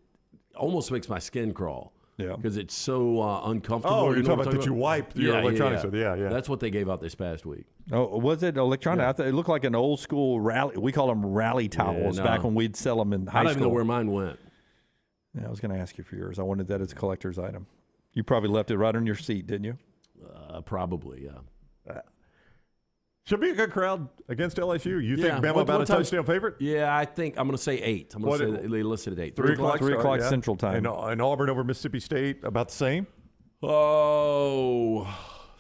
almost makes my skin crawl. Yeah, because it's so uncomfortable. Oh, you're talking about that you wipe your electronics with. Yeah. That's what they gave out this past week. Oh, was it electronic? Yeah. I thought it looked like an old school rally. We call them rally towels back when we'd sell them in high school. I don't even know where mine went. Yeah, I was going to ask you for yours. I wanted that as a collector's item. You probably left it right on your seat, didn't you? Probably, yeah. Should be a good crowd against LSU. You think Bama about a touchdown favorite? Yeah, I think I'm going to say 8. I'm going to say they listed at 8. 3 o'clock. 3 o'clock Central Time. And Auburn over Mississippi State about the same? Oh,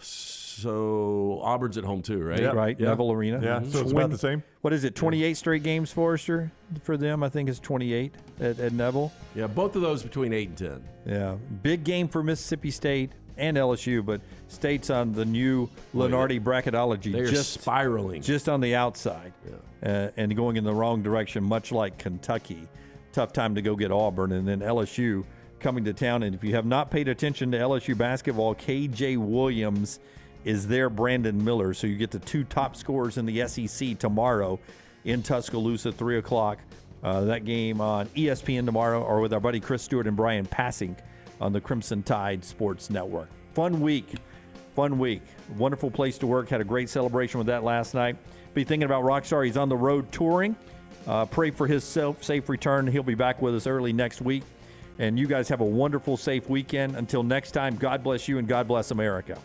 so Auburn's at home too, right? Yeah. Right, yeah. Neville Arena. Yeah, so it's about the same. What is it, 28 straight games, Forrester, for them? I think it's 28 at Neville. Yeah, both of those between 8 and 10. Yeah, big game for Mississippi State and LSU, but State's on the new Lenardi bracketology. They're just spiraling. Just on the outside and going in the wrong direction, much like Kentucky. Tough time to go get Auburn, and then LSU coming to town. And if you have not paid attention to LSU basketball, KJ Williams is their Brandon Miller. So you get the 2 top scorers in the SEC tomorrow in Tuscaloosa, 3 o'clock. That game on ESPN tomorrow, or with our buddy Chris Stewart and Brian Passing on the Crimson Tide Sports Network. Fun week. Wonderful place to work. Had a great celebration with that last night. Be thinking about Rockstar. He's on the road touring. Pray for his safe return. He'll be back with us early next week. And you guys have a wonderful, safe weekend. Until next time, God bless you and God bless America.